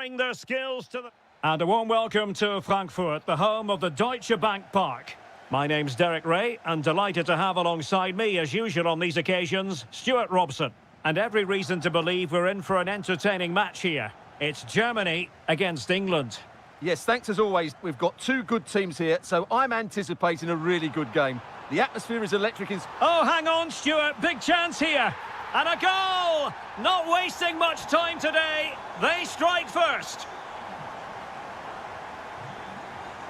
Their skills to the... And a warm welcome to Frankfurt, the home of the Deutsche Bank Park. My name's Derek Ray, and delighted to have alongside me, as usual on these occasions, Stuart Robson. And every reason to believe we're in for an entertaining match here. It's Germany against England. Yes, thanks as always. We've got two good teams here, so I'm anticipating a really good game. The atmosphere is electric. Oh, hang on, Stuart. Big chance here. And a goal! Not wasting much time today. They strike first.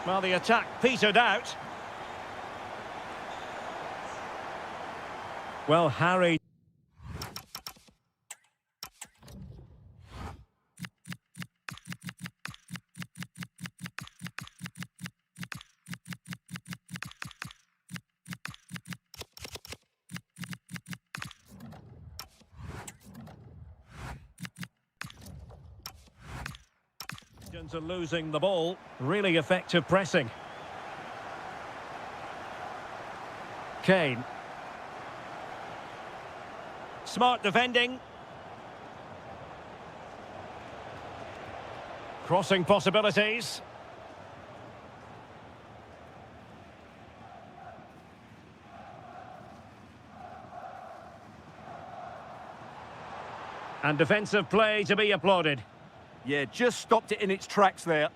Well, the attack petered out. Well, Harry... Are losing the ball. Really effective pressing. Kane. Smart defending. Crossing possibilities. And defensive play to be applauded. Yeah, just stopped it in its tracks there.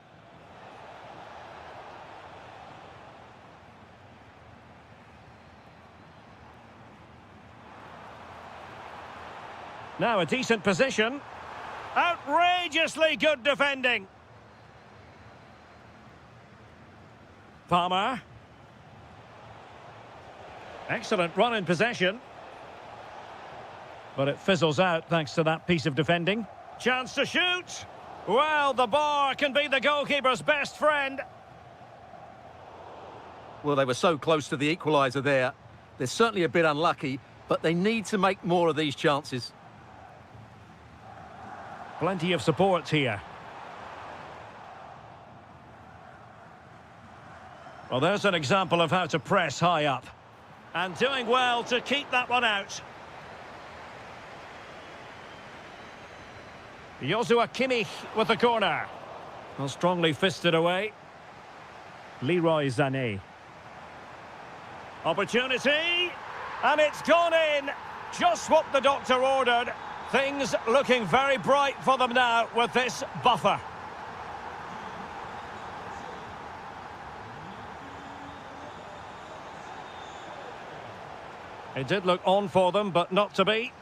Now a decent position. Outrageously good defending. Palmer. Excellent run in possession. But it fizzles out thanks to that piece of defending. Chance to shoot. Well, the bar can be the goalkeeper's best friend. Well, they were so close to the equaliser there. They're certainly a bit unlucky, but they need to make more of these chances. Plenty of support here. Well, there's an example of how to press high up. And doing well to keep that one out. Joshua Kimmich with the corner. Well, strongly fisted away. Leroy Sané. Opportunity. And it's gone in. Just what the doctor ordered. Things looking very bright for them now with this buffer. It did look on for them, but not to be.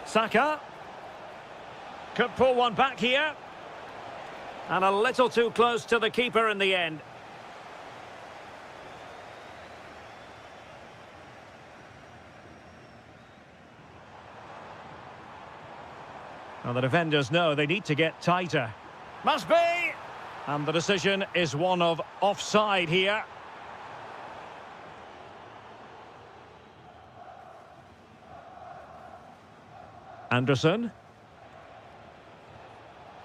Saka could pull one back here, and a little too close to the keeper in the end. Well, the defenders know they need to get tighter. Must be! And the decision is one of offside here. Anderson.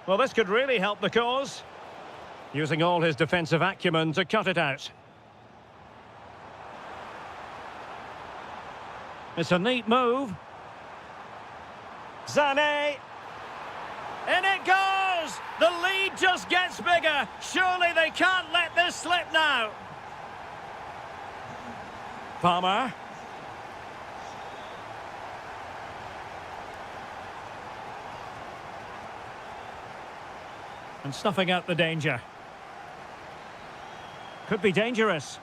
Well, this could really help the cause. Using all his defensive acumen to cut it out. It's a neat move. Sané. In it goes! The lead just gets bigger. Surely they can't let this slip now. Palmer. And snuffing out the danger. Could be dangerous.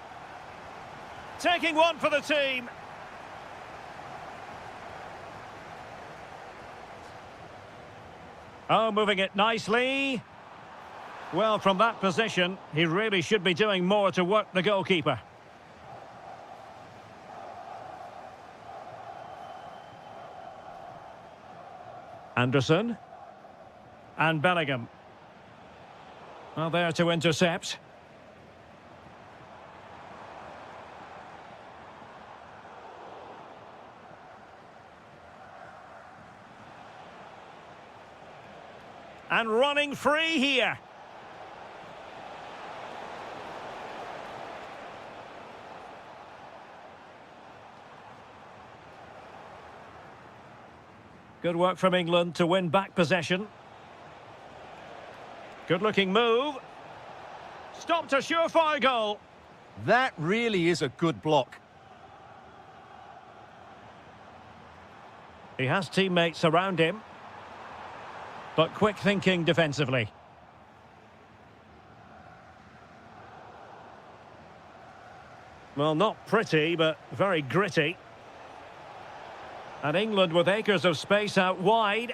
Taking one for the team. Oh, moving it nicely. Well, from that position, he really should be doing more to work the goalkeeper. Anderson. And Bellingham. Well, there to intercept. And running free here. Good work from England to win back possession. Good-looking move. Stopped a surefire goal. That really is a good block. He has teammates around him. But quick thinking defensively. Well, not pretty, but very gritty. And England with acres of space out wide.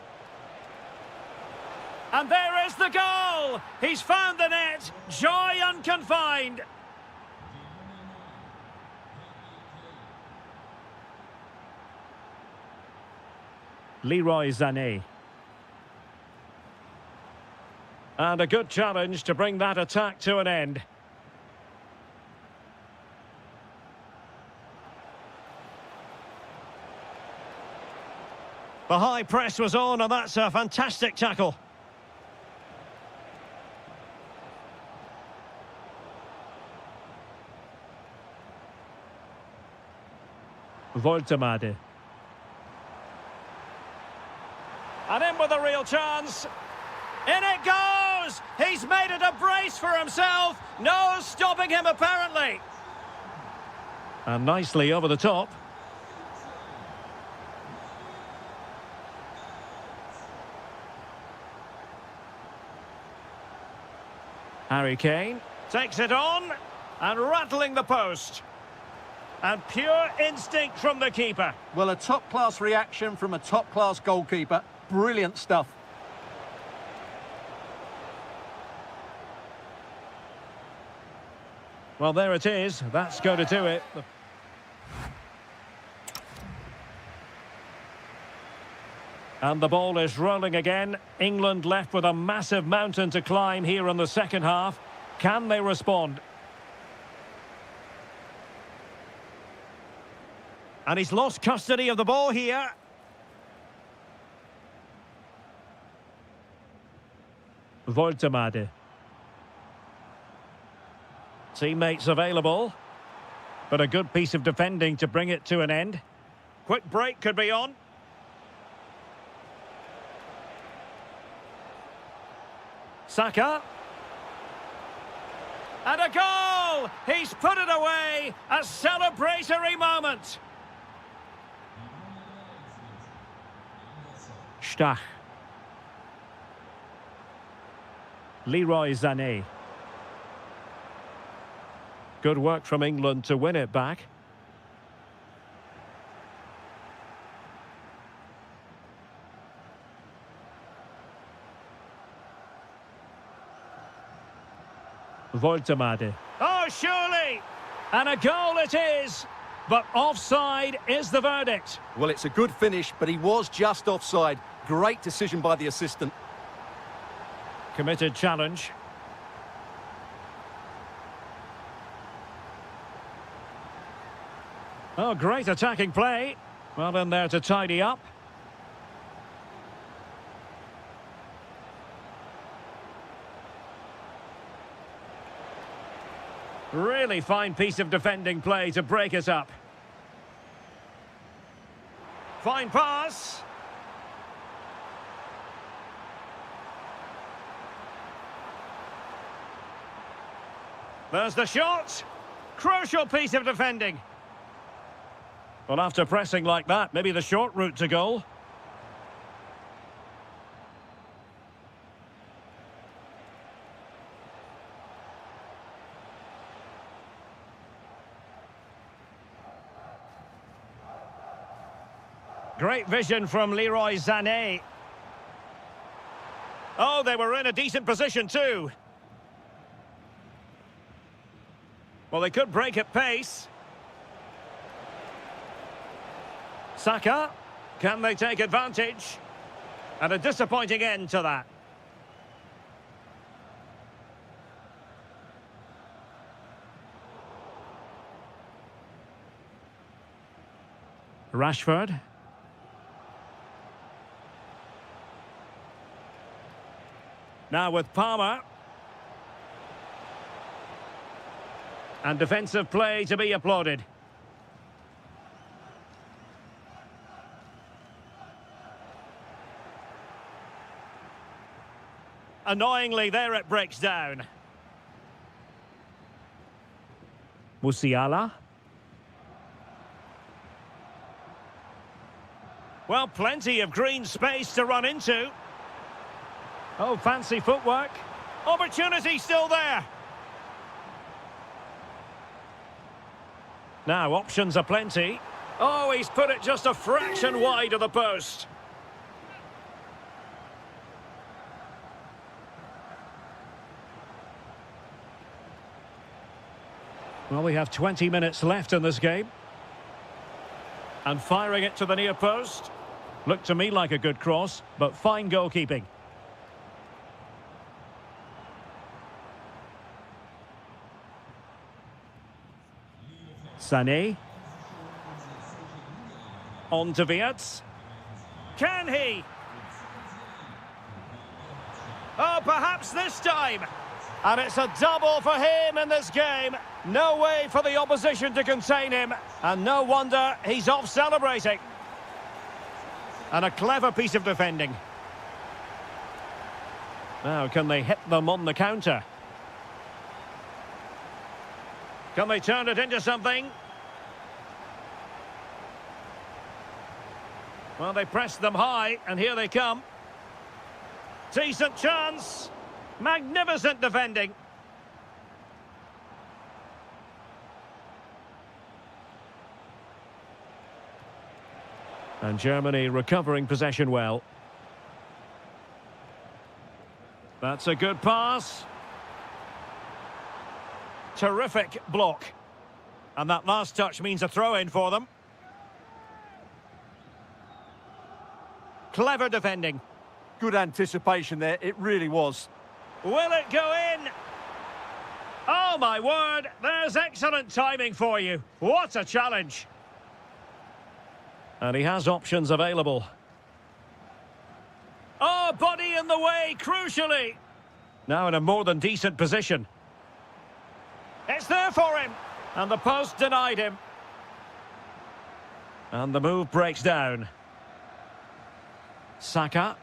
And there is the goal! He's found the net. Joy unconfined. Leroy Sané. And a good challenge to bring that attack to an end. The high press was on, and that's a fantastic tackle. Voltemade. And in with a real chance. In it goes! He's made it a brace for himself. No stopping him, apparently. And nicely over the top. Harry Kane takes it on and rattling the post. And pure instinct from the keeper. Well, a top-class reaction from a top-class goalkeeper. Brilliant stuff. Well, there it is. That's going to do it. And the ball is rolling again. England left with a massive mountain to climb here in the second half. Can they respond? And he's lost custody of the ball here. Voltemade. Teammates available. But a good piece of defending to bring it to an end. Quick break could be on. Saka. And a goal! He's put it away! A celebratory moment! Stach. Leroy Sané. Good work from England to win it back. Voltemade. Oh, surely! And a goal it is! But offside is the verdict. Well, it's a good finish, but he was just offside. Great decision by the assistant. Committed challenge. Oh, great attacking play. Well in there to tidy up. Really fine piece of defending play to break us up. Fine pass. There's the shot. Crucial piece of defending. Well, after pressing like that, maybe the short route to goal. Great vision from Leroy Sané. Oh, they were in a decent position too. Well, they could break at pace. Saka, can they take advantage? And a disappointing end to that. Rashford. Now with Palmer. And defensive play to be applauded. annoyingly, there it breaks down. Musiala. Well, plenty of green space to run into. Oh, fancy footwork. Opportunity still there. Now, options are plenty. Oh, he's put it just a fraction wide of the post. Well, we have 20 minutes left in this game. And firing it to the near post. Looked to me like a good cross, but fine goalkeeping. Sané. On to Wirtz. Can he? Oh, perhaps this time. And it's a double for him in this game. No way for the opposition to contain him. And no wonder he's off celebrating. And a clever piece of defending. Now, can they hit them on the counter? Can they turn it into something? Well, they pressed them high, and here they come. Decent chance. Magnificent defending. And Germany recovering possession well. That's a good pass. Terrific block. And that last touch means a throw-in for them. Clever defending. Good anticipation there, it really was. Will it go in? Oh, my word. There's excellent timing for you. What a challenge. And he has options available. Oh, body in the way, crucially. Now in a more than decent position. It's there for him. And the post denied him. And the move breaks down. Saka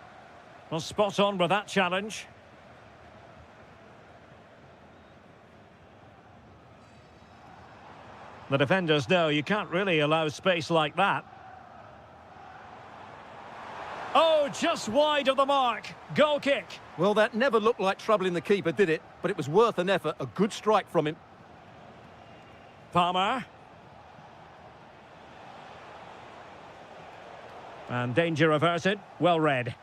was spot on with that challenge. The defenders know you can't really allow space like that. Oh, just wide of the mark. Goal kick. Well, that never looked like troubling the keeper, did it? But it was worth an effort. A good strike from him. Palmer. And danger averted. Well read.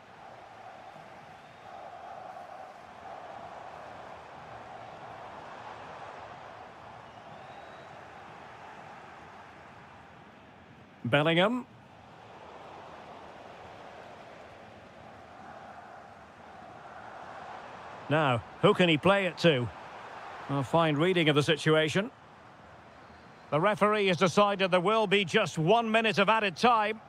Bellingham. Now, who can he play it to? A fine reading of the situation. The referee has decided there will be just 1 minute of added time.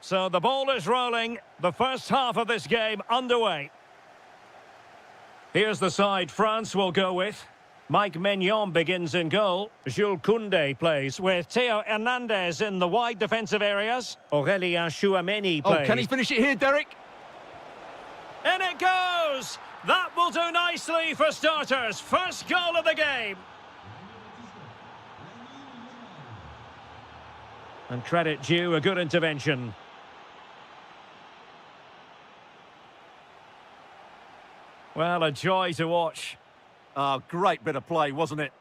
So the ball is rolling. The first half of this game underway. Here's the side France will go with. Mike Maignan begins in goal. Jules Koundé plays with Theo Hernandez in the wide defensive areas. Aurélien Chouameni plays. Oh, can he finish it here, Derek? In it goes! That will do nicely for starters. First goal of the game. And credit due, a good intervention. Well, a joy to watch. Oh, great bit of play, wasn't it?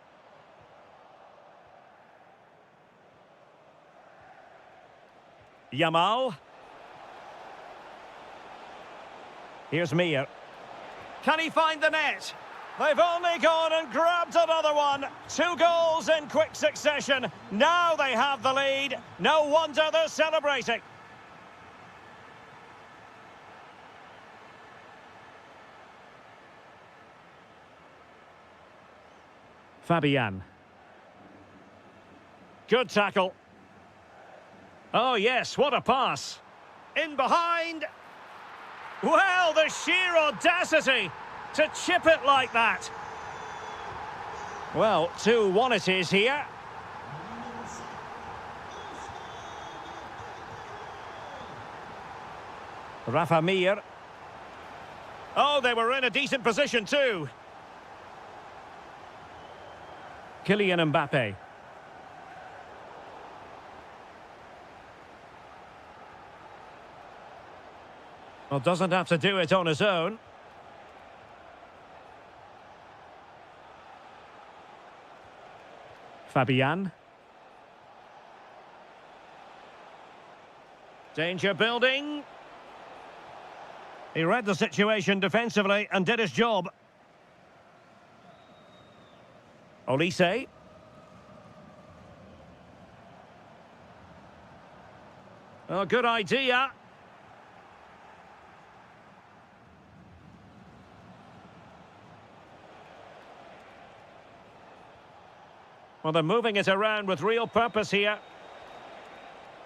Yamal. Here's Mir. Can he find the net? They've only gone and grabbed another one. 2 goals in quick succession. Now they have the lead. No wonder they're celebrating. Fabian. Good tackle. Oh, yes, what a pass. In behind. Well, the sheer audacity to chip it like that. Well, 2-1 it is here. Rafa Mir. Oh, they were in a decent position too. Kylian Mbappe. Well, doesn't have to do it on his own. Fabian. Danger building. He read the situation defensively and did his job. Olise. Oh, good idea. Well, they're moving it around with real purpose here.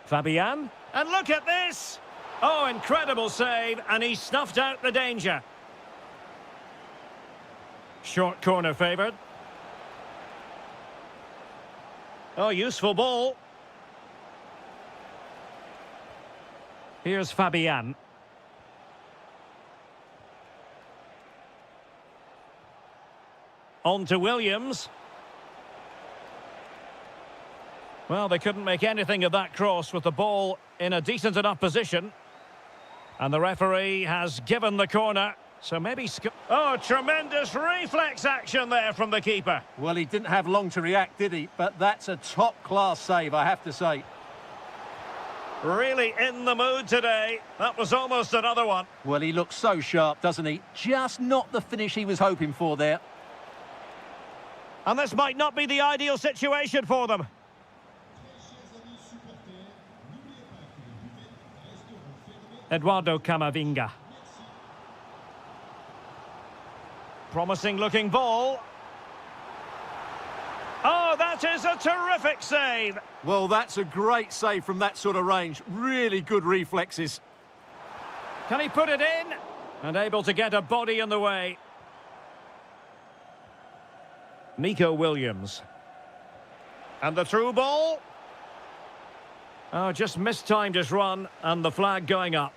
Fabian. And look at this! Oh, incredible save, and he snuffed out the danger. Short corner favoured. Oh, useful ball. Here's Fabian. On to Williams. Well, they couldn't make anything of that cross with the ball in a decent enough position. And the referee has given the corner. So maybe... Oh, tremendous reflex action there from the keeper. Well, he didn't have long to react, did he? But that's a top-class save, I have to say. Really in the mood today. That was almost another one. Well, he looks so sharp, doesn't he? Just not the finish he was hoping for there. And this might not be the ideal situation for them. Eduardo Camavinga. Promising looking ball. Oh, that is a terrific save. Well, that's a great save from that sort of range. Really good reflexes. Can he put it in? And able to get a body in the way. Nico Williams. And the through ball. Oh, just mistimed his run, and the flag going up.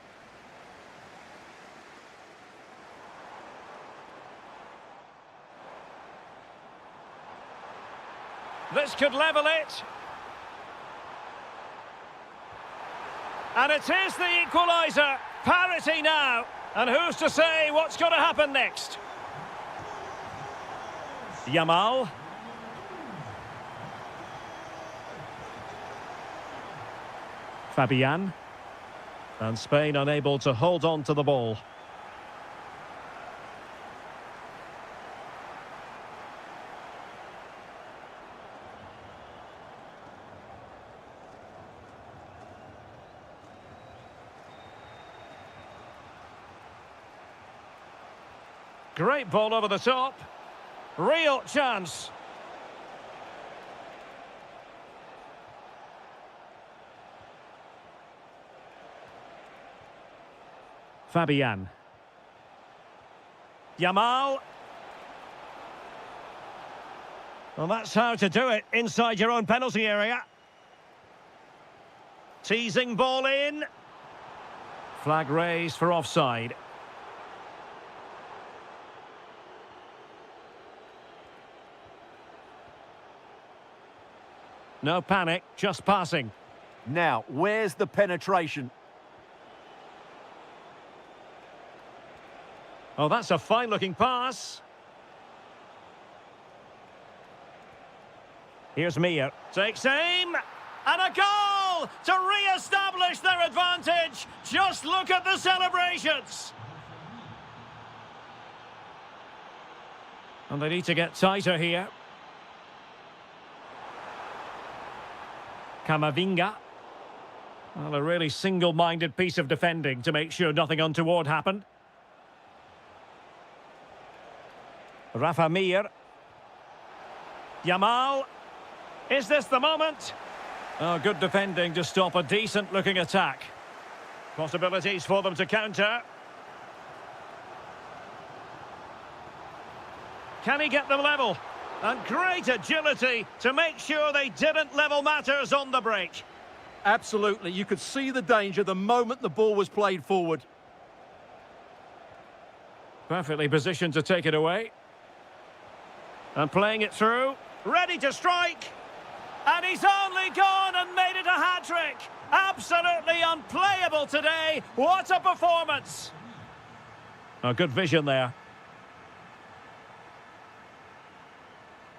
This could level it. And it is the equaliser. Parity now. And who's to say what's going to happen next? Yamal. Fabian. And Spain unable to hold on to the ball. Great ball over the top. Real chance. Fabian. Yamal. Well, that's how to do it inside your own penalty area. Teasing ball in. Flag raised for offside. No panic, just passing. Now, where's the penetration? Oh, that's a fine-looking pass. Here's Mir. Takes aim. And a goal to re-establish their advantage. Just look at the celebrations. And they need to get tighter here. Camavinga. Well, a really single-minded piece of defending to make sure nothing untoward happened. Rafa Mir. Yamal. Is this the moment? Oh, good defending to stop a decent-looking attack. Possibilities for them to counter. Can he get them level? And great agility to make sure they didn't level matters on the break. Absolutely. You could see the danger the moment the ball was played forward. Perfectly positioned to take it away. And playing it through. Ready to strike. And he's only gone and made it a hat-trick. Absolutely unplayable today. What a performance. Oh, good vision there.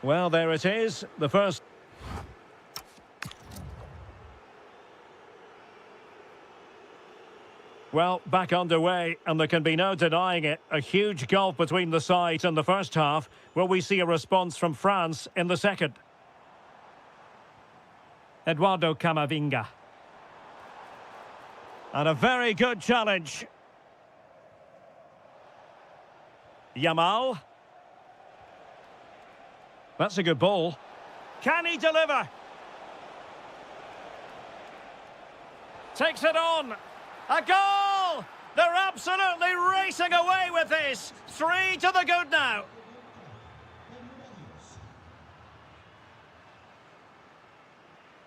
Well, there it is. The first. Well, back underway, and there can be no denying it. A huge gulf between the sides in the first half. Will we see a response from France in the second? Eduardo Camavinga. And a very good challenge. Yamal. That's a good ball. Can he deliver? Takes it on. A goal! They're absolutely racing away with this. 3 to the good now.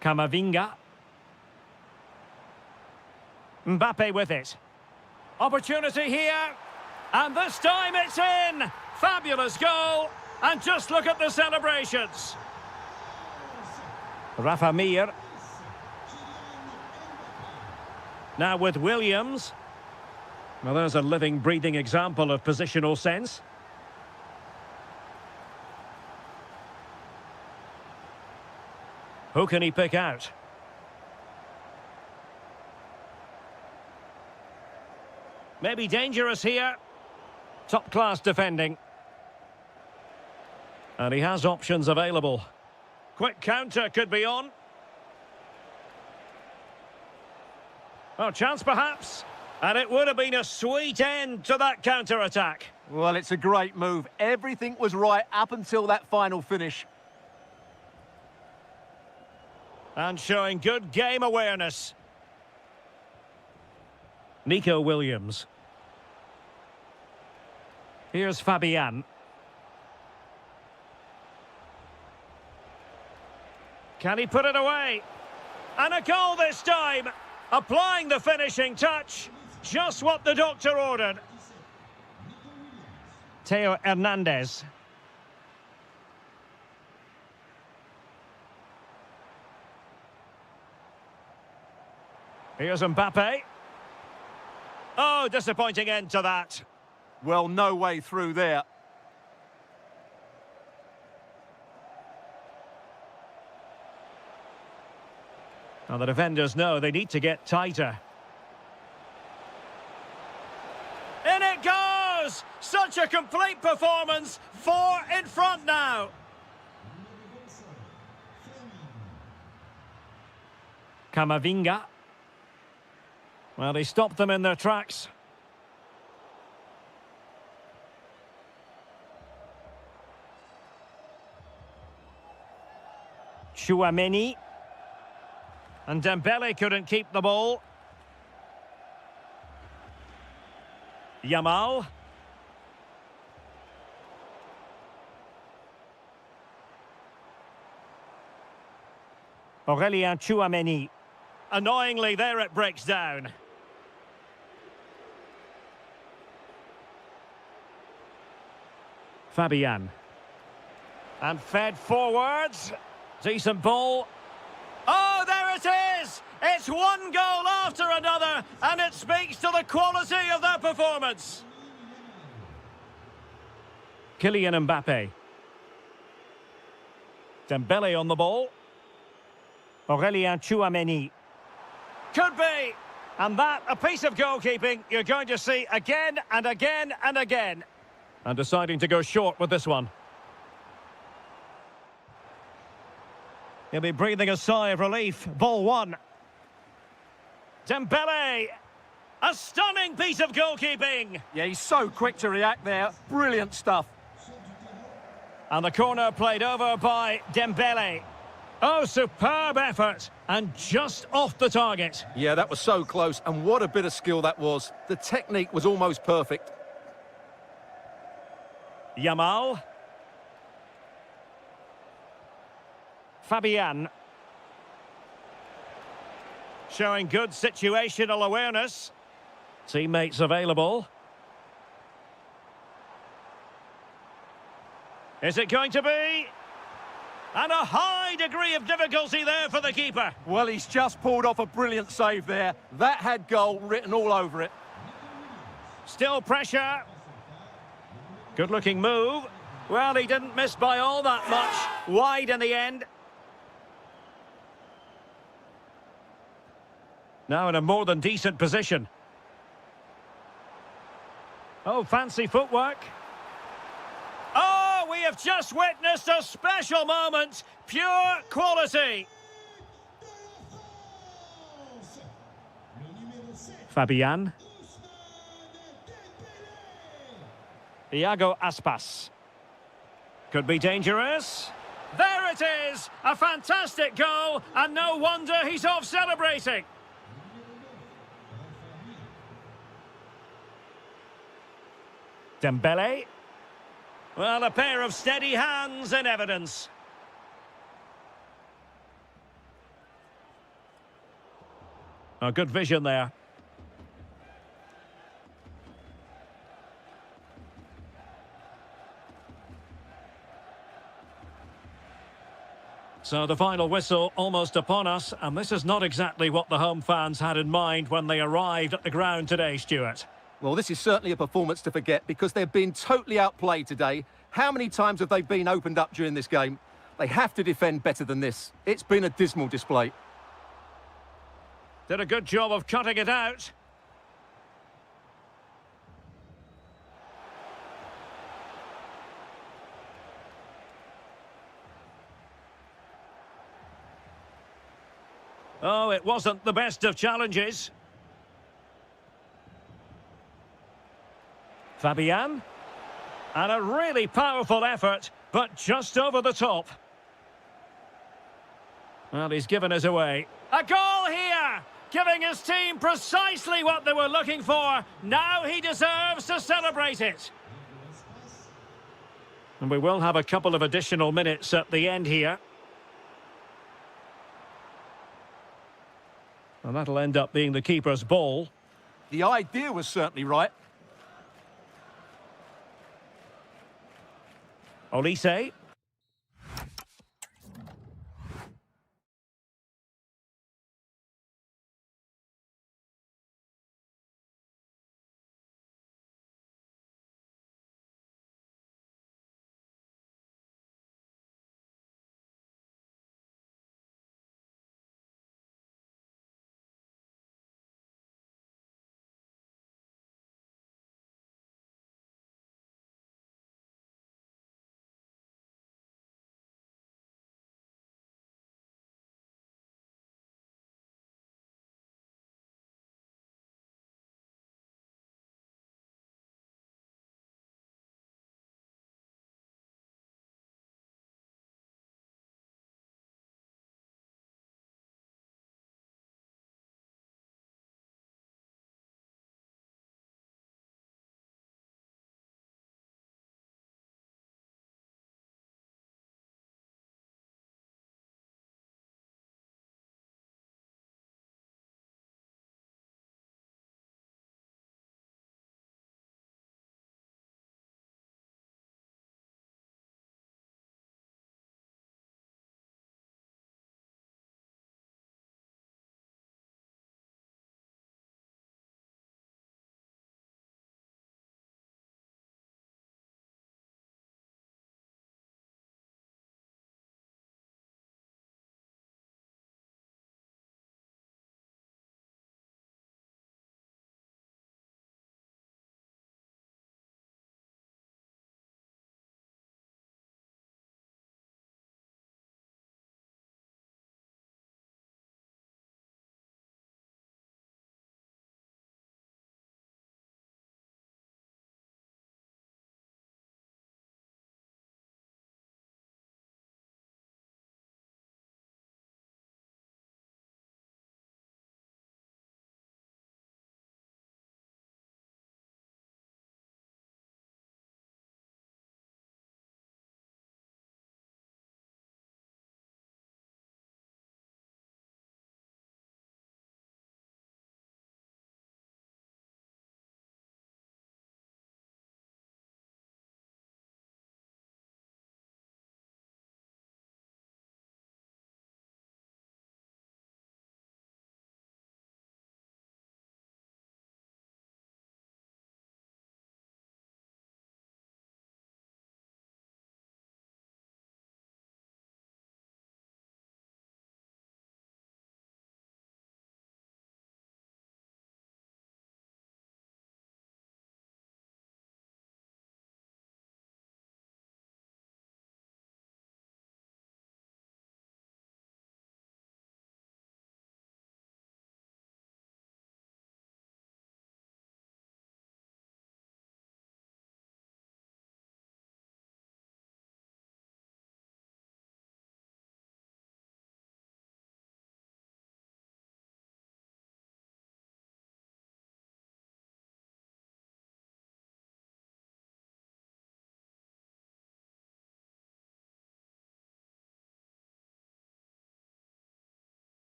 Camavinga. Mbappe with it. Opportunity here. And this time it's in. Fabulous goal. And just look at the celebrations. Rafa Mir. Now with Williams. Well, there's a living, breathing example of positional sense. Who can he pick out? Maybe dangerous here. Top-class defending. And he has options available. Quick counter could be on. Oh, chance perhaps. And it would have been a sweet end to that counter-attack. Well, it's a great move. Everything was right up until that final finish. And showing good game awareness. Nico Williams. Here's Fabian. Can he put it away? And a goal this time. Applying the finishing touch. Just what the doctor ordered. Theo Hernandez. Here's Mbappe. Oh, disappointing end to that. Well, no way through there. Now the defenders know they need to get tighter. In it goes! Such a complete performance. 4 in front now. Camavinga. Well, they stopped them in their tracks. Chouameni. And Dembele couldn't keep the ball. Yamal. Aurélien Tchouameni. Annoyingly, there it breaks down. Fabian. And fed forwards. Decent ball. Oh, there it is! It's one goal after another, and it speaks to the quality of their performance. Kylian Mbappe. Dembele on the ball. Aurélien Tchouameni. Could be! And that, a piece of goalkeeping you're going to see again and again and again. And deciding to go short with this one. He'll be breathing a sigh of relief. Ball one. Dembele! A stunning piece of goalkeeping! Yeah, he's so quick to react there. Brilliant stuff. And the corner played over by Dembele. Oh, superb effort. And just off the target. Yeah, that was so close. And what a bit of skill that was. The technique was almost perfect. Yamal. Fabian. Showing good situational awareness. Teammates available. Is it going to be? And a high degree of difficulty there for the keeper. Well, he's just pulled off a brilliant save there. That had goal written all over it. Still pressure. Good-looking move. Well, he didn't miss by all that much. Wide in the end. Now in a more than decent position. Oh, fancy footwork. Oh, we have just witnessed a special moment. Pure quality. Fabian. Iago Aspas. Could be dangerous. There it is! A fantastic goal, and no wonder he's off celebrating. Dembele. Well, a pair of steady hands in evidence. A good vision there. So the final whistle almost upon us, and this is not exactly what the home fans had in mind when they arrived at the ground today, Stuart. Well, this is certainly a performance to forget because they've been totally outplayed today. How many times have they been opened up during this game? They have to defend better than this. It's been a dismal display. Did a good job of cutting it out. Oh, it wasn't the best of challenges. Fabian. And a really powerful effort, but just over the top. Well, he's given us away. A goal here! Giving his team precisely what they were looking for. Now he deserves to celebrate it. And we will have a couple of additional minutes at the end here. And that'll end up being the keeper's ball. The idea was certainly right. Olise.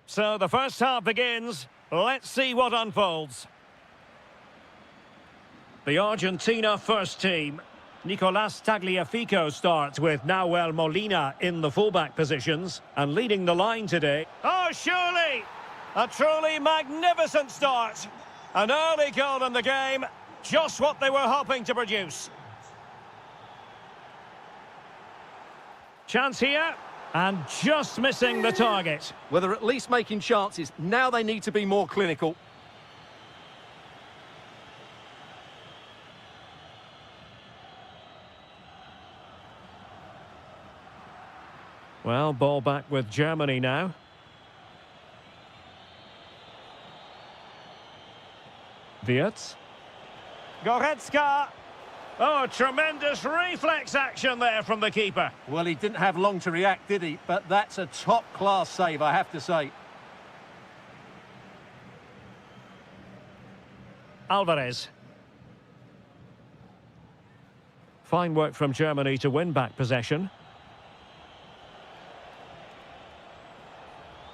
So the first half begins. Let's see what unfolds. The Argentina first team. Nicolas Tagliafico starts with Nahuel Molina in the fullback positions and leading the line today. Oh, surely! A truly magnificent start. An early goal in the game. Just what they were hoping to produce. Chance here. And just missing the target. Well, they're at least making chances. Now they need to be more clinical. Well, ball back with Germany now. Wirtz. Goretzka. Oh, tremendous reflex action there from the keeper. Well, he didn't have long to react, did he? But that's a top-class save, I have to say. Alvarez. Fine work from Germany to win back possession.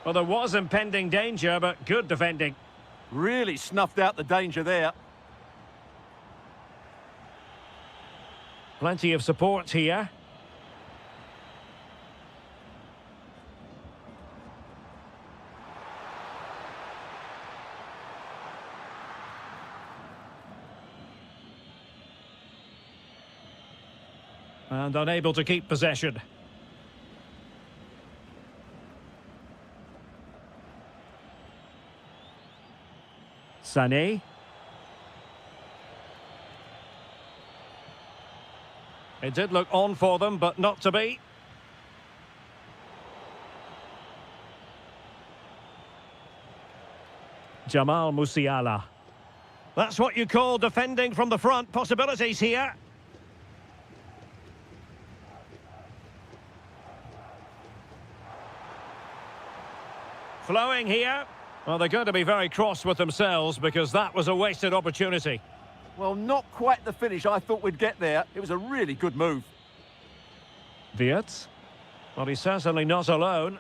Well, there was impending danger, but good defending. Really snuffed out the danger there. Plenty of support here. And unable to keep possession. Sané. It did look on for them, but not to be. Jamal Musiala. That's what you call defending from the front. Possibilities here. Flowing here. Well, they're going to be very cross with themselves because that was a wasted opportunity. Well, not quite the finish I thought we'd get there. It was a really good move. Wirtz. Well, he's certainly not alone.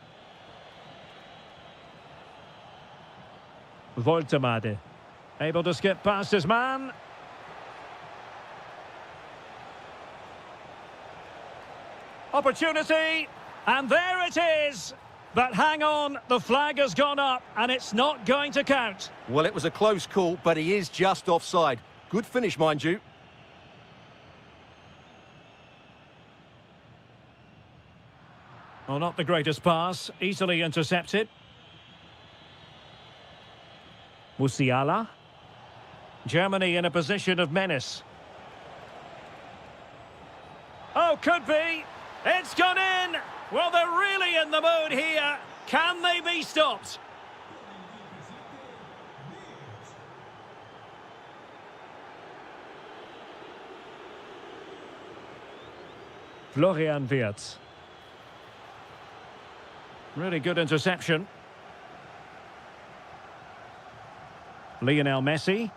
Woltemade. Able to skip past his man. Opportunity. And there it is. But hang on, the flag has gone up and it's not going to count. Well, it was a close call, but he is just offside. Good finish, mind you. Oh, not the greatest pass. Easily intercepted. Musiala. Germany in a position of menace. Oh, could be. It's gone in. Well, they're really in the mood here. Can they be stopped? Florian Wirtz. Really good interception. Lionel Messi.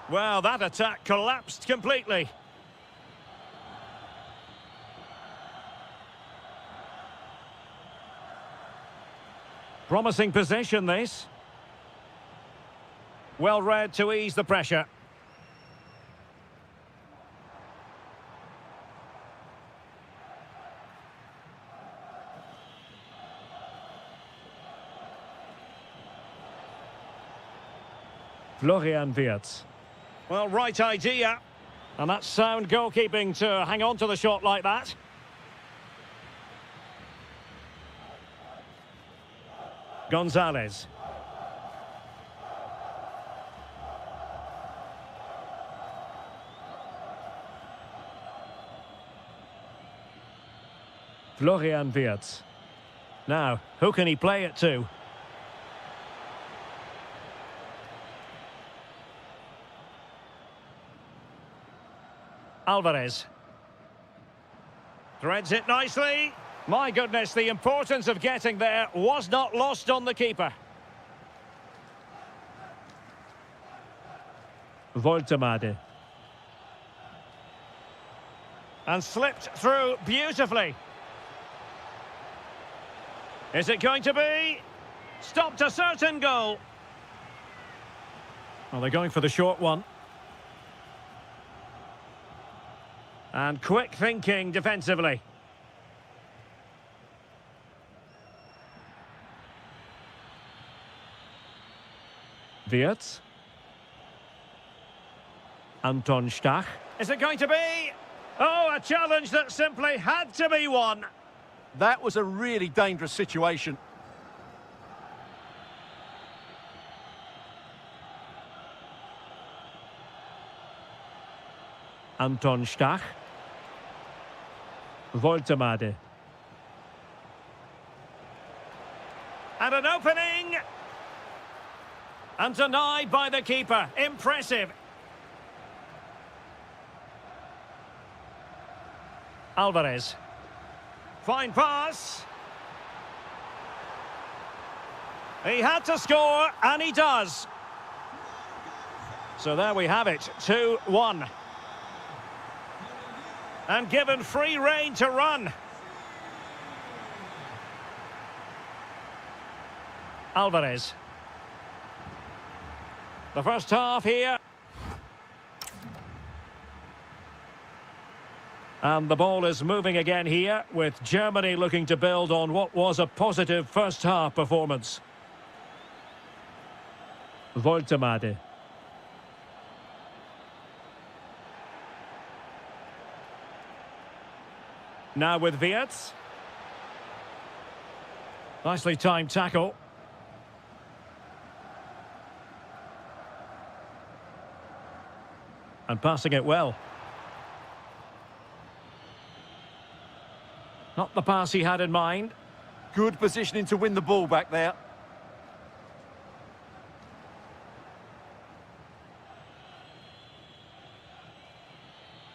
Well, that attack collapsed completely. Promising possession, this. Well read to ease the pressure. Florian Wirtz. Well, right idea. And that's sound goalkeeping to hang on to the shot like that. Gonzalez. Florian Wirtz. Now, who can he play it to? Alvarez. Threads it nicely. My goodness, the importance of getting there was not lost on the keeper. Woltemade. And slipped through beautifully. Is it going to be? Stopped a certain goal. Well, they're going for the short one. And quick thinking defensively. Wirtz. Anton Stach. Is it going to be? Oh, a challenge that simply had to be won. That was a really dangerous situation. Anton Stach. Woltemade. And an opening. And denied by the keeper. Impressive. Alvarez. Fine pass. He had to score, and he does. So there we have it, 2-1. And given free rein to run. Alvarez. The first half here. And the ball is moving again here, with Germany looking to build on what was a positive first-half performance. Woltemade. Now with Wirtz. Nicely timed tackle. And passing it well. Not the pass he had in mind. Good positioning to win the ball back there.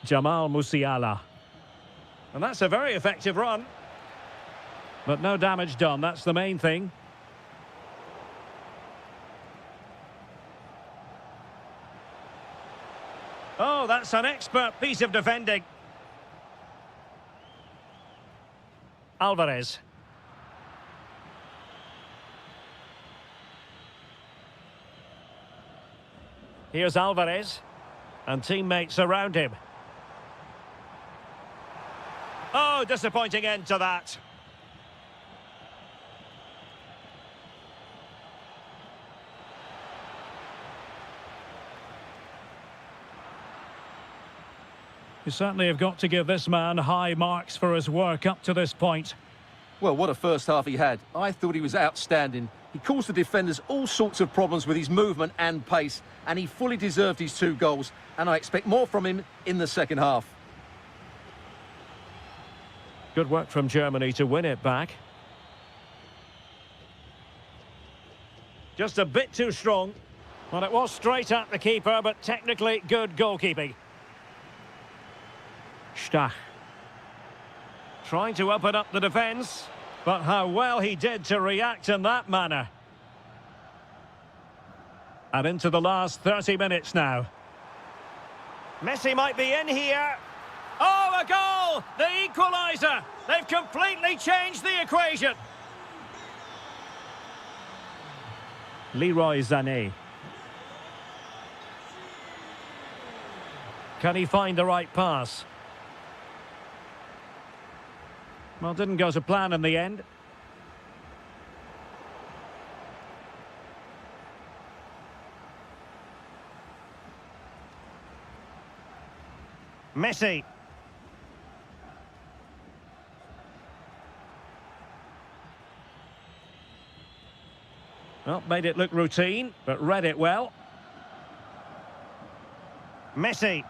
Jamal Musiala. And that's a very effective run. But no damage done, that's the main thing. Oh, that's an expert piece of defending. Alvarez. Here's Alvarez. And teammates around him. Oh, disappointing end to that. You certainly have got to give this man high marks for his work up to this point. Well, what a first half he had. I thought he was outstanding. He caused the defenders all sorts of problems with his movement and pace, and he fully deserved his 2 goals, and I expect more from him in the second half. Good work from Germany to win it back. Just a bit too strong. Well, it was straight at the keeper, but technically good goalkeeping. Stach. Trying to open up the defence, but how well he did to react in that manner. And into the last 30 minutes now. Messi might be in here. Oh, a goal! The equaliser! They've completely changed the equation. Leroy Sané. Can he find the right pass? Well, didn't go to plan in the end. Messi. Well, made it look routine, but read it well. Messi.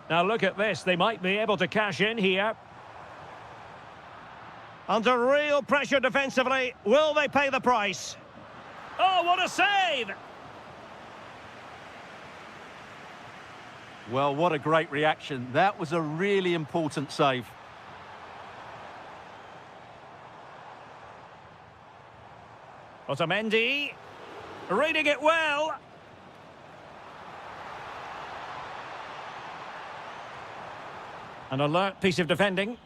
Now look at this, they might be able to cash in here. Under real pressure defensively, will they pay the price? Oh, what a save! Well, what a great reaction. That was a really important save. Otamendi, reading it well. An alert piece of defending.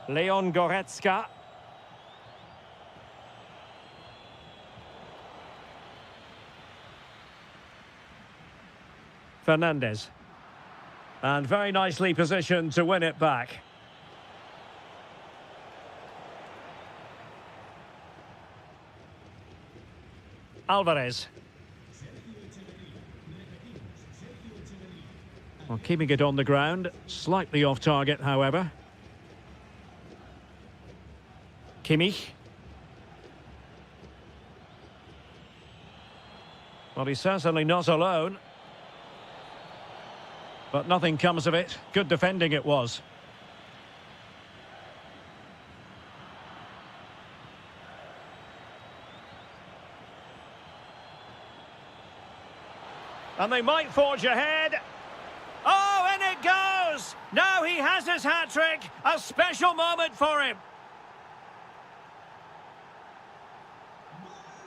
Leon Goretzka. Fernandez. And very nicely positioned to win it back. Alvarez. Well, keeping it on the ground. Slightly off target, however. Kimmich. Well, he's certainly not alone. But nothing comes of it. Good defending it was. And they might forge ahead. Oh, in it goes! Now he has his hat-trick. A special moment for him.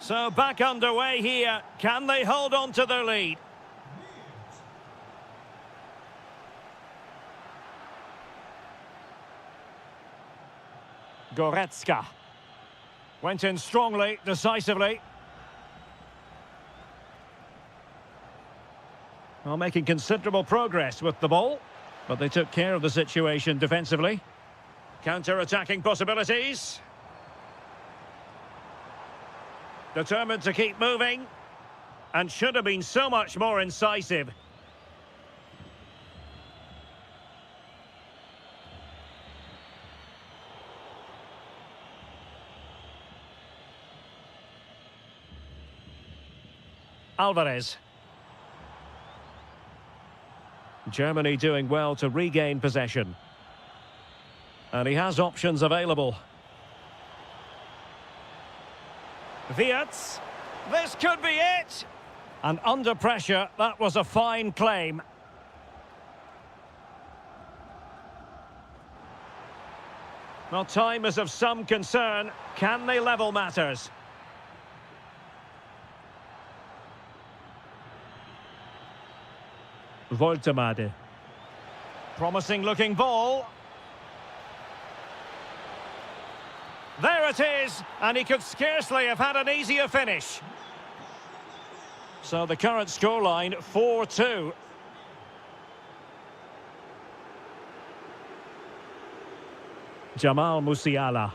So back underway here. Can they hold on to their lead? Goretzka. Went in strongly, decisively. Well, making considerable progress with the ball. But they took care of the situation defensively. Counter-attacking possibilities. Determined to keep moving. And should have been so much more incisive. Alvarez. Germany doing well to regain possession. And he has options available. Wirtz. This could be it. And under pressure, that was a fine claim. Well, time is of some concern. Can they level matters? Voltemade. Promising looking ball. There it is, and he could scarcely have had an easier finish. So the current scoreline, 4-2. Jamal Musiala.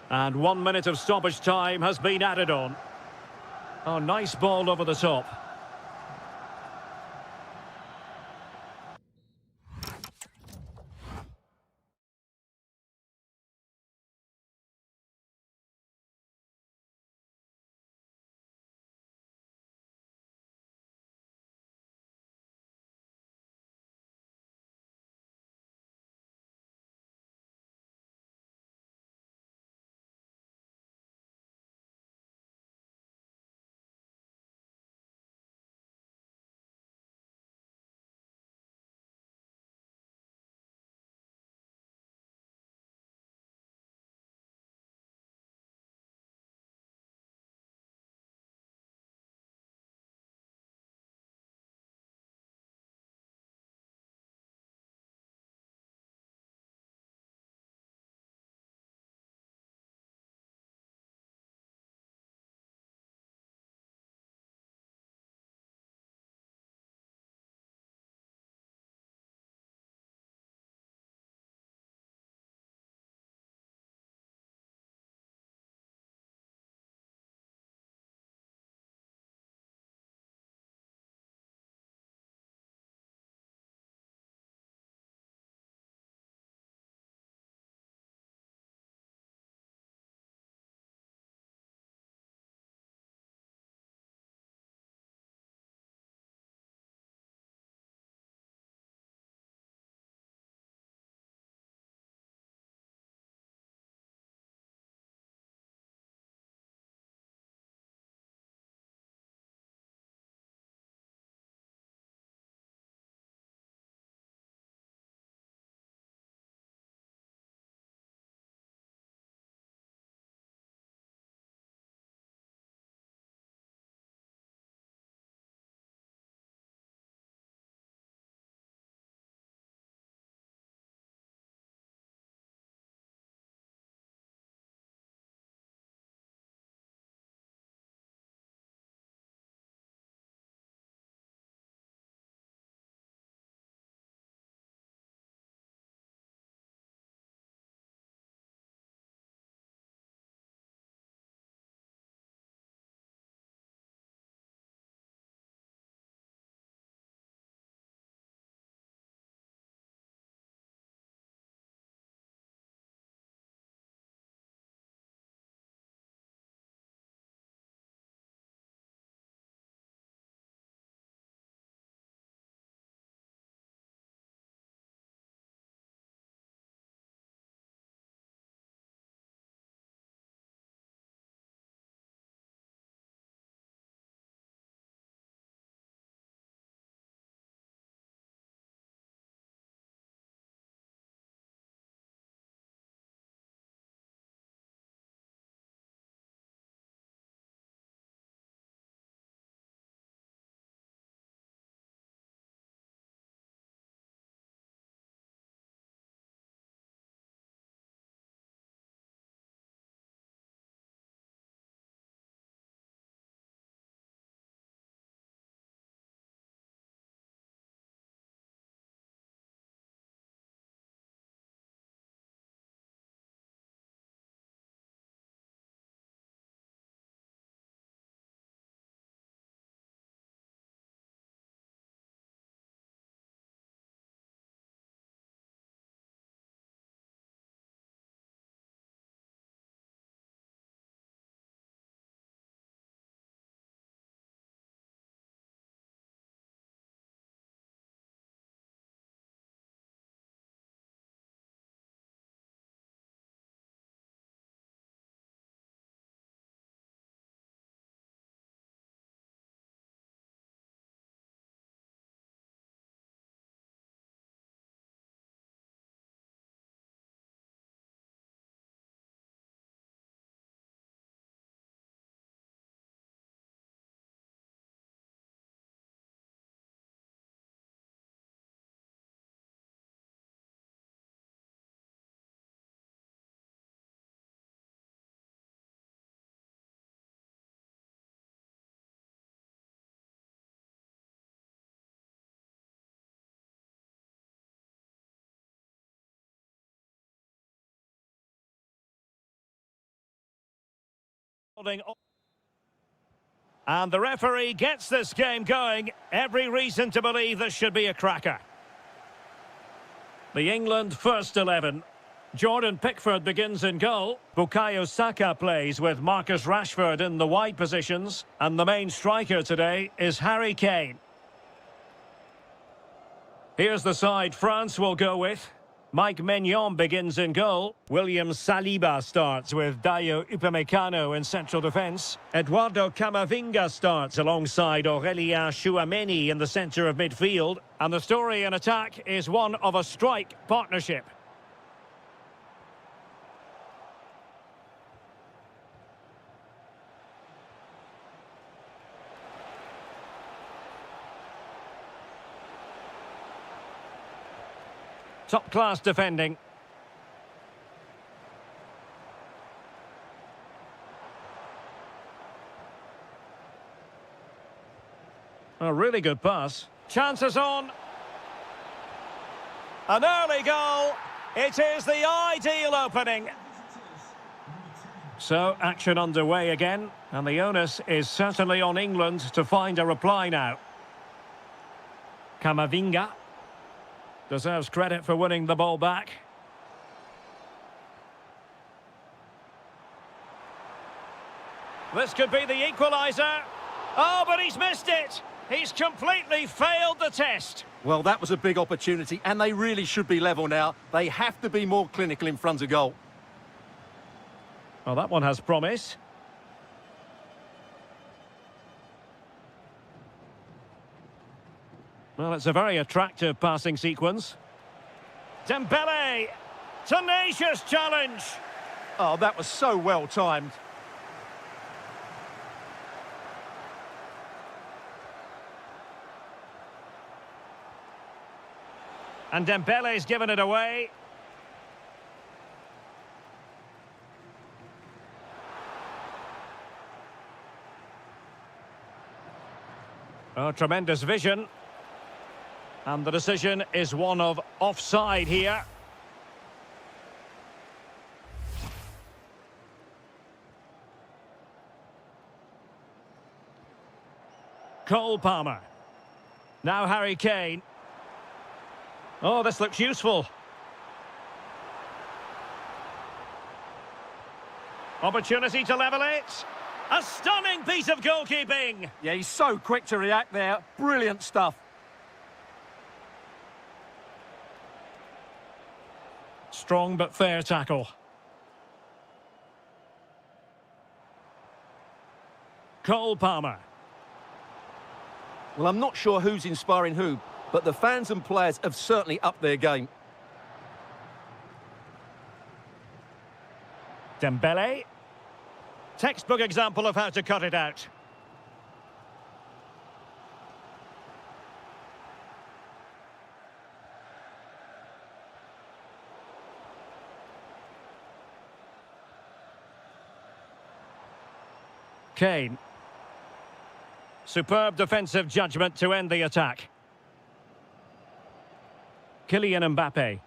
And 1 minute of stoppage time has been added on. Oh, nice ball over the top. And the referee gets this game going. Every reason to believe this should be a cracker. The England first 11. Jordan Pickford begins in goal. Bukayo Saka plays with Marcus Rashford in the wide positions. And the main striker today is Harry Kane. Here's the side France will go with. Mike Maignan begins in goal. William Saliba starts with Dayo Upamecano in central defence. Eduardo Camavinga starts alongside Aurélien Tchouameni in the centre of midfield. And the story in attack is one of a strike partnership. Top-class defending. A really good pass. Chances on. An early goal. It is the ideal opening. So, action underway again. And the onus is certainly on England to find a reply now. Camavinga deserves credit for winning the ball back. This could be the equaliser. Oh, but he's missed it. He's completely failed the test. Well, that was a big opportunity, and they really should be level now. They have to be more clinical in front of goal. Well, that one has promise. Well, it's a very attractive passing sequence. Dembele! Tenacious challenge! Oh, that was so well timed. And Dembele's given it away. Oh, tremendous vision. And the decision is one of offside here. Cole Palmer. Now Harry Kane. Oh, this looks useful. Opportunity to level it. A stunning piece of goalkeeping. Yeah, he's so quick to react there. Brilliant stuff. Strong but fair tackle. Cole Palmer. Well, I'm not sure who's inspiring who, but the fans and players have certainly upped their game. Dembele. Textbook example of how to cut it out. Kane. Superb defensive judgment to end the attack. Kylian Mbappe.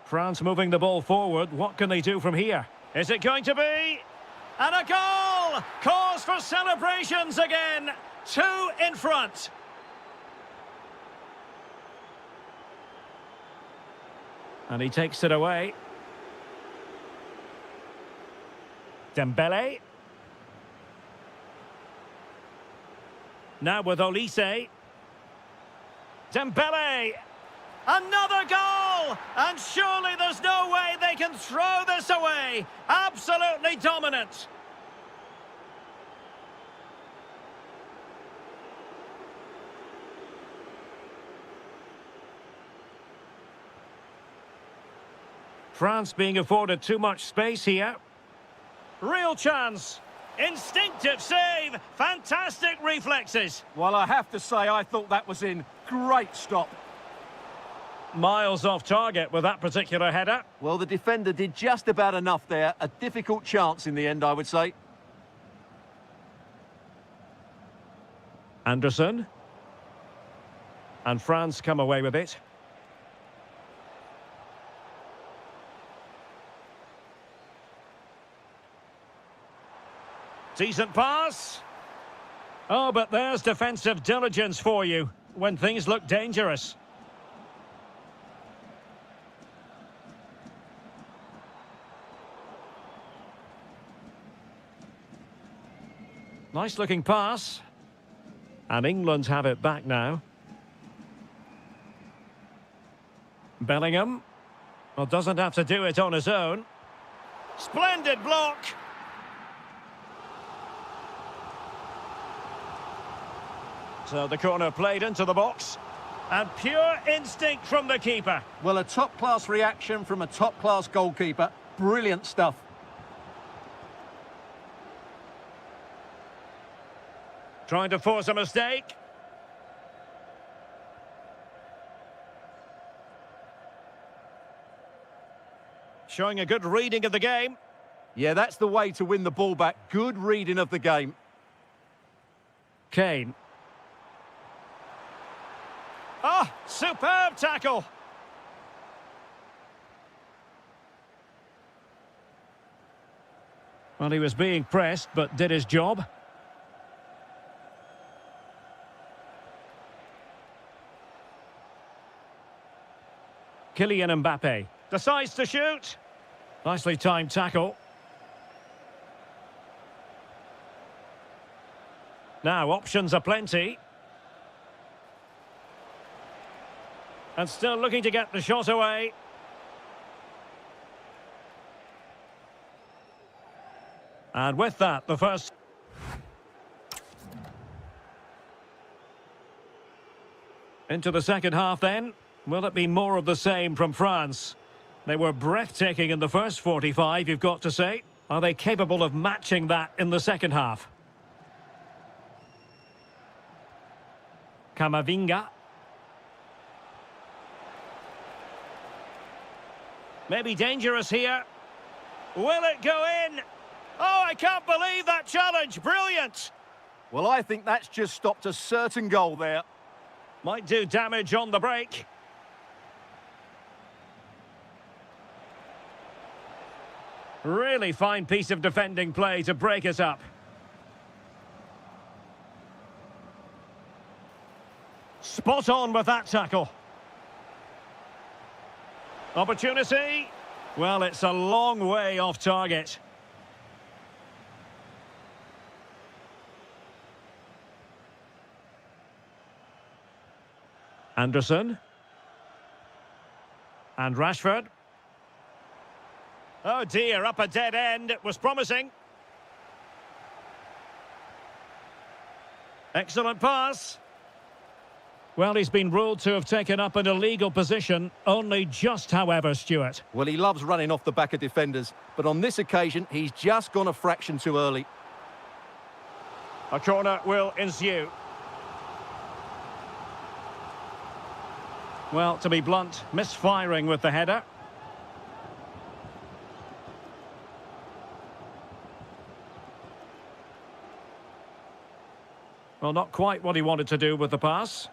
France moving the ball forward. What can they do from here? Is it going to be? And a goal! Cause for celebrations again. 2 in front. And he takes it away. Dembele. Now with Olise. Dembele! Another goal! And surely there's no way they can throw this away. Absolutely dominant. France being afforded too much space here. Real chance. Instinctive save. Fantastic reflexes. Well, I have to say, I thought that was in. Great stop. Miles off target with that particular header. Well, the defender did just about enough there. A difficult chance in the end, I would say. Anderson. And France come away with it. Decent pass. Oh, but there's defensive diligence for you when things look dangerous. Nice looking pass. And England have it back now. Bellingham. Well, doesn't have to do it on his own. Splendid block. So the corner played into the box. And pure instinct from the keeper. Well, a top-class reaction from a top-class goalkeeper. Brilliant stuff. Trying to force a mistake. Showing a good reading of the game. Yeah, that's the way to win the ball back. Good reading of the game. Kane. Ah, superb tackle. Well, he was being pressed, but did his job. Kylian Mbappe decides to shoot. Nicely timed tackle. Now, options are plenty. And still looking to get the shot away. And with that, the first... Into the second half then. Will it be more of the same from France? They were breathtaking in the first 45, you've got to say. Are they capable of matching that in the second half? Camavinga. Maybe dangerous here. Will it go in? Oh, I can't believe that challenge. Brilliant. Well, I think that's just stopped a certain goal there. Might do damage on the break. Really fine piece of defending play to break it up. Spot on with that tackle. Opportunity. Well, it's a long way off target. Anderson. And Rashford. Oh dear, up a dead end. It was promising. Excellent pass. Well, he's been ruled to have taken up an illegal position. Only just, however, Stuart. Well, he loves running off the back of defenders. But on this occasion, he's just gone a fraction too early. A corner will ensue. Well, to be blunt, misfiring with the header. Well, not quite what he wanted to do with the pass.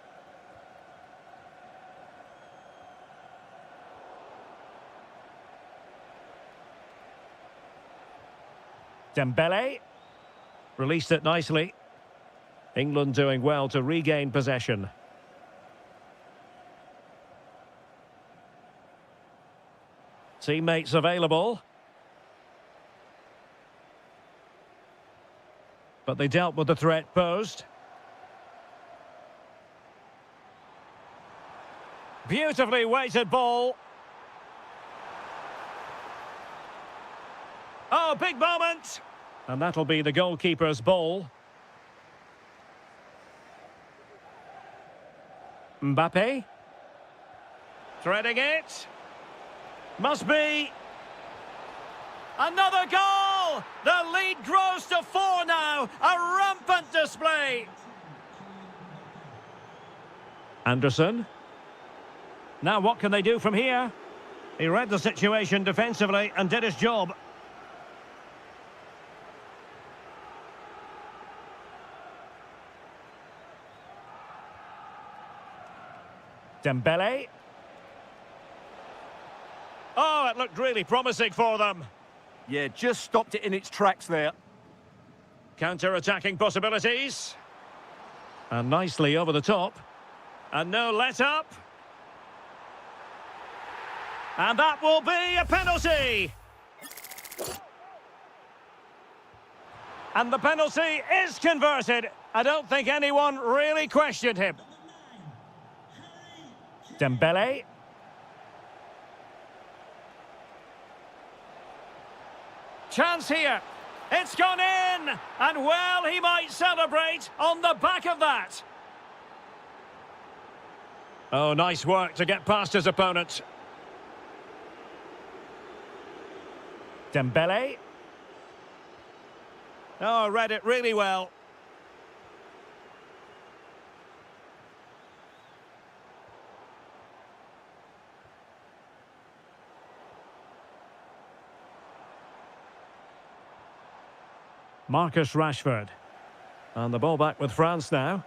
Dembele. Released it nicely. England doing well to regain possession. Teammates available. But they dealt with the threat posed. Beautifully weighted ball. Oh, big moment. And that'll be the goalkeeper's ball. Mbappe. Threading it. Must be. Another goal! The lead grows to 4 now. A rampant display. Anderson. Now what can they do from here? He read the situation defensively and did his job. Dembele. Oh, it looked really promising for them. Yeah, just stopped it in its tracks there. Counter-attacking possibilities. And nicely over the top. And no let-up. And that will be a penalty. And the penalty is converted. I don't think anyone really questioned him. Dembele. Chance here. It's gone in. And well, he might celebrate on the back of that. Oh, nice work to get past his opponent. Dembele. Oh, read it really well. Marcus Rashford. And the ball back with France now.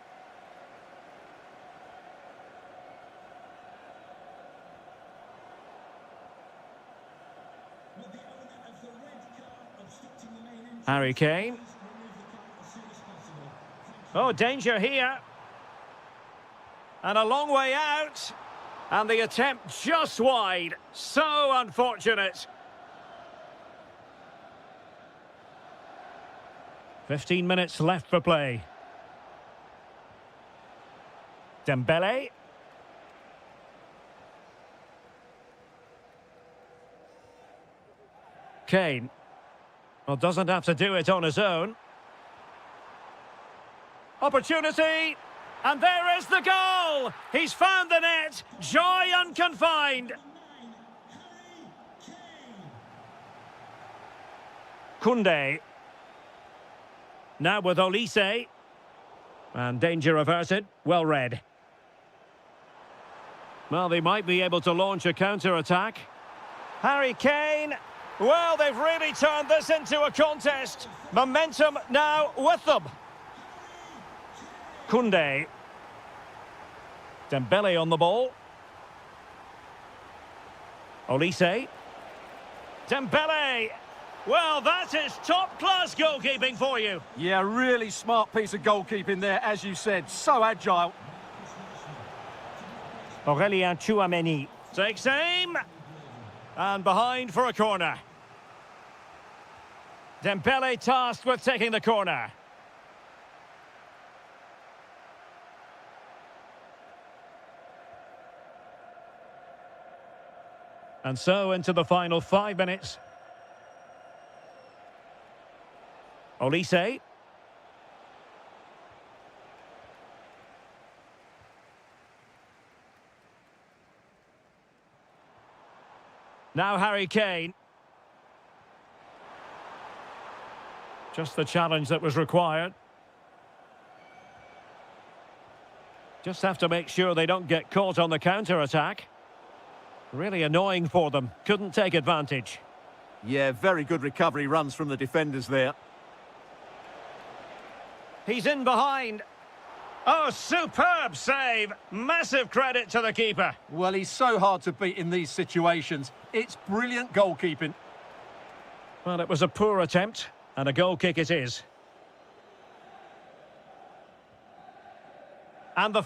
Harry Kane. Oh, danger here. And a long way out. And the attempt just wide. So unfortunate. 15 minutes left for play. Dembele. Kane. Well, doesn't have to do it on his own. Opportunity. And there is the goal. He's found the net. Joy unconfined. Koundé. Now with Olise. And danger averted. Well read. Well, they might be able to launch a counter-attack. Harry Kane. Well, they've really turned this into a contest. Momentum now with them. Koundé. Dembele on the ball. Olise. Dembele. Well, that is top-class goalkeeping for you. Yeah, really smart piece of goalkeeping there, as you said. So agile. Aurélien Tchouameni. Takes aim. And behind for a corner. Dembele tasked with taking the corner. And so into the final 5 minutes. Olise. Now Harry Kane. Just the challenge that was required. Just have to make sure they don't get caught on the counter-attack. Really annoying for them. Couldn't take advantage. Yeah, very good recovery runs from the defenders there. He's in behind. Oh, superb save. Massive credit to the keeper. Well, he's so hard to beat in these situations. It's brilliant goalkeeping. Well, it was a poor attempt, and a goal kick it is. And the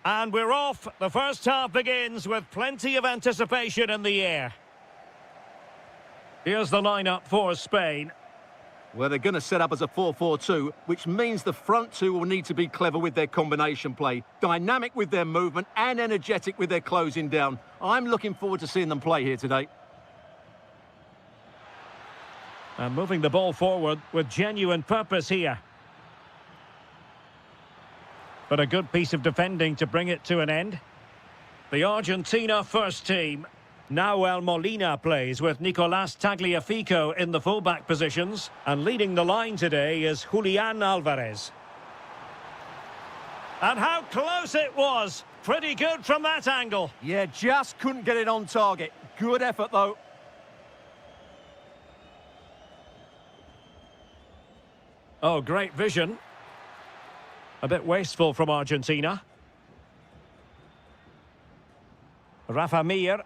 And we're off. The first half begins with plenty of anticipation in the air. Here's the lineup for Spain. Well, they're going to set up as a 4-4-2, which means the front two will need to be clever with their combination play, dynamic with their movement and energetic with their closing down. I'm looking forward to seeing them play here today. And moving the ball forward with genuine purpose here. But a good piece of defending to bring it to an end. The Argentina first team. Nahuel Molina plays with Nicolás Tagliafico in the fullback positions. And leading the line today is Julián Álvarez. And how close it was. Pretty good from that angle. Yeah, just couldn't get it on target. Good effort, though. Oh, great vision. A bit wasteful from Argentina. Rafa Mir.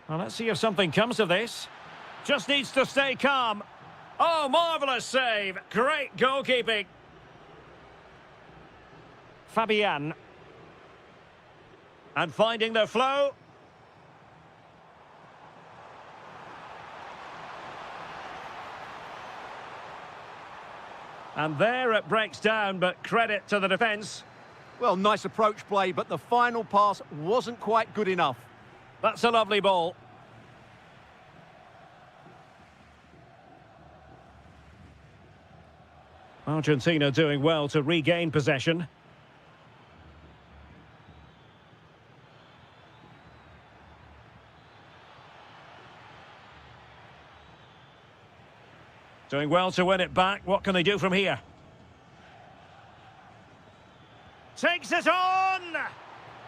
Well, let's see if something comes of this. Just needs to stay calm. Oh, marvellous save. Great goalkeeping. Fabian. And finding the flow. And there it breaks down, but credit to the defence. Well, nice approach play, but the final pass wasn't quite good enough. That's a lovely ball. Argentina doing well to regain possession. Doing well to win it back. What can they do from here? Takes it on!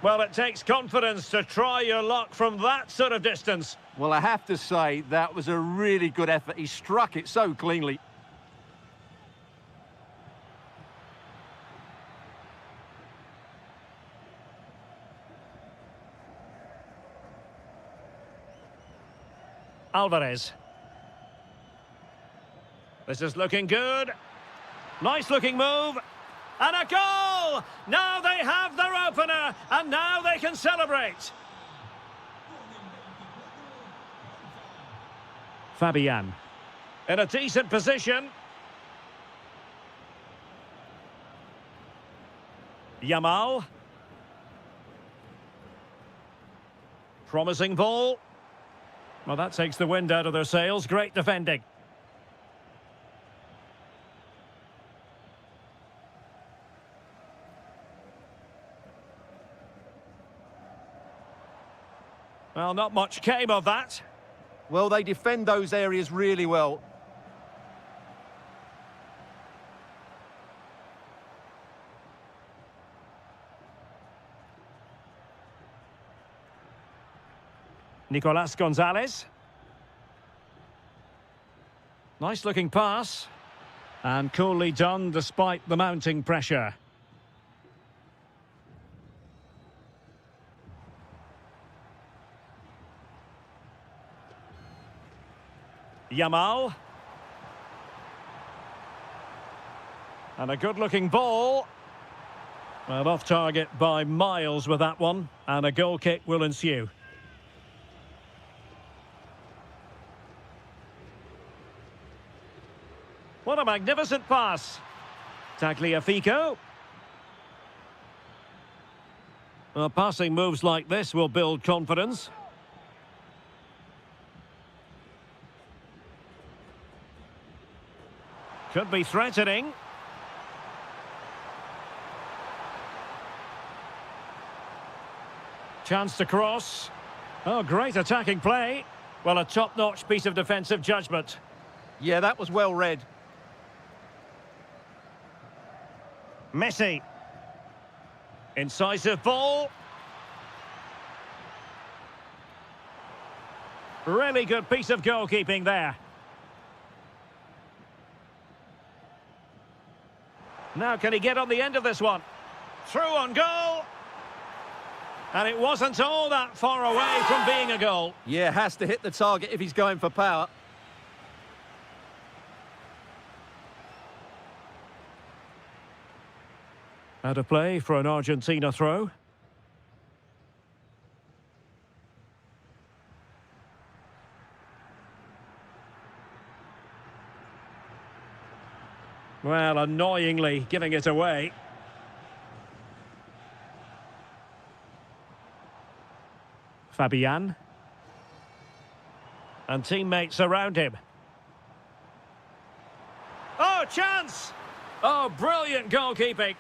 Well, it takes confidence to try your luck from that sort of distance. Well, I have to say, that was a really good effort. He struck it so cleanly. Álvarez. This is looking good. Nice looking move. And a goal! Now they have their opener, and now they can celebrate. Fabian. In a decent position. Yamal. Promising ball. Well, that takes the wind out of their sails. Great defending. Well, not much came of that. Well, they defend those areas really well. Nicolás González. Nice looking pass. And coolly done despite the mounting pressure. Yamal. And a good-looking ball. Well, off target by miles with that one. And a goal kick will ensue. What a magnificent pass. Tagliafico. Well, passing moves like this will build confidence. Could be threatening. Chance to cross. Oh, great attacking play. Well, a top-notch piece of defensive judgment. Yeah, that was well read. Messi. Incisive ball. Really good piece of goalkeeping there. Now can he get on the end of this one? Through on goal. And it wasn't all that far away from being a goal. Yeah, has to hit the target if he's going for power. Out of play for an Argentina throw. Well, annoyingly giving it away. Fabian. And teammates around him. Oh, chance! Oh, brilliant goalkeeping.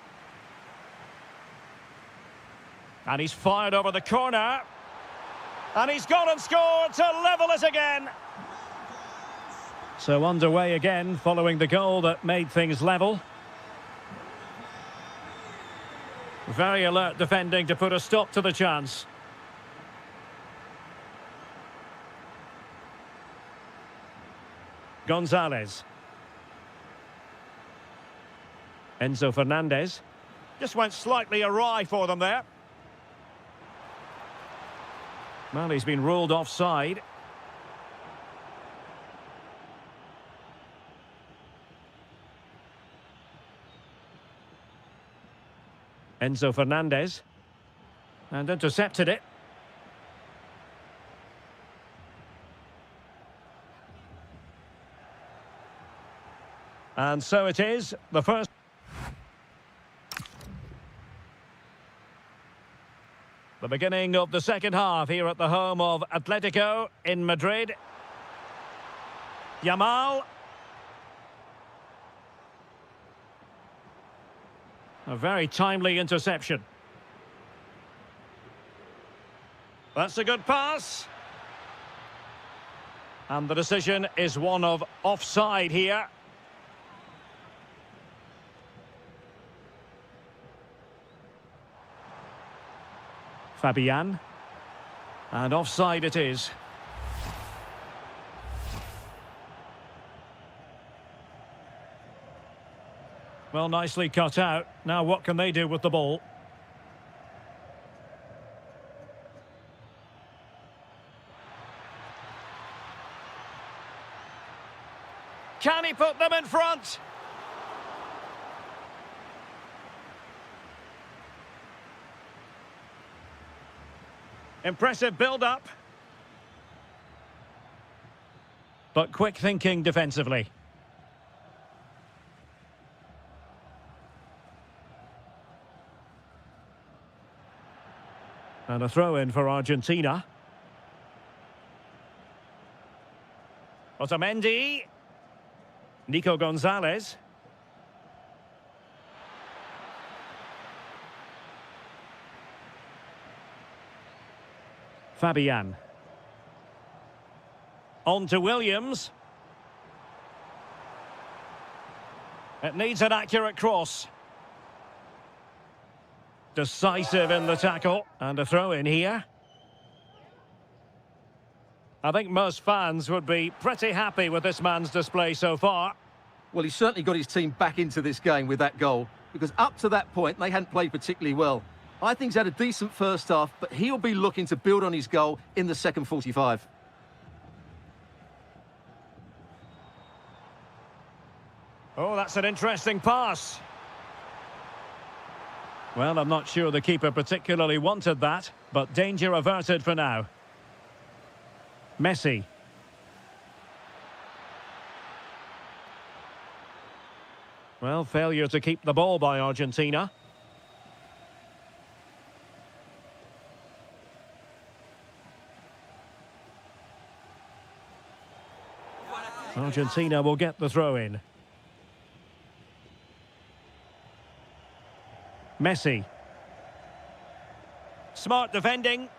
And he's fired over the corner. And he's gone and scored to level it again. So underway again following the goal that made things level. Very alert defending to put a stop to the chance. Gonzalez. Enzo Fernandez. Just went slightly awry for them there. Well, he's been ruled offside. Enzo Fernandez. And intercepted it. And so it is, the first... The beginning of the second half here at the home of Atletico in Madrid. Yamal. A very timely interception. That's a good pass. And the decision is one of offside here. Fabian. And offside it is. Well, nicely cut out. Now what can they do with the ball? Can he put them in front? Impressive build-up. But quick thinking defensively. And a throw-in for Argentina. Otamendi. Nico Gonzalez. Fabian. On to Williams. It needs an accurate cross. Decisive in the tackle. And a throw in here. I think most fans would be pretty happy with this man's display so far. Well, he certainly got his team back into this game with that goal, because up to that point, they hadn't played particularly well. I think he's had a decent first half, but he'll be looking to build on his goal in the second 45. Oh, that's an interesting pass. Well, I'm not sure the keeper particularly wanted that, but danger averted for now. Messi. Well, failure to keep the ball by Argentina. Argentina will get the throw in. Messi. Smart defending.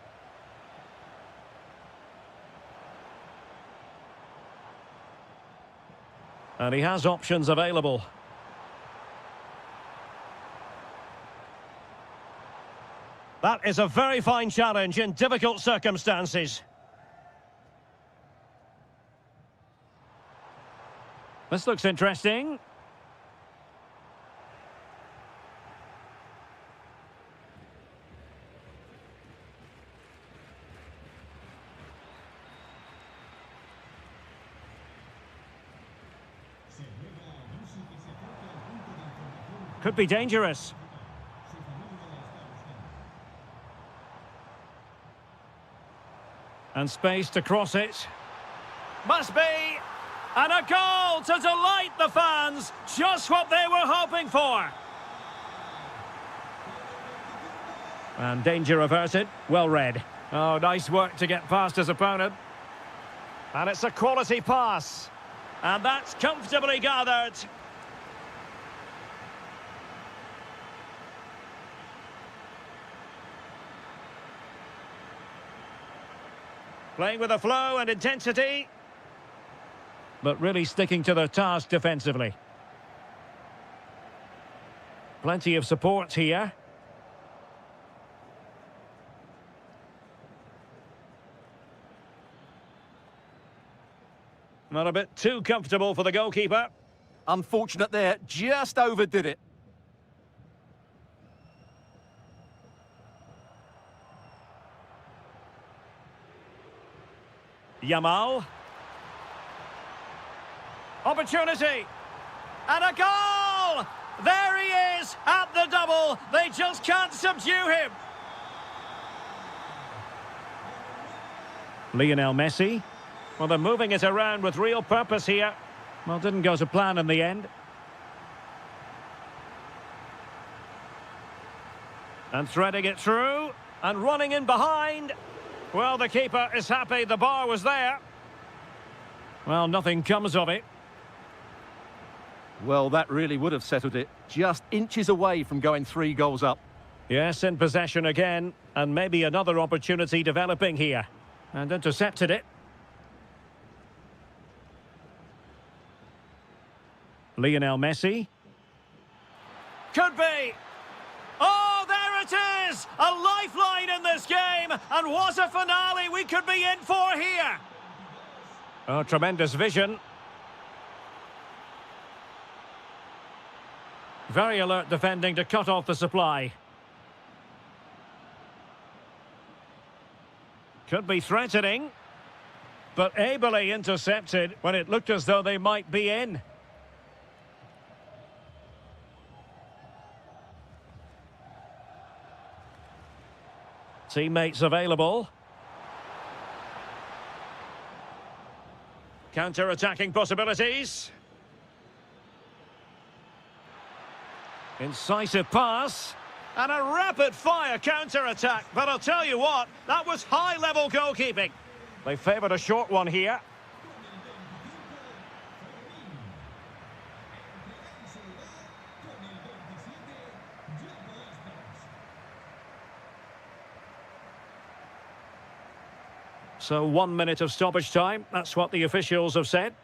And he has options available. That is a very fine challenge in difficult circumstances. This looks interesting. Could be dangerous. And space to cross it. Must be! And a goal to delight the fans! Just what they were hoping for! And danger averted. Well read. Oh, nice work to get past his opponent. And it's a quality pass. And that's comfortably gathered. Playing with a flow and intensity. But really sticking to their task defensively. Plenty of support here. Not a bit too comfortable for the goalkeeper. Unfortunate there, just overdid it. Yamal. Opportunity. And a goal! There he is at the double. They just can't subdue him. Lionel Messi. Well, they're moving it around with real purpose here. Well, didn't go to plan in the end. And threading it through. And running in behind. Well, the keeper is happy the bar was there. Well, nothing comes of it. Well, that really would have settled it. Just inches away from going 3 goals up. Yes, in possession again. And maybe another opportunity developing here. And intercepted it. Lionel Messi. Could be. Oh, there it is! A lifeline in this game! And what a finale we could be in for here! Oh, tremendous vision. Very alert defending to cut off the supply. Could be threatening. But ably intercepted when it looked as though they might be in. Teammates available. Counter-attacking possibilities. Incisive pass. And a rapid-fire counter-attack. But I'll tell you what, that was high-level goalkeeping. They favoured a short one here. So 1 minute of stoppage time. That's what the officials have said.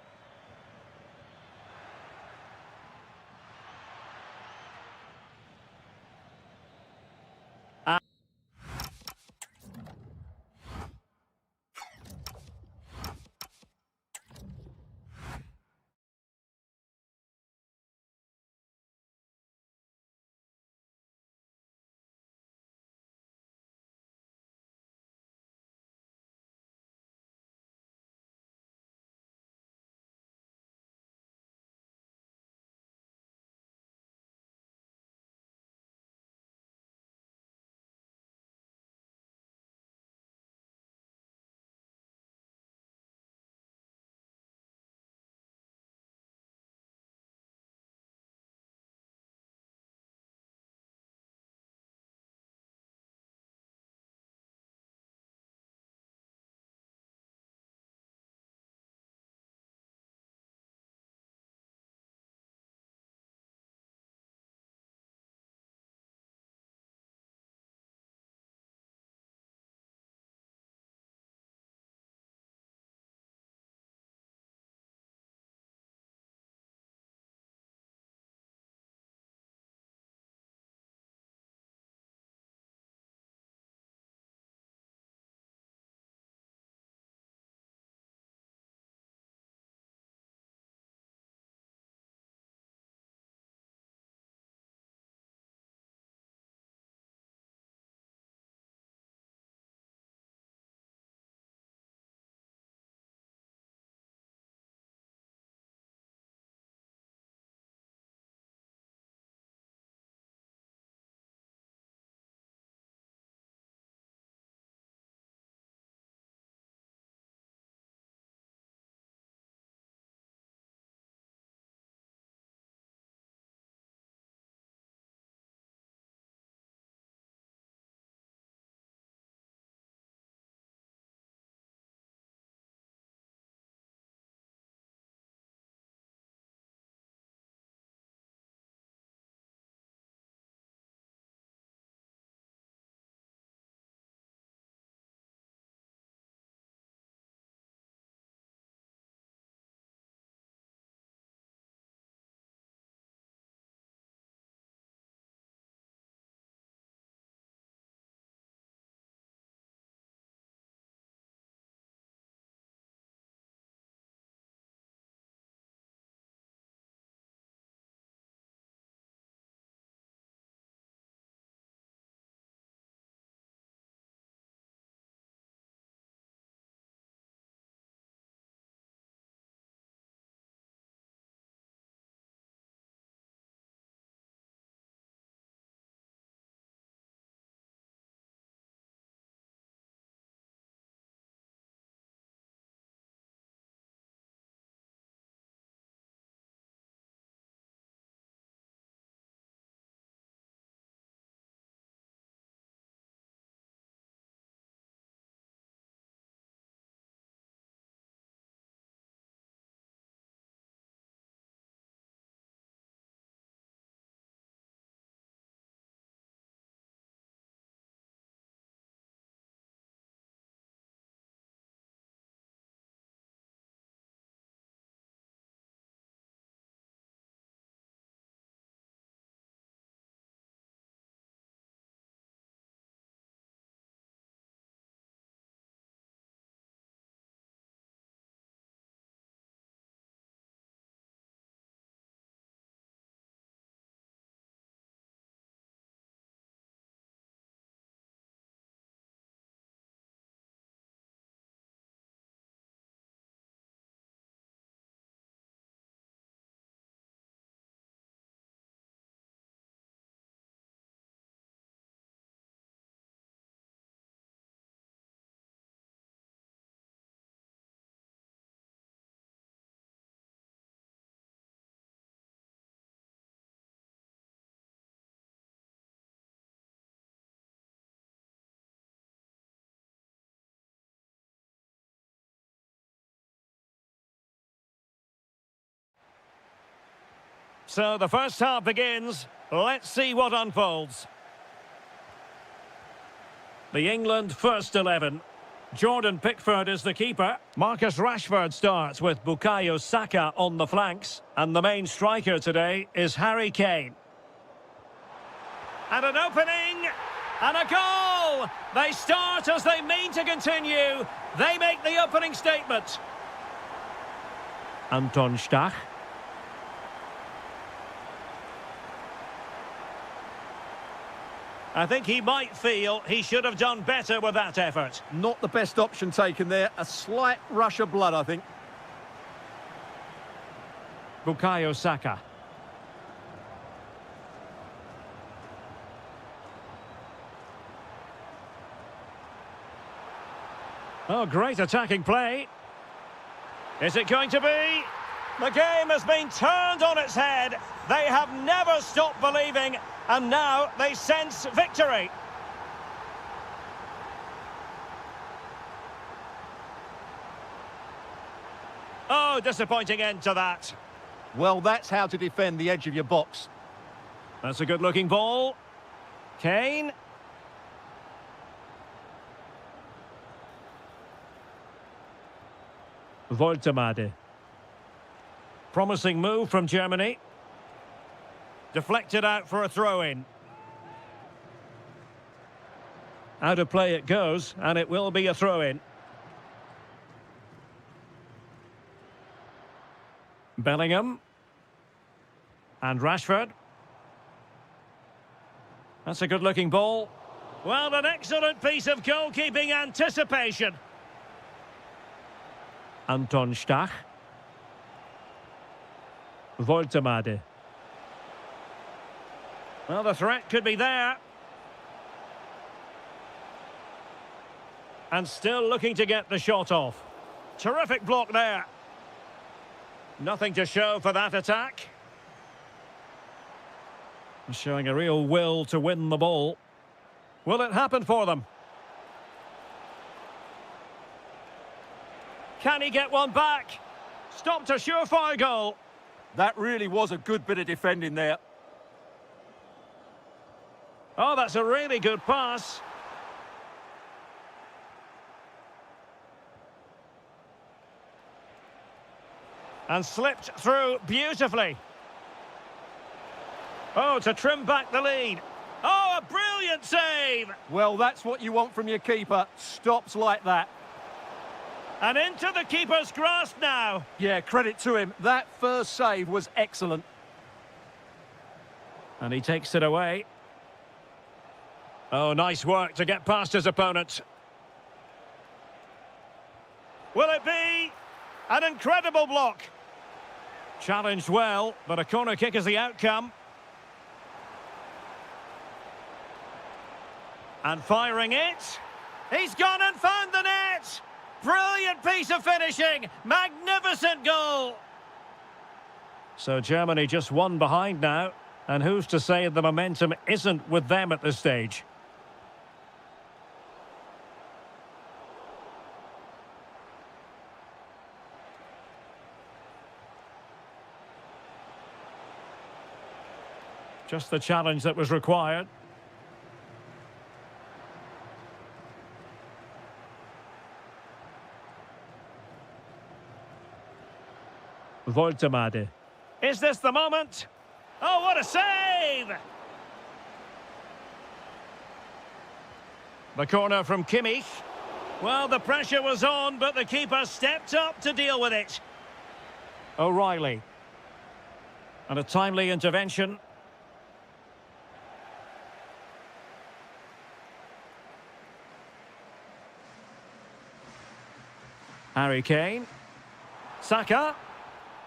So the first half begins. Let's see what unfolds. The England first 11. Jordan Pickford is the keeper. Marcus Rashford starts with Bukayo Saka on the flanks. And the main striker today is Harry Kane. And an opening! And a goal! They start as they mean to continue. They make the opening statement. Anton Stach. I think he might feel he should have done better with that effort. Not the best option taken there. A slight rush of blood, I think. Bukayo Saka. Oh, great attacking play. Is it going to be? The game has been turned on its head. They have never stopped believing, and now they sense victory. Oh, disappointing end to that. Well, that's how to defend the edge of your box. That's a good-looking ball. Kane. Voltemade. Promising move from Germany. Deflected out for a throw-in. Out of play it goes, and it will be a throw-in. Bellingham. And Rashford. That's a good-looking ball. Well, an excellent piece of goalkeeping anticipation. Anton Stach. Voltemade. Well, the threat could be there. And still looking to get the shot off. Terrific block there. Nothing to show for that attack. Showing a real will to win the ball. Will it happen for them? Can he get one back? Stopped a surefire goal. That really was a good bit of defending there. Oh, that's a really good pass. And slipped through beautifully. Oh, to trim back the lead. Oh, a brilliant save! Well, that's what you want from your keeper. Stops like that. And into the keeper's grasp now. Yeah, credit to him. That first save was excellent. And he takes it away. Oh, nice work to get past his opponent. Will it be? An incredible block. Challenged well, but a corner kick is the outcome. And firing it. He's gone and found the net. Brilliant piece of finishing. Magnificent goal. So Germany just one behind now. And who's to say the momentum isn't with them at this stage? Just the challenge that was required. Voltemade. Is this the moment? Oh, what a save! The corner from Kimmich. Well, the pressure was on, but the keeper stepped up to deal with it. O'Reilly. And a timely intervention. Harry Kane. Saka.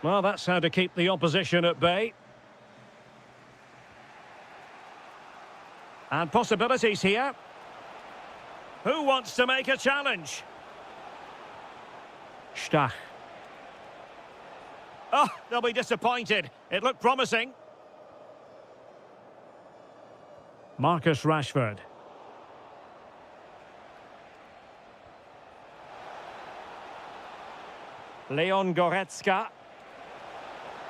Well, that's how to keep the opposition at bay. And possibilities here. Who wants to make a challenge? Stach. Oh, they'll be disappointed. It looked promising. Marcus Rashford. Leon Goretzka.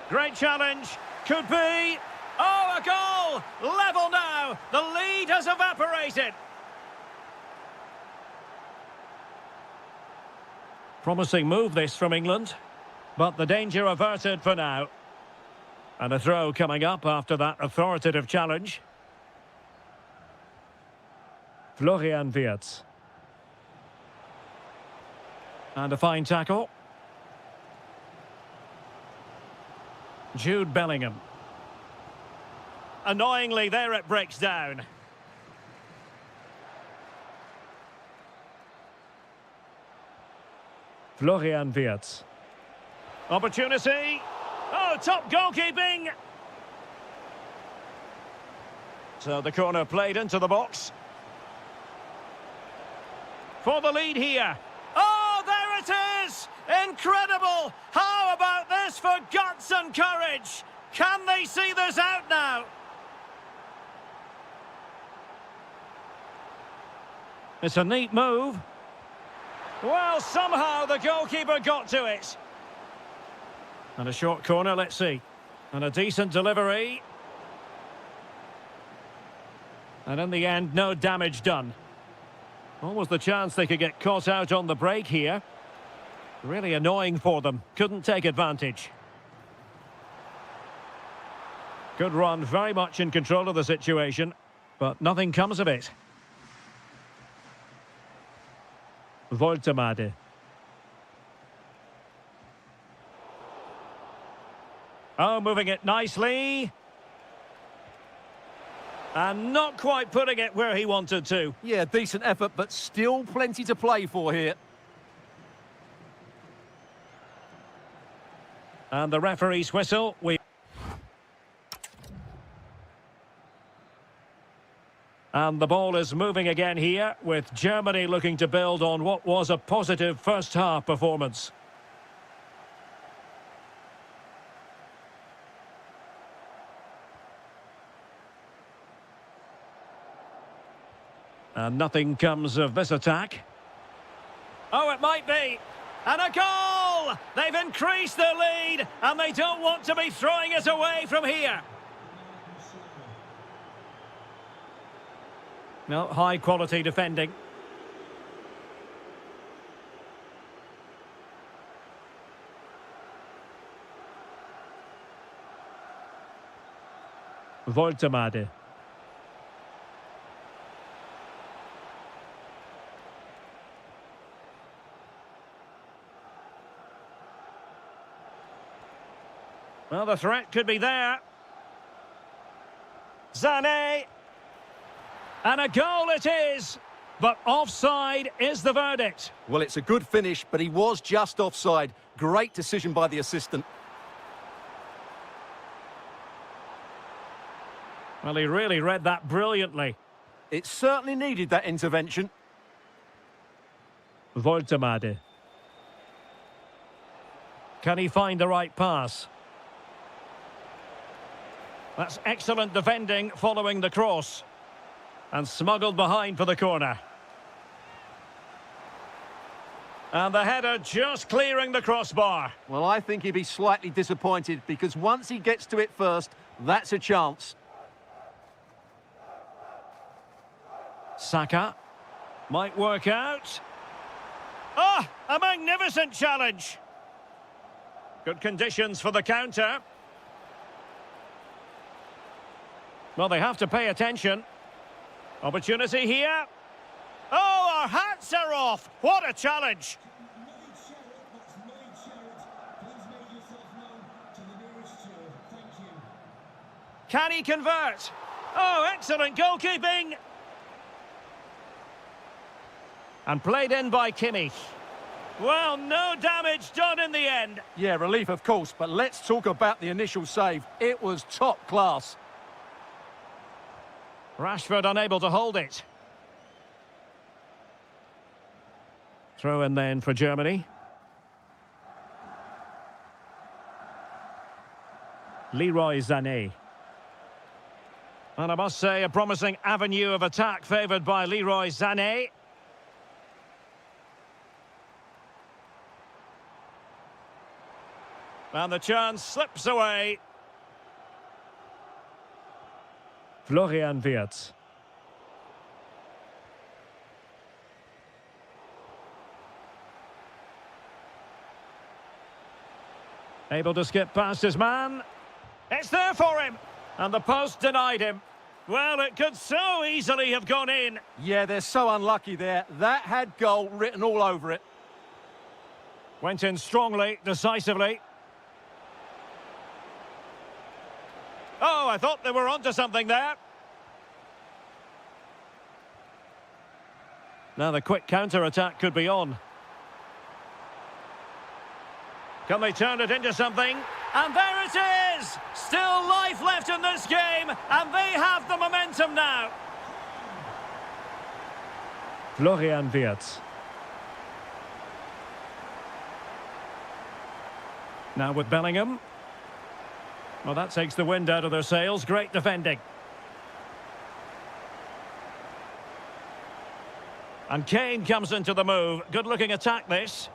Great challenge. Could be. Oh, a goal! Level now. The lead has evaporated. Promising move this from England, but the danger averted for now. And a throw coming up after that authoritative challenge. Florian Wirtz. And a fine tackle. Jude Bellingham. Annoyingly, there it breaks down. Florian Wirtz. Opportunity. Oh, top goalkeeping. So the corner played into the box. For the lead here. Oh, there it is! Incredible! How about this for guts and courage? Can they see this out now? It's a neat move. Well, somehow the goalkeeper got to it. And a short corner, let's see. And a decent delivery. And in the end, no damage done. Almost the chance they could get caught out on the break here. Really annoying for them. Couldn't take advantage. Good run, very much in control of the situation. But nothing comes of it. Voltemade. Oh, moving it nicely. And not quite putting it where he wanted to. Yeah, decent effort, but still plenty to play for here. And the referee's whistle. And the ball is moving again here, with Germany looking to build on what was a positive first-half performance. And nothing comes of this attack. Oh, it might be. And a goal! They've increased their lead, and they don't want to be throwing it away from here. No, high-quality defending. Voltemade. Well, the threat could be there. Sané. And a goal it is. But offside is the verdict. Well, it's a good finish, but he was just offside. Great decision by the assistant. Well, he really read that brilliantly. It certainly needed that intervention. Voltemade. Can he find the right pass? That's excellent defending following the cross. And smuggled behind for the corner. And the header just clearing the crossbar. Well, I think he'd be slightly disappointed because once he gets to it first, that's a chance. Saka. Might work out. Ah, a magnificent challenge. Good conditions for the counter. Well, they have to pay attention. Opportunity here. Oh, our hats are off. What a challenge. Can he convert? Oh, excellent goalkeeping. And played in by Kimmich. Well, no damage done in the end. Yeah, relief, of course, but let's talk about the initial save. It was top class. Rashford unable to hold it. Throw in then for Germany. Leroy Sané. And I must say, a promising avenue of attack favoured by Leroy Sané. And the chance slips away. Florian Wirtz. Able to skip past his man. It's there for him. And the post denied him. Well, it could so easily have gone in. Yeah, they're so unlucky there. That had goal written all over it. Went in strongly, decisively. Oh, I thought they were onto something there. Now the quick counter-attack could be on. Can they turn it into something? And there it is! Still life left in this game, and they have the momentum now. Florian Wirtz. Now with Bellingham. Well, that takes the wind out of their sails. Great defending. And Kane comes into the move. Good-looking attack, this.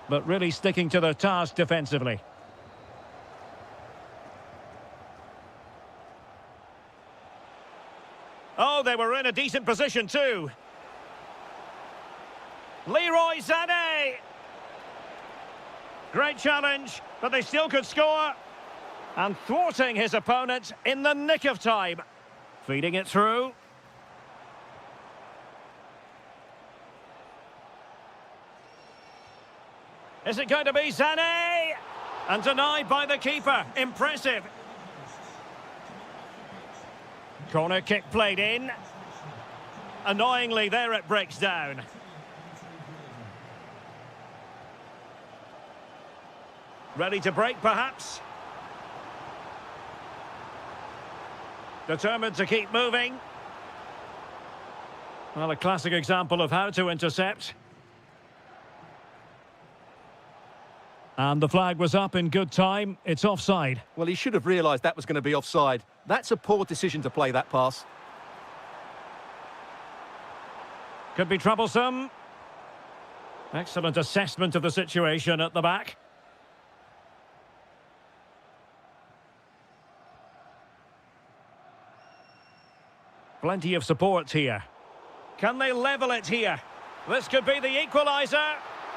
But really sticking to their task defensively. Oh, they were in a decent position too. Leroy Sané. Great challenge, but they still could score. And thwarting his opponent in the nick of time. Feeding it through. Is it going to be Sané? And denied by the keeper. Impressive. Corner kick played in. Annoyingly, there it breaks down. Ready to break, perhaps? Determined to keep moving. Well, a classic example of how to intercept. And the flag was up in good time. It's offside. Well, he should have realised that was going to be offside. That's a poor decision to play that pass. Could be troublesome. Excellent assessment of the situation at the back. Plenty of support here. Can they level it here? This could be the equaliser.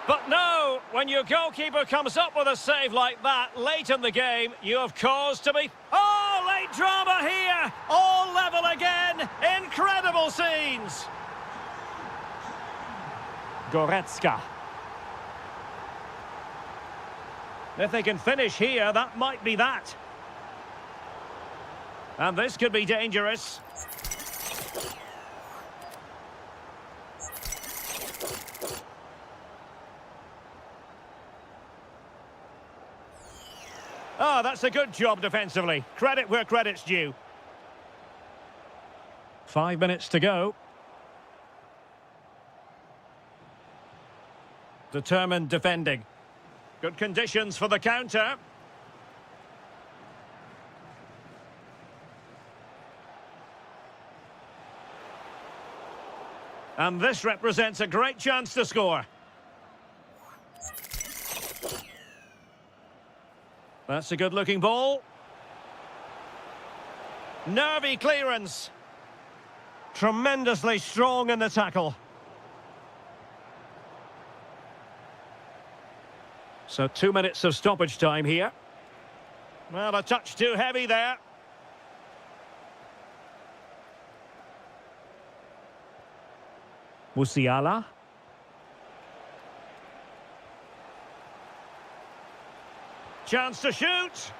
But no, when your goalkeeper comes up with a save like that late in the game, you have cause to be... Oh, late drama here! All level again! Incredible scenes! Goretzka. If they can finish here, that might be that. And this could be dangerous. Oh, that's a good job defensively. Credit where credit's due. 5 minutes to go. Determined defending. Good conditions for the counter. And this represents a great chance to score. That's a good-looking ball. Nervy clearance. Tremendously strong in the tackle. So 2 minutes of stoppage time here. Well, a touch too heavy there. Musiala. Chance to shoot.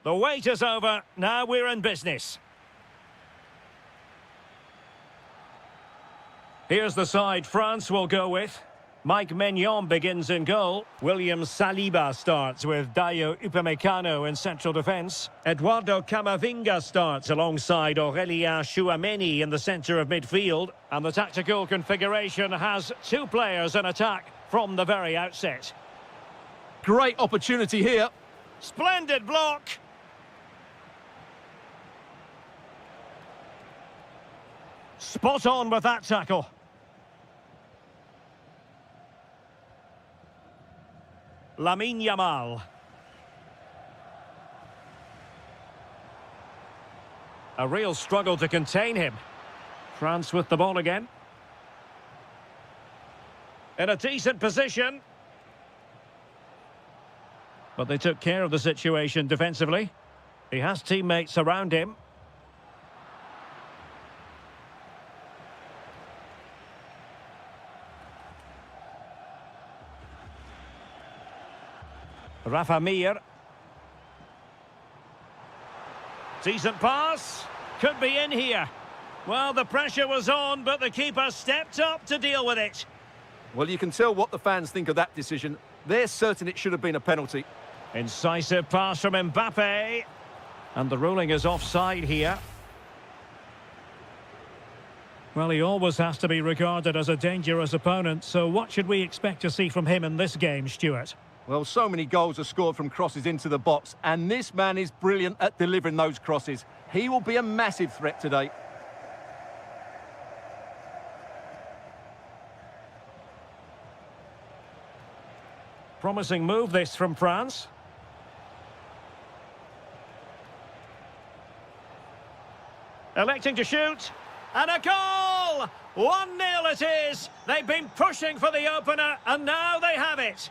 The wait is over. Now we're in business. Here's the side France will go with. Mike Maignan begins in goal. William Saliba starts with Dayo Upamecano in central defence. Eduardo Camavinga starts alongside Aurélien Tchouameni in the centre of midfield. And the tactical configuration has two players in attack from the very outset. Great opportunity here. Splendid block. Spot on with that tackle. Lamine Yamal. A real struggle to contain him. France with the ball again. In a decent position. But they took care of the situation defensively. He has teammates around him. Rafa Mir. Decent pass. Could be in here. Well, the pressure was on, but the keeper stepped up to deal with it. Well, you can tell what the fans think of that decision. They're certain it should have been a penalty. Incisive pass from Mbappe. And the ruling is offside here. Well, he always has to be regarded as a dangerous opponent, so what should we expect to see from him in this game, Stuart? Well, so many goals are scored from crosses into the box, and this man is brilliant at delivering those crosses. He will be a massive threat today. Promising move this from France. Electing to shoot. And a goal! 1-0 it is. They've been pushing for the opener, and now they have it.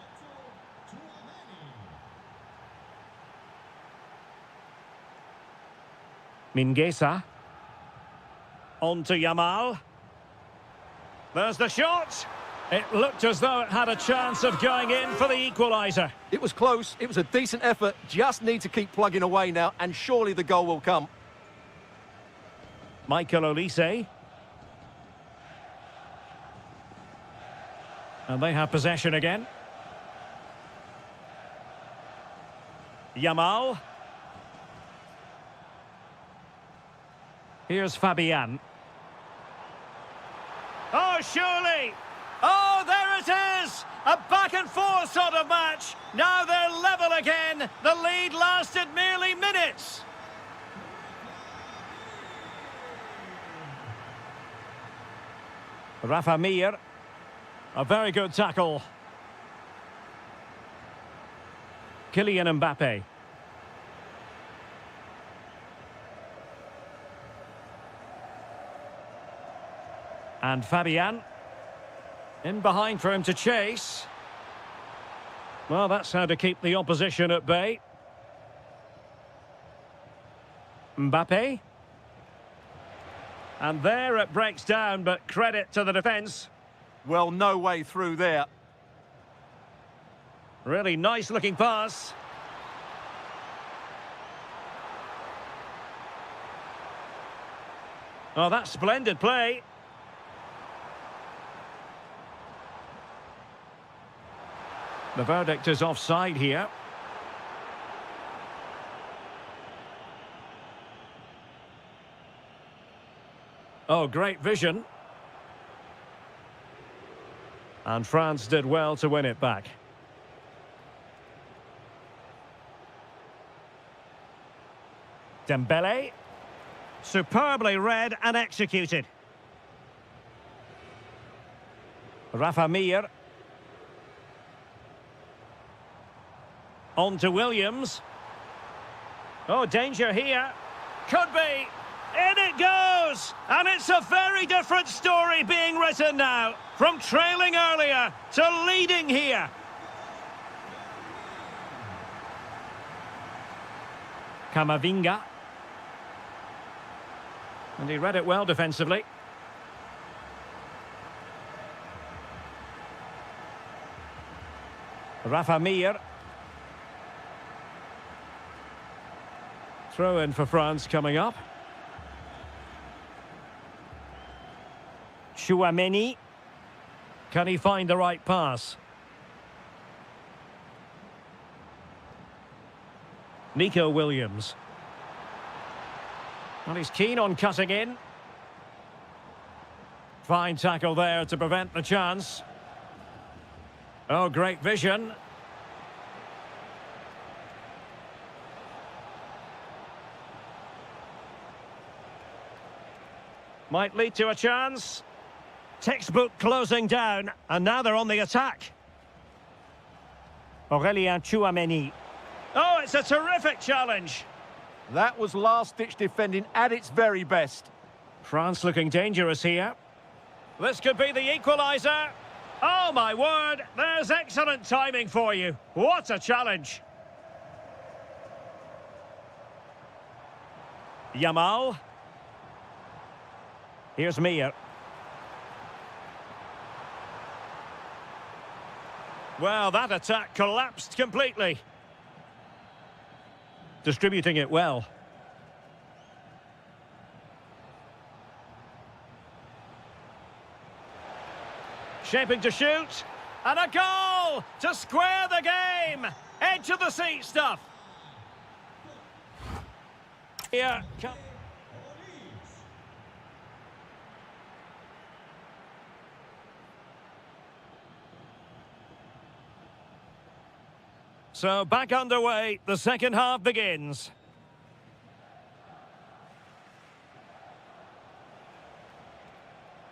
Mingueza. On to Yamal. There's the shot. It looked as though it had a chance of going in for the equaliser. It was close. It was a decent effort. Just need to keep plugging away now, and surely the goal will come. Michael Olise. And they have possession again. Yamal. Here's Fabian. Oh, surely! Oh, there it is! A back-and-forth sort of match. Now they're level again. The lead lasted merely minutes. Rafa Mir. A very good tackle. Kylian Mbappe. And Fabian. In behind for him to chase. Well, that's how to keep the opposition at bay. Mbappe. And there it breaks down, but credit to the defence. Well, no way through there. Really nice-looking pass. Oh, that's splendid play. The verdict is offside here. Oh, great vision. And France did well to win it back. Dembele. Superbly read and executed. Rafa Mir. On to Williams. Oh, danger here. Could be. In it goes! And it's a very different story being written now. From trailing earlier to leading here. Camavinga. And he read it well defensively. Rafa Mir. Throw in for France coming up. Chouameni. Can he find the right pass? Nico Williams. Well, he's keen on cutting in. Fine tackle there to prevent the chance. Oh, great vision. Might lead to a chance. Textbook closing down, and now they're on the attack. Aurélien Chouameni. Oh, it's a terrific challenge. That was last-ditch defending at its very best. France looking dangerous here. This could be the equaliser. Oh, my word, there's excellent timing for you. What a challenge. Yamal. Here's Mir. Well, that attack collapsed completely. Distributing it well. Shaping to shoot. And a goal to square the game. Edge of the seat stuff. Here. So back underway, the second half begins.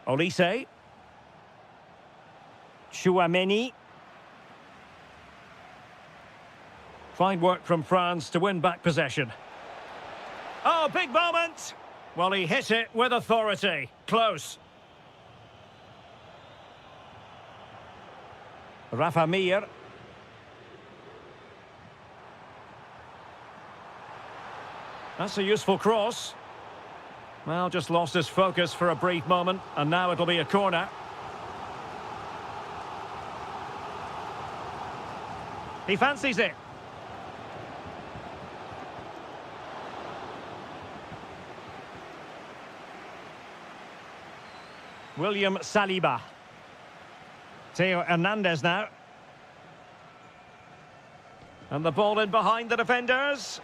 Olise. Chouameni. Fine work from France to win back possession. Oh, big moment! Well, he hit it with authority. Close. Rafa Mir. That's a useful cross. Well, just lost his focus for a brief moment, and now it'll be a corner. He fancies it. William Saliba. Theo Hernandez now. And the ball in behind the defenders.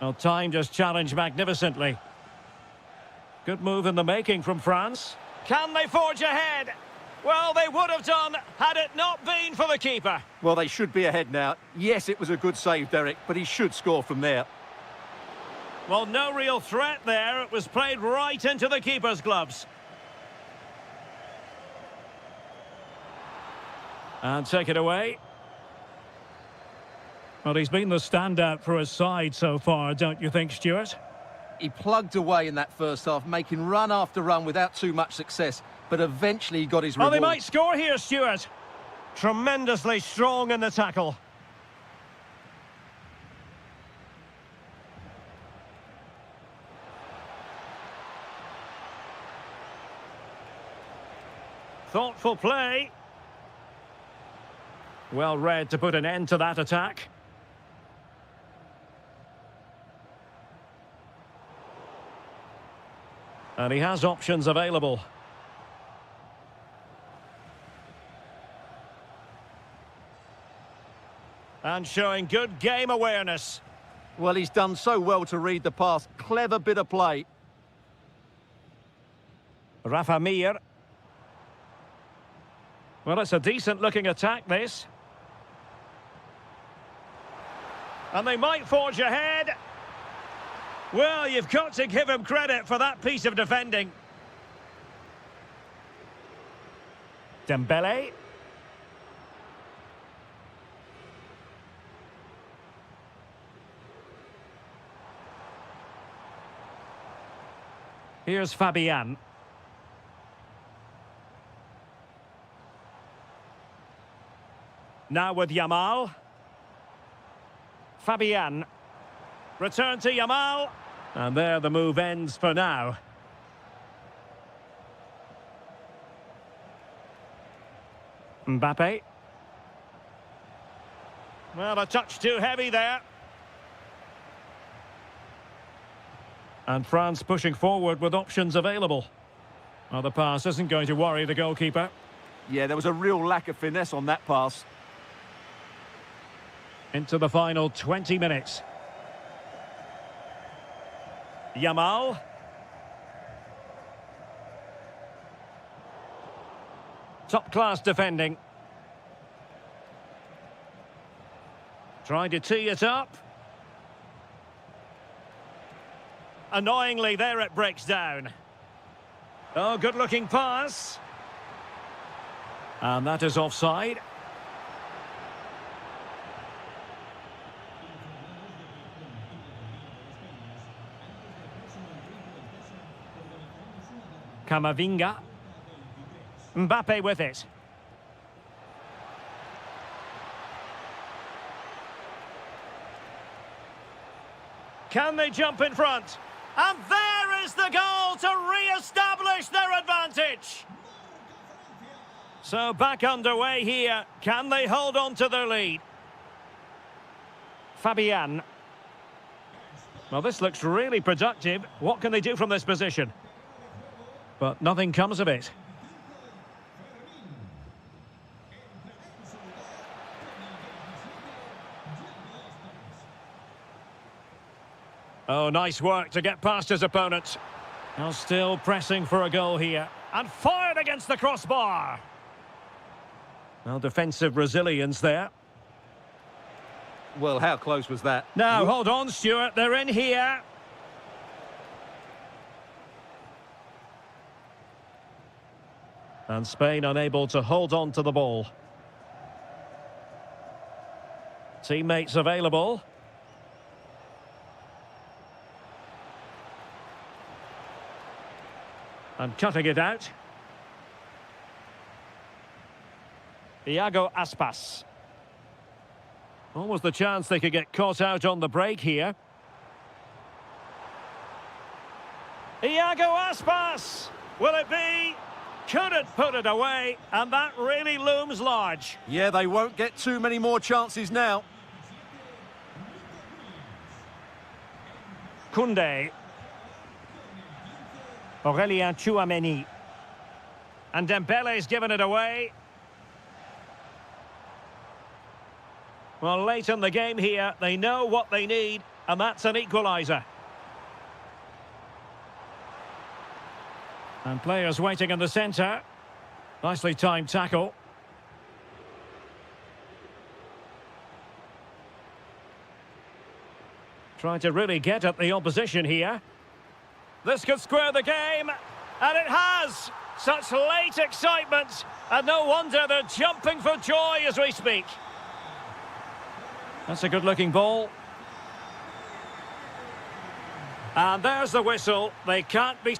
Well, time just challenged magnificently. Good move in the making from France. Can they forge ahead? Well, they would have done had it not been for the keeper. Well, they should be ahead now. Yes, it was a good save, Derek, but he should score from there. Well, no real threat there. It was played right into the keeper's gloves. And take it away. Well, he's been the standout for his side so far, don't you think, Stuart? He plugged away in that first half, making run after run without too much success, but eventually he got his reward. Oh, they might score here, Stuart. Tremendously strong in the tackle. Thoughtful play. Well read to put an end to that attack. And he has options available. And showing good game awareness. Well, he's done so well to read the pass. Clever bit of play. Rafa Mir. Well, it's a decent-looking attack, this. And they might forge ahead. Well, you've got to give him credit for that piece of defending. Dembele. Here's Fabian. Now with Yamal. Fabian. Return to Yamal. And there the move ends for now. Mbappe. Well, a touch too heavy there. And France pushing forward with options available. Well, the pass isn't going to worry the goalkeeper. Yeah, there was a real lack of finesse on that pass. Into the final 20 minutes. Yamal. Top-class defending. Trying to tee it up. Annoyingly, there it breaks down. Oh, good-looking pass. And that is offside. Camavinga. Mbappe with it. Can they jump in front? And there is the goal to re-establish their advantage. So back underway here. Can they hold on to their lead? Fabian. Well, this looks really productive. What can they do from this position? But nothing comes of it. Oh, nice work to get past his opponent. Now still pressing for a goal here. And fired against the crossbar. Well, defensive resilience there. Well, how close was that? Now, hold on, Stuart. They're in here. And Spain unable to hold on to the ball. Teammates available. And cutting it out. Iago Aspas. Almost the chance they could get caught out on the break here. Iago Aspas! Will it be? Couldn't put it away, and that really looms large. Yeah, they won't get too many more chances now. Koundé. Aurélien Tchouameni. And Dembele's given it away. Well, late in the game here, they know what they need, and that's an equaliser. And players waiting in the centre. Nicely timed tackle. Trying to really get at the opposition here. This could square the game, and it has! Such late excitement, and no wonder they're jumping for joy as we speak. That's a good-looking ball. And there's the whistle. They can't be...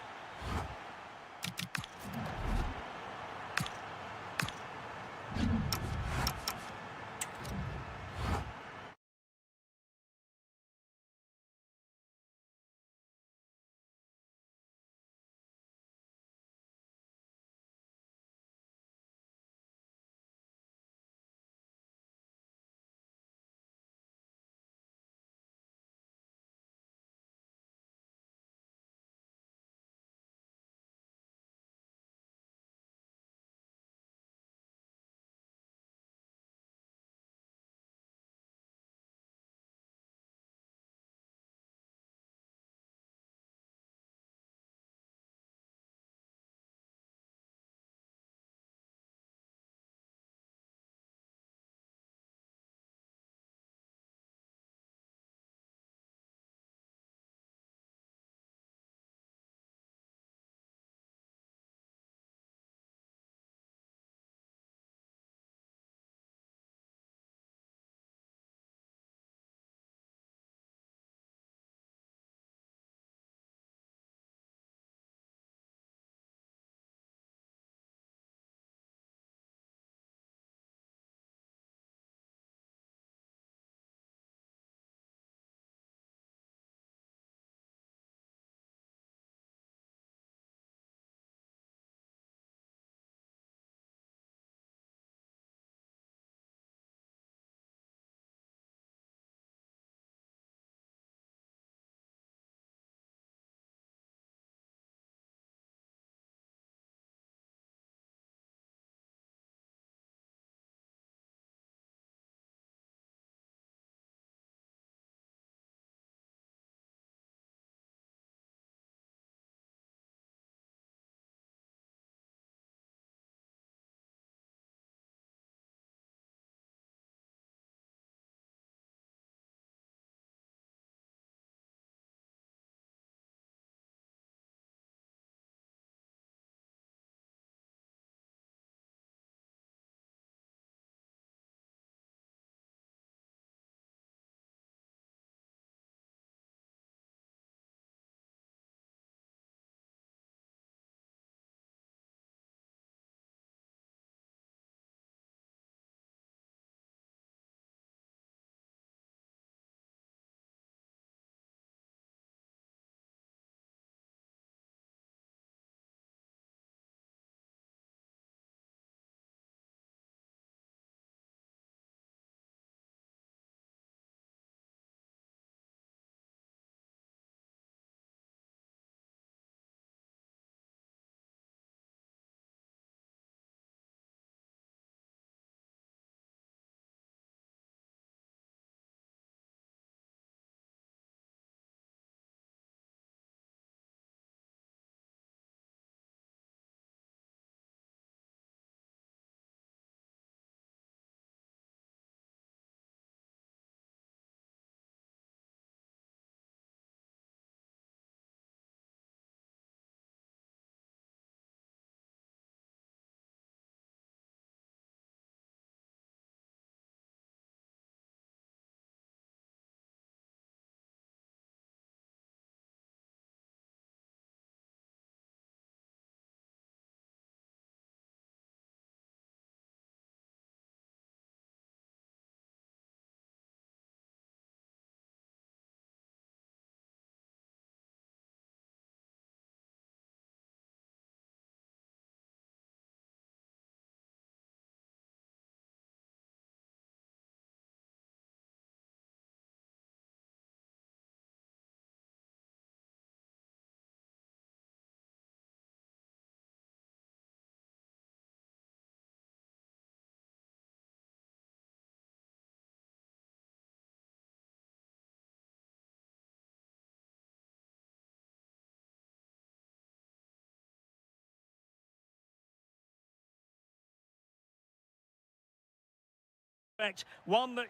One that...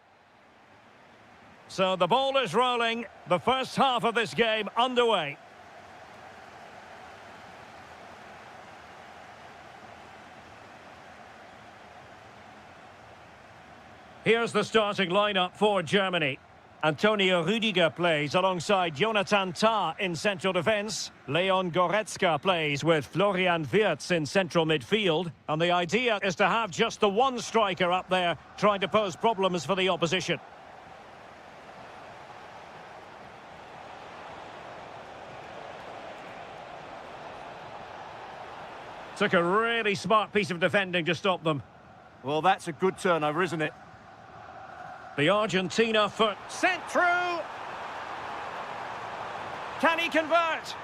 So the ball is rolling. The first half of this game underway. Here's the starting lineup for Germany. Antonio Rüdiger plays alongside Jonathan Tah in central defence. Leon Goretzka plays with Florian Wirtz in central midfield. And the idea is to have just the one striker up there trying to pose problems for the opposition. Took a really smart piece of defending to stop them. Well, that's a good turnover, isn't it? The Argentina foot sent through. Can he convert?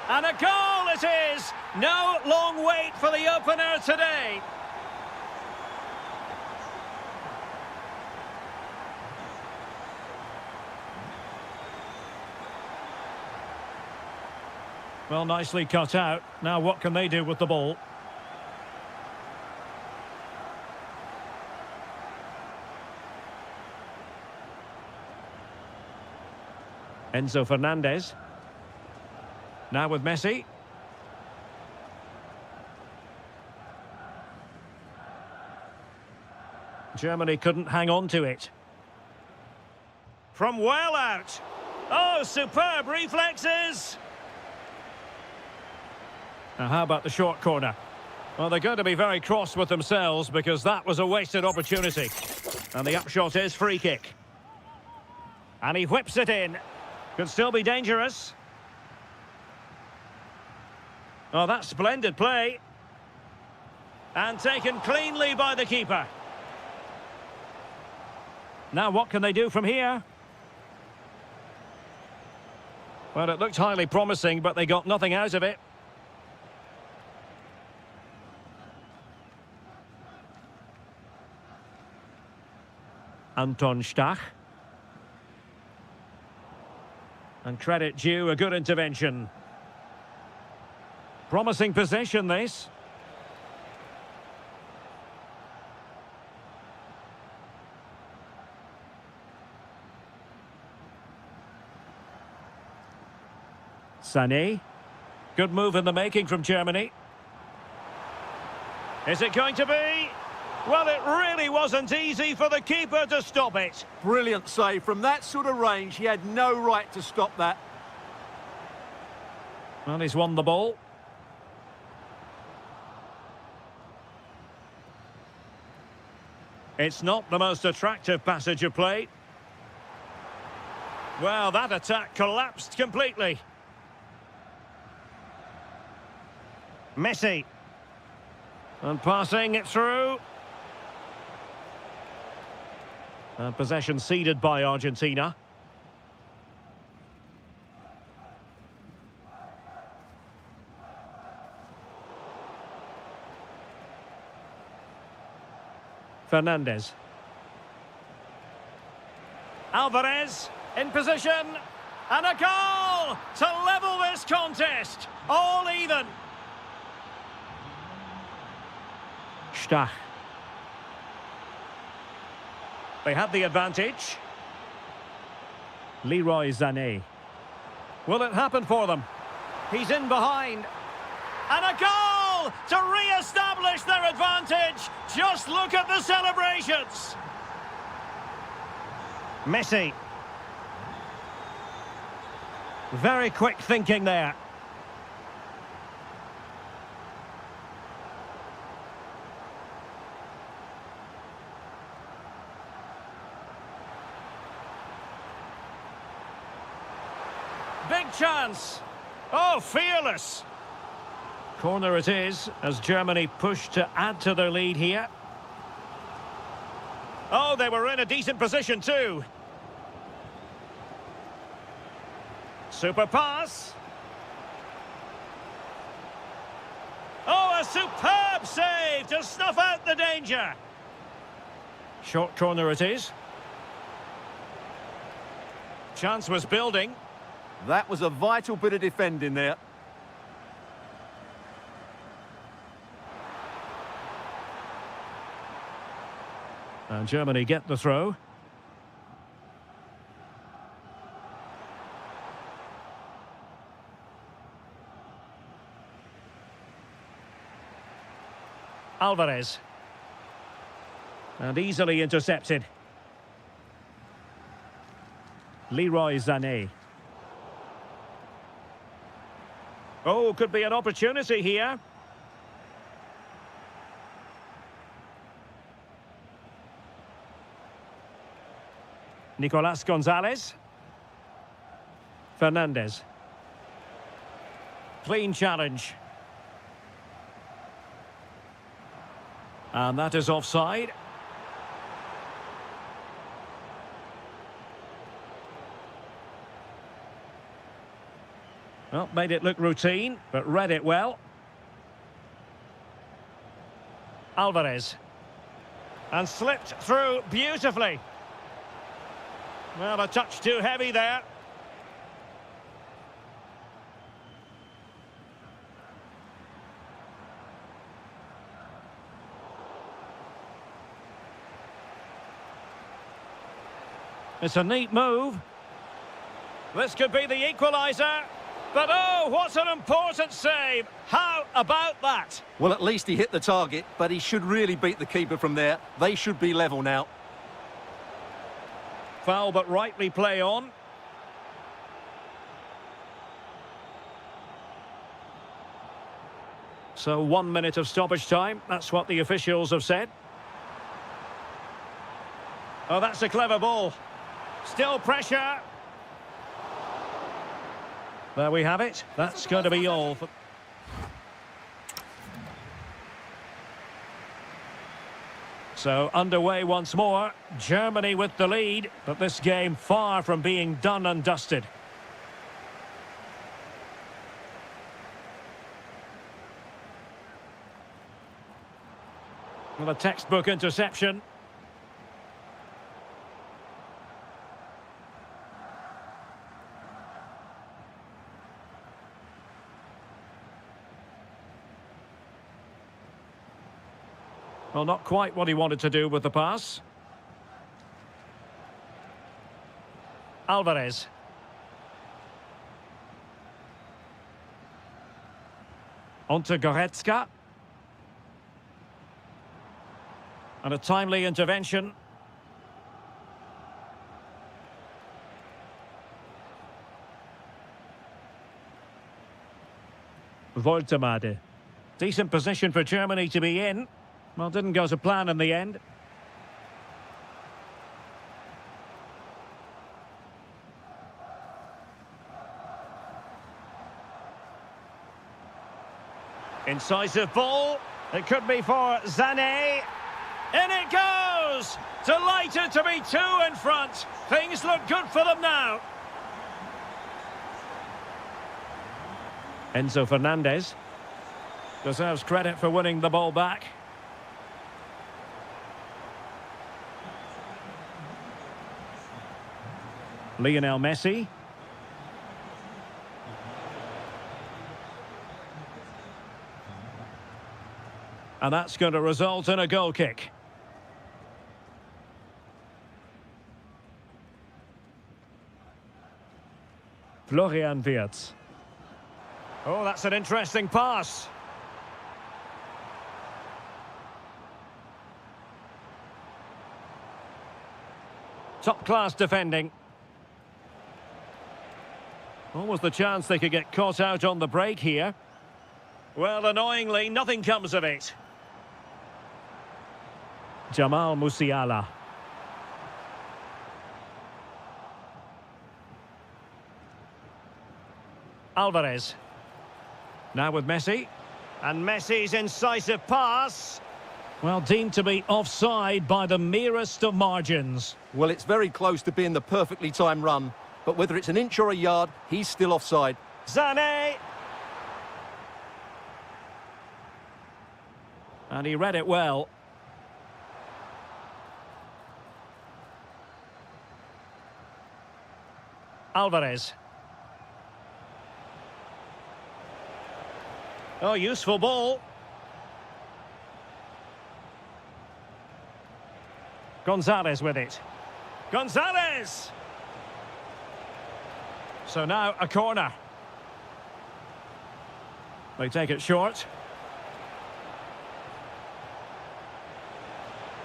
And a goal it is. No long wait for the opener today. Well, nicely cut out. Now what can they do with the ball? Enzo Fernandez. Now with Messi. Germany couldn't hang on to it. From well out. Oh, superb reflexes. Now, how about the short corner? Well, they're going to be very cross with themselves because that was a wasted opportunity. And the upshot is free kick. And he whips it in. Could still be dangerous. Oh, that's splendid play. And taken cleanly by the keeper. Now, what can they do from here? Well, it looked highly promising, but they got nothing out of it. Anton Stach. And credit due, a good intervention. Promising possession, this. Sané. Good move in the making from Germany. Is it going to be? Well, it really wasn't easy for the keeper to stop it. Brilliant save. From that sort of range, he had no right to stop that. Well, he's won the ball. It's not the most attractive passage of play. Well, that attack collapsed completely. Messi. And passing it through. Possession ceded by Argentina. Fernandez. Alvarez in position. And a goal to level this contest. All even. Stach. They had the advantage. Leroy Sané. Will it happen for them? He's in behind. And a goal to re-establish their advantage. Just look at the celebrations. Messi. Very quick thinking there. Big chance. Oh, fearless. Corner it is, as Germany push to add to their lead here. Oh, they were in a decent position too. Super pass. Oh, a superb save to snuff out the danger. Short corner it is. Chance was building. That was a vital bit of defending there. And Germany get the throw. Alvarez. And easily intercepted. Leroy Sané. Oh, could be an opportunity here. Nicolas Gonzalez. Fernandez. Clean challenge. And that is offside. Well, made it look routine, but read it well. Alvarez. And slipped through beautifully. Well, a touch too heavy there. It's a neat move. This could be the equaliser. But oh, what an important save. How about that? Well, at least he hit the target, but he should really beat the keeper from there. They should be level now. Foul, but rightly play on. So 1 minute of stoppage time. That's what the officials have said. Oh, that's a clever ball. Still pressure. There we have it. That's going to be all. So underway once more. Germany with the lead, but this game far from being done and dusted. Well, a textbook interception. Well, not quite what he wanted to do with the pass. Alvarez. On to Goretzka. And a timely intervention. Woltemade. Decent position for Germany to be in. Well, didn't go to plan in the end. Incisive ball. It could be for Sané. In it goes! Delighted to be two in front. Things look good for them now. Enzo Fernandez deserves credit for winning the ball back. Lionel Messi. And that's going to result in a goal kick. Florian Wirtz. Oh, that's an interesting pass. Top-class defending. What was the chance they could get caught out on the break here? Well, annoyingly, nothing comes of it. Jamal Musiala. Alvarez. Now with Messi. And Messi's incisive pass. Well, deemed to be offside by the merest of margins. Well, it's very close to being the perfectly timed run. But whether it's an inch or a yard, he's still offside. Sané. And he read it well. Alvarez. Oh, useful ball. Gonzalez with it. Gonzalez! So now a corner. They take it short.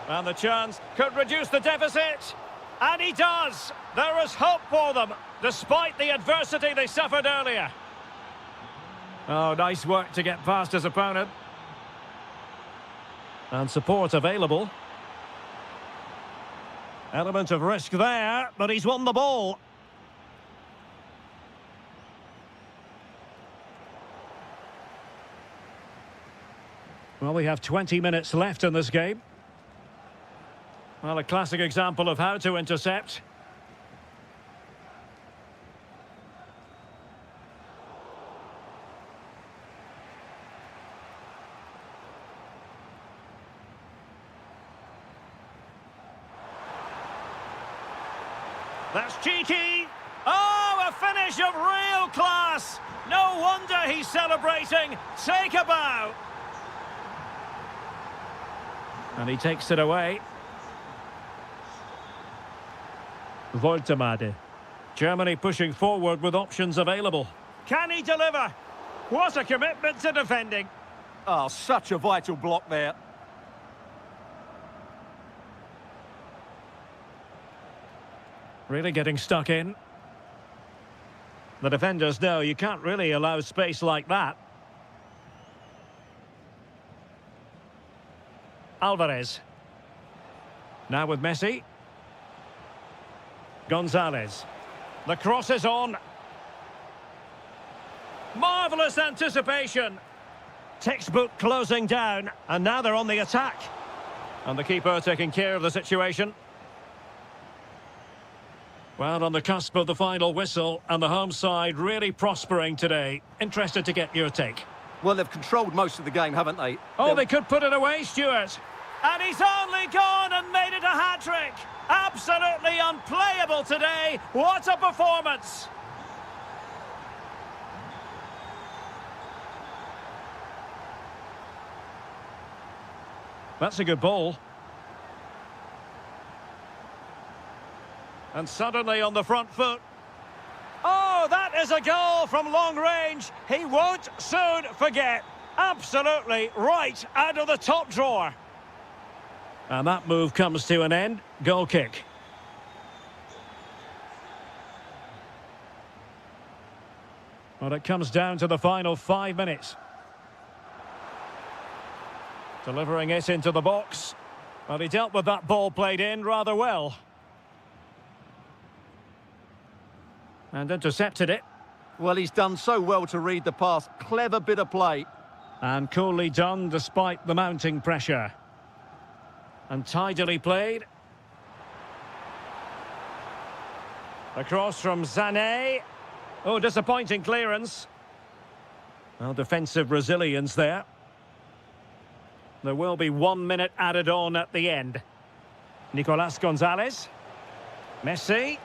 And the chance could reduce the deficit. And he does. There is hope for them, despite the adversity they suffered earlier. Oh, nice work to get past his opponent. And support available. Element of risk there, but he's won the ball. Well, we have 20 minutes left in this game. Well, a classic example of how to intercept. That's cheeky. Oh, a finish of real class. No wonder he's celebrating. Take a bow. And he takes it away. Voltemade. Germany pushing forward with options available. Can he deliver? What a commitment to defending. Oh, such a vital block there. Really getting stuck in. The defenders know you can't really allow space like that. Alvarez. Now with Messi. Gonzalez. The cross is on. Marvellous anticipation. Textbook closing down. And now they're on the attack. And the keeper taking care of the situation. Well, on the cusp of the final whistle, and the home side really prospering today. Interested to get your take. Well, they've controlled most of the game, haven't they? Oh, they could put it away, Stuart. And he's only gone and made it a hat-trick. Absolutely unplayable today. What a performance. That's a good ball. And suddenly on the front foot. Oh, that is a goal from long range. He won't soon forget. Absolutely right out of the top drawer. And that move comes to an end. Goal kick. Well, it comes down to the final 5 minutes. Delivering it into the box. Well, he dealt with that ball played in rather well. And intercepted it. Well, he's done so well to read the pass. Clever bit of play. And coolly done despite the mounting pressure. And tidily played. Across from Sané. Oh, disappointing clearance. Well, defensive resilience there. There will be 1 minute added on at the end. Nicolas Gonzalez. Messi.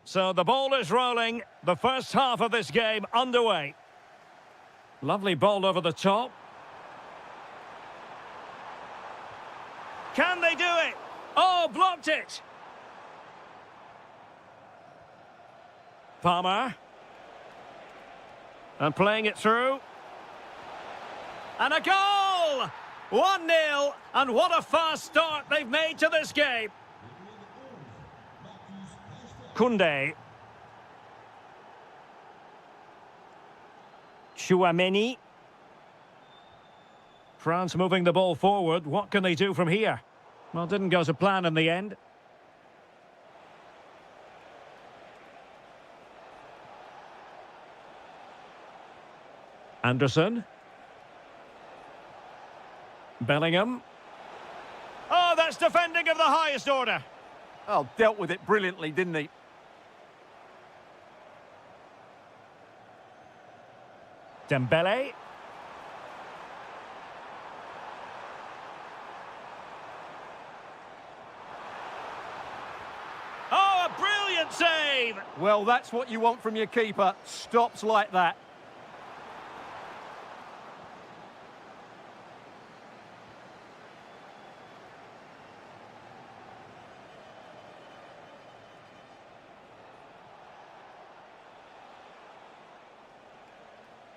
So the ball is rolling. The first half of this game underway. Lovely ball over the top. Can they do it? Oh, blocked it. Palmer. And playing it through. And a goal! 1-0, and what a fast start they've made to this game. Koundé. Chouameni. France moving the ball forward. What can they do from here? Well, didn't go to plan in the end. Anderson. Bellingham. Oh, that's defending of the highest order. Oh, dealt with it brilliantly, didn't he? Dembele. Oh, a brilliant save! Well, that's what you want from your keeper. Stops like that.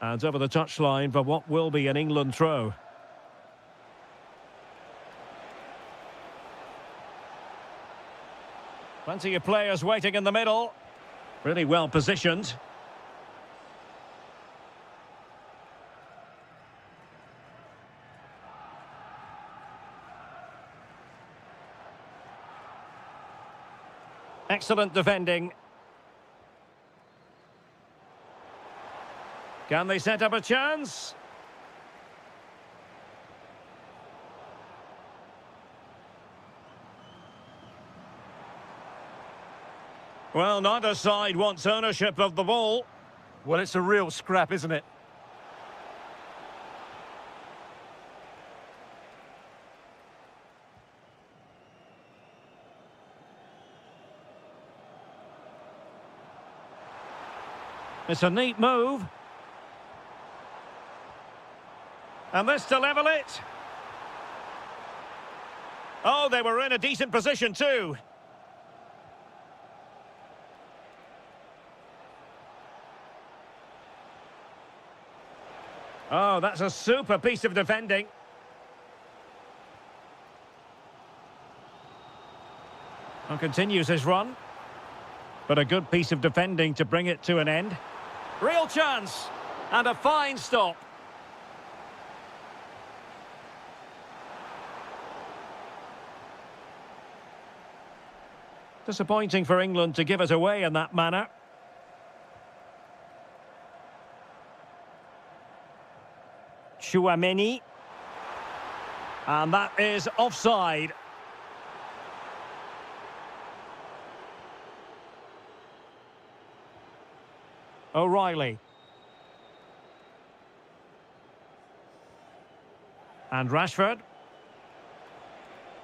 And over the touchline for what will be an England throw. Plenty of players waiting in the middle. Really well positioned. Excellent defending. Can they set up a chance? Well, neither side wants ownership of the ball. Well, it's a real scrap, isn't it? It's a neat move. And this to level it. Oh, they were in a decent position too. Oh, that's a super piece of defending. And continues his run. But a good piece of defending to bring it to an end. Real chance. And a fine stop. Disappointing for England to give it away in that manner. Chouameni. And that is offside. O'Reilly. And Rashford.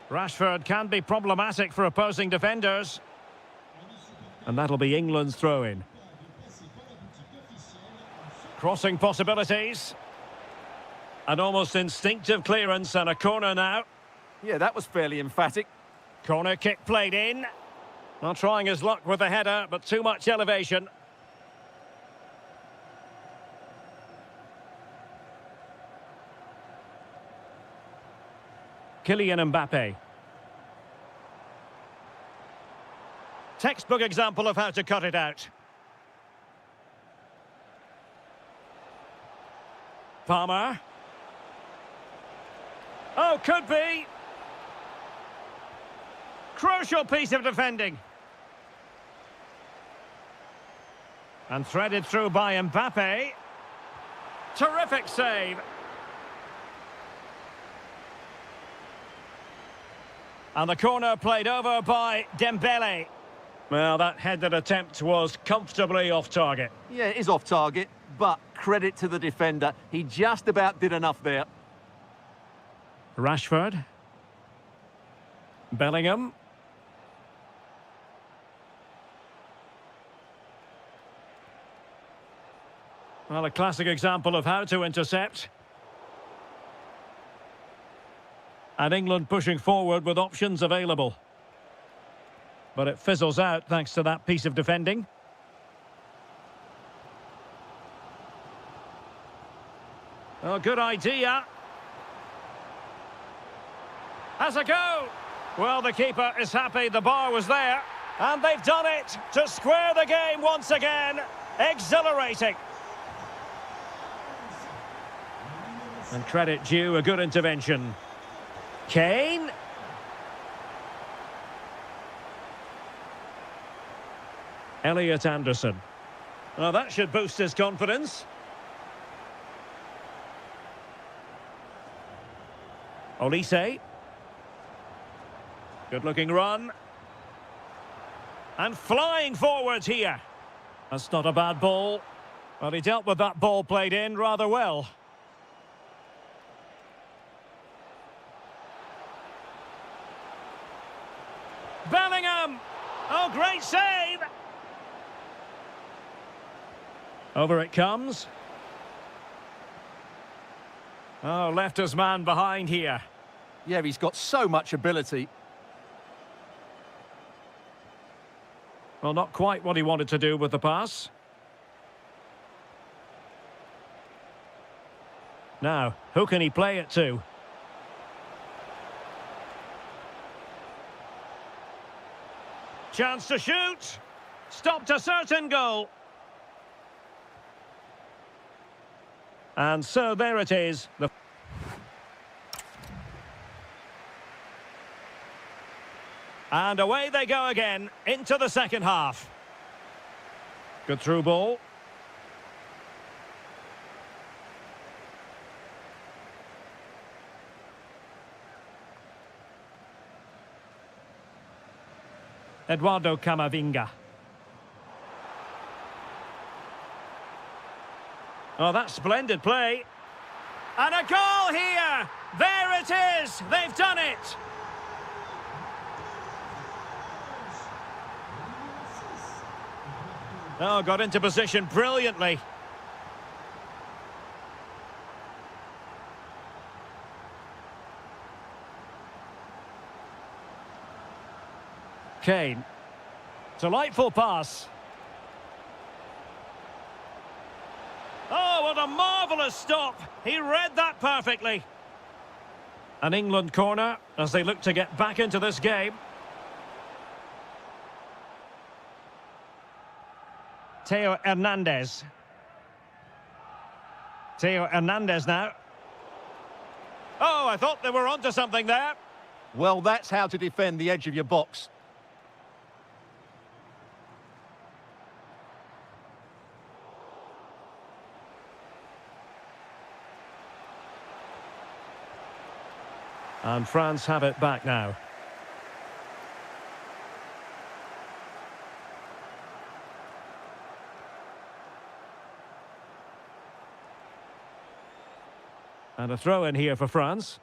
Rashford can be problematic for opposing defenders. And that'll be England's throw-in. Crossing possibilities. An almost instinctive clearance and a corner now. Yeah, that was fairly emphatic. Corner kick played in. Not trying his luck with the header, but too much elevation. Kylian Mbappe. Textbook example of how to cut it out. Palmer. Oh, could be. Crucial piece of defending. And threaded through by Mbappe. Terrific save. And the corner played over by Dembele. Well, that headed attempt was comfortably off target. Yeah, it is off target, but credit to the defender. He just about did enough there. Rashford. Bellingham. Well, a classic example of how to intercept. And England pushing forward with options available. But it fizzles out thanks to that piece of defending. Oh, good idea. Has a go. Well, the keeper is happy the bar was there. And they've done it to square the game once again. Exhilarating. And credit due, a good intervention. Kane. Elliot Anderson. Well, that should boost his confidence. Olise. Good-looking run. And flying forwards here. That's not a bad ball. But he dealt with that ball played in rather well. Bellingham! Oh, great save! Over it comes. Oh, left his man behind here. Yeah, he's got so much ability. Well, not quite what he wanted to do with the pass. Now, who can he play it to? Chance to shoot. Stopped a certain goal. And so there it is. And away they go again into the second half. Good through ball. Eduardo Camavinga. Oh, that's splendid play. And a goal here! There it is! They've done it! Oh, got into position brilliantly. Kane. Delightful pass. Oh, what a marvellous stop. He read that perfectly. An England corner as they look to get back into this game. Theo Hernandez. Theo Hernandez now. Oh, I thought they were onto something there. Well, that's how to defend the edge of your box. And France have it back now. And a throw in here for France.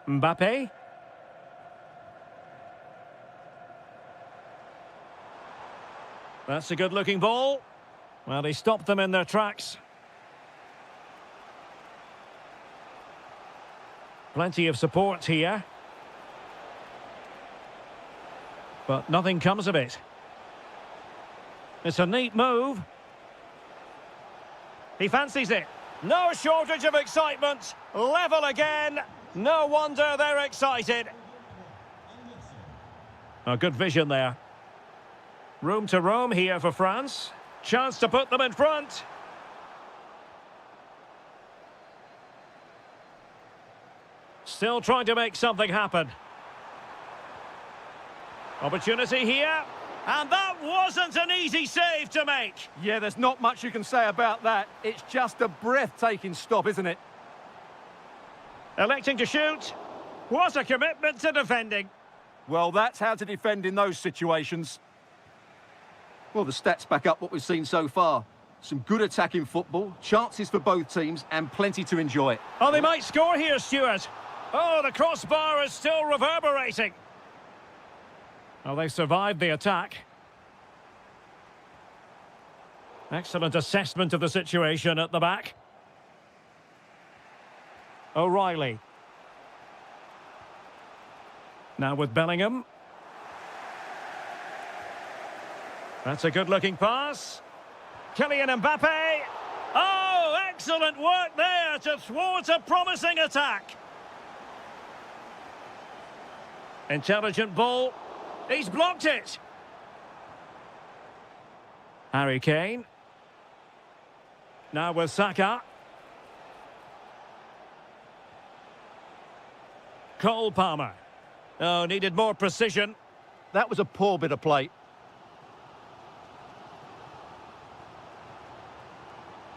Mbappe. That's a good-looking ball. Well, he stopped them in their tracks. Plenty of support here. But nothing comes of it. It's a neat move. He fancies it. No shortage of excitement. Level again. No wonder they're excited. A good vision there. Room to roam here for France. Chance to put them in front. Still trying to make something happen. Opportunity here. And that wasn't an easy save to make. Yeah, there's not much you can say about that. It's just a breathtaking stop, isn't it? Electing to shoot. What a commitment to defending. Well, that's how to defend in those situations. Well, the stats back up what we've seen so far. Some good attacking football, chances for both teams, and plenty to enjoy. Oh, they might score here, Stuart. Oh, the crossbar is still reverberating. Well, they survived the attack. Excellent assessment of the situation at the back. O'Reilly. Now with Bellingham. That's a good-looking pass. Kylian Mbappe. Oh, excellent work there to thwart a promising attack. Intelligent ball. He's blocked it. Harry Kane. Now with Saka. Cole Palmer. Oh, needed more precision. That was a poor bit of play.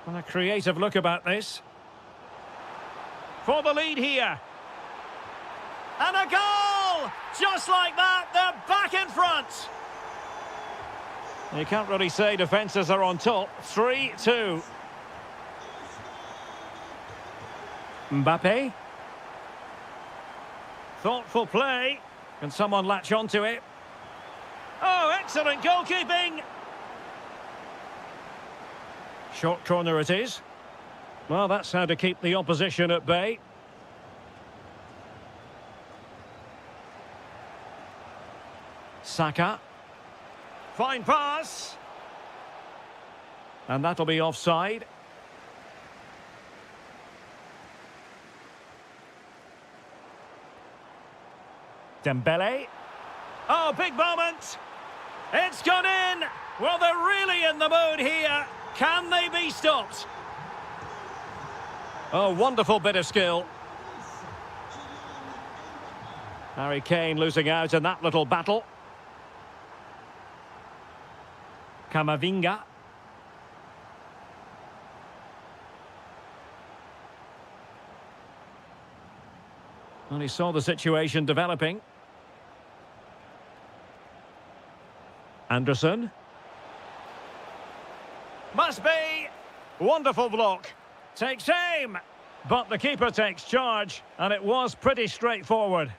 And a creative look about this. For the lead here. And a goal! Just like that, they're back in front. You can't really say defences are on top. 3-2. Mbappe. Thoughtful play. Can someone latch onto it? Oh, excellent goalkeeping! Short corner it is. Well, that's how to keep the opposition at bay. Saka. Fine pass. And that'll be offside. Dembele. Oh, big moment. It's gone in. Well, they're really in the mood here. Can they be stopped? Oh, wonderful bit of skill. Harry Kane losing out in that little battle. Camavinga. Well, he saw the situation developing. Anderson. Must be. Wonderful block. Takes aim. But the keeper takes charge. And it was pretty straightforward.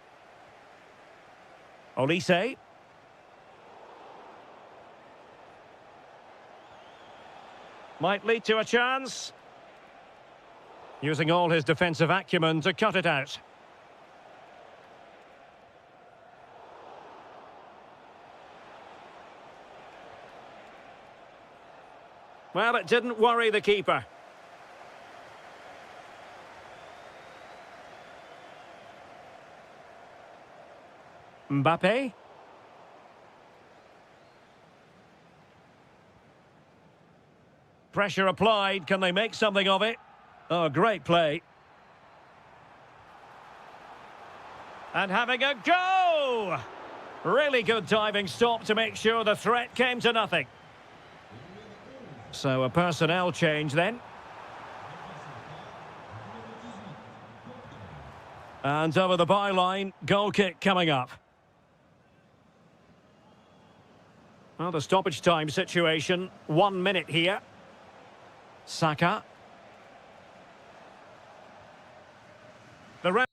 Olise. Might lead to a chance. Using all his defensive acumen to cut it out. Well, it didn't worry the keeper. Mbappe. Pressure applied. Can they make something of it? Oh, great play. And having a go! Really good diving stop to make sure the threat came to nothing. So a personnel change then. And over the byline, goal kick coming up. Well, the stoppage time situation, 1 minute here. Saka. The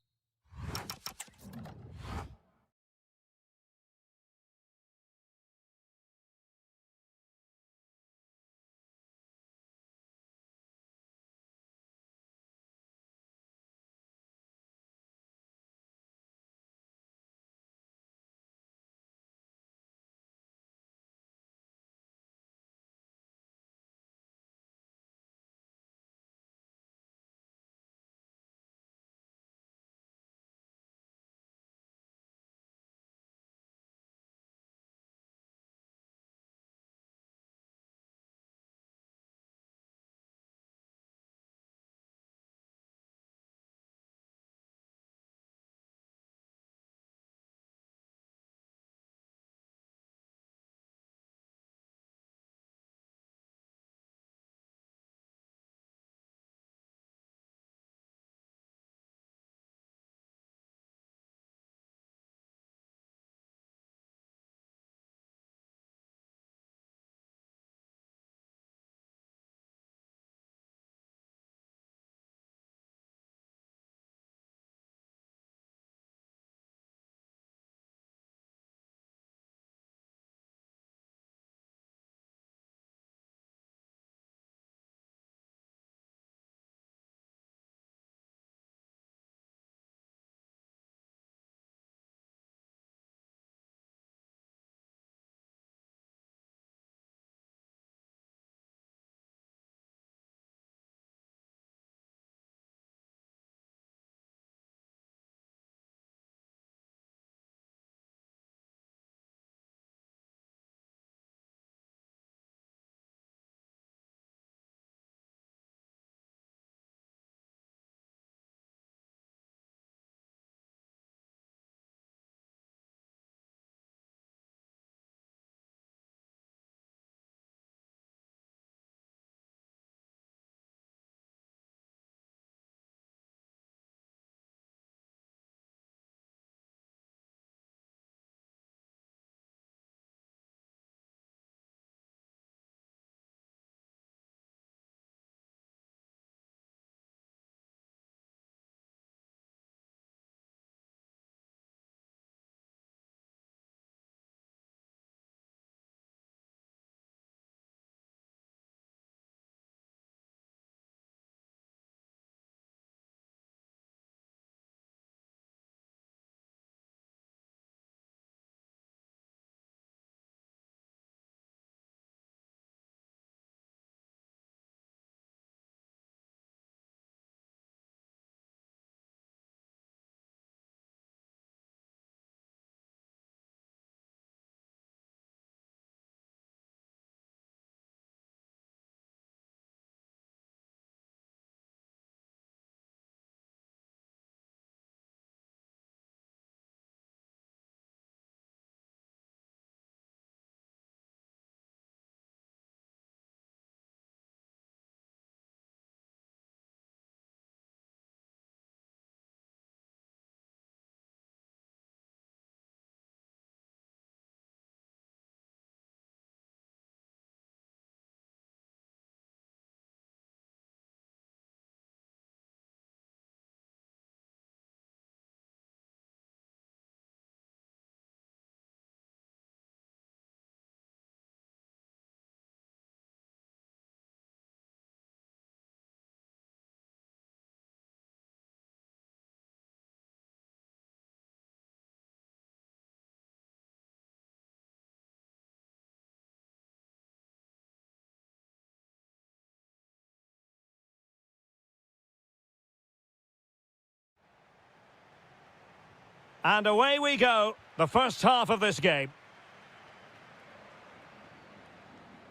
And away we go, the first half of this game.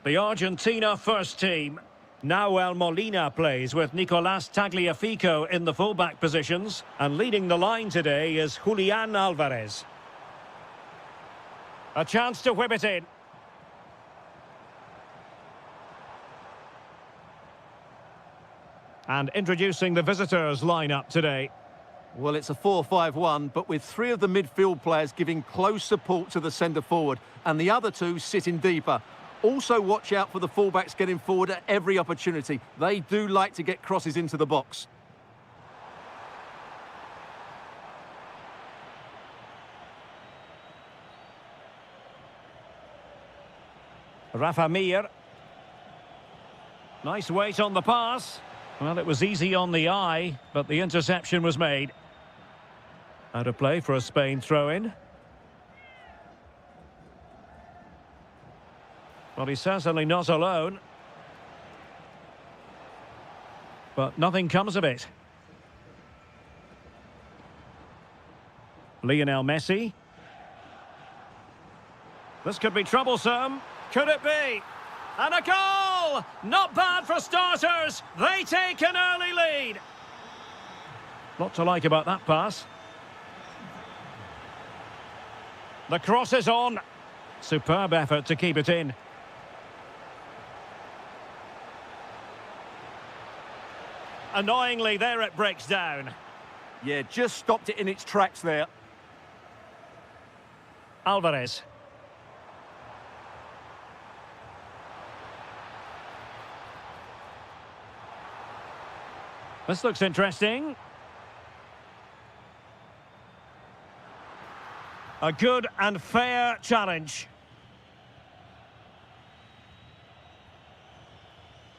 The Argentina first team. Nahuel Molina plays with Nicolás Tagliafico in the fullback positions. And leading the line today is Julián Álvarez. A chance to whip it in. And introducing the visitors' lineup today. Well, it's a 4-5-1, but with three of the midfield players giving close support to the centre-forward and the other two sitting deeper. Also watch out for the fullbacks getting forward at every opportunity. They do like to get crosses into the box. Rafa Mir. Nice weight on the pass. Well, it was easy on the eye, but the interception was made. Out of play for a Spain throw-in. Well, he's certainly not alone. But nothing comes of it. Lionel Messi. This could be troublesome. Could it be? And a goal! Not bad for starters. They take an early lead. Lot to like about that pass. The cross is on. Superb effort to keep it in. Annoyingly, there it breaks down. Yeah, just stopped it in its tracks there. Álvarez. This looks interesting. A good and fair challenge.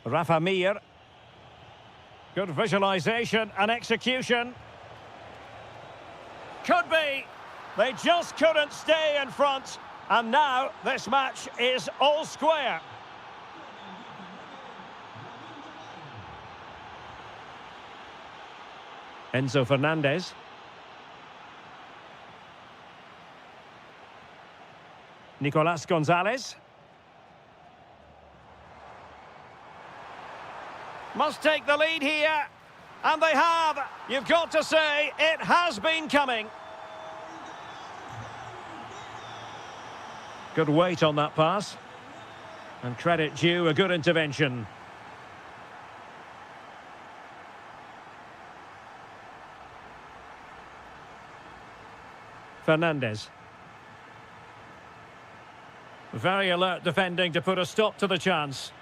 Rafa Mir. Good visualization and execution. Could be. They just couldn't stay in front. And now this match is all square. Enzo Fernandez. Nicolás González. Must take the lead here. And they have. You've got to say, it has been coming. Good weight on that pass. And credit due, a good intervention. Fernandez. Very alert defending to put a stop to the chance.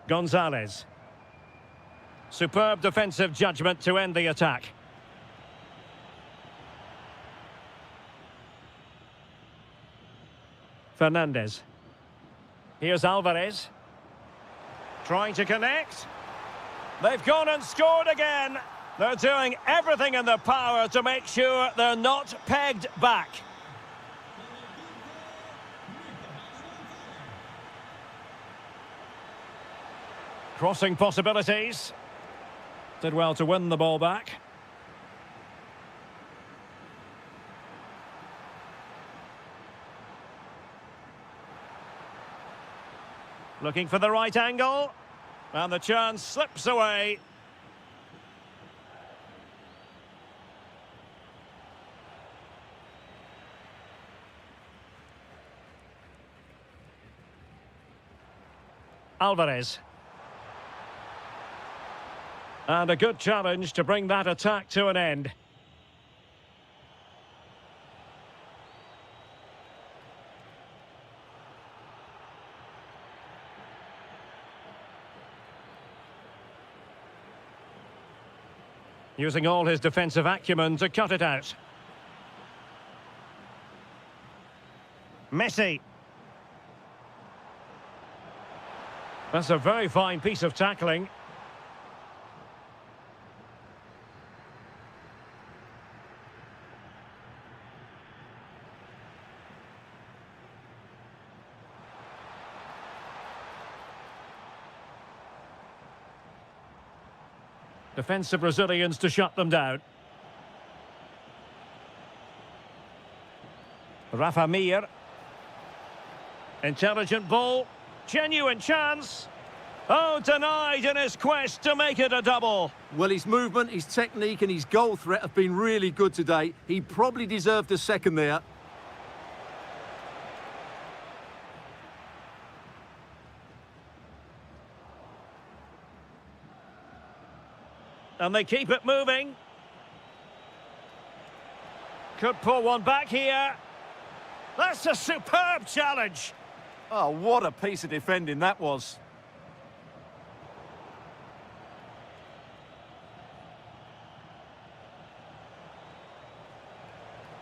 González. Superb defensive judgment to end the attack. Fernandez. Here's Álvarez. Trying to connect. They've gone and scored again. They're doing everything in their power to make sure they're not pegged back. Crossing possibilities. Did well to win the ball back. Looking for the right angle. And the chance slips away. Álvarez. And a good challenge to bring that attack to an end. Using all his defensive acumen to cut it out. Messi. That's a very fine piece of tackling. Defensive resilience to shut them down. Rafa Mir. Intelligent ball. Genuine chance. Oh, denied in his quest to make it a double. Well, his movement, his technique and his goal threat have been really good today. He probably deserved a second there. And they keep it moving. Could pull one back here. That's a superb challenge. Oh, what a piece of defending that was.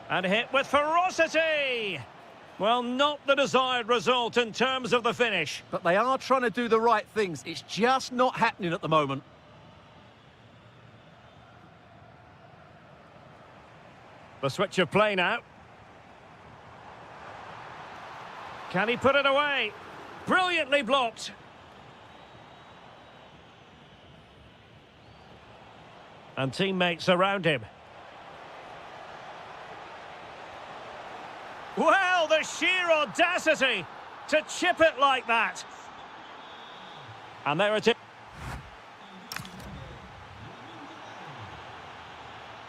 And hit with ferocity. Well, not the desired result in terms of the finish. But they are trying to do the right things. It's just not happening at the moment. The switch of play now. Can he put it away? Brilliantly blocked. And teammates around him. Well, the sheer audacity to chip it like that. And there it is.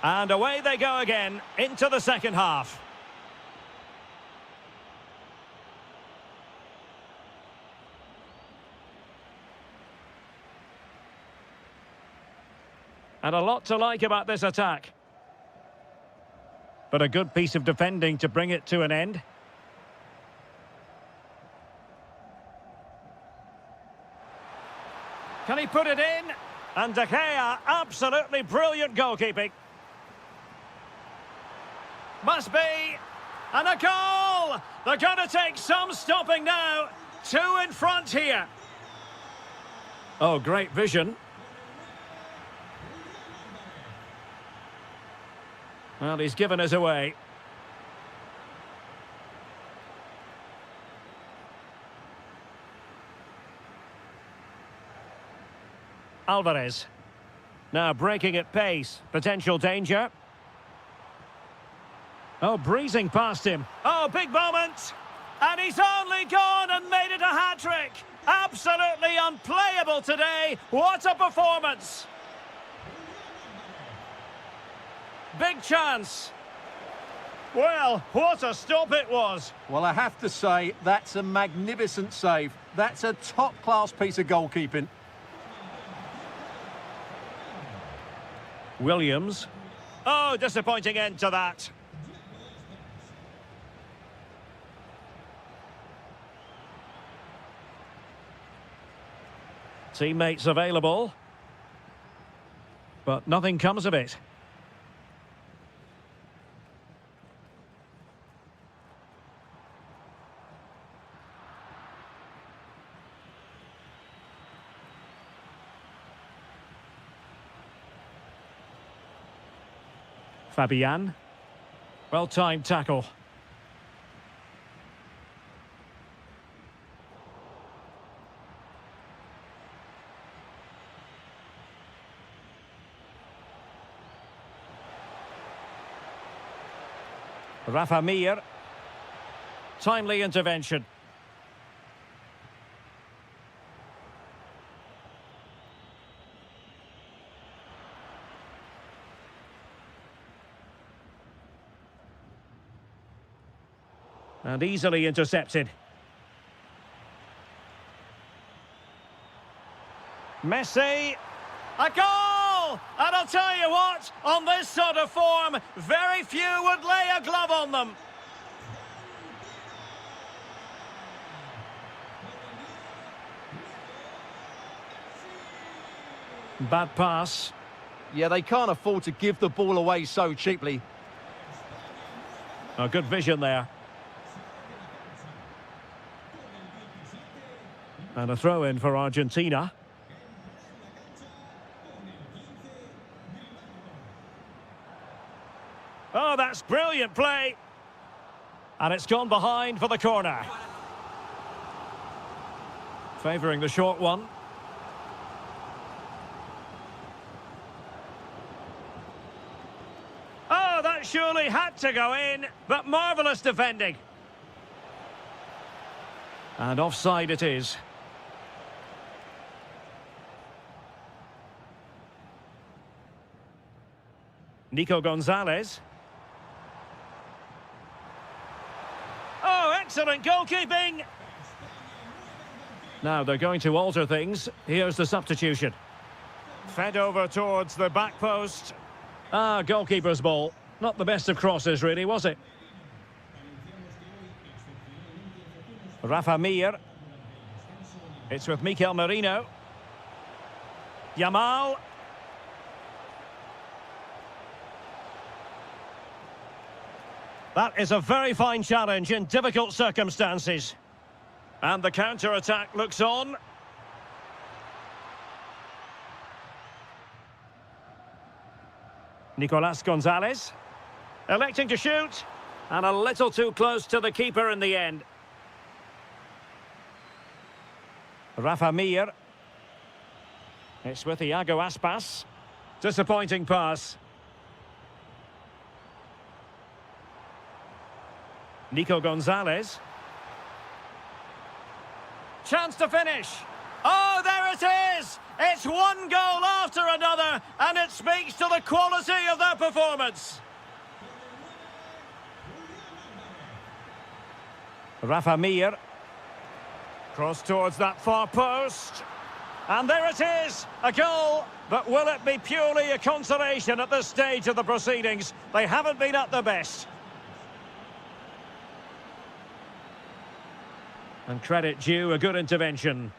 And away they go again into the second half. And a lot to like about this attack. But a good piece of defending to bring it to an end. Can he put it in? And De Gea, absolutely brilliant goalkeeping. Must be. And a goal! They're going to take some stopping now. 2 in front here. Oh, great vision. Well, he's given us away. Alvarez. Now breaking at pace. Potential danger. Oh, breezing past him. Oh, big moment. And he's only gone and made it a hat-trick. Absolutely unplayable today. What a performance. Big chance. Well, what a stop it was. Well, I have to say, that's a magnificent save. That's a top-class piece of goalkeeping. Williams. Oh, disappointing end to that. Teammates available. But nothing comes of it. Fabian. Well-timed tackle. Rafa Mir. Timely intervention. And easily intercepted. Messi. A goal! And I'll tell you what, on this sort of form, very few would lay a glove on them. Bad pass. Yeah, they can't afford to give the ball away so cheaply. A good vision there. And a throw-in for Argentina. Oh, that's brilliant play. And it's gone behind for the corner. Favouring the short one. that surely had to go in, but marvellous defending. And offside it is. Nico Gonzalez. Oh, excellent goalkeeping! Now they're going to alter things. Here's the substitution. Fed over towards the back post. Ah, goalkeeper's ball. Not the best of crosses, really, was it? Rafa Mir. It's with Mikel Merino. Yamal. That is a very fine challenge in difficult circumstances. And the counter-attack looks on. Nicolas Gonzalez. Electing to shoot. And a little too close to the keeper in the end. Rafa Mir. It's with Iago Aspas. Disappointing pass. Nico Gonzalez. Chance to finish. Oh, there it is! It's one goal after another, and it speaks to the quality of their performance. Rafa Mir. Cross towards that far post. And there it is, a goal. But will it be purely a consolation at this stage of the proceedings? They haven't been at their best. And credit due, a good intervention.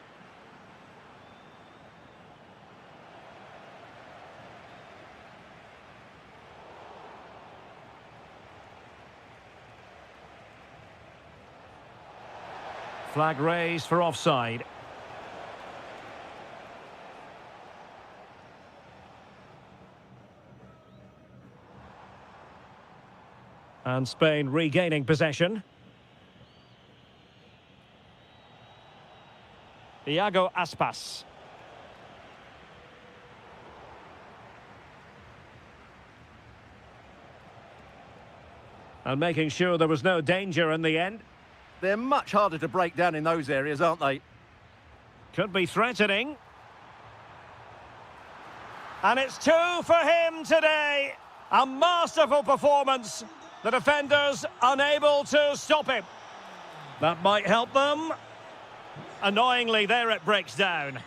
Flag raised for offside. And Spain regaining possession. Iago Aspas. And making sure there was no danger in the end. They're much harder to break down in those areas, aren't they? Could be threatening. And it's two for him today. A masterful performance. The defenders unable to stop him. That might help them. Annoyingly, there it breaks down.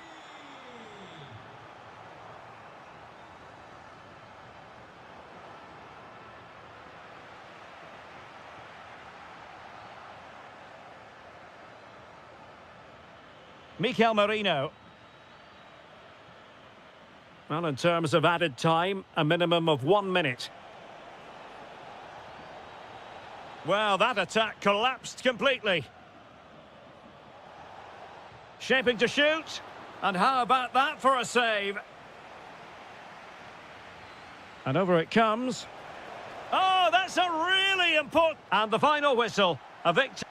Mikel Merino. Well, in terms of added time, a minimum of 1 minute. Well, that attack collapsed completely. Shaping to shoot. And how about that for a save? And over it comes. Oh, that's a really important... And the final whistle. A victory.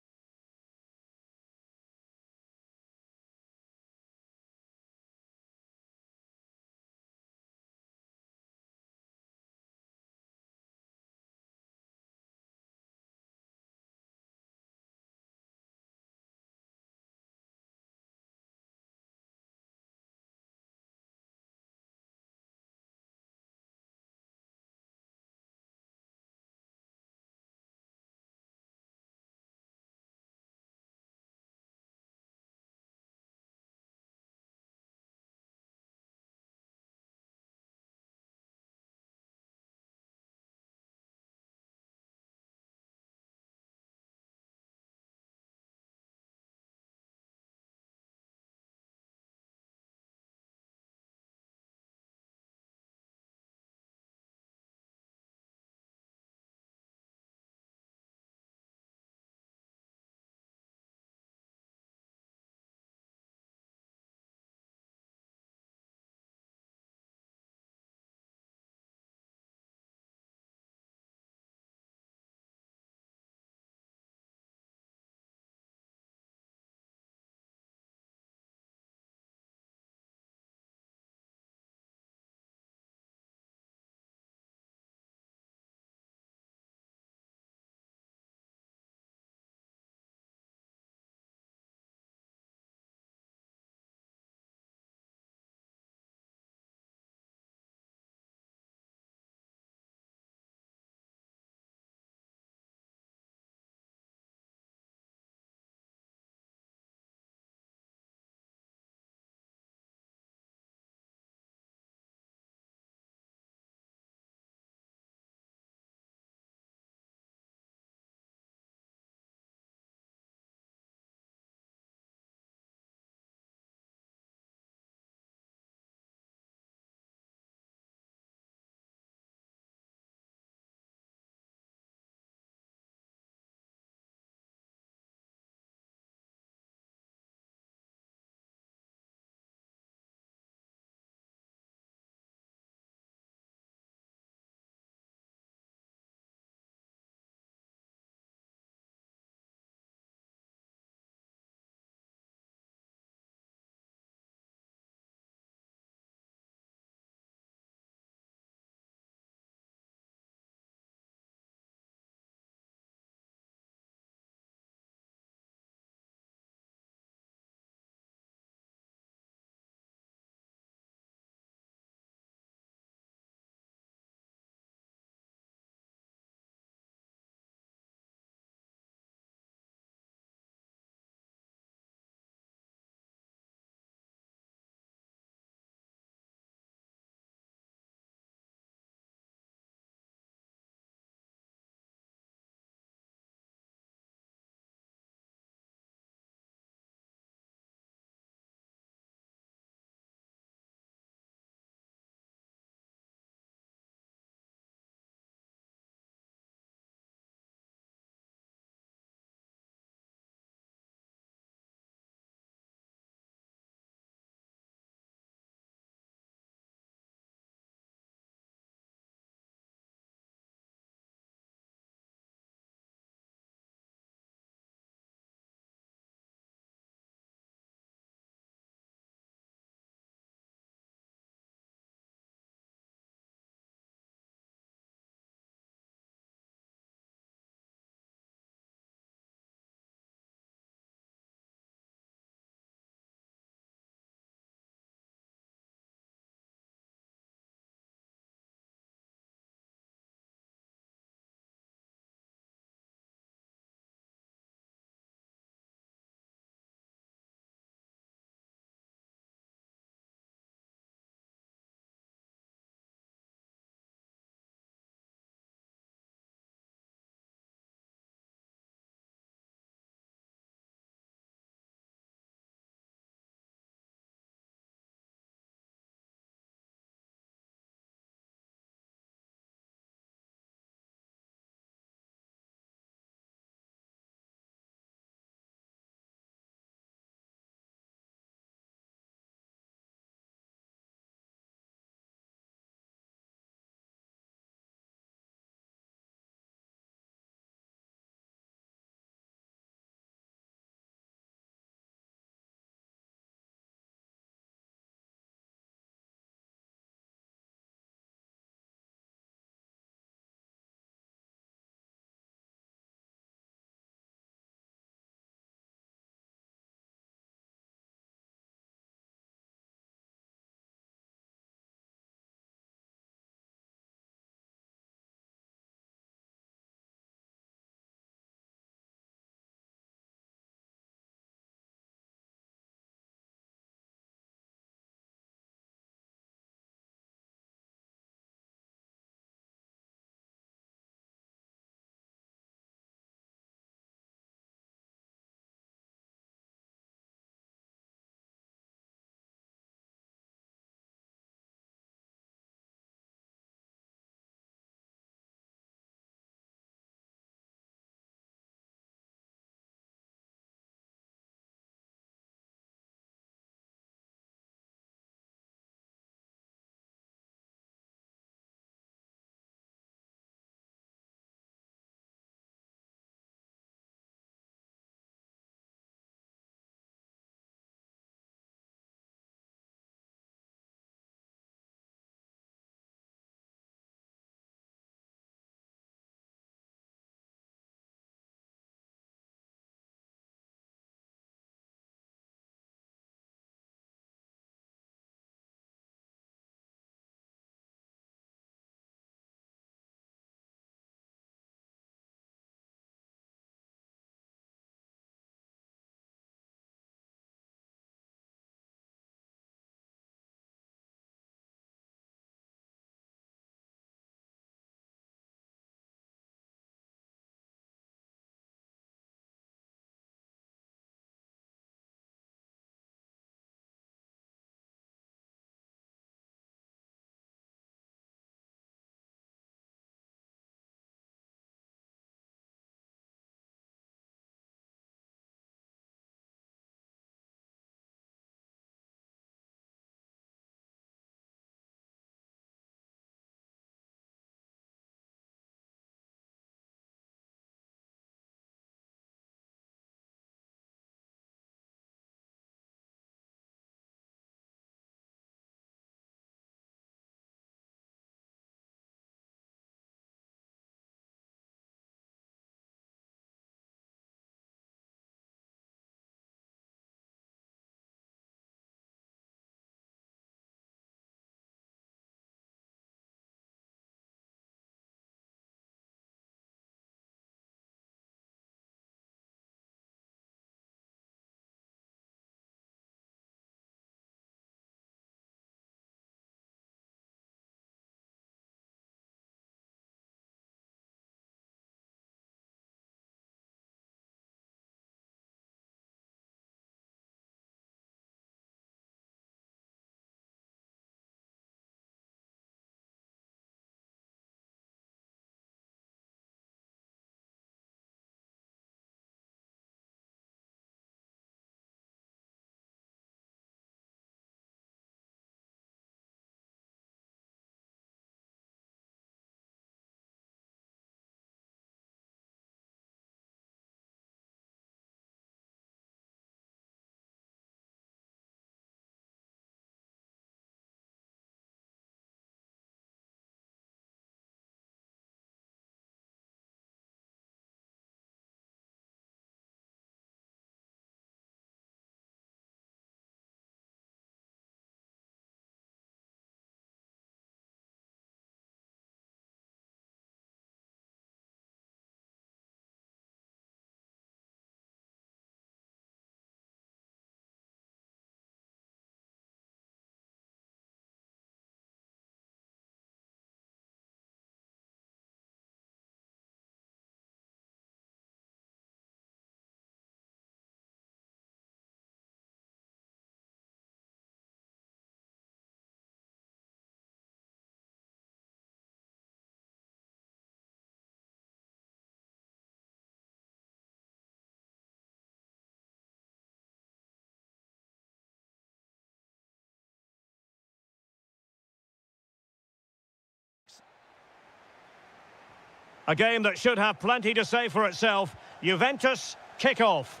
A game that should have plenty to say for itself. Juventus kick off.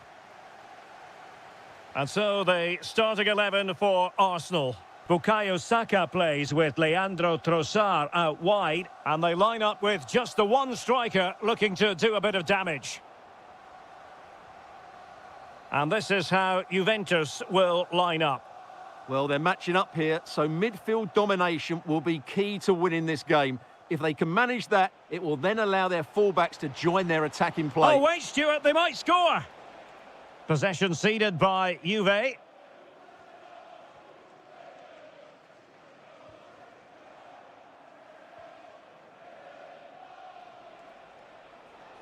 And so the starting 11 for Arsenal. Bukayo Saka plays with Leandro Trossard out wide, and they line up with just the one striker looking to do a bit of damage. And this is how Juventus will line up. Well, they're matching up here, so midfield domination will be key to winning this game. If they can manage that, it will then allow their fullbacks to join their attacking play. Oh, wait, Stuart, they might score. Possession ceded by Juve.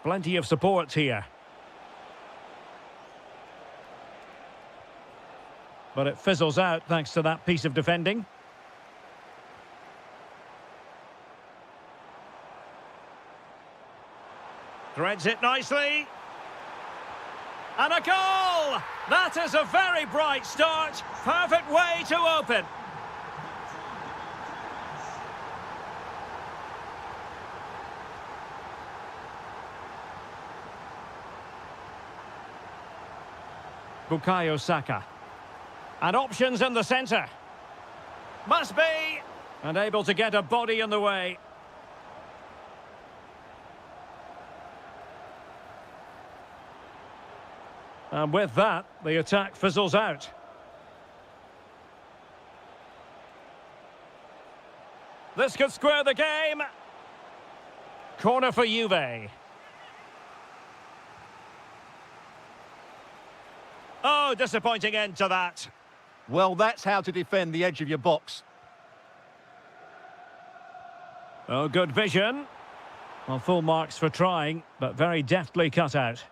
Plenty of support here. But it fizzles out thanks to that piece of defending. Threads it nicely. And a goal! That is a very bright start. Perfect way to open. Bukayo Saka. And options in the centre. Must be! And able to get a body in the way. And with that, the attack fizzles out. This could square the game. Corner for Juve. Oh, disappointing end to that. Well, that's how to defend the edge of your box. Oh, good vision. Well, full marks for trying, but very deftly cut out.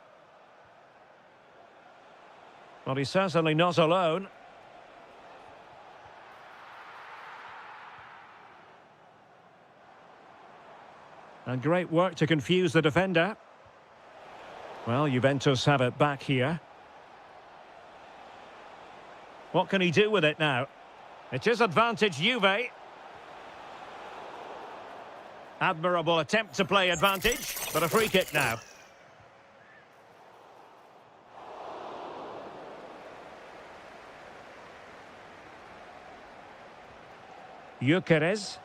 Well, he's certainly not alone. And great work to confuse the defender. Well, Juventus have it back here. What can he do with it now? It is advantage Juve. Admirable attempt to play advantage, but a free kick now. Gyökeres.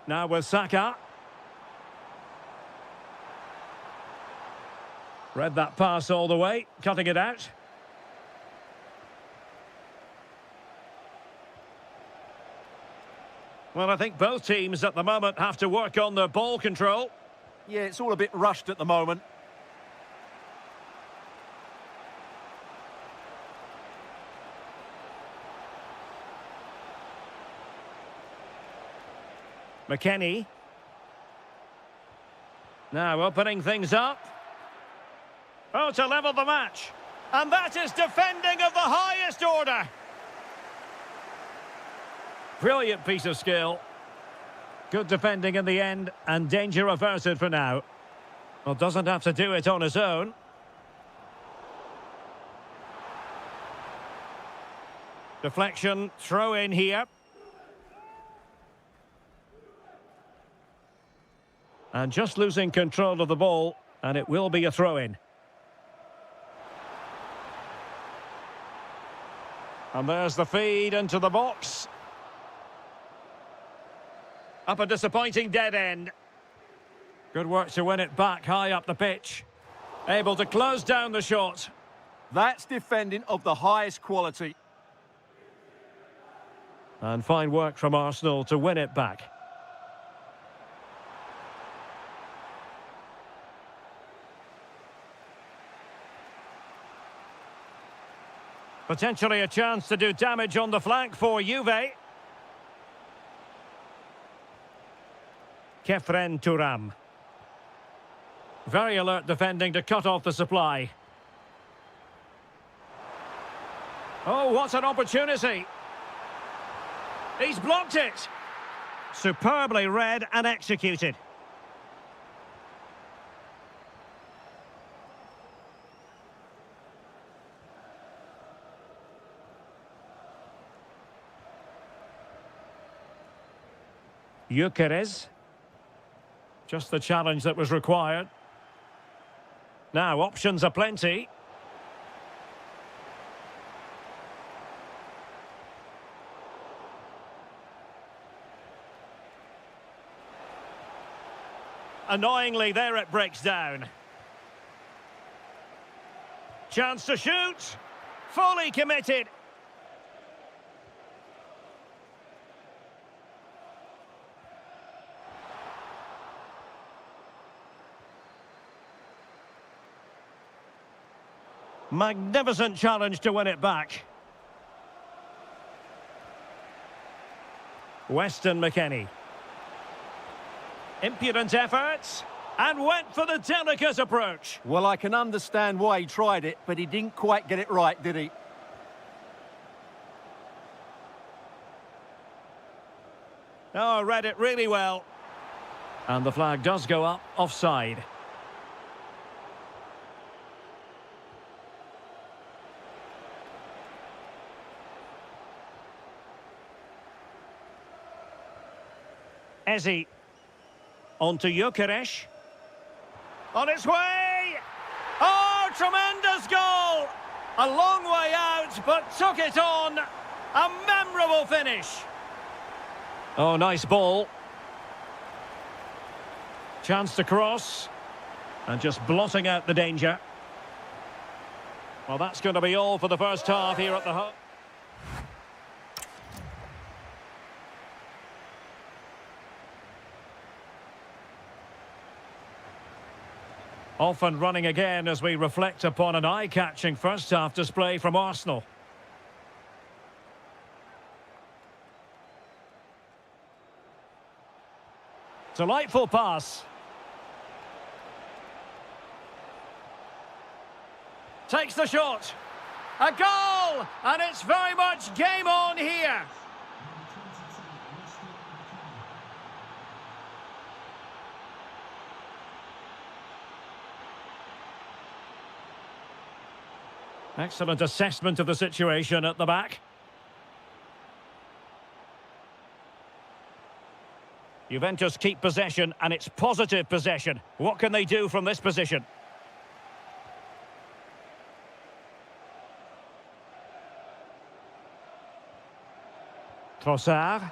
Now with Saka. Read that pass all the way, cutting it out. Well, I think both teams at the moment have to work on their ball control. Yeah, it's all a bit rushed at the moment. McKennie. Now opening things up. Oh, to level the match. And that is defending of the highest order. Brilliant piece of skill. Good defending in the end, and danger averted for now. Well, doesn't have to do it on his own. Deflection, throw in here. And just losing control of the ball, and it will be a throw-in. And there's the feed into the box. Up a disappointing dead end. Good work to win it back high up the pitch. Able to close down the shot. That's defending of the highest quality. And fine work from Arsenal to win it back. Potentially a chance to do damage on the flank for Juve. Kefren Turam. Very alert defending to cut off the supply. Oh, what an opportunity. He's blocked it. Superbly read and executed. Gyökeres. Just the challenge that was required. Now, options are plenty. Annoyingly, there it breaks down. Chance to shoot. Fully committed. Magnificent challenge to win it back. Weston McKennie. Impudent efforts, and went for the delicate approach. Well, I can understand why he tried it, but he didn't quite get it right, did he? Oh, read it really well. And the flag does go up, offside. Ezi. On to Gyökeres. On its way! Oh, tremendous goal! A long way out, but took it on. A memorable finish. Oh, nice ball. Chance to cross. And just blotting out the danger. Well, that's going to be all for the first half here at the home. Off and running again as we reflect upon an eye-catching first-half display from Arsenal. Delightful pass. Takes the shot. A goal! And it's very much game on here. Excellent assessment of the situation at the back. Juventus keep possession, and it's positive possession. What can they do from this position? Trossard.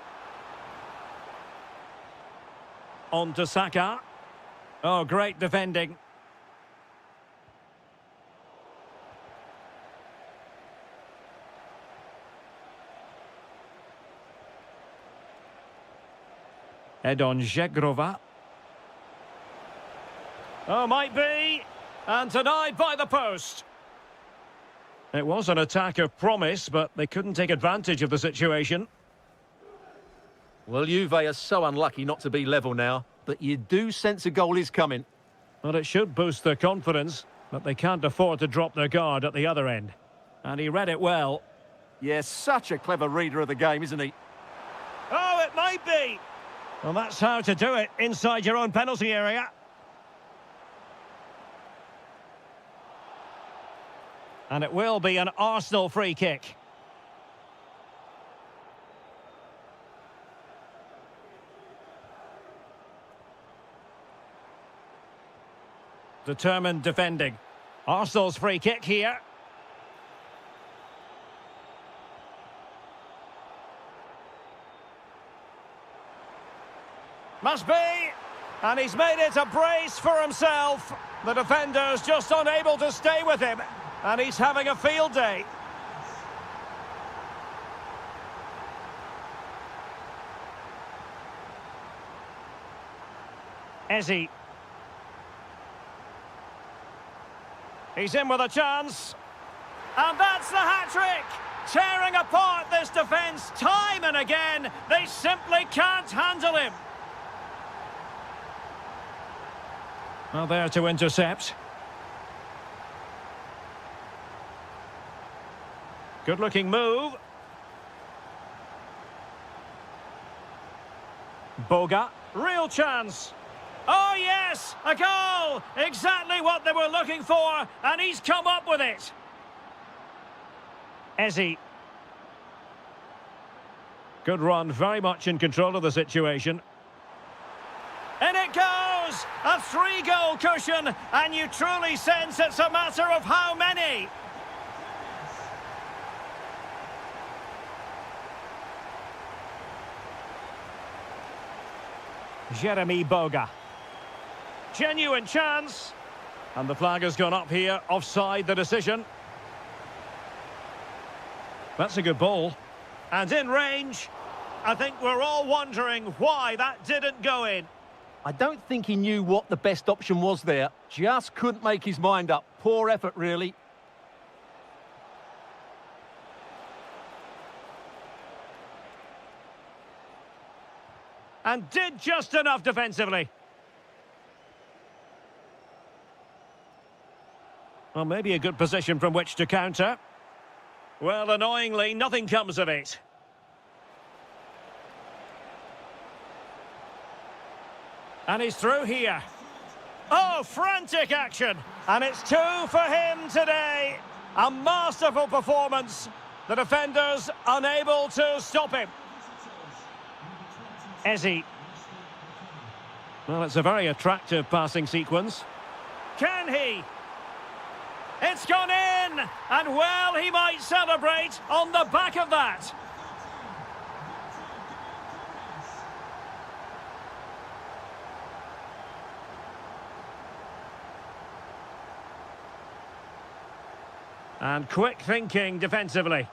On to Saka. Oh, great defending. Edon Žegrova. Oh, might be. And denied by the post. It was an attack of promise, but they couldn't take advantage of the situation. Well, Juve are so unlucky not to be level now, but you do sense a goal is coming. Well, it should boost their confidence, but they can't afford to drop their guard at the other end. And he read it well. Yes, such a clever reader of the game, isn't he? Oh, it might be. Well, that's how to do it, inside your own penalty area. And it will be an Arsenal free kick. Determined defending. Arsenal's free kick here. Must be, and he's made it a brace for himself. The defender's just unable to stay with him, and he's having a field day. Ezi. He's in with a chance. And that's the hat-trick! Tearing apart this defence time and again. They simply can't handle him. Well, there to intercept. Good-looking move. Boga. Real chance. Oh, yes! A goal! Exactly what they were looking for, and he's come up with it. Ezi. Good run, very much in control of the situation. And it goes! goes! A three-goal cushion, and you truly sense it's a matter of how many. Jeremy Boga. Genuine chance. And the flag has gone up here, offside the decision. That's a good ball. And in range. I think we're all wondering why that didn't go in. I don't think he knew what the best option was there. Just couldn't make his mind up. Poor effort, really. And did just enough defensively. Well, maybe a good position from which to counter. Well, annoyingly, nothing comes of it. And he's through here. Oh, frantic action. And it's 2 for him today. A masterful performance. The defenders unable to stop him. Ezzy. Well, it's a very attractive passing sequence. Can he? It's gone in! And well, he might celebrate on the back of that. And quick thinking defensively.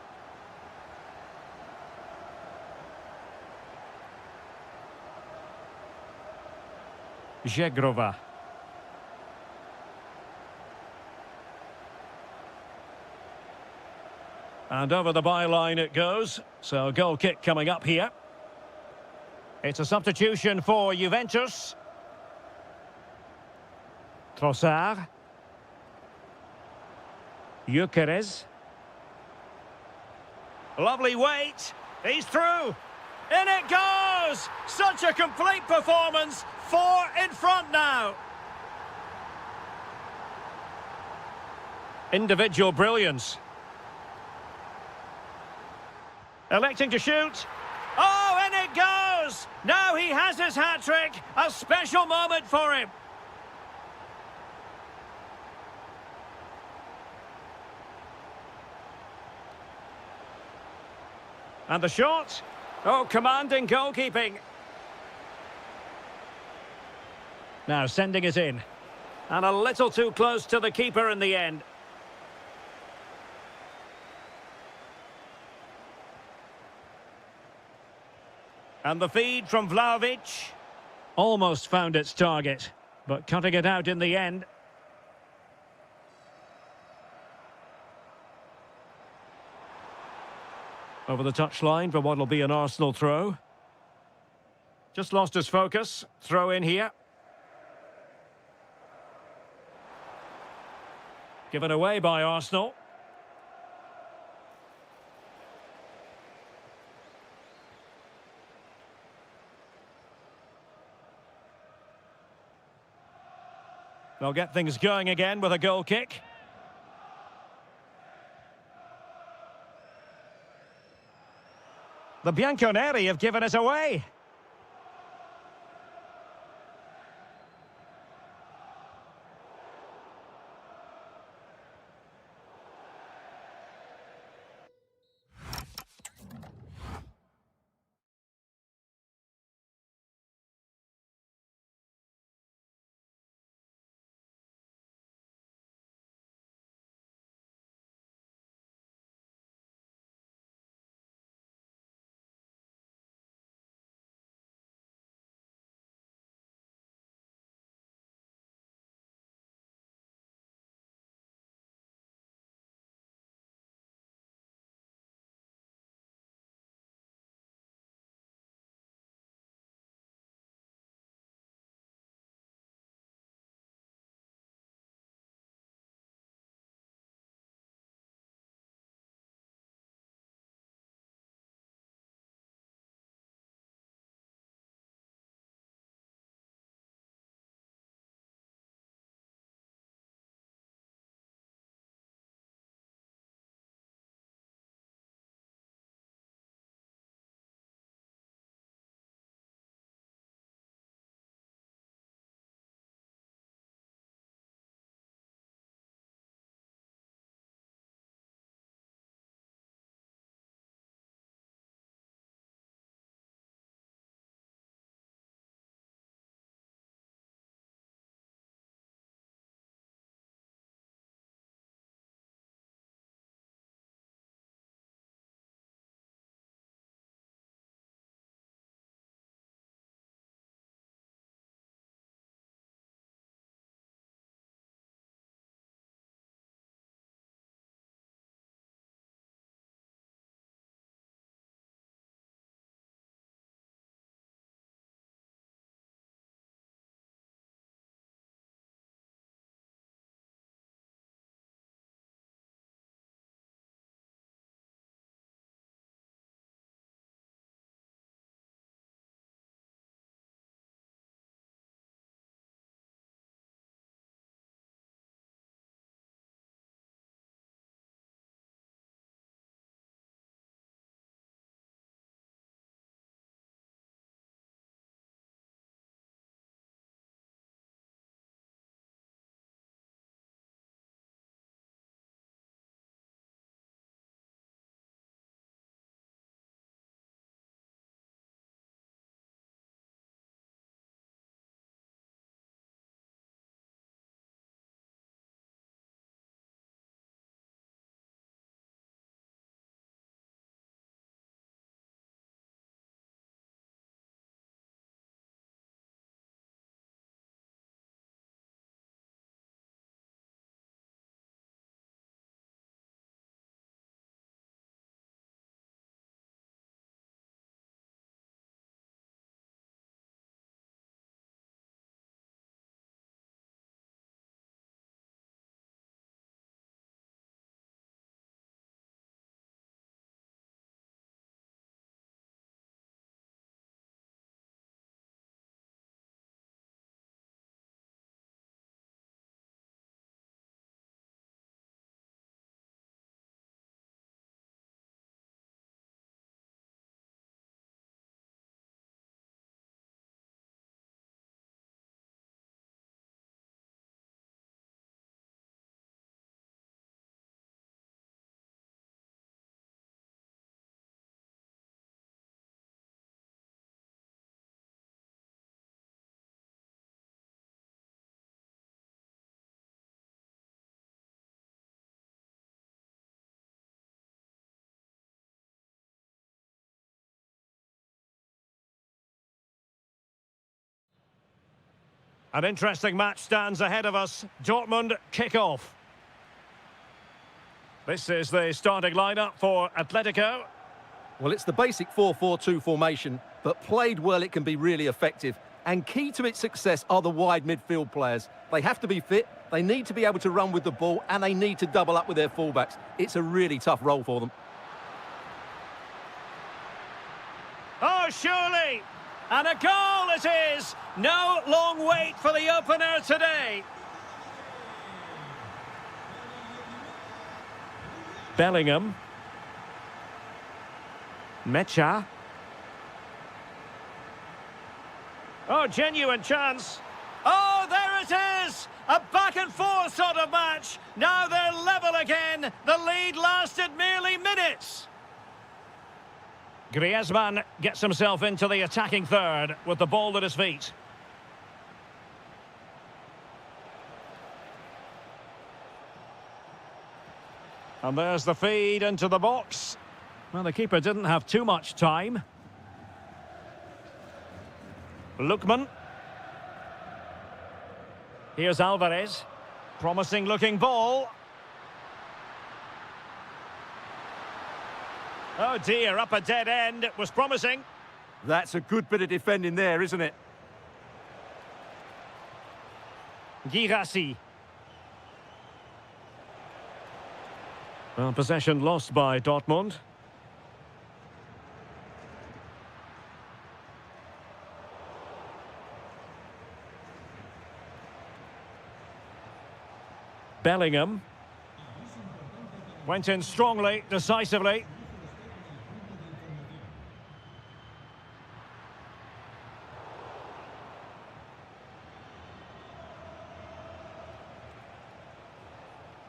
Żegrova. And over the byline it goes. So a goal kick coming up here. It's a substitution for Juventus. Trossard. Gyökeres. Lovely weight. He's through. In it goes! Such a complete performance. 4 in front now. Individual brilliance. Electing to shoot. Oh, in it goes! Now he has his hat-trick. A special moment for him. And the shot. Oh, commanding goalkeeping. Now sending it in. And a little too close to the keeper in the end. And the feed from Vlahovic. Almost found its target, but cutting it out in the end. Over the touchline for what will be an Arsenal throw. Just lost his focus. Throw in here. Given away by Arsenal. They'll get things going again with a goal kick. The Bianconeri have given us away. An interesting match stands ahead of us. Dortmund kick off. This is the starting lineup for Atletico. Well, it's the basic 4-4-2 formation, but played well it can be really effective. And key to its success are the wide midfield players. They have to be fit, they need to be able to run with the ball, and they need to double up with their fullbacks. It's a really tough role for them. Oh, surely! And a goal it is! No long wait for the opener today. Bellingham. Mecha. Oh, genuine chance. Oh, there it is! A back and forth sort of match. Now they're level again. The lead lasted merely minutes. Griezmann gets himself into the attacking third with the ball at his feet. And there's the feed into the box. Well, the keeper didn't have too much time. Lookman. Here's Alvarez. Promising looking ball. Oh dear, up a dead end. It was promising. That's a good bit of defending there, isn't it? Girassi. Well, possession lost by Dortmund. Bellingham. Went in strongly, decisively.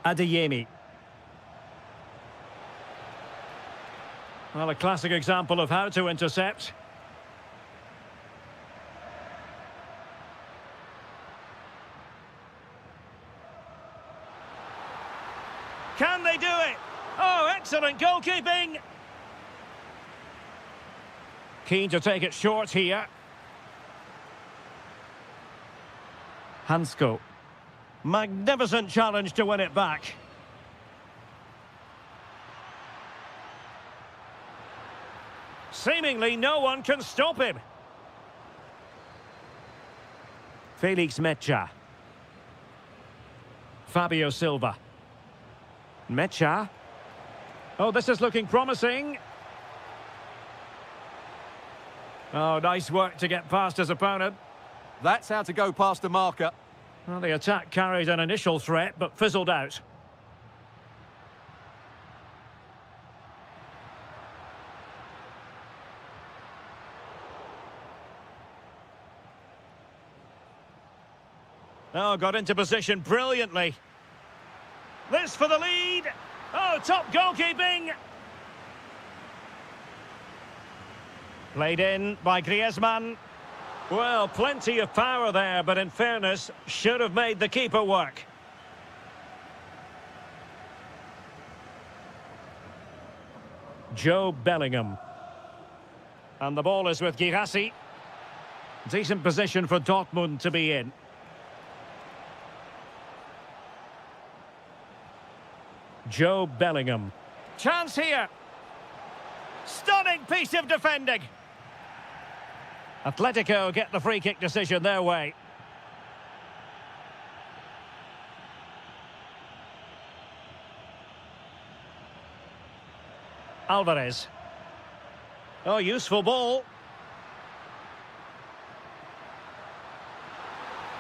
Adeyemi. Well, a classic example of how to intercept. Can they do it? Oh, excellent goalkeeping! Keen to take it short here. Hansko. Magnificent challenge to win it back. Seemingly no one can stop him. Felix Mecha. Fabio Silva. Mecha. Oh, this is looking promising. Oh, nice work to get past his opponent. That's how to go past the marker. Well, the attack carried an initial threat, but fizzled out. Oh, got into position brilliantly. This for the lead. Oh, top goalkeeping. Played in by Griezmann. Well, plenty of power there, but in fairness, should have made the keeper work. Joe Bellingham. And the ball is with Girassi. Decent position for Dortmund to be in. Joe Bellingham. Chance here. Stunning piece of defending. Atletico get the free kick decision their way. Alvarez. Oh, useful ball.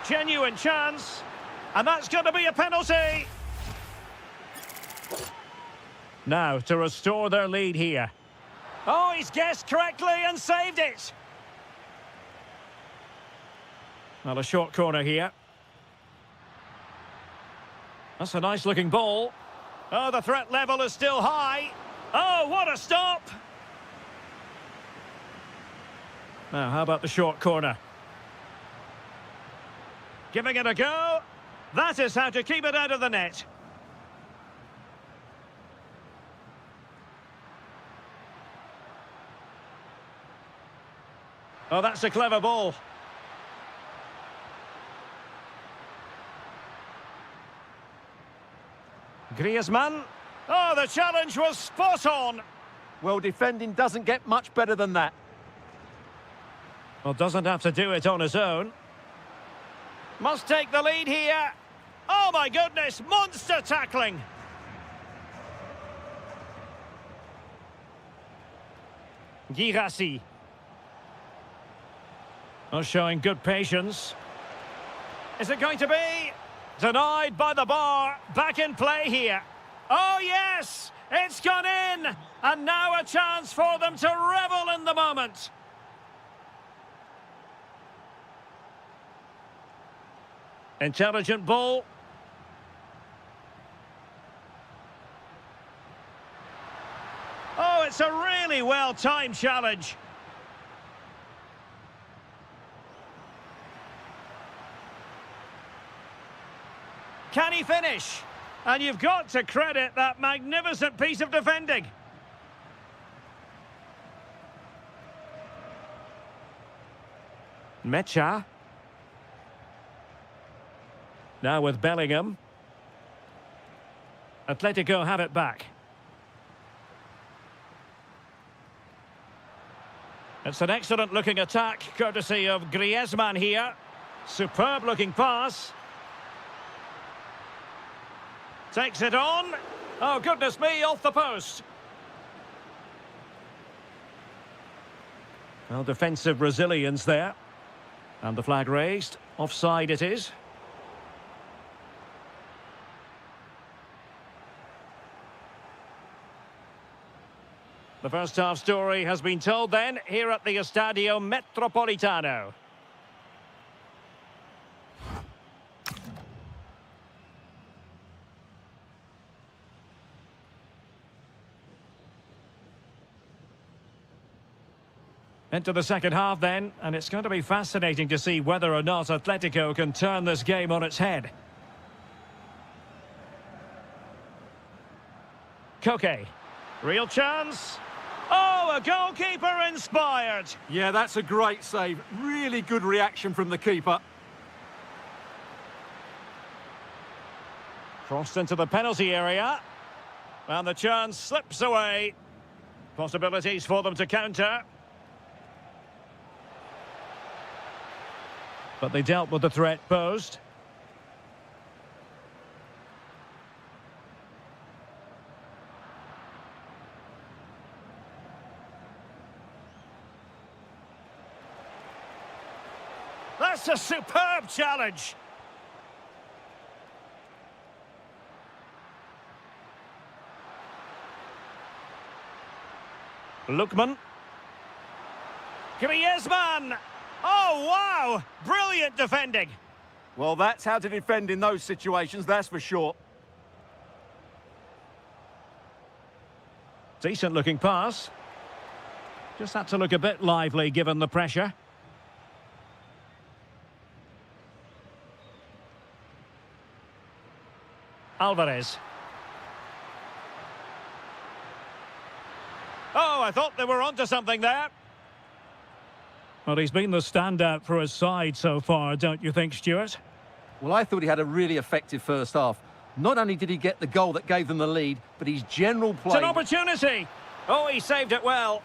Genuine chance. And that's going to be a penalty. Now to restore their lead here. Oh, he's guessed correctly and saved it. Well, a short corner here. That's a nice looking ball. Oh, the threat level is still high. Oh, what a stop. Now, how about the short corner? Giving it a go. That is how to keep it out of the net. Oh, that's a clever ball. Griezmann. Oh, the challenge was spot on. Well, defending doesn't get much better than that. Well, doesn't have to do it on his own. Must take the lead here. Oh, my goodness, monster tackling. Girassi. Oh, showing good patience. Is it going to be? Denied by the bar. Back in play here. Oh, yes! It's gone in! And now a chance for them to revel in the moment. Intelligent ball. Oh, it's a really well-timed challenge. Can he finish? And you've got to credit that magnificent piece of defending. Mecha. Now with Bellingham. Atletico have it back. It's an excellent-looking attack, courtesy of Griezmann here. Superb-looking pass. Takes it on. Oh, goodness me, off the post. Well, defensive resilience there. And the flag raised. Offside it is. The first half story has been told then, here at the Estadio Metropolitano. Into the second half then, and it's going to be fascinating to see whether or not Atletico can turn this game on its head. Koke. Real chance. Oh, a goalkeeper inspired. Yeah, that's a great save. Really good reaction from the keeper. Crossed into the penalty area. And the chance slips away. Possibilities for them to counter. But they dealt with the threat posed. That's a superb challenge. Lookman. Griezmann. Oh, wow! Brilliant defending. Well, that's how to defend in those situations, that's for sure. Decent-looking pass. Just had to look a bit lively given the pressure. Alvarez. Oh, I thought they were onto something there. Well, he's been the standout for his side so far, don't you think, Stuart? Well, I thought he had a really effective first half. Not only did he get the goal that gave them the lead, but his general play... It's an opportunity! Oh, he saved it well.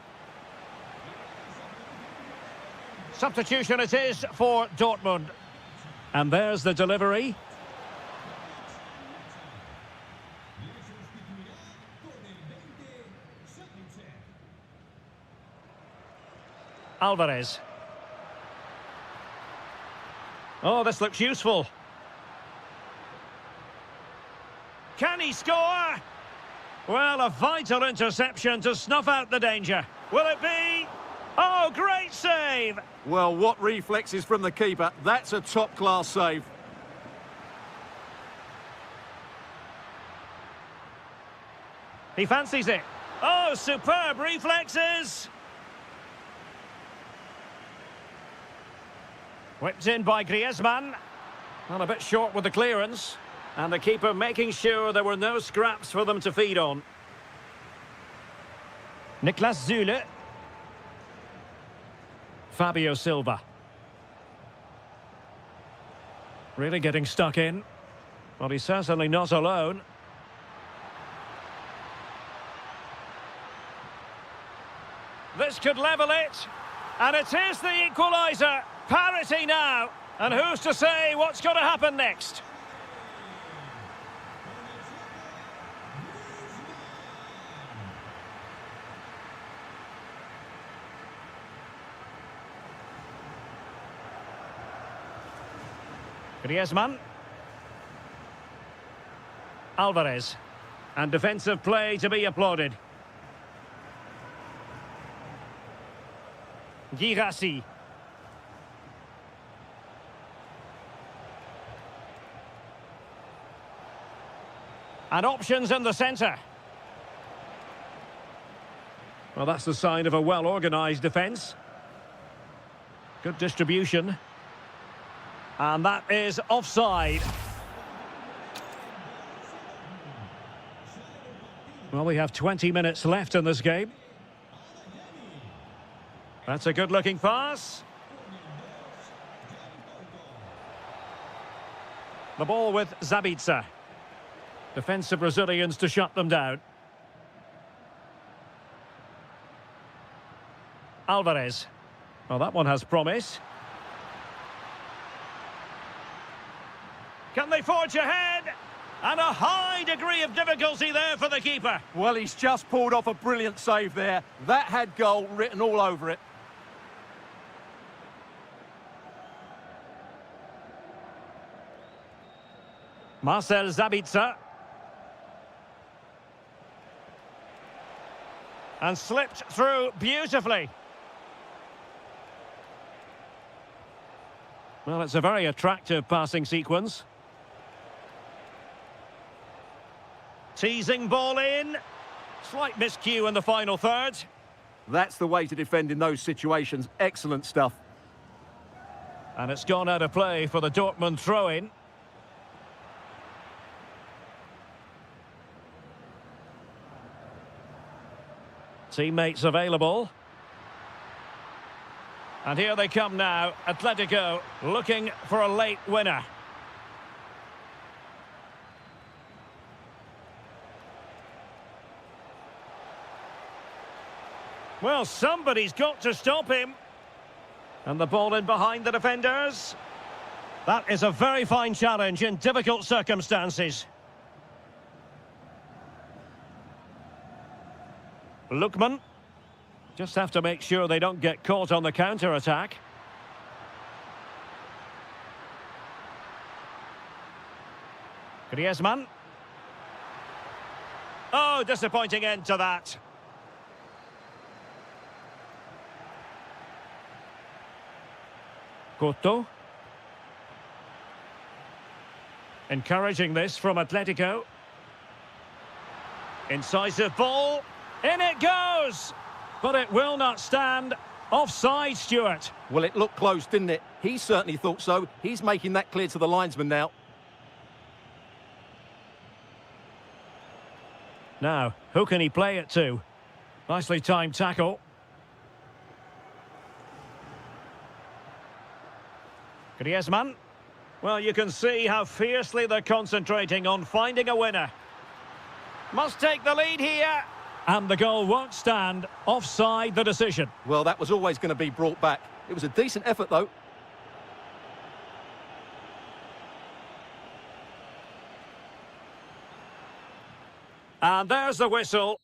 Substitution it is for Dortmund. And there's the delivery. Alvarez. Oh, this looks useful. Can he score? Well, a vital interception to snuff out the danger. Will it be? Oh, great save! Well, what reflexes from the keeper. That's a top-class save. He fancies it. Oh, superb reflexes! Whipped in by Griezmann. Well, a bit short with the clearance. And the keeper making sure there were no scraps for them to feed on. Niklas Süle. Fabio Silva. Really getting stuck in. Well, he's certainly not alone. This could level it. And it is the equaliser. Parity now. And who's to say what's going to happen next? Griezmann. Alvarez. And defensive play to be applauded. Girassi. And options in the centre. Well, that's the sign of a well-organised defence. Good distribution. And that is offside. Well, we have 20 minutes left in this game. That's a good-looking pass. The ball with Zabitzer. Defensive Brazilians to shut them down. Alvarez. Well, that one has promise. Can they forge ahead? And a high degree of difficulty there for the keeper. Well, he's just pulled off a brilliant save there. That had goal written all over it. Marcel Zabitzer. And slipped through beautifully. Well, it's a very attractive passing sequence. Teasing ball in. Slight miscue in the final third. That's the way to defend in those situations. Excellent stuff. And it's gone out of play for the Dortmund throw-in. Teammates available. And here they come now. Atletico looking for a late winner. Well, somebody's got to stop him. And the ball in behind the defenders. That is a very fine challenge in difficult circumstances. Lookman. Just have to make sure they don't get caught on the counter-attack. Griezmann. Oh, disappointing end to that. Couto. Encouraging this from Atletico. Incisive ball. In it goes! But it will not stand. Offside, Stuart. Well, it looked close, didn't it? He certainly thought so. He's making that clear to the linesman now. Now, who can he play it to? Nicely timed tackle. Griezmann. Well, you can see how fiercely they're concentrating on finding a winner. Must take the lead here. And the goal won't stand. Offside the decision. Well, that was always going to be brought back. It was a decent effort, though. And there's the whistle.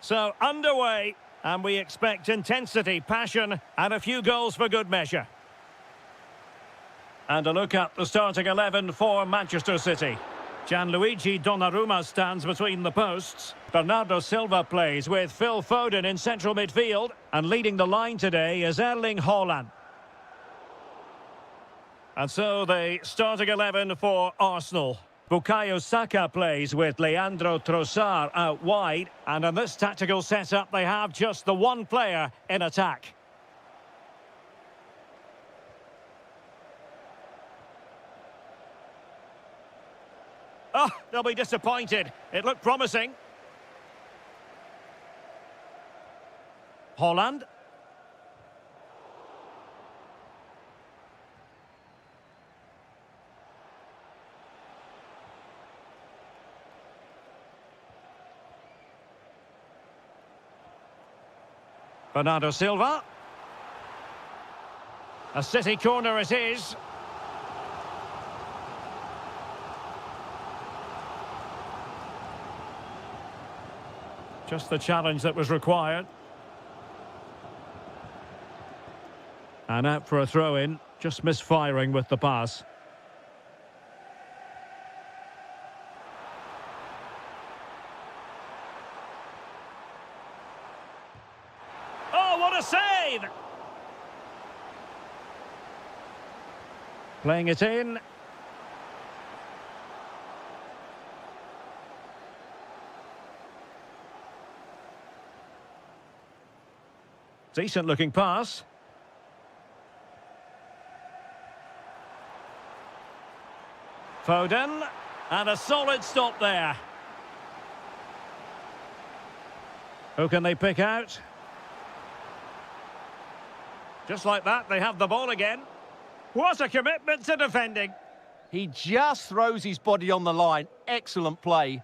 So, underway, and we expect intensity, passion, and a few goals for good measure. And a look at the starting 11 for Manchester City. Gianluigi Donnarumma stands between the posts. Bernardo Silva plays with Phil Foden in central midfield. And leading the line today is Erling Haaland. And so the starting 11 for Arsenal. Bukayo Saka plays with Leandro Trossard out wide. And in this tactical setup, they have just the one player in attack. Oh, they'll be disappointed. It looked promising. Haaland. Bernardo Silva. A City corner it is. Just the challenge that was required. And out for a throw-in, just misfiring with the pass. Oh, what a save! Playing it in. Decent looking pass. Foden, and a solid stop there. Who can they pick out? Just like that, they have the ball again. What a commitment to defending. He just throws his body on the line. Excellent play.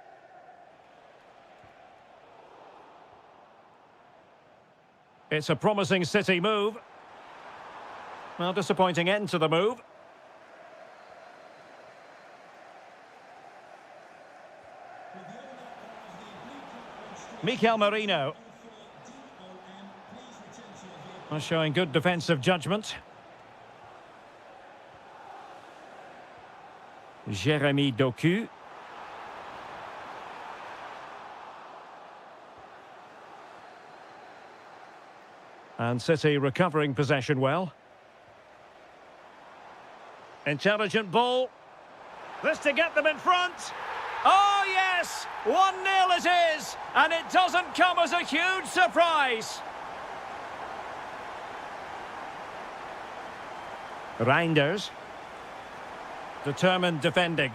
It's a promising City move. Well, disappointing end to the move. Mikel Merino. Well, showing good defensive judgment. Jeremy Doku. And City recovering possession well. Intelligent ball. This to get them in front. Oh, yes! 1-0 it is! And it doesn't come as a huge surprise. Reinders. Determined defending.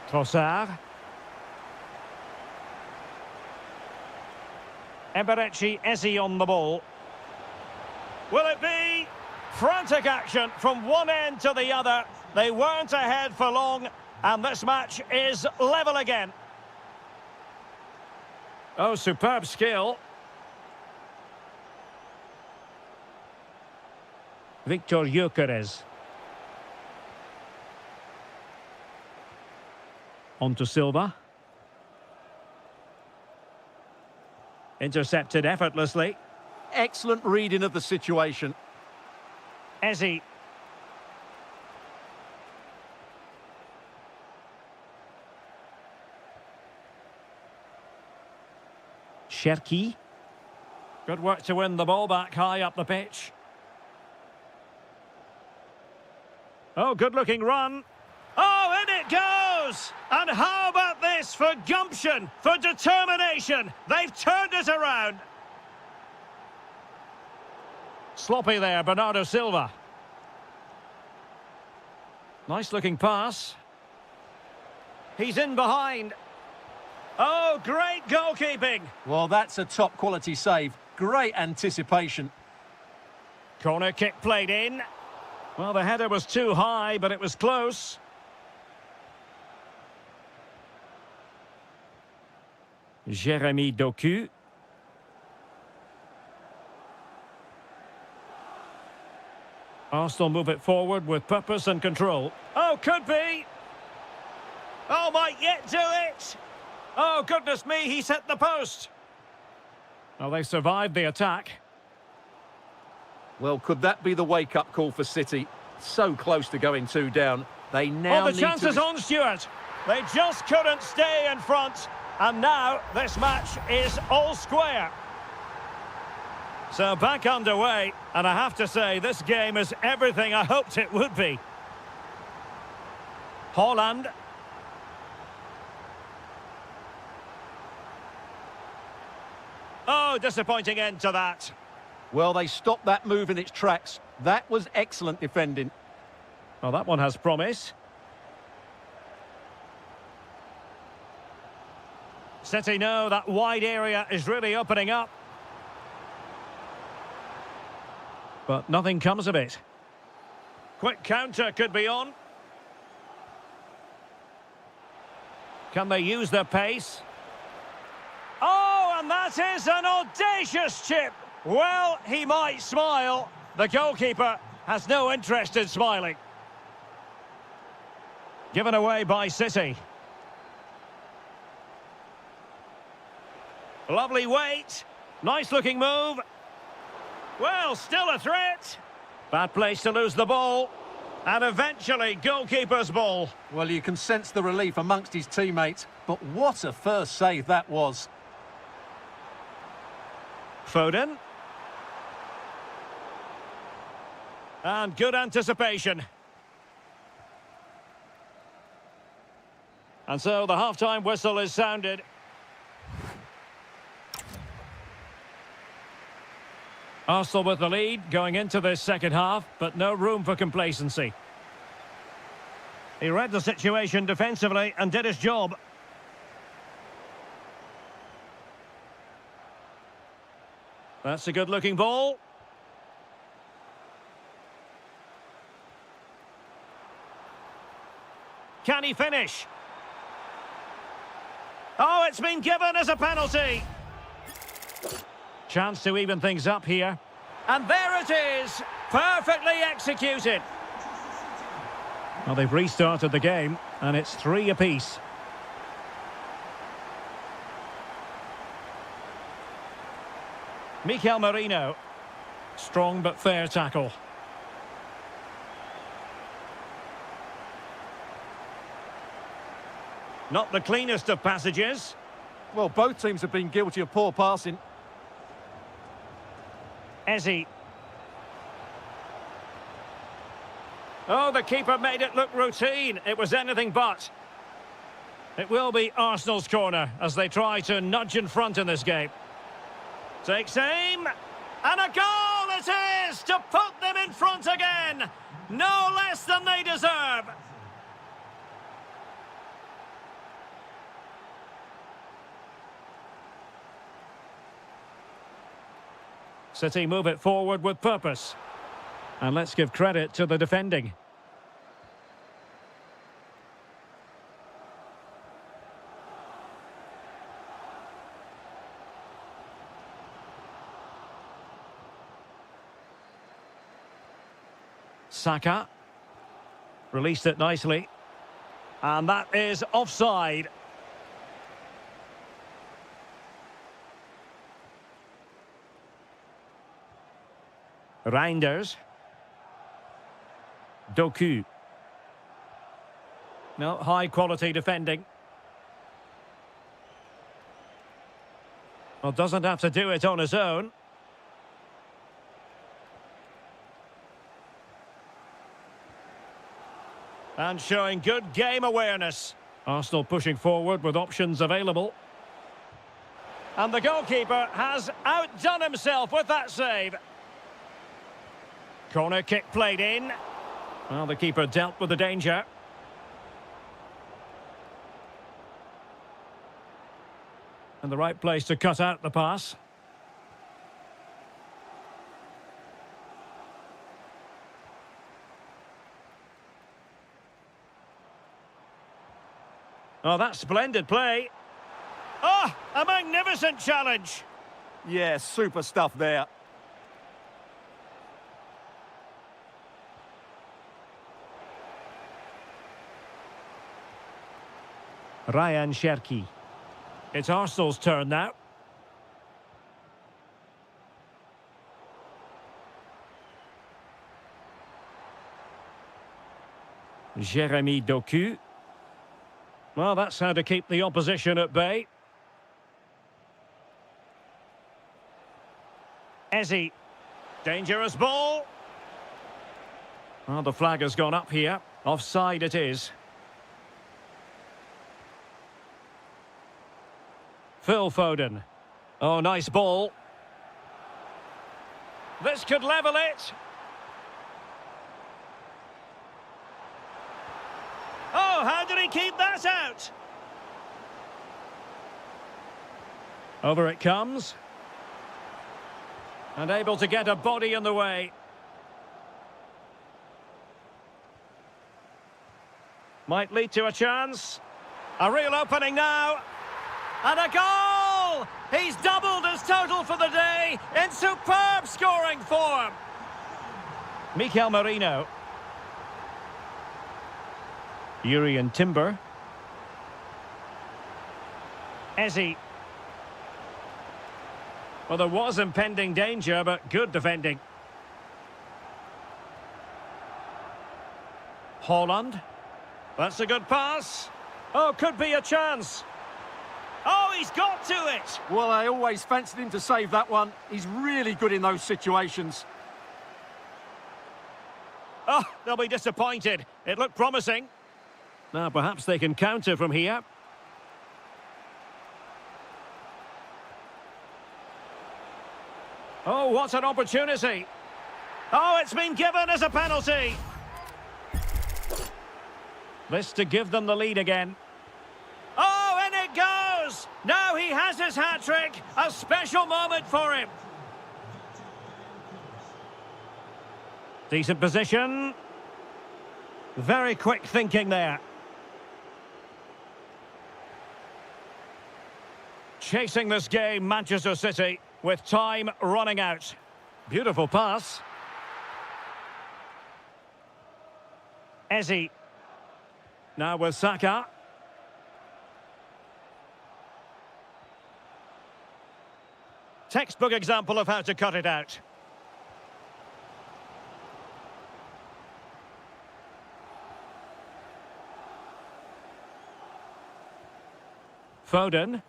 Trossard. Eberechi Eze on the ball. Will it be? Frantic action from one end to the other. They weren't ahead for long, and this match is level again. Oh, superb skill. Victor Gyökeres. On to Silva. Intercepted effortlessly. Excellent reading of the situation. Eze. Cherki. Good work to win the ball back high up the pitch. Oh, good-looking run. Oh, in it goes! And how about this for gumption, for determination? They've turned it around. Sloppy there, Bernardo Silva. Nice-looking pass. He's in behind. Oh, great goalkeeping. Well, that's a top-quality save. Great anticipation. Corner kick played in. Well, the header was too high, but it was close. Jeremy Doku. Arsenal move it forward with purpose and control. Oh, could be. Oh, might yet do it. Oh, goodness me, he's hit the post. Well, they survived the attack. Well, could that be the wake-up call for City? So close to going 2 down. They now the chance is on, Stuart. They just couldn't stay in front. And now this match is all square. So back underway. And I have to say, this game is everything I hoped it would be. Holland. Oh, disappointing end to that. Well, they stopped that move in its tracks. That was excellent defending. Well, that one has promise. City know that wide area is really opening up. But nothing comes of it. Quick counter could be on. Can they use their pace? Oh, and that is an audacious chip. Well, he might smile. The goalkeeper has no interest in smiling. Given away by City. Lovely weight. Nice looking move. Well, still a threat. Bad place to lose the ball. And eventually, goalkeeper's ball. Well, you can sense the relief amongst his teammates. But what a first save that was. Foden. And good anticipation. And so the half-time whistle is sounded. Arsenal with the lead going into this second half, but no room for complacency. He read the situation defensively and did his job. That's a good-looking ball. Can he finish? Oh, it's been given as a penalty. Chance to even things up here. And there it is. Perfectly executed. Well, they've restarted the game, and it's 3 apiece. Mikel Merino. Strong but fair tackle. Not the cleanest of passages. Well, both teams have been guilty of poor passing. Ezzy. Oh, the keeper made it look routine. It was anything but. It will be Arsenal's corner as they try to nudge in front in this game. Takes aim. And a goal it is to put them in front again. No less than they deserve. City move it forward with purpose. And let's give credit to the defending. Saka. Released it nicely. And that is offside. Reinders. Doku. No, high quality defending. Well, doesn't have to do it on his own. And showing good game awareness. Arsenal pushing forward with options available. And the goalkeeper has outdone himself with that save. Corner kick played in. Well, the keeper dealt with the danger. And the right place to cut out the pass. Oh, that's splendid play. Oh, a magnificent challenge. Yeah, super stuff there. Ryan Cherki. It's Arsenal's turn now. Jeremy Doku. Well, that's how to keep the opposition at bay. Eze. Dangerous ball. Well, the flag has gone up here. Offside it is. Phil Foden. Oh, nice ball. This could level it. Oh, how did he keep that out? Over it comes. And able to get a body in the way. Might lead to a chance. A real opening now. And a goal! He's doubled his total for the day in superb scoring form. Mikel Merino. Urian Timber. Eze. Well, there was impending danger, but good defending. Haaland. That's a good pass. Oh, could be a chance. Oh, he's got to it! Well, I always fancied him to save that one. He's really good in those situations. Oh, they'll be disappointed. It looked promising. Now, perhaps they can counter from here. Oh, what an opportunity. Oh, it's been given as a penalty. This to give them the lead again. Oh, and it goes! Now he has his hat-trick. A special moment for him. Decent position. Very quick thinking there. Chasing this game, Manchester City, with time running out. Beautiful pass. Eze. Now with Saka. Textbook example of how to cut it out. Foden.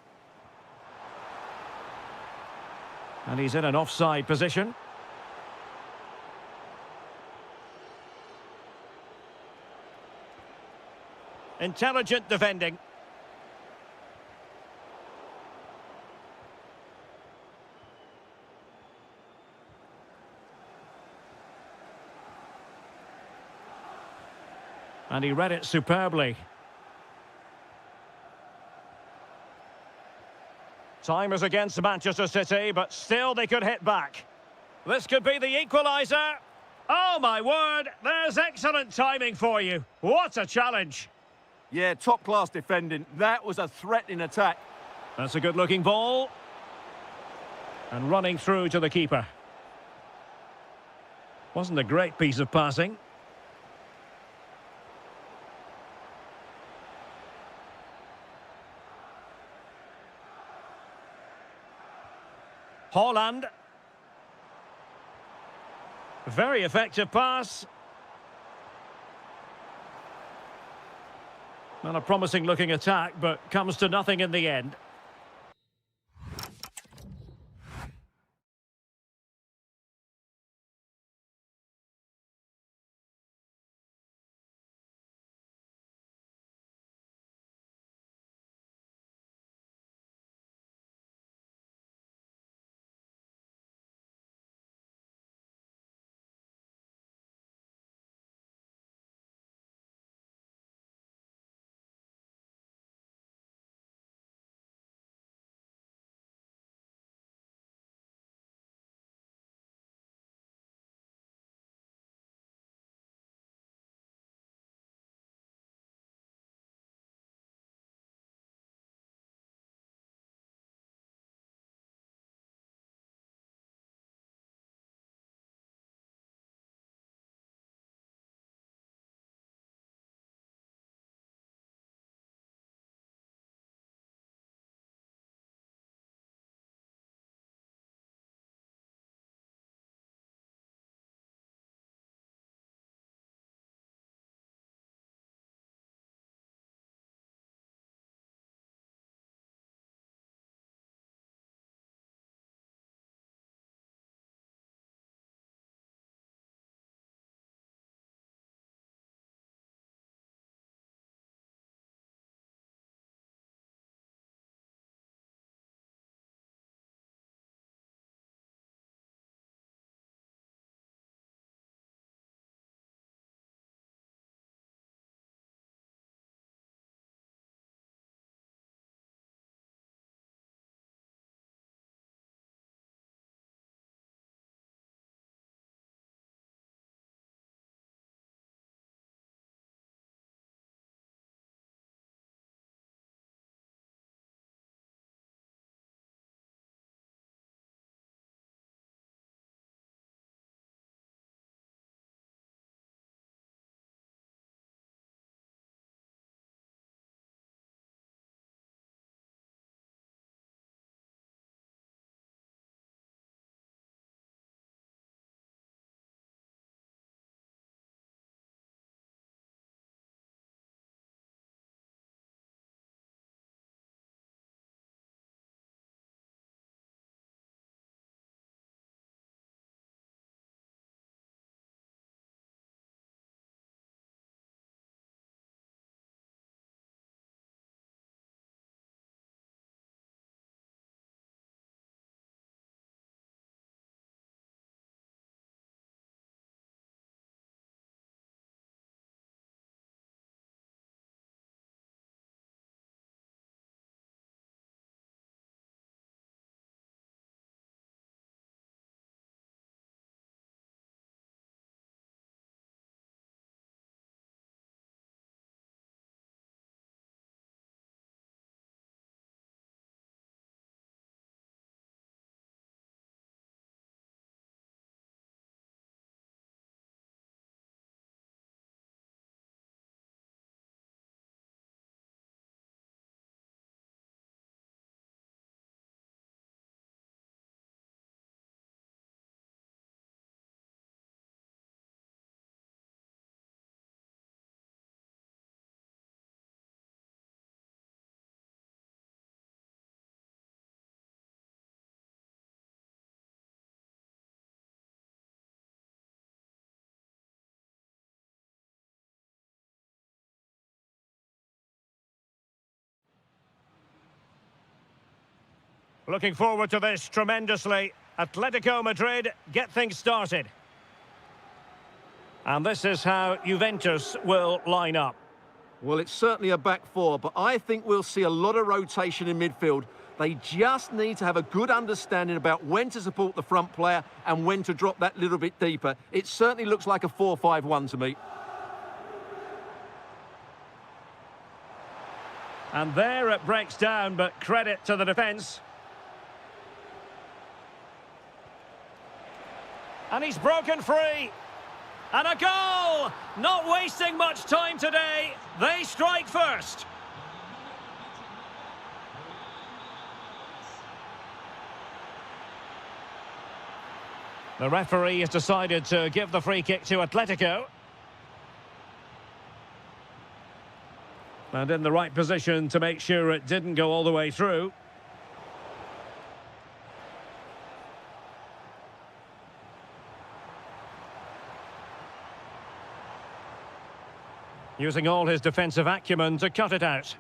And he's in an offside position. Intelligent defending. And he read it superbly. Time is against Manchester City, but still they could hit back. This could be the equaliser. Oh, my word, there's excellent timing for you. What a challenge. Yeah, top-class defending. That was a threatening attack. That's a good-looking ball. And running through to the keeper. Wasn't a great piece of passing. Haaland. Very effective pass. Not a promising looking attack, but comes to nothing in the end. Looking forward to this tremendously. Atletico Madrid get things started. And this is how Juventus will line up. Well, it's certainly a back four, but I think we'll see a lot of rotation in midfield. They just need to have a good understanding about when to support the front player and when to drop that little bit deeper. It certainly looks like a 4-5-1 to me. And there it breaks down, but credit to the defence. And he's broken free. And a goal! Not wasting much time today. They strike first. The referee has decided to give the free kick to Atletico. And in the right position to make sure it didn't go all the way through. Using all his defensive acumen to cut it out.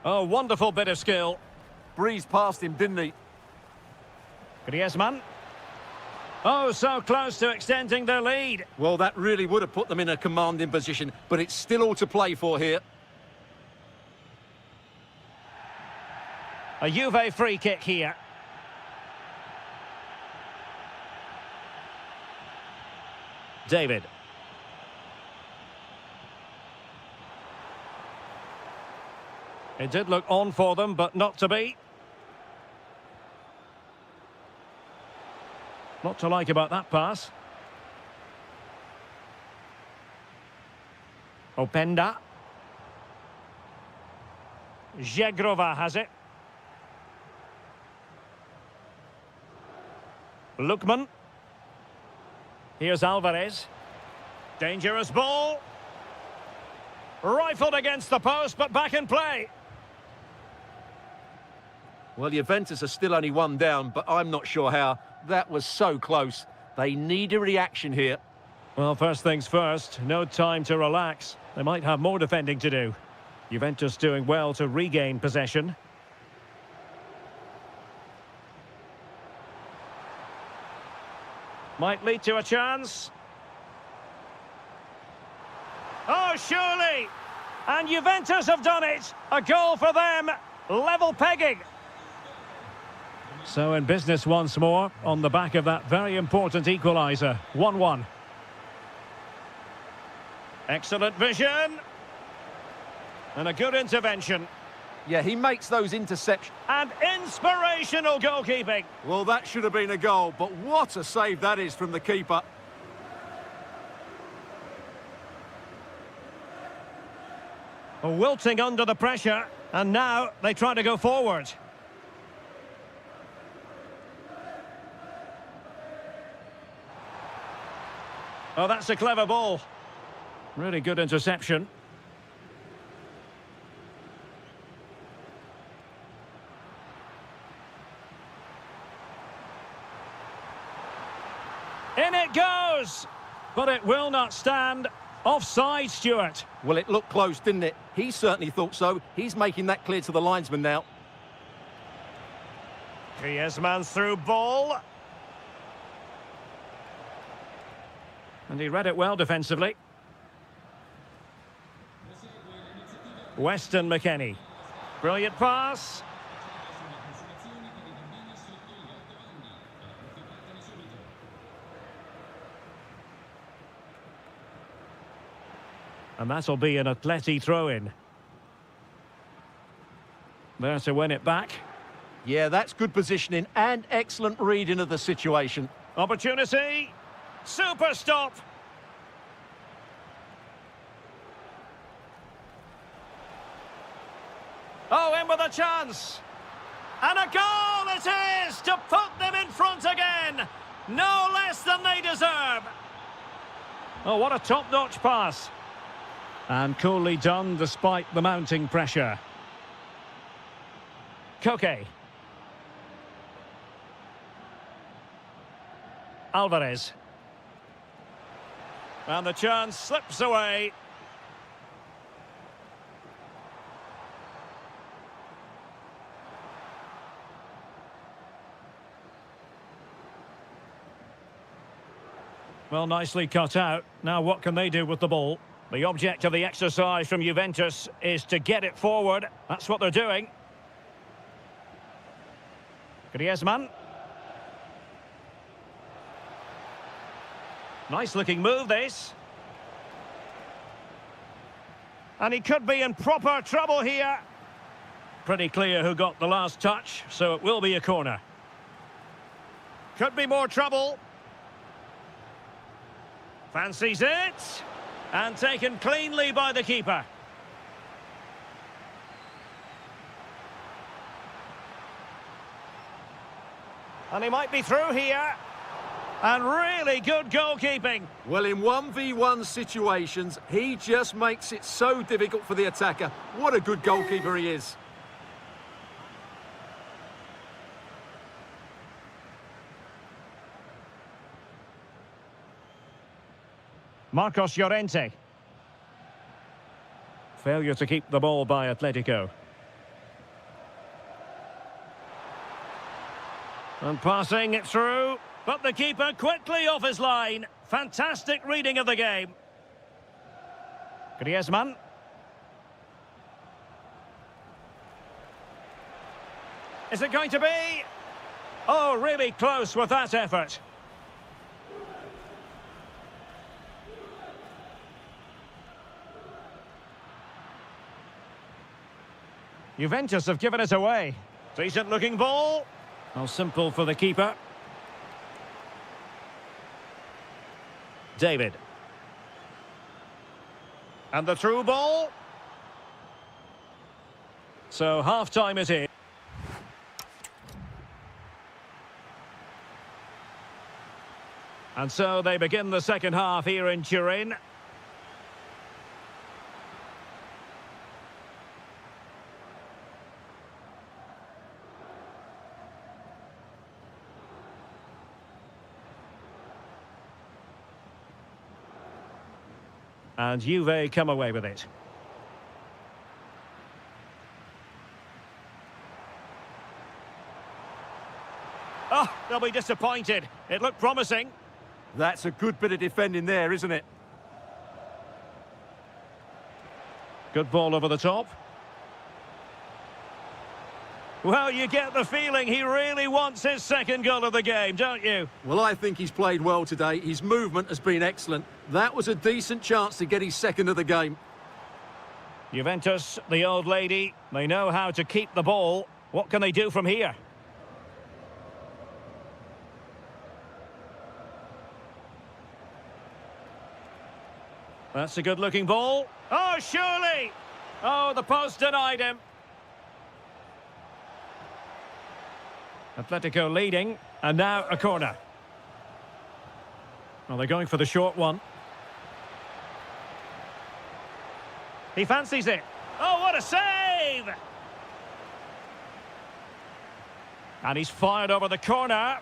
Oh, wonderful bit of skill. Breezed past him, didn't he? Griezmann. Oh, so close to extending their lead. Well, that really would have put them in a commanding position, but it's still all to play for here. A Juve free kick here. David. It did look on for them, but not to be. Not to like about that pass. Openda. Zegrova has it. Lukman. Here's Alvarez. Dangerous ball. Rifled against the post, but back in play. Well, Juventus are still only one down, but I'm not sure how. That was so close. They need a reaction here. Well, first things first, no time to relax. They might have more defending to do. Juventus doing well to regain possession. Might lead to a chance. Oh, surely! And Juventus have done it! A goal for them! Level pegging! So in business once more, on the back of that very important equaliser. 1-1. Excellent vision. And a good intervention. Yeah, he makes those interceptions. And inspirational goalkeeping. Well, that should have been a goal, but what a save that is from the keeper. Wilting under the pressure, and now they try to go forward. Oh, that's a clever ball. Really good interception. In it goes! But it will not stand. Offside, Stuart. Well, it looked close, didn't it? He certainly thought so. He's making that clear to the linesman now. Griezmann through ball. And he read it well defensively. Weston McKennie. Brilliant pass. And that'll be an Atleti throw-in. There to win it back. Yeah, that's good positioning and excellent reading of the situation. Opportunity. Super stop. Oh, in with a chance. And a goal it is to put them in front again. No less than they deserve. Oh, what a top-notch pass. And coolly done despite the mounting pressure. Koke. Alvarez. And the chance slips away. Well, nicely cut out. Now what can they do with the ball? The object of the exercise from Juventus is to get it forward. That's what they're doing. Griezmann. Nice looking move, this. And he could be in proper trouble here. Pretty clear who got the last touch, so it will be a corner. Could be more trouble. Fancies it. And taken cleanly by the keeper. And he might be through here. And really good goalkeeping. Well, in 1v1 situations, he just makes it so difficult for the attacker. What a good goalkeeper he is. Marcos Llorente. Failure to keep the ball by Atletico. And passing it through, but the keeper quickly off his line. Fantastic reading of the game. Griezmann. Is it going to be? Oh, really close with that effort. Juventus have given it away. Decent looking ball. Oh, simple for the keeper. David. And the through ball. So half-time it is. And so they begin the second half here in Turin. And Juve come away with it. Oh, they'll be disappointed. It looked promising. That's a good bit of defending there, isn't it? Good ball over the top. Well, you get the feeling he really wants his second goal of the game, don't you? Well, I think he's played well today. His movement has been excellent. That was a decent chance to get his second of the game. Juventus, the old lady, they know how to keep the ball. What can they do from here? That's a good-looking ball. Oh, surely! Oh, the post denied him. Atletico leading, and now a corner. Well, they're going for the short one. He fancies it. Oh, what a save! And he's fired over the corner.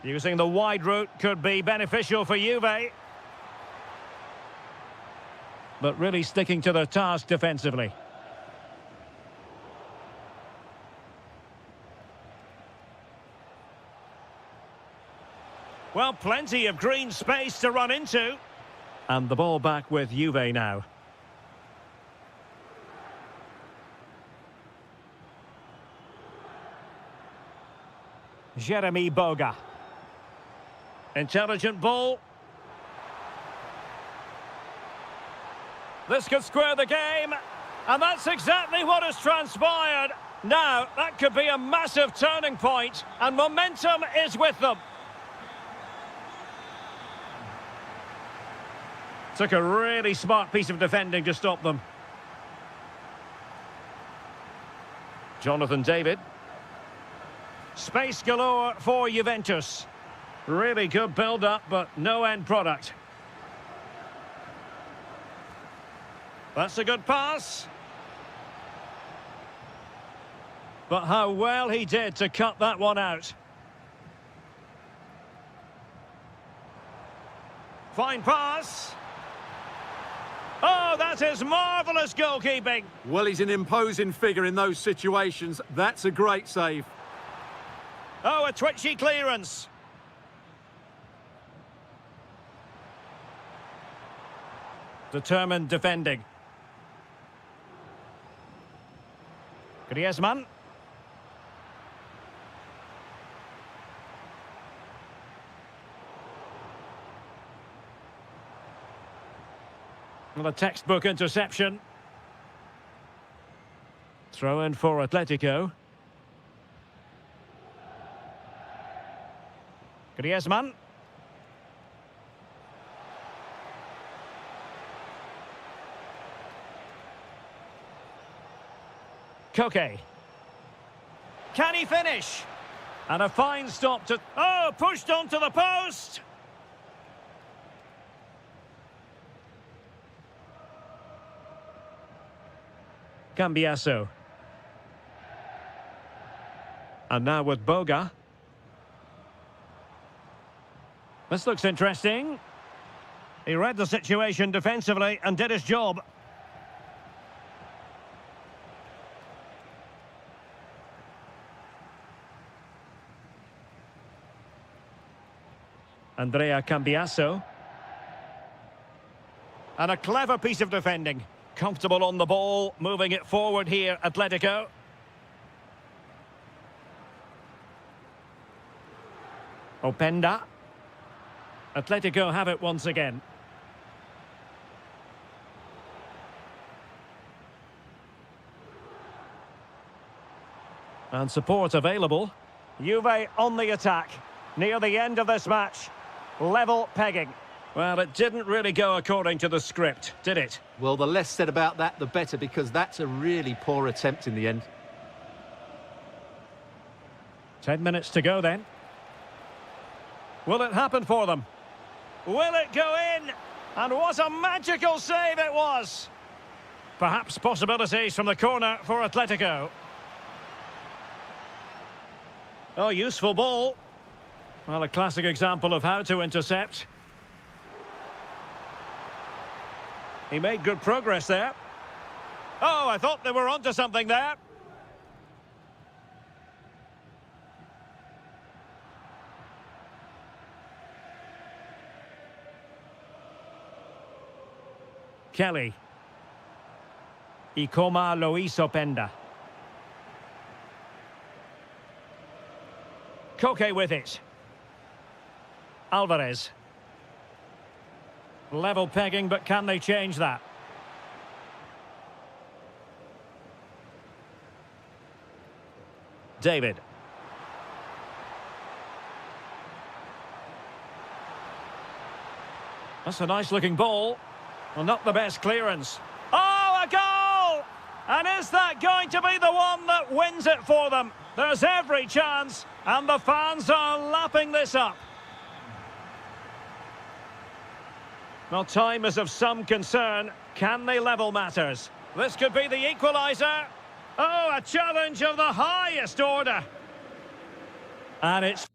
Using the wide route could be beneficial for Juve. But really sticking to the task defensively. Well, plenty of green space to run into. And the ball back with Juve now. Jeremy Boga. Intelligent ball. This could square the game. And that's exactly what has transpired. Now, that could be a massive turning point. And momentum is with them. Took a really smart piece of defending to stop them. Jonathan David. Space galore for Juventus. Really good build-up, but no end product. That's a good pass. But how well he did to cut that one out. Fine pass. Oh, that is marvellous goalkeeping. Well, he's an imposing figure in those situations. That's a great save. Oh, a twitchy clearance. Determined defending. Griezmann. Well, a textbook interception. Throw in for Atletico. Griezmann. Koke. Can he finish? And a fine stop to... Oh, pushed onto the post! Cambiasso. And now with Boga. This looks interesting. He read the situation defensively and did his job. Andrea Cambiasso. And a clever piece of defending. Comfortable on the ball, moving it forward here, Atletico. Openda. Atletico have it once again. And support available. Juve on the attack. Near the end of this match. Level pegging. Well, it didn't really go according to the script, did it? Well, the less said about that, the better, because that's a really poor attempt in the end. 10 minutes to go then. Will it happen for them? Will it go in? And what a magical save it was! Perhaps possibilities from the corner for Atletico. Oh, useful ball. Well, a classic example of how to intercept. He made good progress there. Oh, I thought they were onto something there. Kelly. Ikoma Luis Openda. Koke with it. Alvarez. Level pegging, but can they change that? David. That's a nice looking ball. Well, not the best clearance. Oh, a goal! And is that going to be the one that wins it for them? There's every chance, and the fans are lapping this up. Well, time is of some concern. Can they level matters? This could be the equaliser. Oh, a challenge of the highest order. And it's...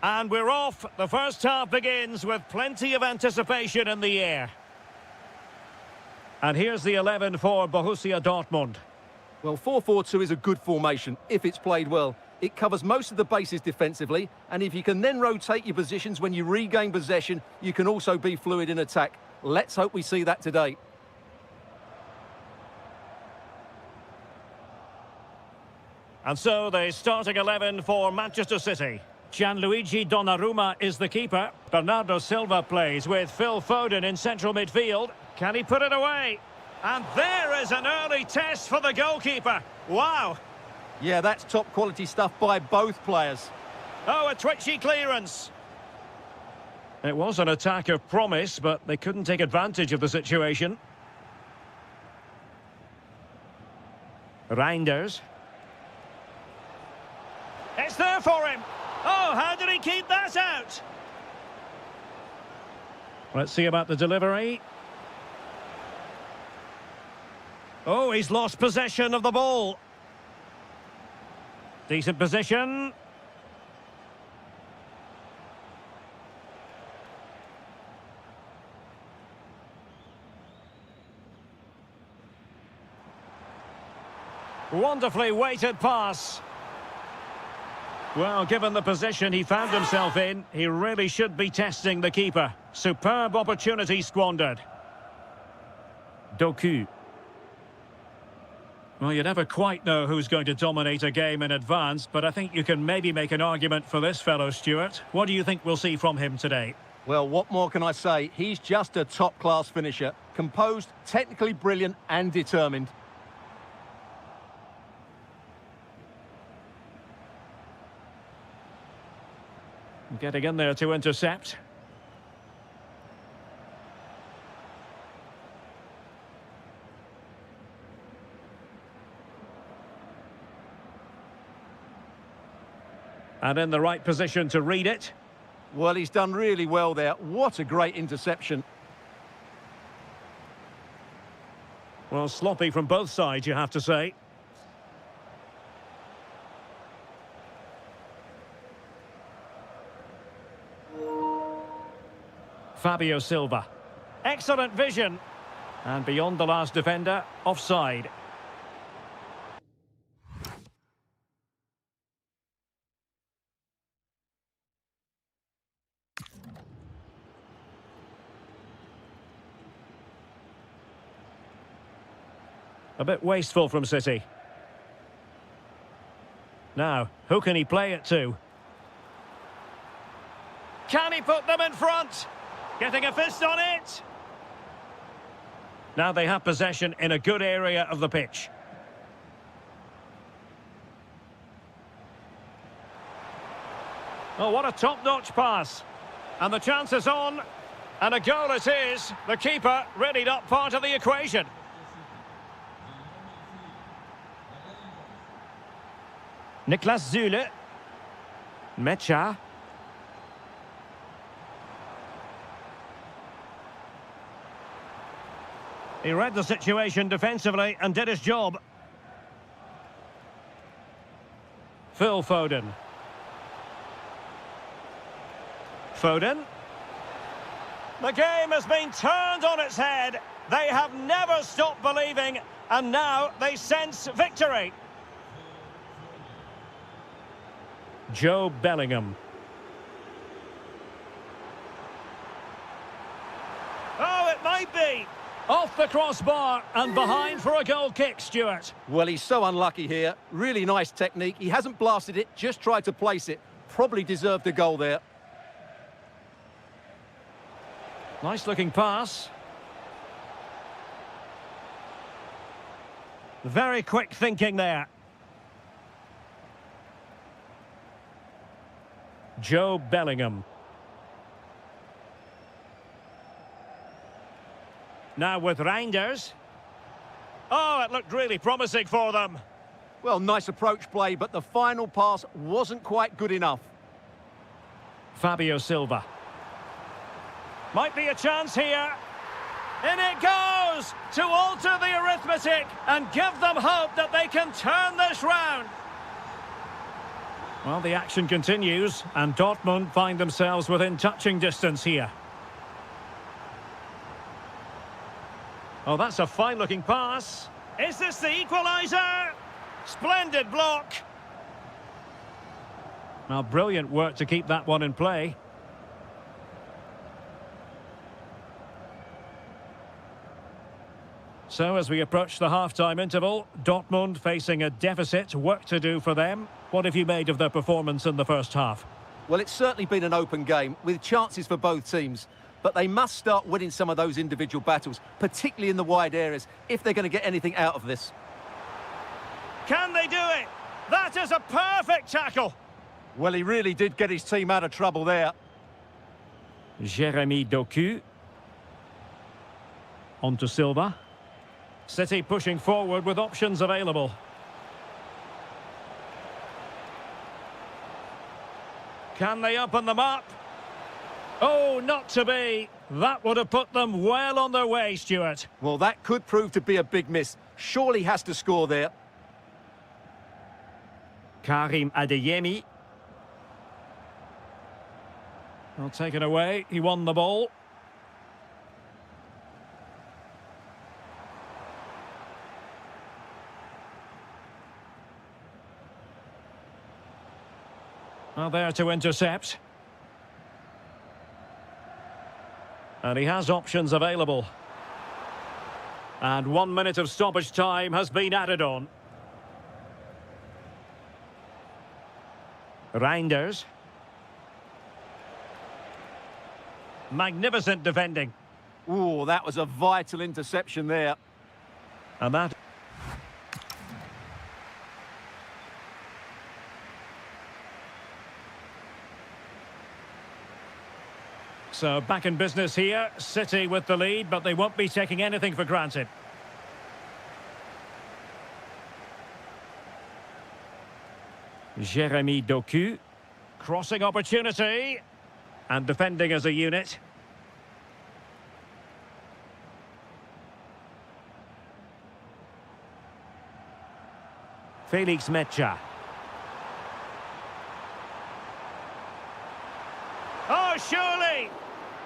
And we're off. The first half begins with plenty of anticipation in the air. And here's the 11 for Borussia Dortmund. Well, 4-4-2 is a good formation if it's played well. It covers most of the bases defensively, and if you can then rotate your positions when you regain possession, you can also be fluid in attack. Let's hope we see that today. And so the starting 11 for Manchester City. Gianluigi Donnarumma is the keeper. Bernardo Silva plays with Phil Foden in central midfield. Can he put it away? And there is an early test for the goalkeeper. Wow. Yeah, that's top quality stuff by both players. Oh, a twitchy clearance. It was an attack of promise, but they couldn't take advantage of the situation. Reinders. It's there for him. Oh, how did he keep that out? Let's see about the delivery. Oh, he's lost possession of the ball. Decent position. Wonderfully weighted pass. Well, given the position he found himself in, he really should be testing the keeper. Superb opportunity squandered. Doku. Well, you never quite know who's going to dominate a game in advance, but I think you can maybe make an argument for this fellow, Stuart. What do you think we'll see from him today? Well, what more can I say? He's just a top-class finisher. Composed, technically brilliant and determined. Getting in there to intercept. And in the right position to read it. Well, he's done really well there. What a great interception. Well, sloppy from both sides, you have to say. Fabio Silva. Excellent vision. And beyond the last defender, offside. A bit wasteful from City. Now, who can he play it to? Can he put them in front? Getting a fist on it. Now they have possession in a good area of the pitch. Oh, what a top-notch pass. And the chance is on. And a goal it is. The keeper really not part of the equation. Niklas Süle. Mecha. He read the situation defensively and did his job. Phil Foden. Foden. The game has been turned on its head. They have never stopped believing, and now they sense victory. Joe Bellingham. Oh, it might be. Off the crossbar and behind for a goal kick, Stuart. Well, he's so unlucky here. Really nice technique. He hasn't blasted it, just tried to place it. Probably deserved a goal there. Nice looking pass. Very quick thinking there. Joe Bellingham. Now with Reinders. Oh, it looked really promising for them. Well, nice approach play, but the final pass wasn't quite good enough. Fabio Silva. Might be a chance here. In it goes to alter the arithmetic and give them hope that they can turn this round. Well, the action continues, and Dortmund find themselves within touching distance here. Oh, that's a fine-looking pass. Is this the equaliser? Splendid block. Now, brilliant work to keep that one in play. So, as we approach the half-time interval, Dortmund facing a deficit, work to do for them. What have you made of their performance in the first half? Well, it's certainly been an open game, with chances for both teams. But they must start winning some of those individual battles, particularly in the wide areas, if they're going to get anything out of this. Can they do it? That is a perfect tackle. Well, he really did get his team out of trouble there. Jeremy Doku. On to Silva. City pushing forward with options available. Can they open them up? Oh, not to be. That would have put them well on their way, Stuart. Well, that could prove to be a big miss. Surely has to score there. Karim Adeyemi. Well, taken away. He won the ball. Well, there to intercept. And he has options available. And 1 minute of stoppage time has been added on. Reinders. Magnificent defending. Ooh, that was a vital interception there. And that... So back in business here, City with the lead, but they won't be taking anything for granted. Jeremy Doku, crossing opportunity, and defending as a unit. Felix Mecha. Oh, surely!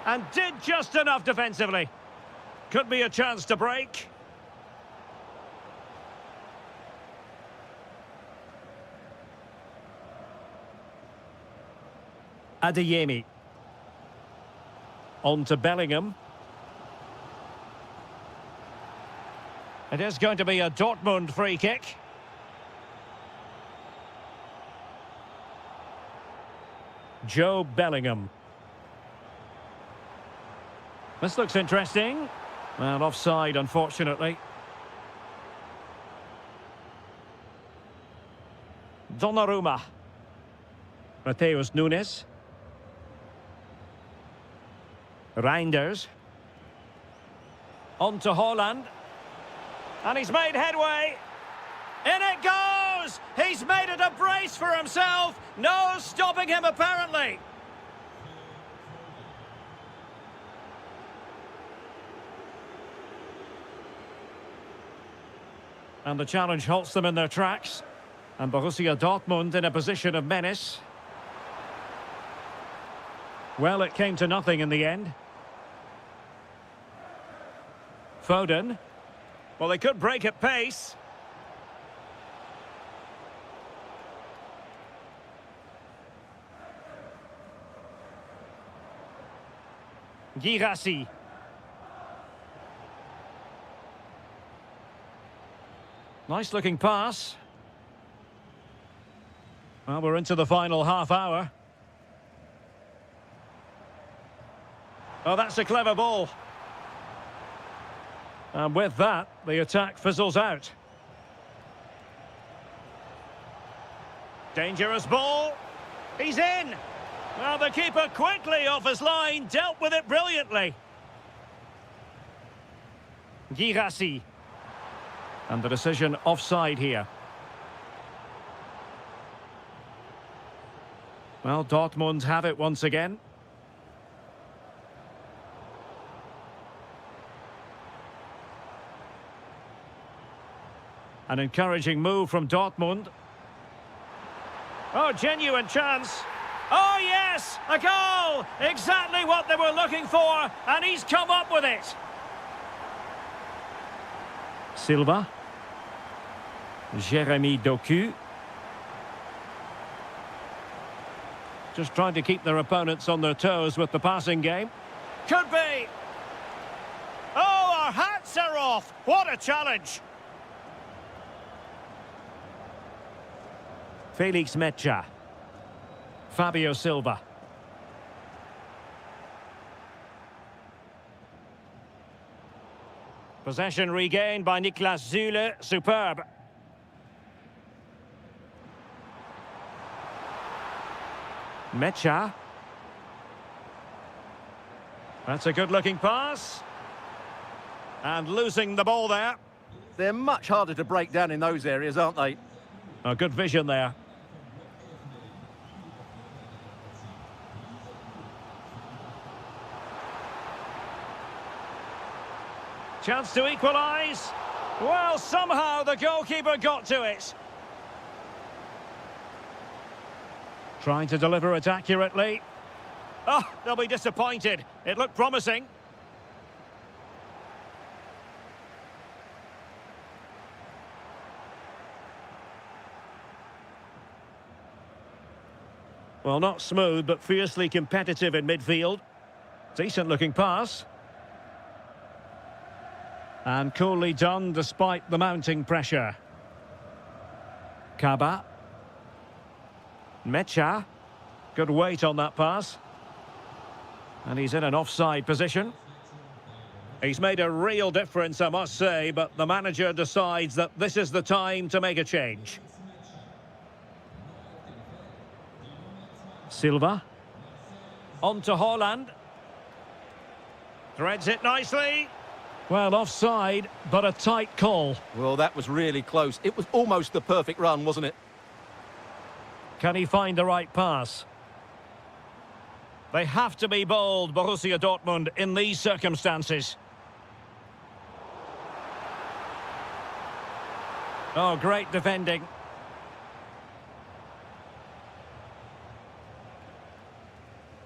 And did just enough defensively. Could be a chance to break. Adeyemi. On to Bellingham. It is going to be a Dortmund free kick. Joe Bellingham. This looks interesting. Well, offside, unfortunately. Donnarumma. Mateus Nunes. Reinders. On to Haaland. And he's made headway. In it goes! He's made it a brace for himself. No stopping him, apparently. And the challenge halts them in their tracks. And Borussia Dortmund in a position of menace. Well, it came to nothing in the end. Foden. Well, they could break at pace. Girassi. Nice looking pass. Well, we're into the final half hour. Oh, that's a clever ball. And with that, the attack fizzles out. Dangerous ball. He's in. Well, the keeper quickly off his line, dealt with it brilliantly. Girassi. And the decision offside here. Well, Dortmund have it once again. An encouraging move from Dortmund. Oh, genuine chance. Oh, yes, a goal! Exactly what they were looking for, and he's come up with it. Silva. Jeremy Doku. Just trying to keep their opponents on their toes with the passing game. Could be. Oh, our hats are off. What a challenge. Felix Mecha. Fabio Silva. Possession regained by Niklas Zule. Superb. Mecha. That's a good-looking pass. And losing the ball there. They're much harder to break down in those areas, aren't they? A good vision there. Chance to equalise. Well, somehow the goalkeeper got to it. Trying to deliver it accurately. Oh, they'll be disappointed. It looked promising. Well, not smooth, but fiercely competitive in midfield. Decent looking pass. And coolly done despite the mounting pressure. Kaba. Mecha. Good weight on that pass. And he's in an offside position. He's made a real difference, I must say, but the manager decides that this is the time to make a change. Silva. On to Haaland. Threads it nicely. Well, offside, but a tight call. Well, that was really close. It was almost the perfect run, wasn't it? Can he find the right pass? They have to be bold, Borussia Dortmund, in these circumstances. Oh, great defending.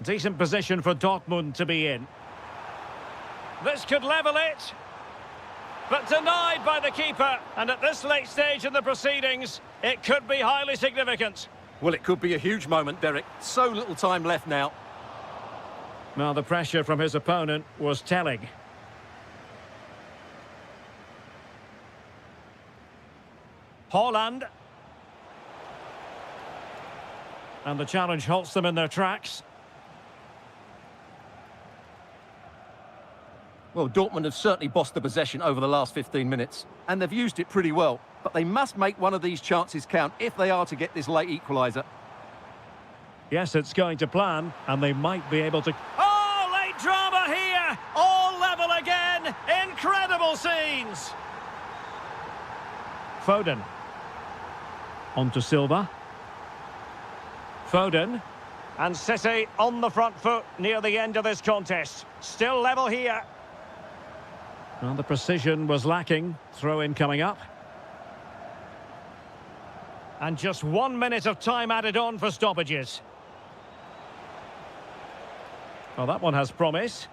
Decent position for Dortmund to be in. This could level it. But denied by the keeper. And at this late stage in the proceedings, it could be highly significant. Well, it could be a huge moment, Derek. So little time left now. Now, the pressure from his opponent was telling. Haaland. And the challenge halts them in their tracks. Well, Dortmund have certainly bossed the possession over the last 15 minutes, and they've used it pretty well. But they must make one of these chances count if they are to get this late equaliser. Yes, it's going to plan, and they might be able to... Oh, late drama here! All level again! Incredible scenes! Foden. On to Silva. Foden. And City on the front foot near the end of this contest. Still level here. Well, the precision was lacking. Throw-in coming up. And just 1 minute of time added on for stoppages. Well, that one has promise.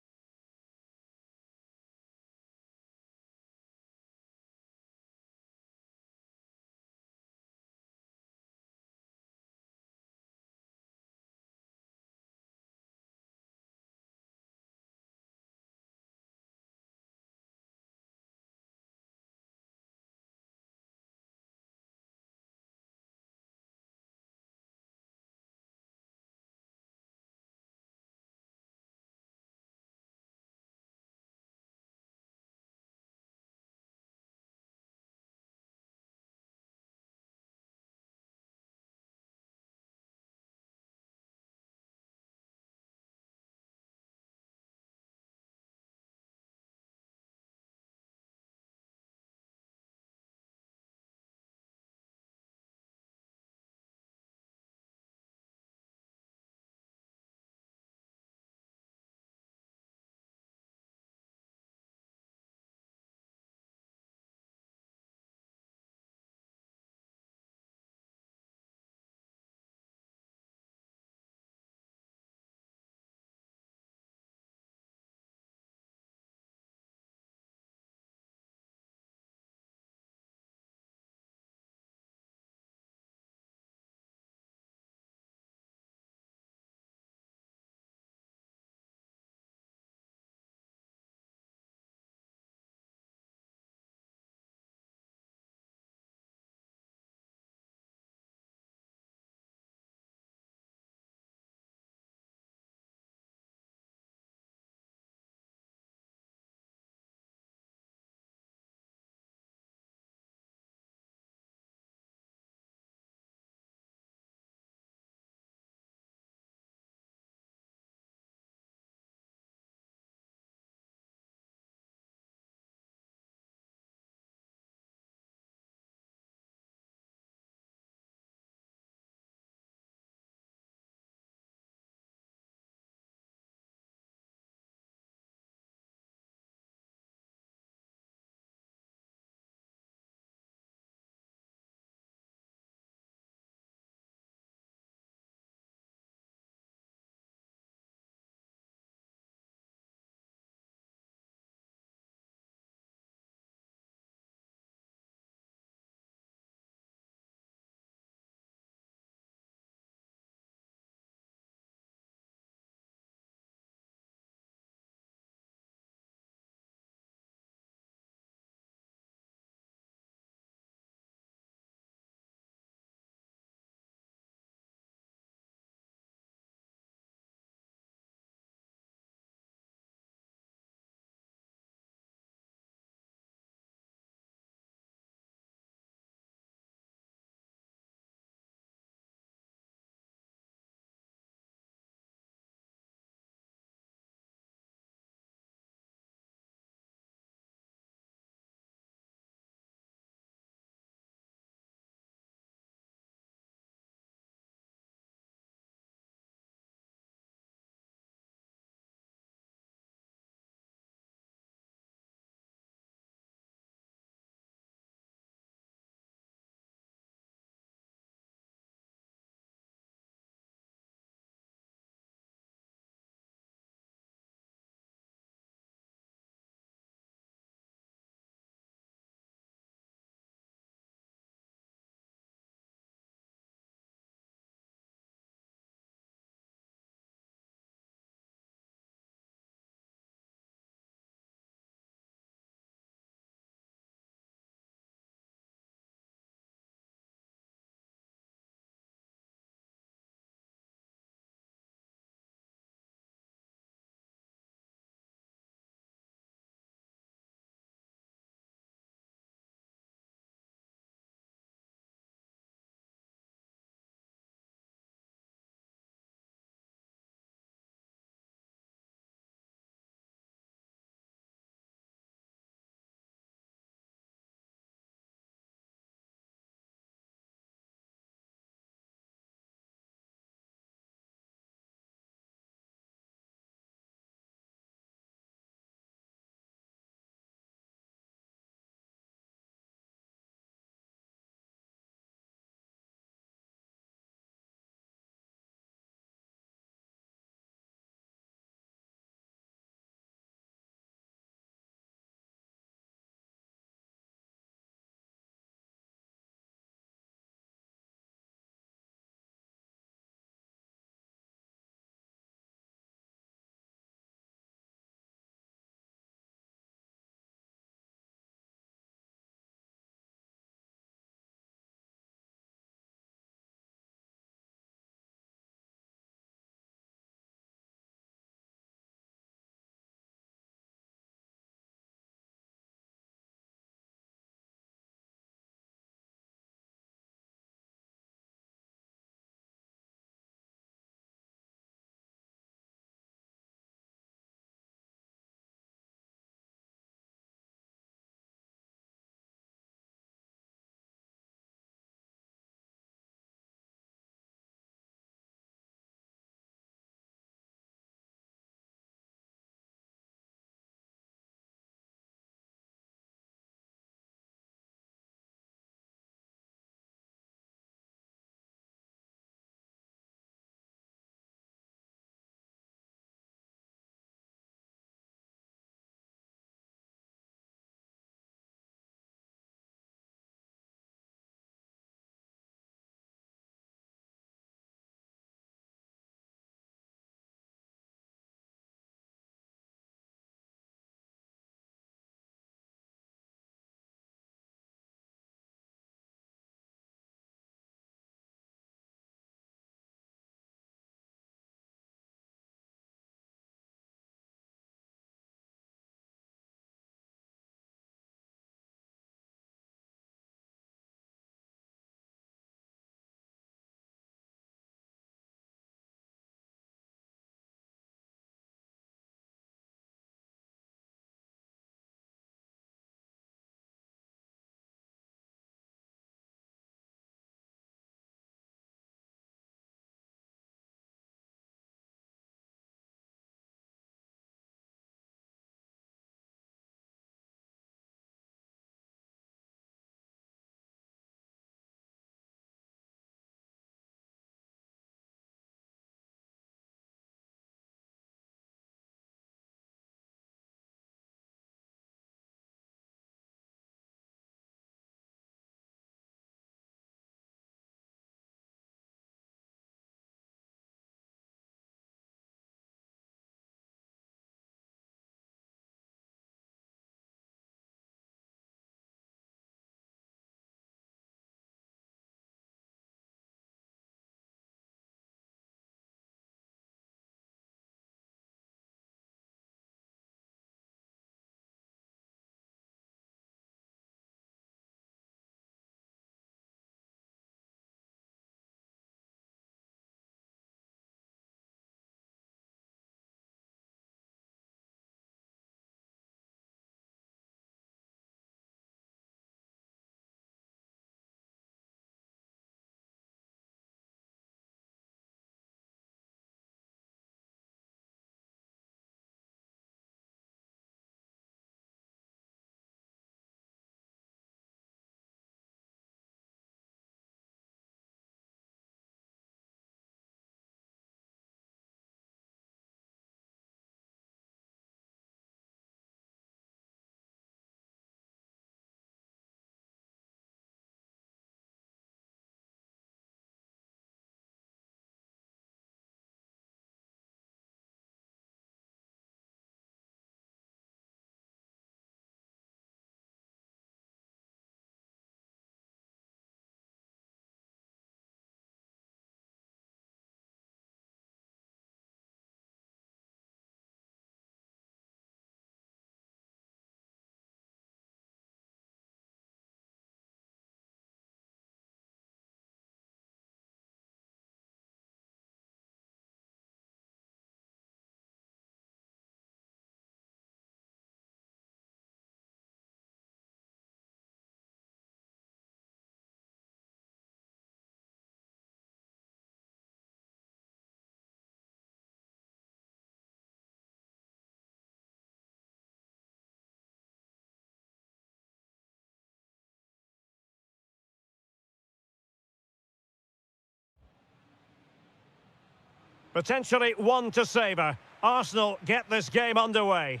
Potentially one to savour. Arsenal get this game underway.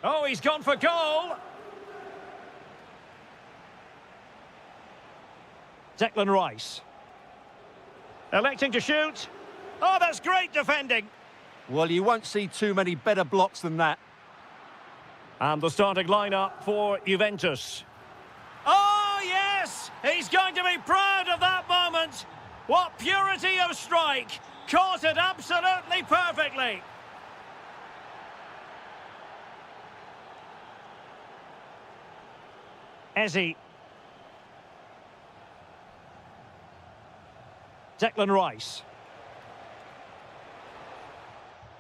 Oh, he's gone for goal. Declan Rice. Electing to shoot. Oh, that's great defending. Well, you won't see too many better blocks than that. And the starting lineup for Juventus. Oh, yes! He's going to be proud of that moment. What purity of strike. Caught it absolutely perfectly. Eze. Declan Rice.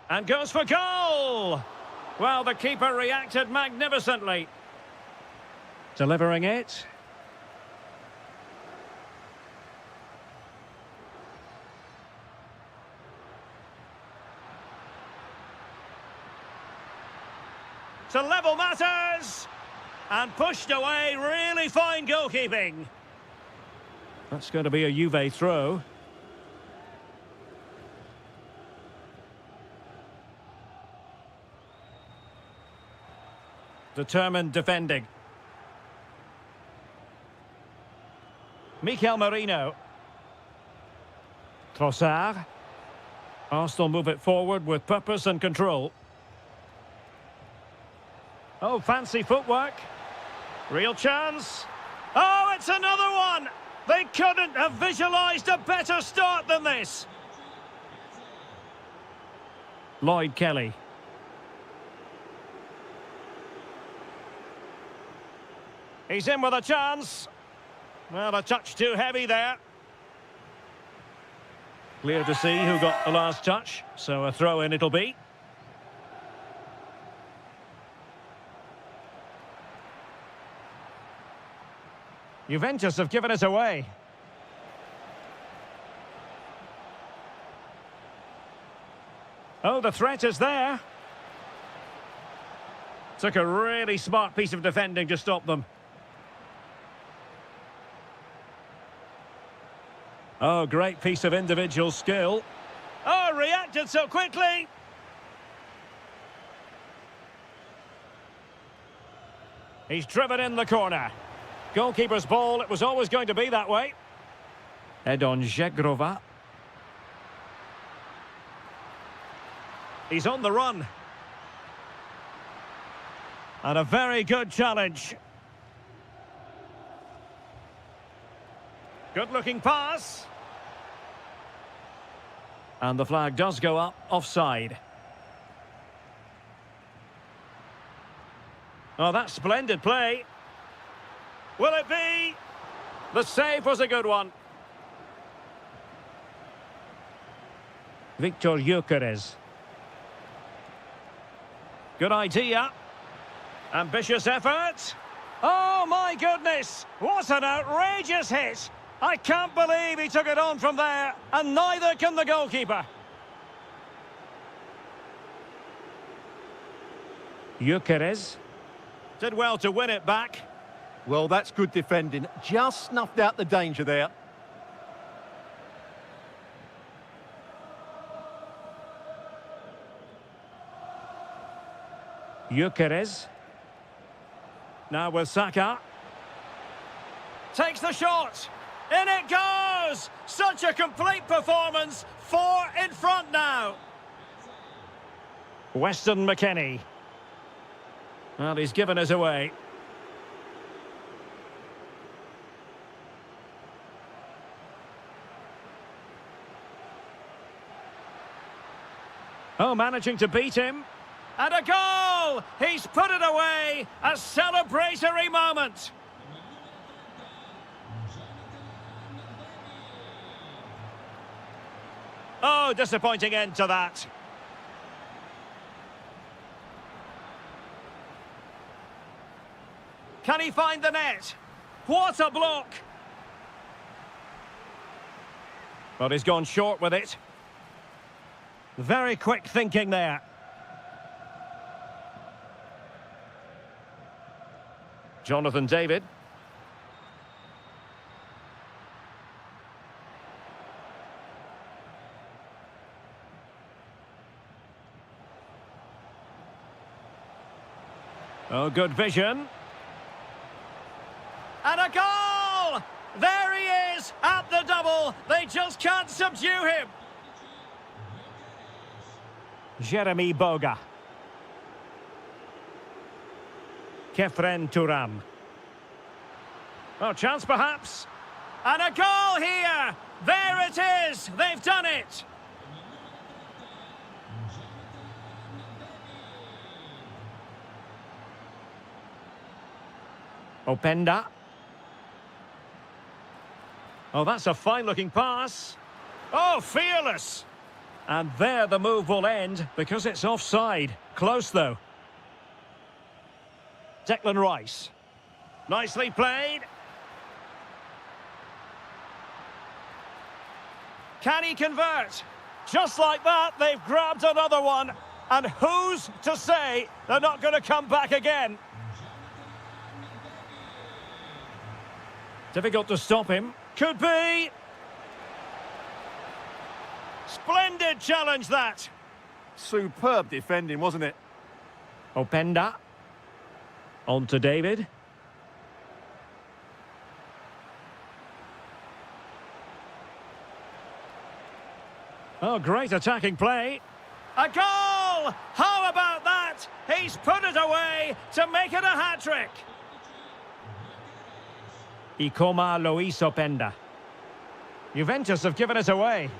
And goes for goal! Well, the keeper reacted magnificently. Delivering it. To level matters! And pushed away, really fine goalkeeping. That's going to be a Juve throw. Determined defending. Mikel Merino. Trossard. Arsenal move it forward with purpose and control. Oh, fancy footwork. Real chance. Oh, it's another one! They couldn't have visualised a better start than this. Lloyd Kelly. He's in with a chance. Well, a touch too heavy there. Clear to see who got the last touch, so a throw-in it'll be. Juventus have given it away. Oh, the threat is there. Took a really smart piece of defending to stop them. Oh, great piece of individual skill. Oh, reacted so quickly. He's driven in the corner. Goalkeeper's ball, it was always going to be that way. Edon Žegrova. He's on the run. And a very good challenge. Good-looking pass. And the flag does go up, offside. Oh, that's splendid play. Will it be? The save was a good one. Victor Gyökeres. Good idea. Ambitious effort. Oh, my goodness. What an outrageous hit. I can't believe he took it on from there, and neither can the goalkeeper. Gyökeres did well to win it back. Well, that's good defending. Just snuffed out the danger there. Gyökeres. Now with Saka. Takes the shot. In it goes! Such a complete performance. 4 in front now. Weston McKennie. Well, he's given us away. Oh, managing to beat him. And a goal! He's put it away. A celebratory moment. Oh, disappointing end to that. Can he find the net? What a block! Well, he's gone short with it. Very quick thinking there. Jonathan David. Oh, good vision. And a goal! There he is at the double. They just can't subdue him. Jeremy Boga. Kefren Turam. Oh, chance perhaps. And a goal here! There it is! They've done it! Openda. Oh, that's a fine-looking pass. Oh, fearless! And there the move will end because it's offside. Close, though. Declan Rice. Nicely played. Can he convert? Just like that, they've grabbed another one. And who's to say they're not going to come back again? Difficult to stop him. Could be. Splendid challenge, that. Superb defending, wasn't it? Openda. On to David. Oh, great attacking play. A goal! How about that? He's put it away to make it a hat-trick. Ikoma Luis Openda. Juventus have given it away.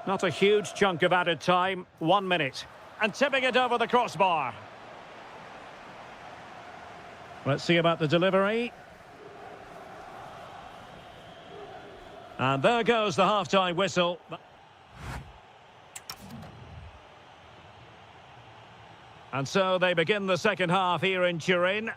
Not a huge chunk of added time. 1 minute. And tipping it over the crossbar. Let's see about the delivery. And there goes the half-time whistle. And so they begin the second half here in Turin.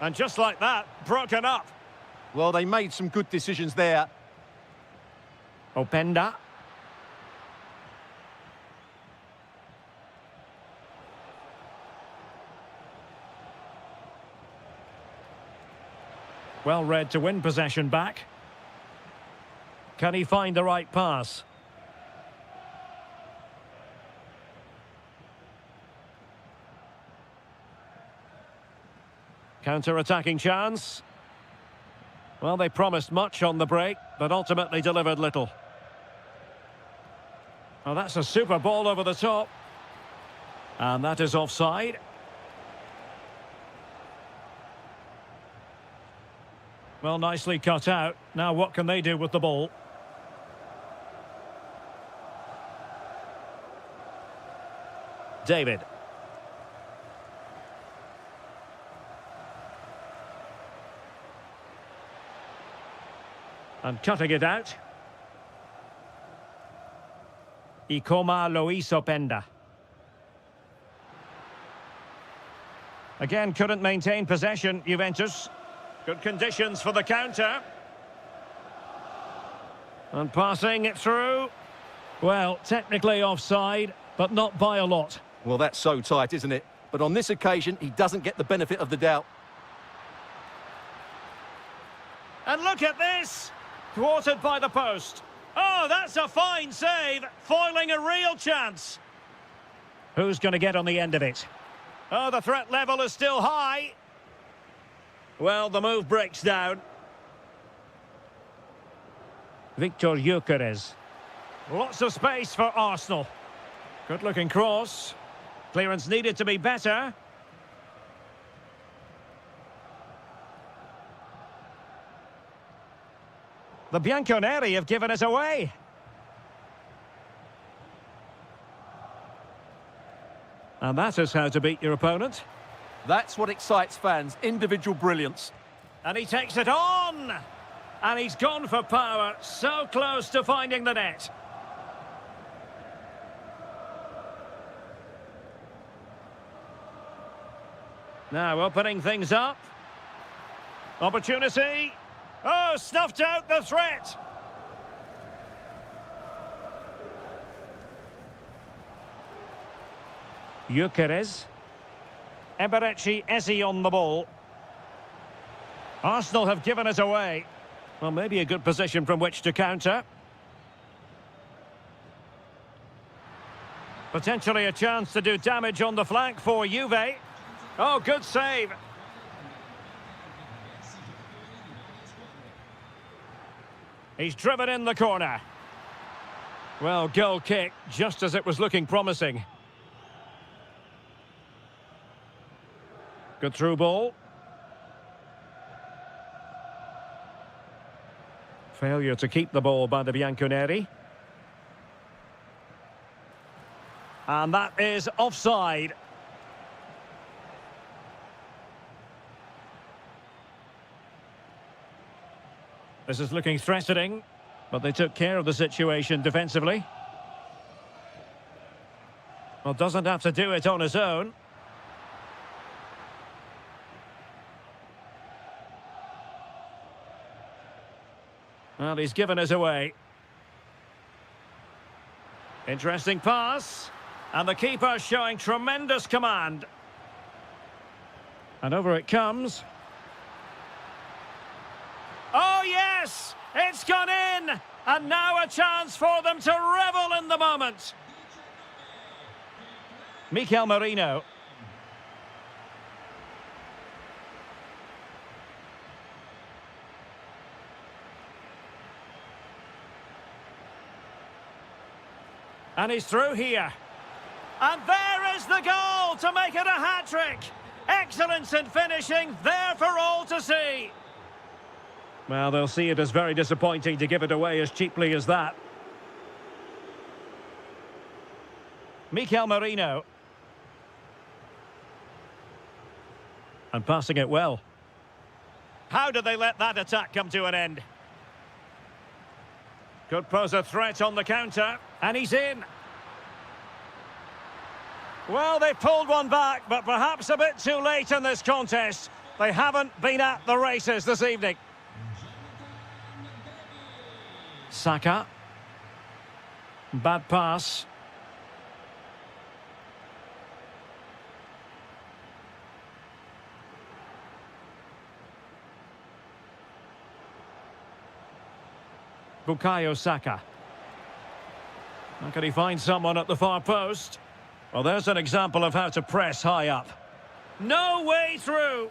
And just like that, broken up. Well, they made some good decisions there. Openda. Well read to win possession back. Can he find the right pass? Counter-attacking chance. Well, they promised much on the break, but ultimately delivered little. Oh, that's a super ball over the top. And that is offside. Well, nicely cut out. Now what can they do with the ball? David. And cutting it out. Ikoma Luis Openda. Again, couldn't maintain possession, Juventus. Good conditions for the counter. And passing it through. Well, technically offside, but not by a lot. Well, that's so tight, isn't it? But on this occasion, he doesn't get the benefit of the doubt. And look at this! Thwarted by the post. Oh, that's a fine save, foiling a real chance. Who's going to get on the end of it? Oh, the threat level is still high. Well, the move breaks down. Victor Gyökeres. Lots of space for Arsenal. Good-looking cross. Clearance needed to be better. The Bianconeri have given it away. And that is how to beat your opponent. That's what excites fans, individual brilliance. And he takes it on! And he's gone for power, so close to finding the net. Now opening things up. Opportunity. Oh, snuffed out the threat. Gyökeres. Eberechi Eze on the ball. Arsenal have given it away. Well, maybe a good position from which to counter. Potentially a chance to do damage on the flank for Juve. Oh, good save. He's driven in the corner. Well, goal kick, just as it was looking promising. Good through ball. Failure to keep the ball by the Bianconeri. And that is offside. This is looking threatening, but they took care of the situation defensively. Well, doesn't have to do it on his own. Well, he's given us away. Interesting pass. And the keeper showing tremendous command. And over it comes. Oh, yes! It's gone in! And now a chance for them to revel in the moment. Mikel Merino. And he's through here. And there is the goal to make it a hat-trick. Excellence in finishing, there for all to see. Well, they'll see it as very disappointing to give it away as cheaply as that. Mikel Merino. And passing it well. How did they let that attack come to an end? Could pose a threat on the counter. And he's in. Well, they pulled one back, but perhaps a bit too late in this contest. They haven't been at the races this evening. Saka. Bad pass. Bukayo Saka. How can he find someone at the far post? Well, there's an example of how to press high up. No way through.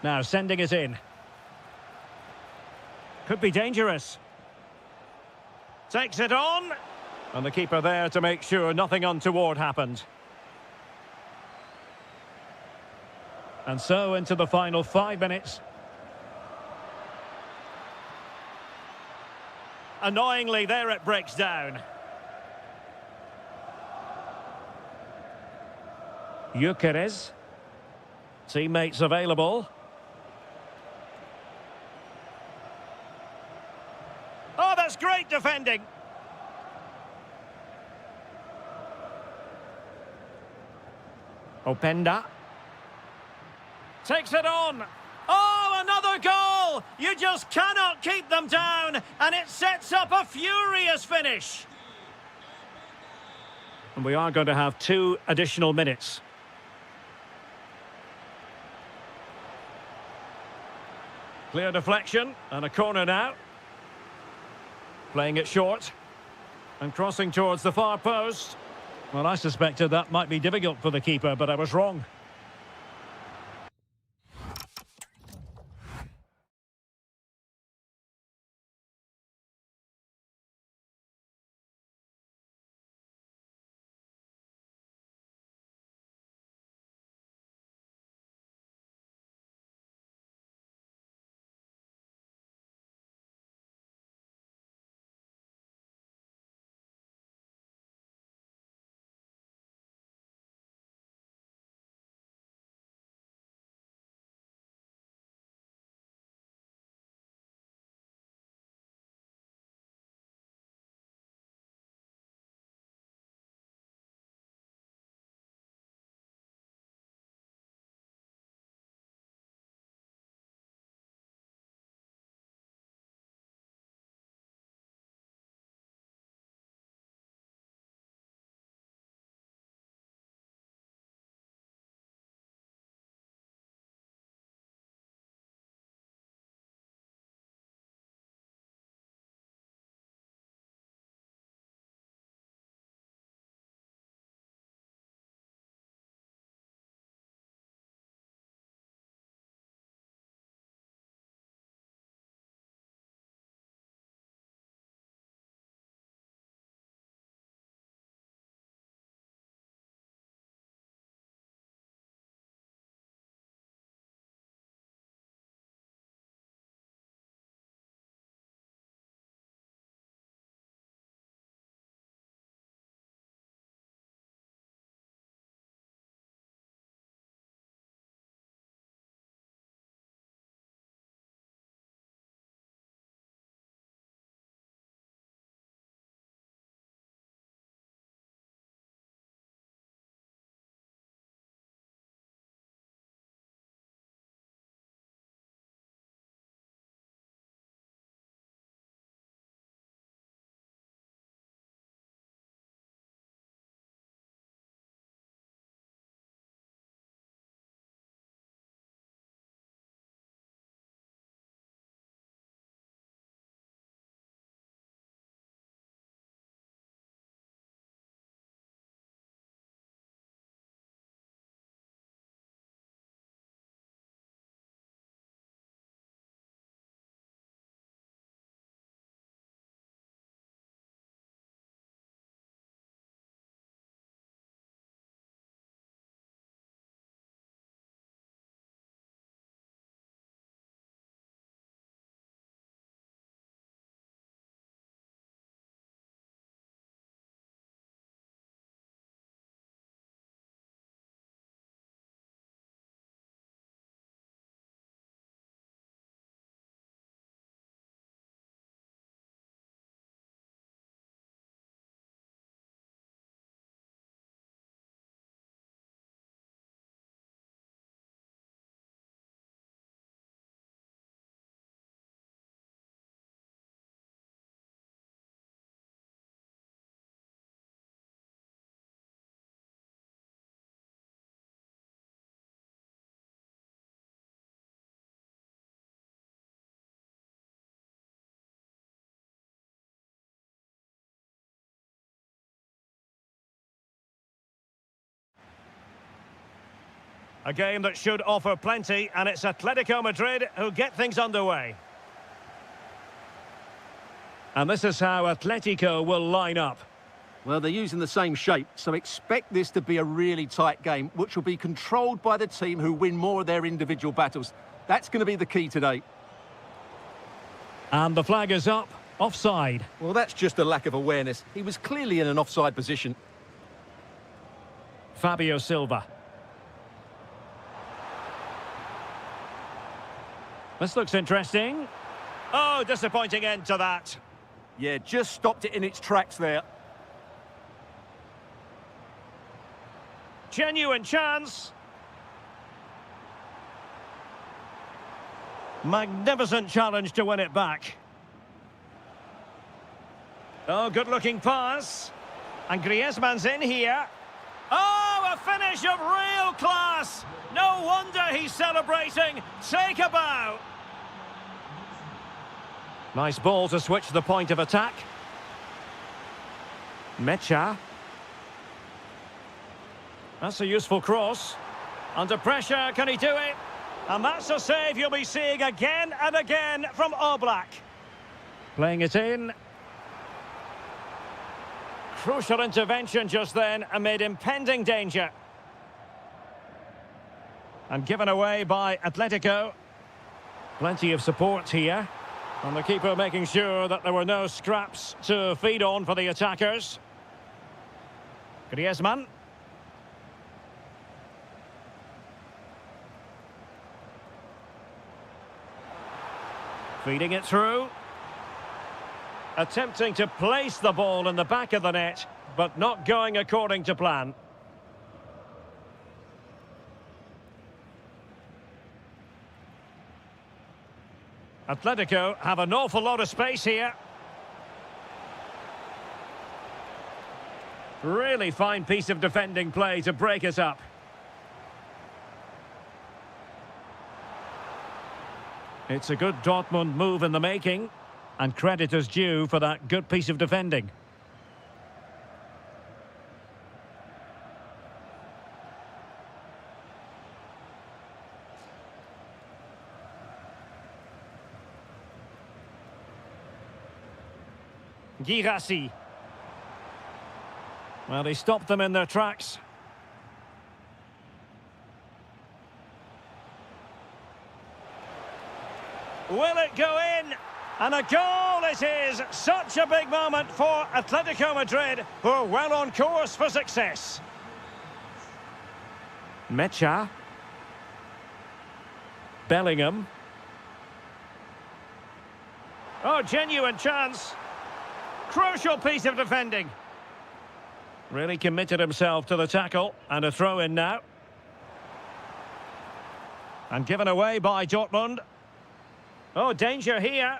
Now sending it in. Could be dangerous. Takes it on. And the keeper there to make sure nothing untoward happened. And so into the final 5 minutes. Annoyingly, there it breaks down. Gyökeres. Teammates available. Oh, that's great defending. Openda. Takes it on. Oh, another goal! You just cannot keep them down, and it sets up a furious finish. And we are going to have 2 additional minutes. Clear deflection, and a corner now. Playing it short, and crossing towards the far post. Well, I suspected that might be difficult for the keeper, but I was wrong. A game that should offer plenty, and it's Atletico Madrid who get things underway. And this is how Atletico will line up. Well, they're using the same shape, so expect this to be a really tight game, which will be controlled by the team who win more of their individual battles. That's going to be the key today. And the flag is up, offside. Well, that's just a lack of awareness. He was clearly in an offside position. Fabio Silva. This looks interesting. Oh, disappointing end to that. Yeah, just stopped it in its tracks there. Genuine chance. Magnificent challenge to win it back. Oh, good-looking pass. And Griezmann's in here. Oh, a finish of real class. No wonder he's celebrating. Take a bow. Nice ball to switch the point of attack. Mecha. That's a useful cross. Under pressure, can he do it? And that's a save you'll be seeing again and again from Oblak. Playing it in. Crucial intervention just then amid impending danger. And given away by Atletico. Plenty of support here. And the keeper making sure that there were no scraps to feed on for the attackers. Griezmann. Feeding it through. Attempting to place the ball in the back of the net, but not going according to plan. Atletico have an awful lot of space here. Really fine piece of defending play to break it up. It's a good Dortmund move in the making, and credit is due for that good piece of defending. Girassi. Well, he stopped them in their tracks. Will it go in? And a goal it is! Such a big moment for Atletico Madrid, who are well on course for success. Mecha. Bellingham. Oh, genuine chance. Crucial piece of defending. Really committed himself to the tackle, and a throw in now. And given away by Dortmund. Oh, danger here.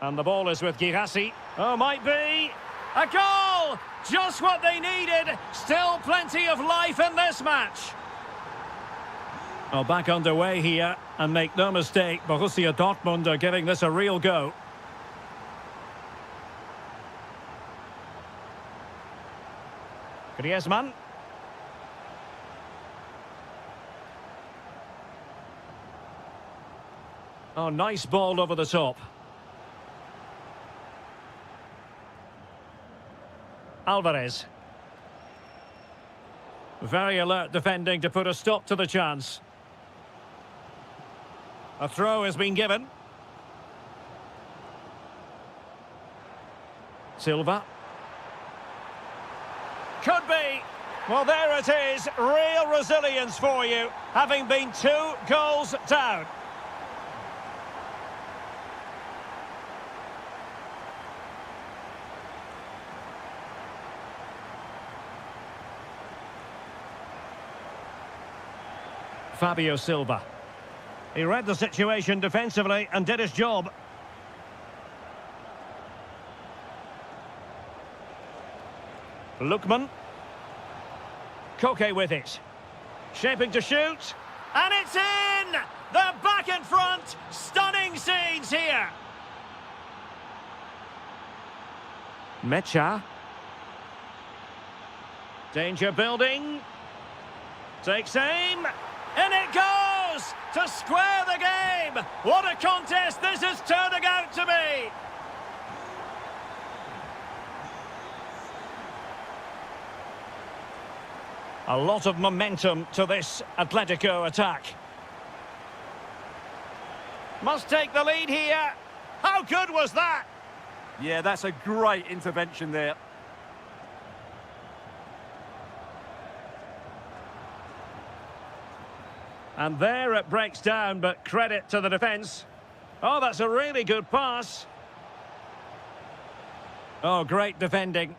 And the ball is with Girassi. Oh, might be. A goal! Just what they needed. Still plenty of life in this match. Oh, back underway here. And make no mistake, Borussia Dortmund are giving this a real go. Griezmann. Oh, nice ball over the top. Alvarez. Very alert defending to put a stop to the chance. A throw has been given. Silva. Could be. Well, there it is. Real resilience for you, having been 2 goals down. Fabio Silva. He read the situation defensively and did his job. Lookman. Koke with it. Shaping to shoot. And it's in! They're back in front. Stunning scenes here. Mecha. Danger building. Takes aim. In it goes! To square the game! What a contest this is turning out to be! A lot of momentum to this Atletico attack. Must take the lead here. How good was that? Yeah, that's a great intervention there. And there it breaks down, but credit to the defence. Oh, that's a really good pass. Oh, great defending.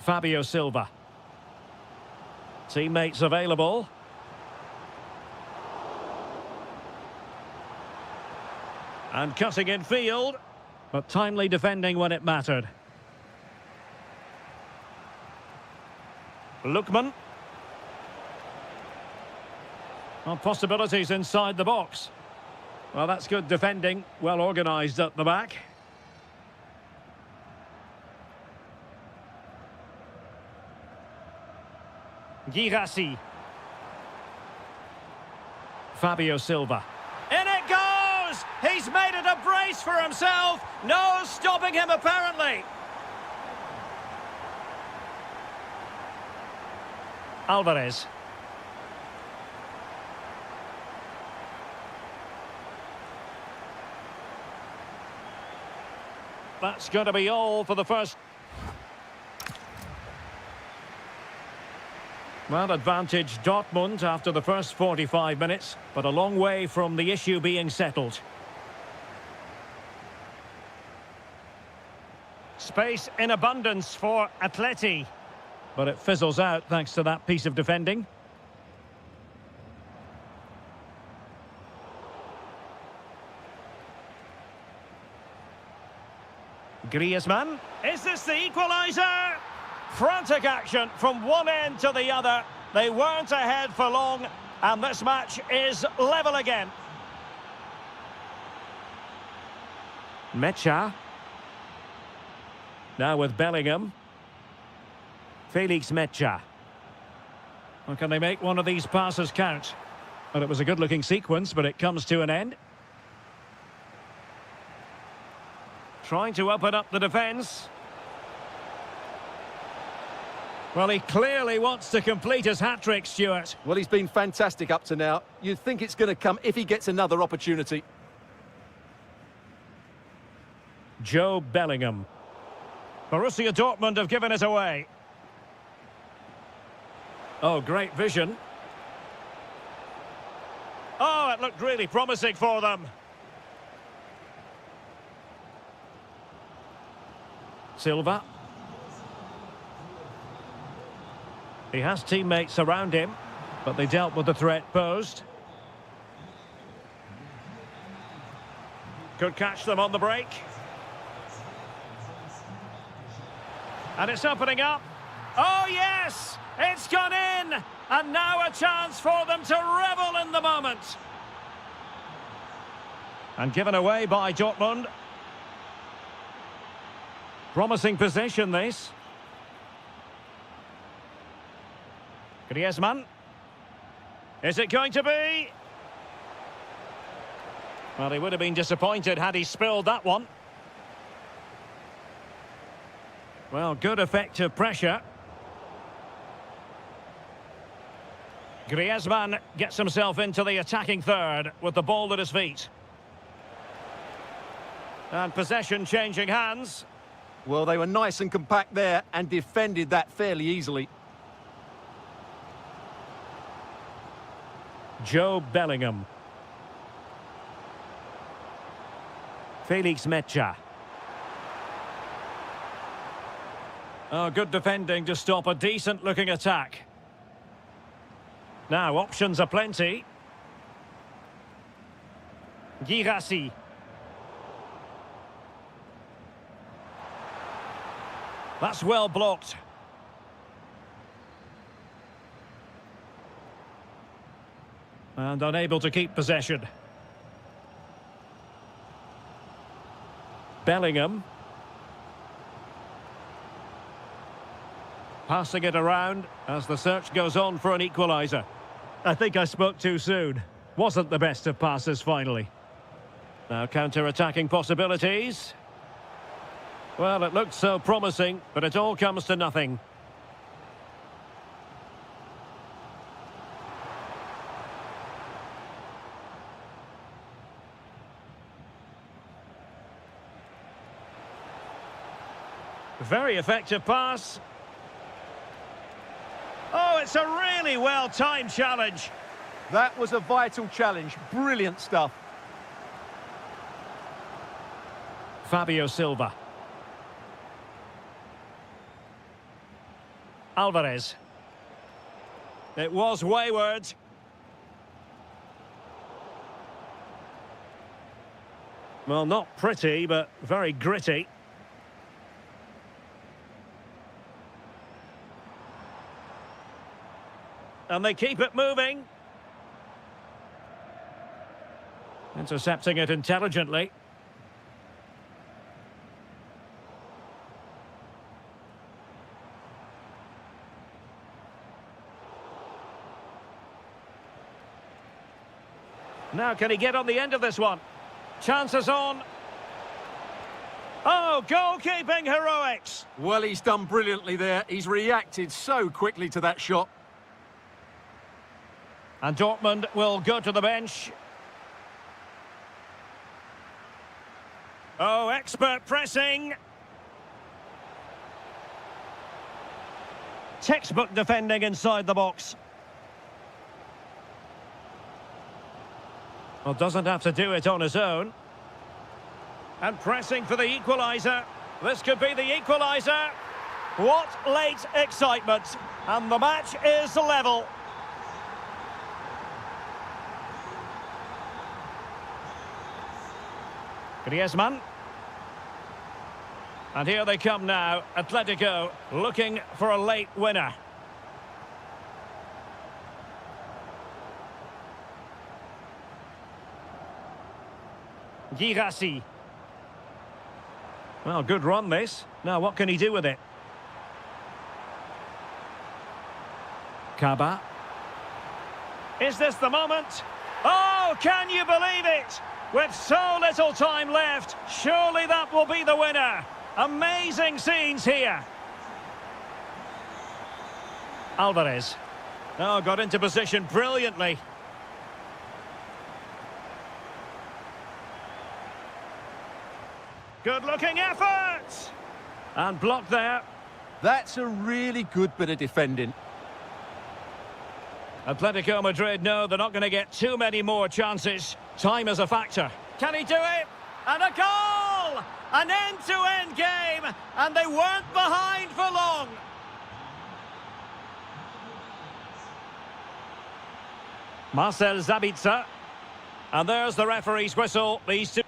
Fabio Silva. Teammates available. And cutting in field, but timely defending when it mattered. Lookman. Well, possibilities inside the box. Well, that's good defending, well organised at the back. Girassi. Fabio Silva. In it goes! He's made it a brace for himself. No stopping him, apparently. Alvarez. That's going to be all for the first. Well, advantage Dortmund after the first 45 minutes, but a long way from the issue being settled. Space in abundance for Atleti, but it fizzles out thanks to that piece of defending. Griezmann. Is this the equaliser? Frantic action from one end to the other. They weren't ahead for long, and this match is level again. Mecha. Now with Bellingham. Felix Mecha. Well, can they make one of these passes count? Well, it was a good-looking sequence, but it comes to an end. Trying to open up the defence. Well, he clearly wants to complete his hat-trick, Stuart. Well, he's been fantastic up to now. You'd think it's going to come if he gets another opportunity. Joe Bellingham. Borussia Dortmund have given it away. Oh, great vision. Oh, it looked really promising for them. Silva. He has teammates around him, but they dealt with the threat posed. Could catch them on the break. And it's opening up. Oh, yes! It's gone in! And now a chance for them to revel in the moment. And given away by Dortmund. Promising possession, this. Griezmann. Is it going to be? Well, he would have been disappointed had he spilled that one. Well, good effective pressure. Griezmann gets himself into the attacking third with the ball at his feet. And possession changing hands. Well, they were nice and compact there and defended that fairly easily. Joe Bellingham. Felix Mecha. Oh, good defending to stop a decent-looking attack. Now, options are plenty. Girassi. That's well blocked. And unable to keep possession. Bellingham. Passing it around as the search goes on for an equaliser. I think I spoke too soon. Wasn't the best of passes finally. Now counter-attacking possibilities. Well, it looked so promising, but it all comes to nothing. Very effective pass. Oh, it's a really well-timed challenge. That was a vital challenge. Brilliant stuff. Fabio Silva. Alvarez. It was wayward. Well, not pretty, but very gritty. And they keep it moving. Intercepting it intelligently. Now, can he get on the end of this one? Chances on. Oh, goalkeeping heroics. Well, he's done brilliantly there. He's reacted so quickly to that shot. And Dortmund will go to the bench. Oh, expert pressing. Textbook defending inside the box. Well, doesn't have to do it on his own. And pressing for the equaliser. This could be the equaliser. What late excitement. And the match is level. Griezmann. And here they come now. Atletico looking for a late winner. Girassi. Well, good run this. Now what can he do with it? Kaba. Is this the moment? Oh, can you believe it? With so little time left, surely that will be the winner. Amazing scenes here. Alvarez. Oh, got into position brilliantly. Good-looking effort! And blocked there. That's a really good bit of defending. Atletico Madrid know they're not going to get too many more chances. Time is a factor. Can he do it? And a goal! An end-to-end game, and they weren't behind for long. Marcel Sabitzer. And there's the referee's whistle. These two...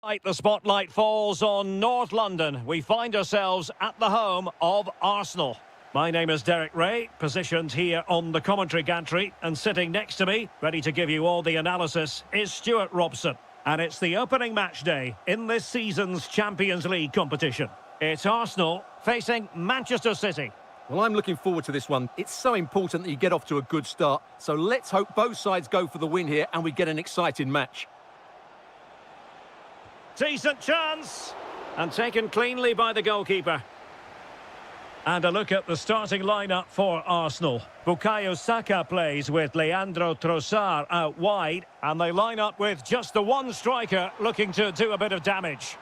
The spotlight falls on North London. We find ourselves at the home of Arsenal. My name is Derek Ray, positioned here on the commentary gantry, and sitting next to me, ready to give you all the analysis, is Stuart Robson. And it's the opening match day in this season's Champions League competition. It's Arsenal facing Manchester City. Well, I'm looking forward to this one. It's so important that you get off to a good start. So let's hope both sides go for the win here and we get an exciting match. Decent chance. And taken cleanly by the goalkeeper. And a look at the starting lineup for Arsenal. Bukayo Saka plays with Leandro Trossard out wide. And they line up with just the one striker looking to do a bit of damage.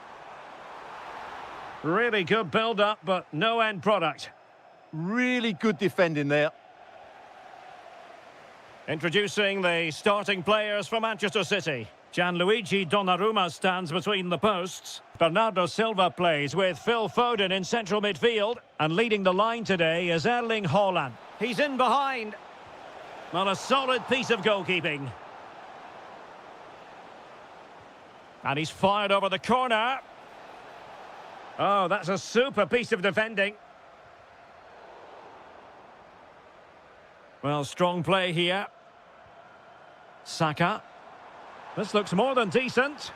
Really good build-up, but no end product. Really good defending there. Introducing the starting players for Manchester City. Gianluigi Donnarumma stands between the posts. Bernardo Silva plays with Phil Foden in central midfield. And leading the line today is Erling Haaland. He's in behind. Well, a solid piece of goalkeeping. And he's fired over the corner. Oh, that's a super piece of defending. Well, strong play here. Saka. This looks more than decent.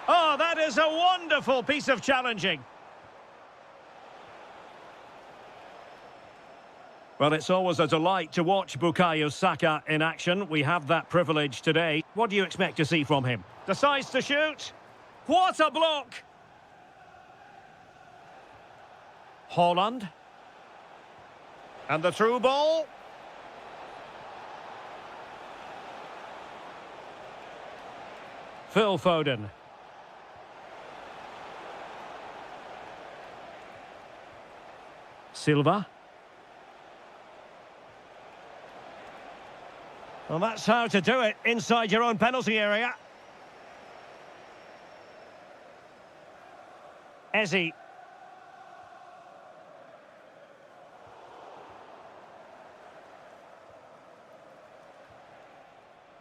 Oh, that is a wonderful piece of challenging. Well, it's always a delight to watch Bukayo Saka in action. We have that privilege today. What do you expect to see from him? Decides to shoot. What a block! Haaland. And the through ball. Phil Foden. Silva. Well, that's how to do it inside your own penalty area. Eze.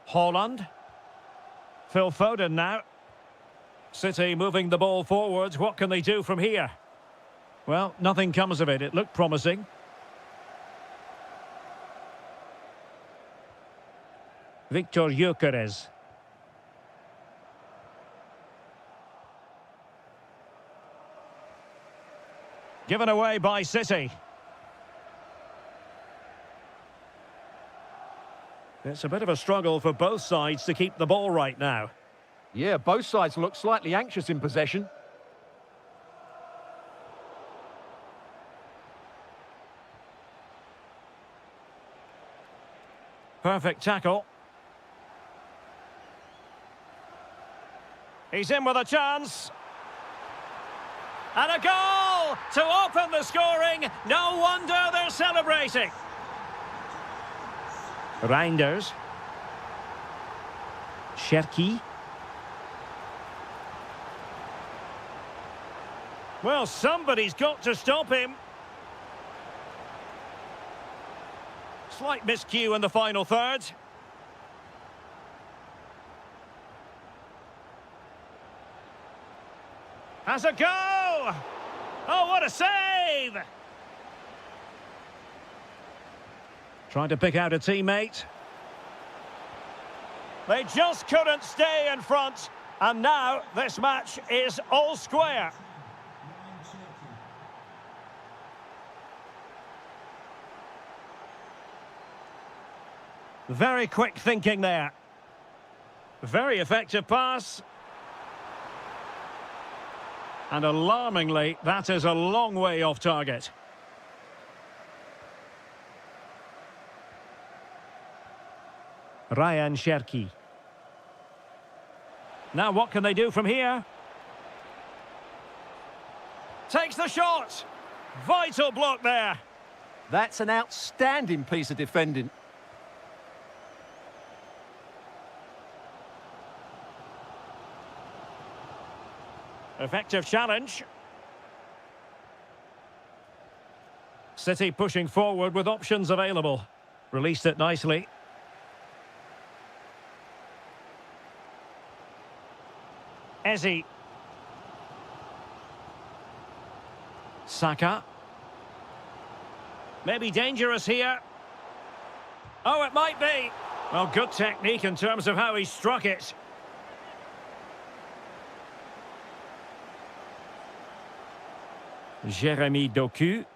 Haaland. Phil Foden now. City moving the ball forwards. What can they do from here? Well, nothing comes of it. It looked promising. Victor Gyökeres. Given away by City. It's a bit of a struggle for both sides to keep the ball right now. Yeah, both sides look slightly anxious in possession. Perfect tackle. He's in with a chance. And a goal to open the scoring. No wonder they're celebrating. Reinders. Cherki. Well, somebody's got to stop him. Slight miscue in the final third. Has a go! Oh, what a save! Trying to pick out a teammate. They just couldn't stay in front. And now this match is all square. Very quick thinking there. Very effective pass. And alarmingly, that is a long way off target. Ryan Cherki. Now what can they do from here? Takes the shot. Vital block there. That's an outstanding piece of defending. Effective challenge. City pushing forward with options available. Released it nicely. Eze. Saka. Maybe dangerous here. Oh, it might be. Well, good technique in terms of how he struck it. Jeremy Doku.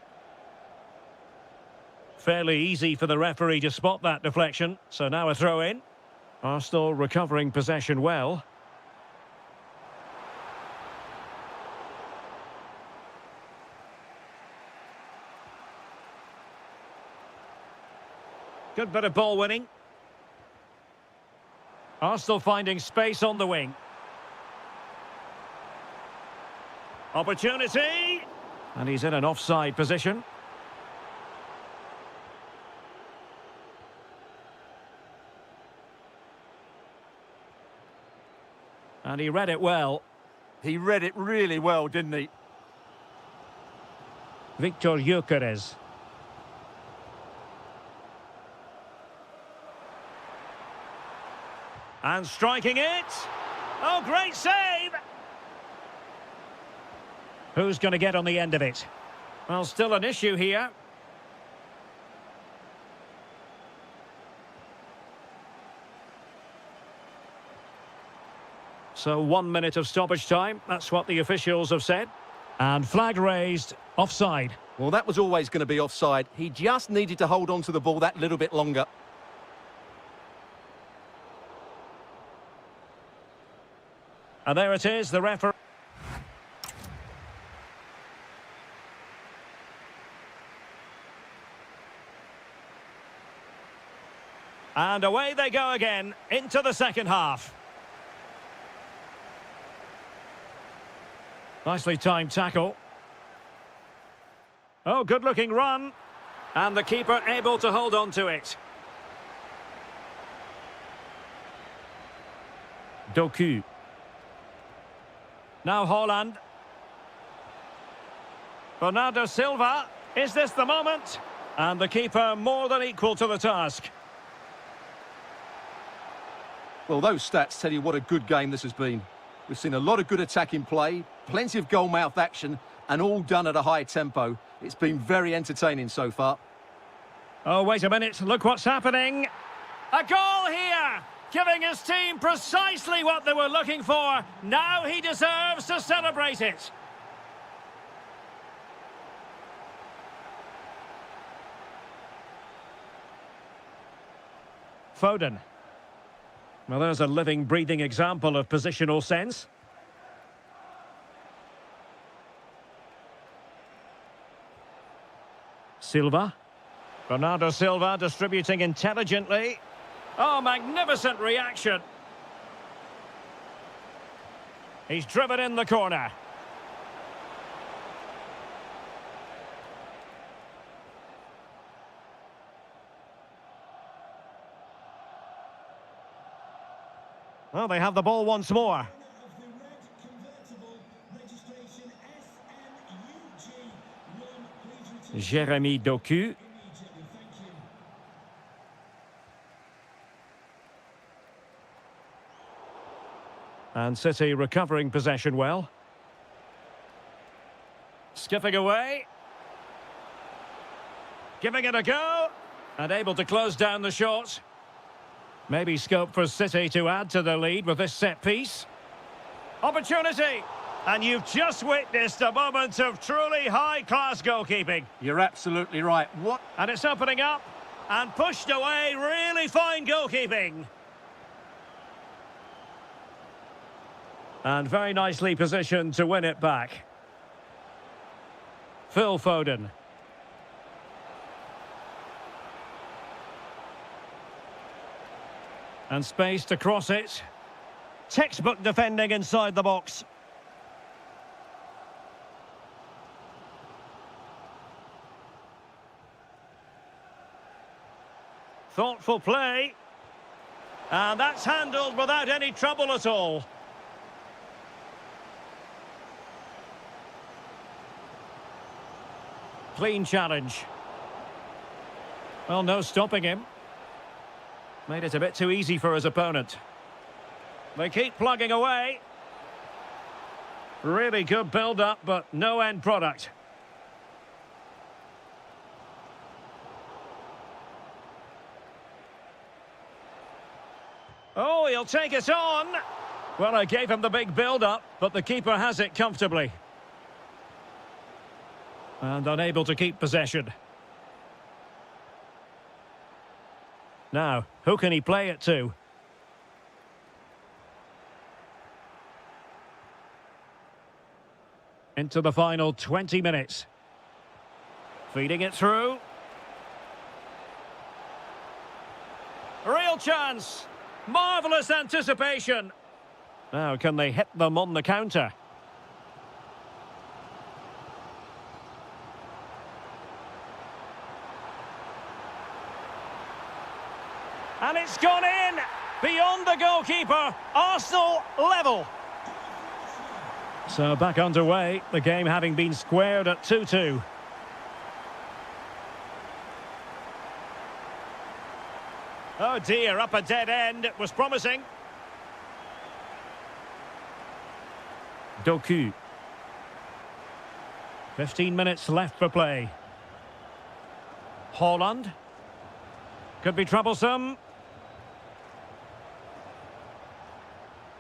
Fairly easy for the referee to spot that deflection. So now a throw in. Arsenal recovering possession well. Good bit of ball winning. Arsenal finding space on the wing. Opportunity! And he's in an offside position. And he read it well. He read it really well, didn't he? Victor Gyökeres. And striking it. Oh, great save! Who's going to get on the end of it? Well, still an issue here. So 1 minute of stoppage time. That's what the officials have said. And flag raised, offside. Well, that was always going to be offside. He just needed to hold on to the ball that little bit longer. And there it is, the referee. And away they go again, into the second half. Nicely timed tackle. Oh, good-looking run. And the keeper able to hold on to it. Doku. Now Haaland. Bernardo Silva. Is this the moment? And the keeper more than equal to the task. Well, those stats tell you what a good game this has been. We've seen a lot of good attacking play, plenty of goal-mouth action, and all done at a high tempo. It's been very entertaining so far. Oh, wait a minute. Look what's happening. A goal here! Giving his team precisely what they were looking for. Now he deserves to celebrate it. Foden. Well, there's a living, breathing example of positional sense. Silva. Bernardo Silva distributing intelligently. Oh, magnificent reaction. He's driven in the corner. Well, they have the ball once more. Jeremy Doku. And City recovering possession well. Skipping away. Giving it a go. And able to close down the shot. Maybe scope for City to add to the lead with this set piece. Opportunity! And you've just witnessed a moment of truly high-class goalkeeping. You're absolutely right. And it's opening up. And pushed away. Really fine goalkeeping. And very nicely positioned to win it back. Phil Foden. And space to cross it. Textbook defending inside the box. Thoughtful play. And that's handled without any trouble at all. Clean challenge. Well, no stopping him. Made it a bit too easy for his opponent. They keep plugging away. Really good build-up, but no end product. Oh, he'll take it on. Well, I gave him the big build-up, but the keeper has it comfortably. And unable to keep possession. Now, who can he play it to? Into the final 20 minutes. Feeding it through. Real chance. Marvellous anticipation. Now, can they hit them on the counter? And it's gone in! Beyond the goalkeeper. Arsenal level. So back underway, the game having been squared at 2-2. Oh dear, up a dead end. It was promising. Doku. 15 minutes left for play. Haaland. Could be troublesome.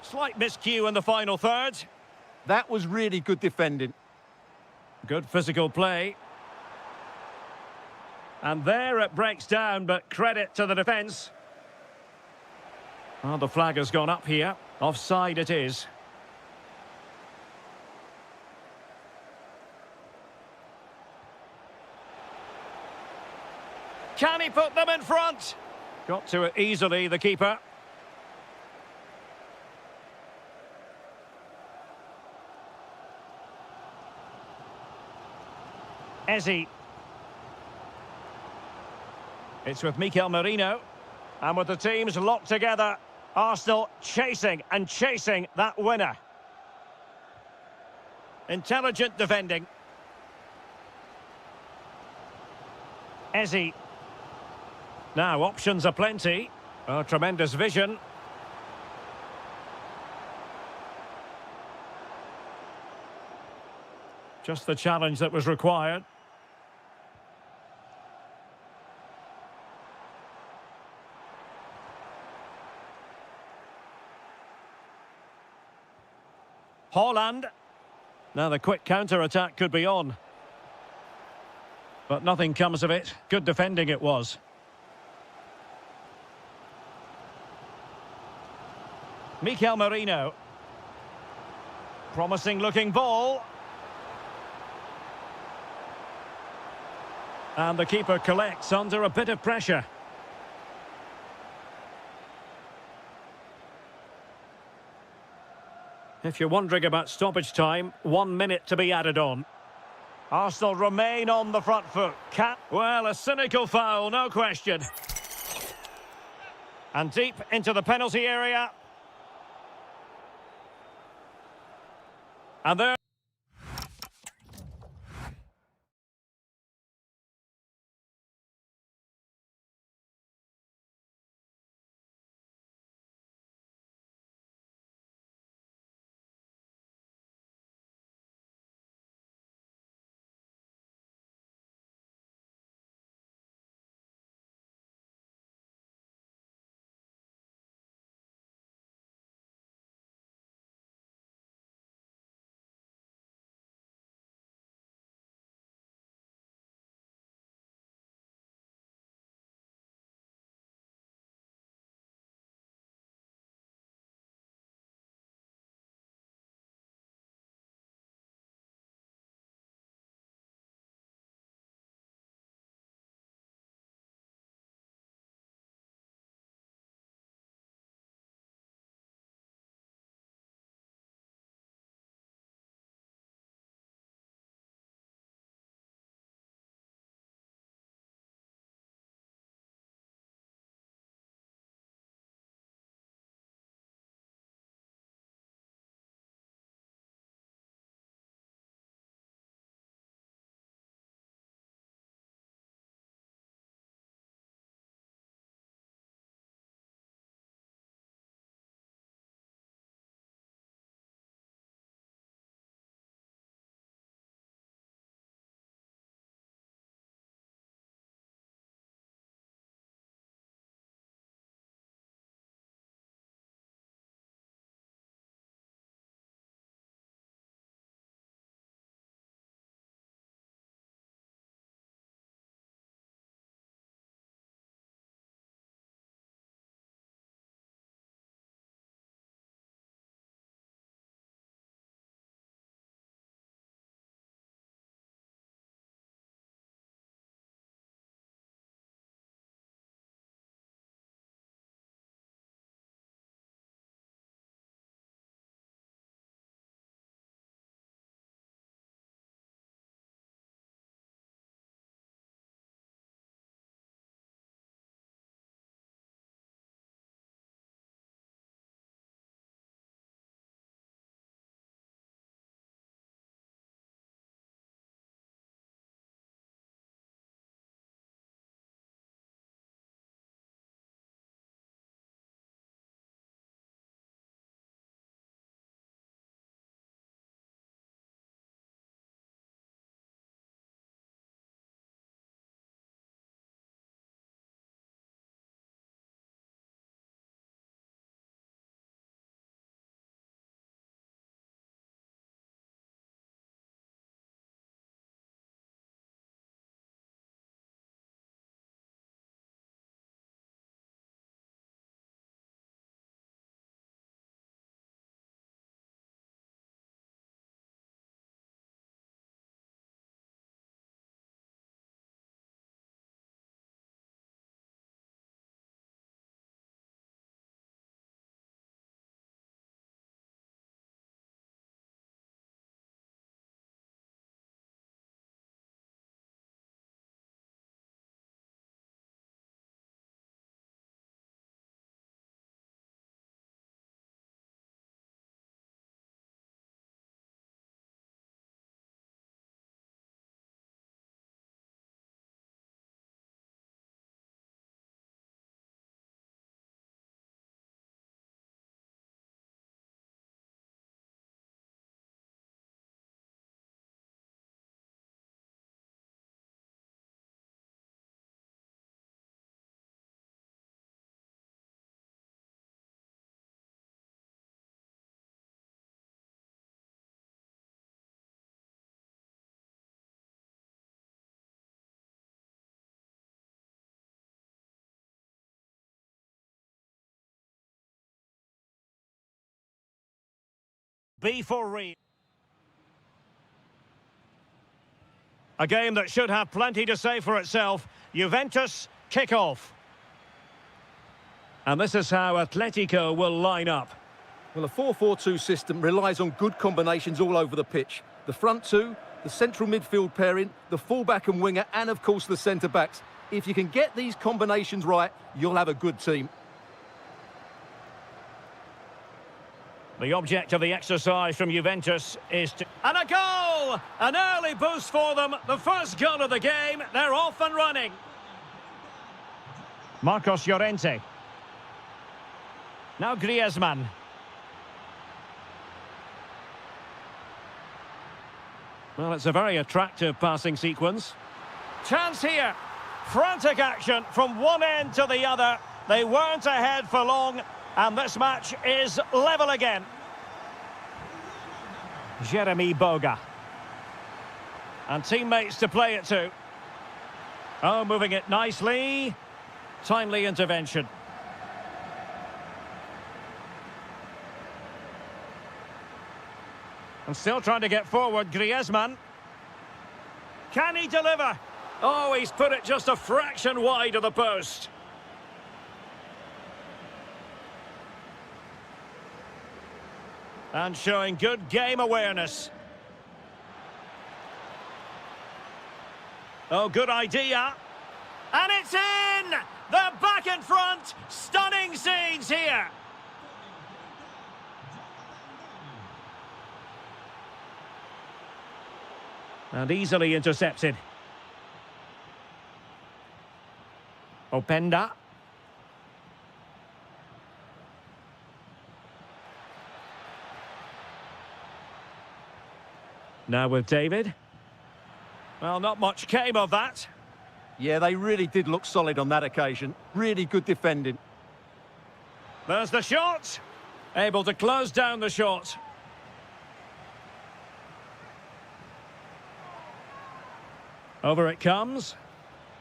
Slight miscue in the final third. That was really good defending. Good physical play. And there it breaks down, but credit to the defence. Well, the flag has gone up here. Offside it is. Can he put them in front? Got to it easily, the keeper. Ezzy. It's with Mikel Merino. And with the teams locked together, Arsenal chasing and chasing that winner. Intelligent defending. Ezzy. Now, options are plenty. Oh, tremendous vision. Just the challenge that was required. Haaland. Now the quick counter-attack could be on. But nothing comes of it. Good defending it was. Mikel Merino. Promising looking ball. And the keeper collects under a bit of pressure. If you're wondering about stoppage time, 1 minute to be added on. Arsenal remain on the front foot. Well, a cynical foul, no question. And deep into the penalty area. And there... Be for real. A game that should have plenty to say for itself. Juventus kick-off. And this is how Atletico will line up. Well, a 4-4-2 system relies on good combinations all over the pitch. The front two, the central midfield pairing, the fullback and winger, and of course the centre-backs. If you can get these combinations right, you'll have a good team. The object of the exercise from Juventus is to... And a goal! An early boost for them. The first goal of the game. They're off and running. Marcos Llorente. Now Griezmann. Well, it's a very attractive passing sequence. Chance here. Frantic action from one end to the other. They weren't ahead for long, and this match is level again. Jeremy Boga. And teammates to play it to. Oh, moving it nicely. Timely intervention. And still trying to get forward, Griezmann. Can he deliver? Oh, he's put it just a fraction wide of the post. And showing good game awareness. Oh, good idea. And it's in! They're back in front! Stunning scenes here! And easily intercepted. Openda. Now with David. Well, not much came of that. Yeah, they really did look solid on that occasion. Really good defending. There's the shot. Able to close down the shot. Over it comes.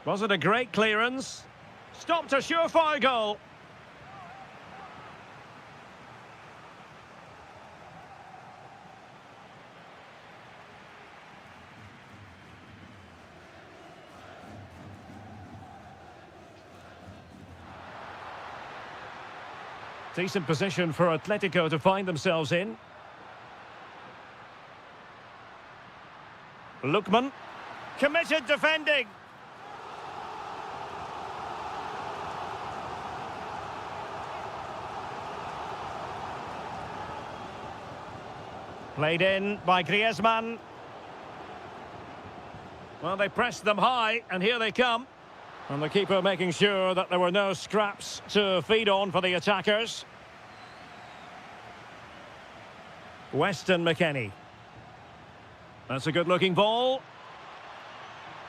Was it a great clearance? Stopped a surefire goal. Decent position for Atletico to find themselves in. Lookman. Committed defending. Played in by Griezmann. Well, they pressed them high, and here they come. And the keeper making sure that there were no scraps to feed on for the attackers. Weston McKennie. That's a good-looking ball.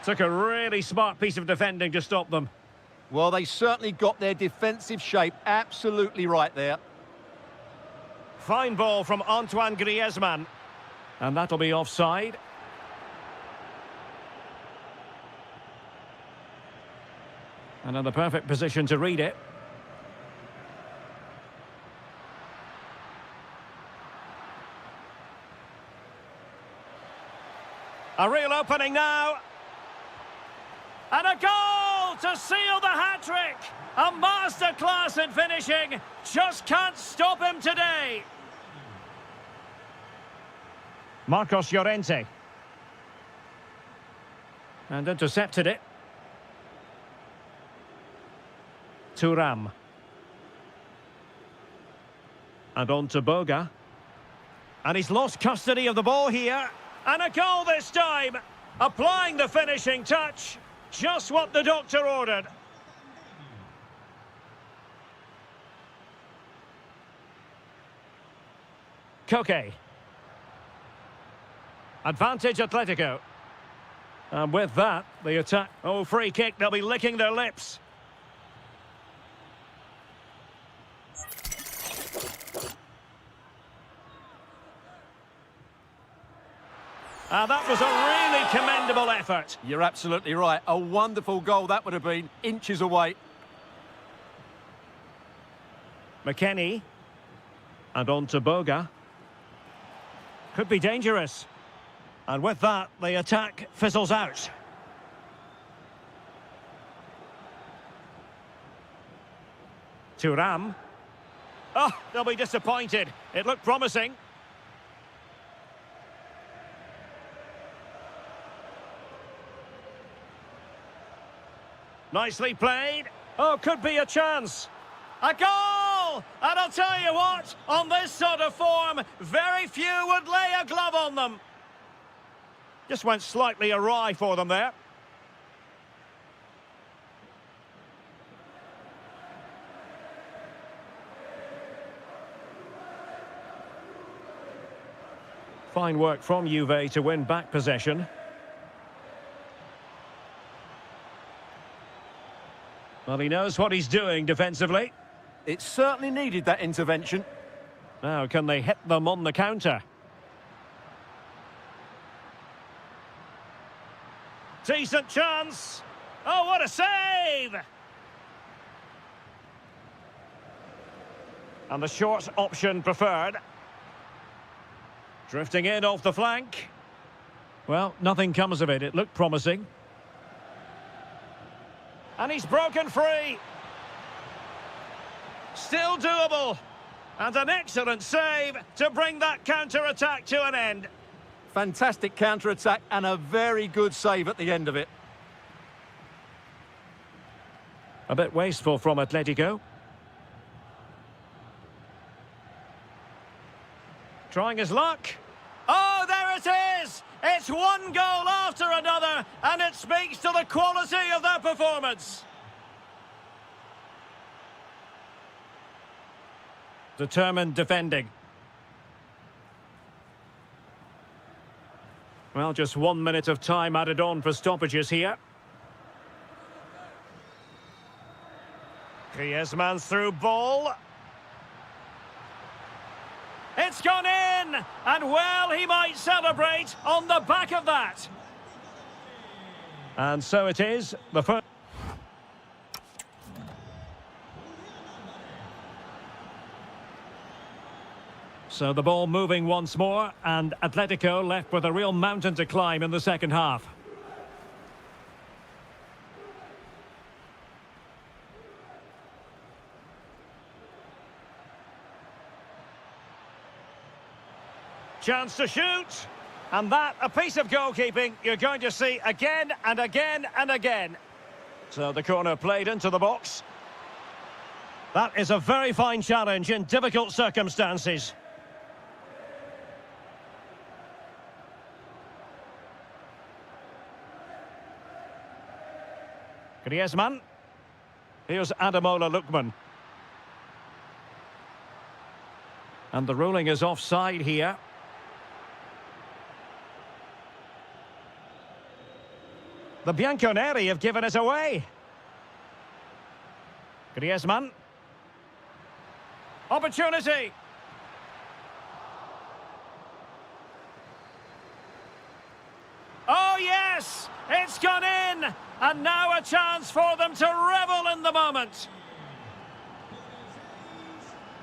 Took a really smart piece of defending to stop them. Well, they certainly got their defensive shape absolutely right there. Fine ball from Antoine Griezmann. And that'll be offside. And in the perfect position to read it. A real opening now. And a goal to seal the hat-trick. A masterclass in finishing. Just can't stop him today. Marcos Llorente. And intercepted it. Thuram. And on to Boga. And he's lost custody of the ball here. And a goal this time. Applying the finishing touch. Just what the doctor ordered. Koke. Advantage Atletico. And with that, the attack... Oh, free kick. They'll be licking their lips. That was a really commendable effort. You're absolutely right. A wonderful goal that would have been, inches away. McKennie. And on to Boga. Could be dangerous. And with that, the attack fizzles out. Thuram. Oh, they'll be disappointed. It looked promising. Nicely played. Oh, could be a chance. A goal! And I'll tell you what, on this sort of form, very few would lay a glove on them. Just went slightly awry for them there. Fine work from Juve to win back possession. Well, he knows what he's doing defensively. It certainly needed that intervention. Now, can they hit them on the counter? Decent chance. Oh, what a save! And the short option preferred. Drifting in off the flank. Well, nothing comes of it. It looked promising. And he's broken free. Still doable. And an excellent save to bring that counter-attack to an end. Fantastic counter-attack and a very good save at the end of it. A bit wasteful from Atletico. Trying his luck. Oh, there it is! It's one goal after another, and it speaks to the quality of their performance. Determined defending. Well, just 1 minute of time added on for stoppages here. Griezmann's through ball. It's gone in! And well, he might celebrate on the back of that. And so it is, the first. So the ball moving once more, and Atletico left with a real mountain to climb in the second half. Chance to shoot, and that, a piece of goalkeeping you're going to see again and again and again. So the corner played into the box. That is a very fine challenge in difficult circumstances. Griezmann. Here's Ademola Lookman. And the ruling is offside here. The Bianconeri have given it away. Griezmann. Opportunity. Oh, yes! It's gone in! And now a chance for them to revel in the moment.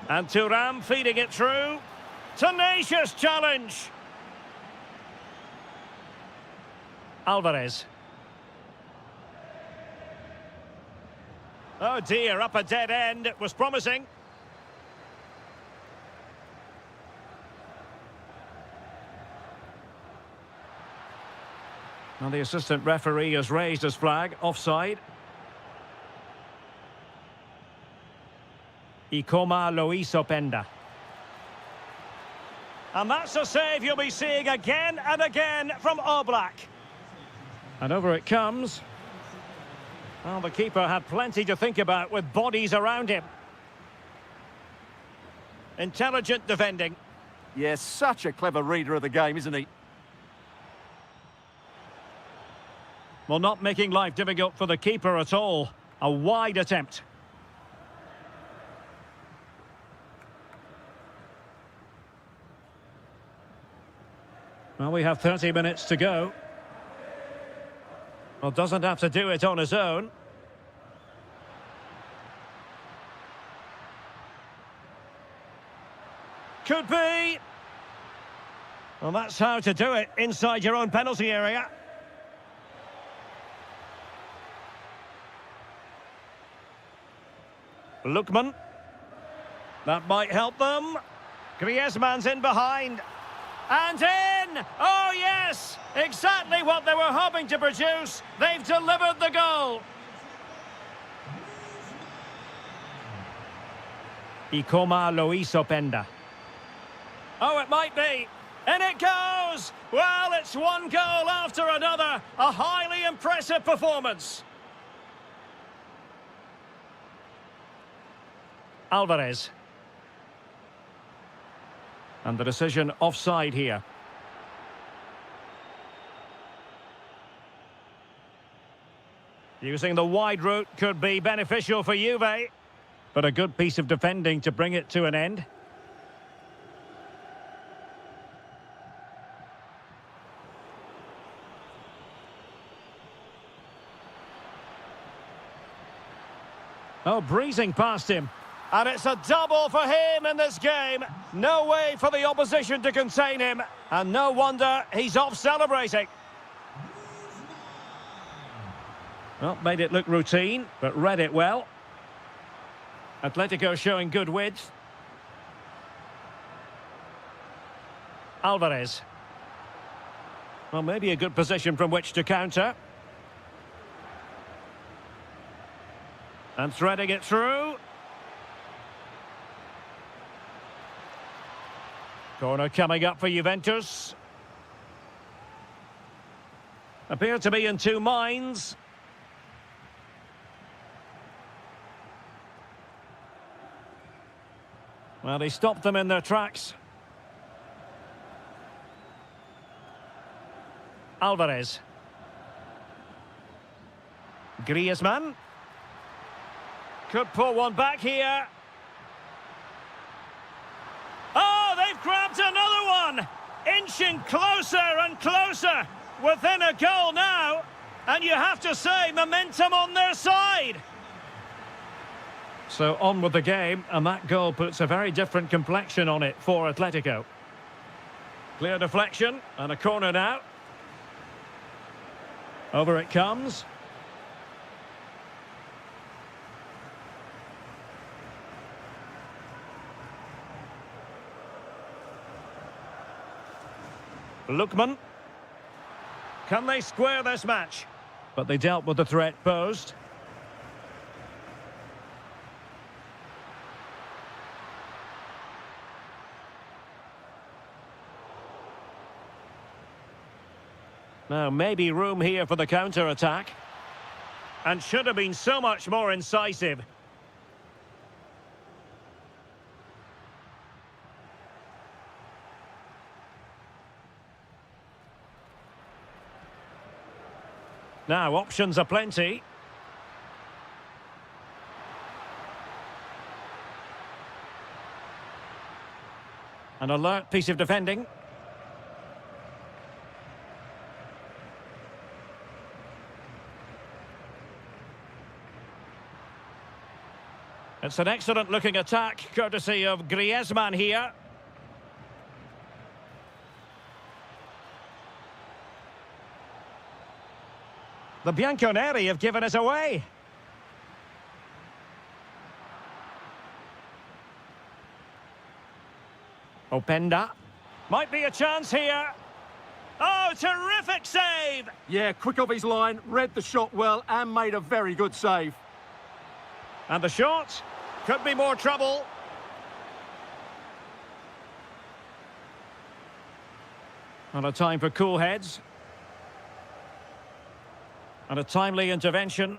And Thuram feeding it through. Tenacious challenge. Alvarez. Oh dear, up a dead end. It was promising. Now the assistant referee has raised his flag. Offside. Y como lo hizo Penda. And that's a save you'll be seeing again and again from Oblak. And over it comes. Well, the keeper had plenty to think about with bodies around him. Intelligent defending. Yes, such a clever reader of the game, isn't he? Well, not making life difficult for the keeper at all. A wide attempt. Well, we have 30 minutes to go. Well, doesn't have to do it on his own. Could be. Well, that's how to do it inside your own penalty area. Lookman. That might help them. Griezmann's in behind. And in! Oh, yes! Exactly what they were hoping to produce. They've delivered the goal. Ikoma Luis Openda. Oh, it might be. And it goes! Well, it's one goal after another. A highly impressive performance. Alvarez. And the decision offside here. Using the wide route could be beneficial for Juve, but a good piece of defending to bring it to an end. Oh, breezing past him. And it's a double for him in this game. No way for the opposition to contain him. And no wonder he's off celebrating. Well, made it look routine, but read it well. Atletico showing good width. Alvarez. Well, maybe a good position from which to counter. And threading it through. Corner coming up for Juventus. Appear to be in two minds. Well, he stopped them in their tracks. Alvarez. Griezmann. Could pull one back here. Oh, they've grabbed another one! Inching closer and closer. Within a goal now. And you have to say, momentum on their side. So on with the game, and that goal puts a very different complexion on it for Atletico. Clear deflection, and a corner now. Over it comes. Lookman. Can they square this match? But they dealt with the threat posed. Now, maybe room here for the counter-attack. And should have been so much more incisive. Now, options are plenty. An alert piece of defending. It's an excellent-looking attack, courtesy of Griezmann here. The Bianconeri have given us away. Openda. Might be a chance here. Oh, terrific save! Yeah, quick off his line, read the shot well and made a very good save. And the shot could be more trouble. And a time for cool heads. And a timely intervention.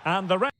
And the rest.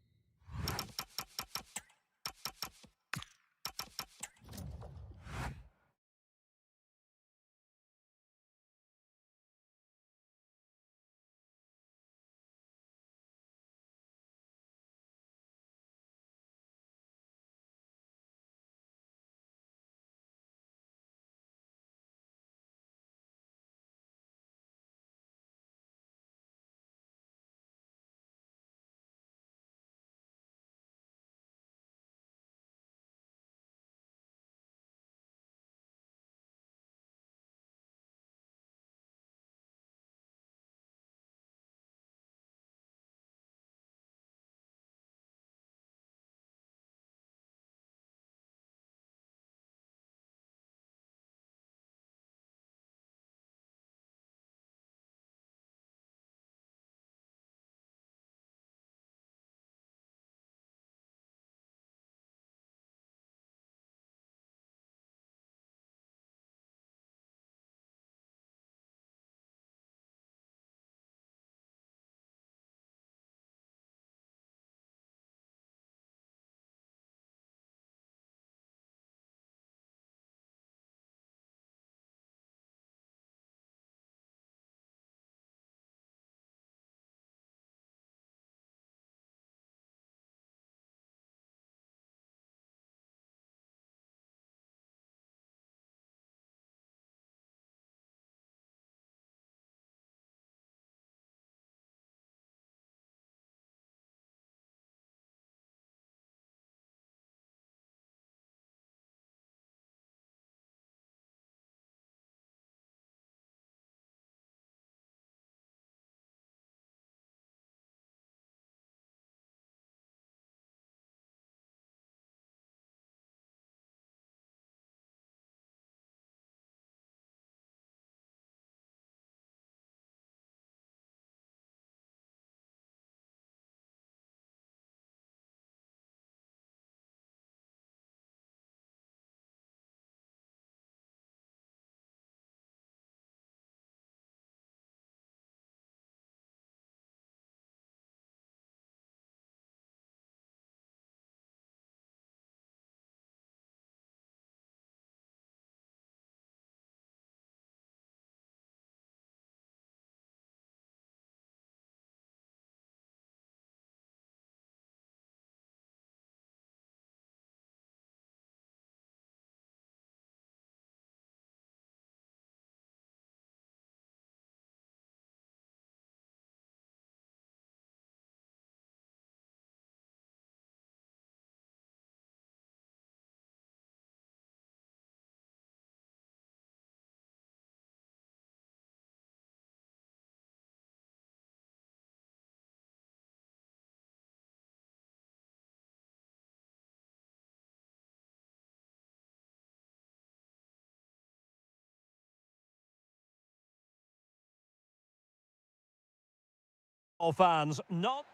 All fans, not...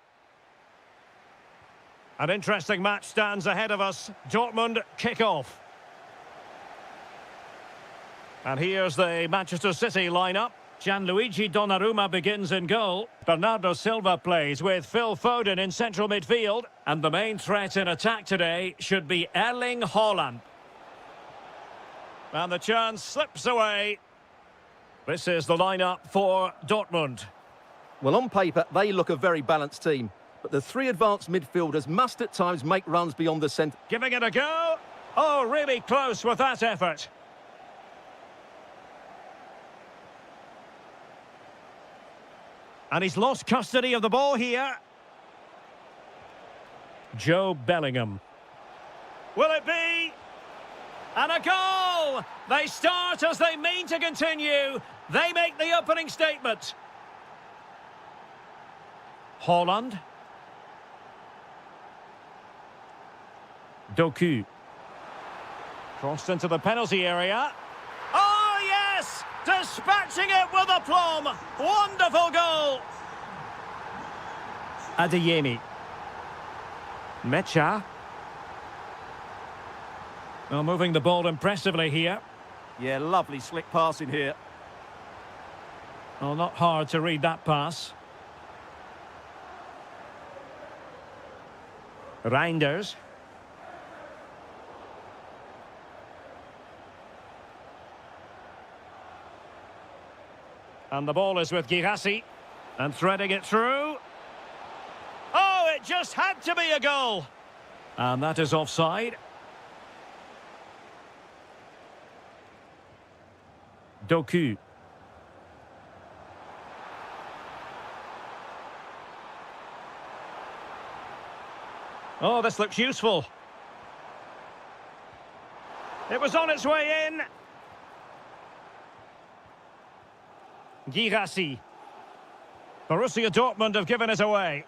An interesting match stands ahead of us. Dortmund kick off. And here's the Manchester City lineup. Gianluigi Donnarumma begins in goal. Bernardo Silva plays with Phil Foden in central midfield. And the main threat in attack today should be Erling Haaland. And the chance slips away. This is the lineup for Dortmund. Well, on paper, they look a very balanced team. But the three advanced midfielders must at times make runs beyond the centre. Giving it a go. Oh, really close with that effort. And he's lost custody of the ball here. Joe Bellingham. Will it be? And a goal! They start as they mean to continue. They make the opening statement. Haaland. Doku. Crossed into the penalty area. Oh, yes! Dispatching it with aplomb. Wonderful goal. Adeyemi. Mecha. Well, moving the ball impressively here. Yeah, lovely slick passing here. Well, not hard to read that pass. Reinders. And the ball is with Girassi. And threading it through. Oh, it just had to be a goal. And that is offside. Doku. Oh, this looks useful. It was on its way in. Girassi. Borussia Dortmund have given it away.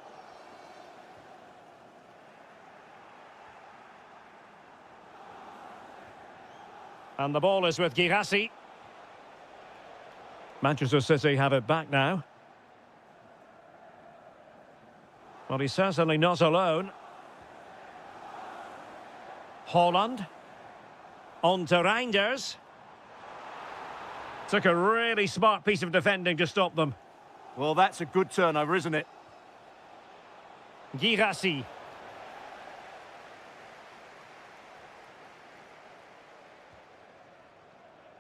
And the ball is with Girassi. Manchester City have it back now. Well, he's certainly not alone. Haaland. On to Reinders. Took a really smart piece of defending to stop them. Well, that's a good turnover, isn't it? Girassi.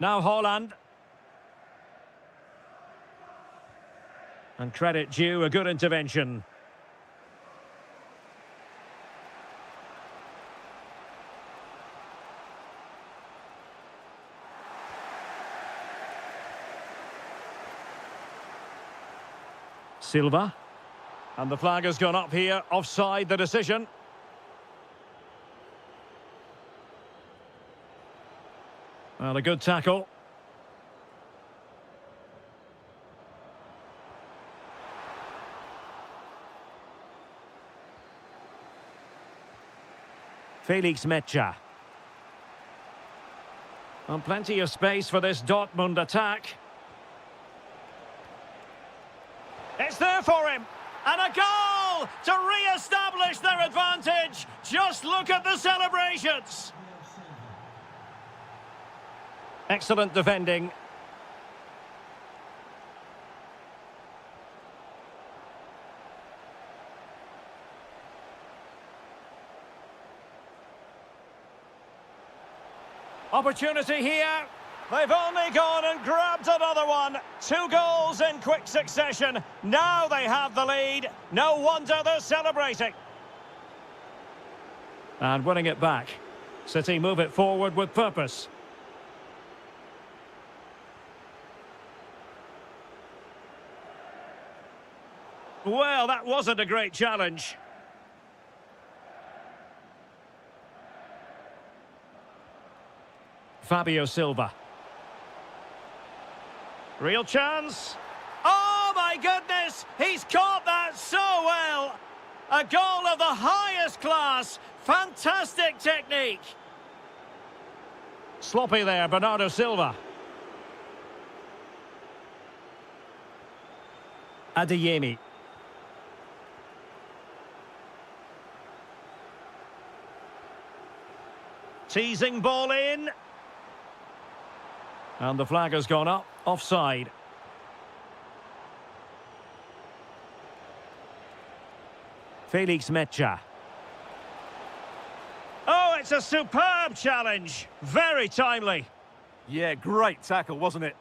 Now Haaland. And credit due, a good intervention. Silva. And the flag has gone up here, offside the decision. Well, a good tackle. Felix Mecha. And plenty of space for this Dortmund attack. It's there for him. And a goal to re-establish their advantage. Just look at the celebrations. Excellent defending. Opportunity here. They've only gone and grabbed another one. 2 goals in quick succession. Now they have the lead. No wonder they're celebrating. And winning it back. City move it forward with purpose. Well, that wasn't a great challenge. Fabio Silva. Real chance. Oh, my goodness! He's caught that so well! A goal of the highest class. Fantastic technique. Sloppy there, Bernardo Silva. Adeyemi. Teasing ball in. And the flag has gone up. Offside. Felix Mecha. Oh, it's a superb challenge. Very timely. Yeah, great tackle, wasn't it?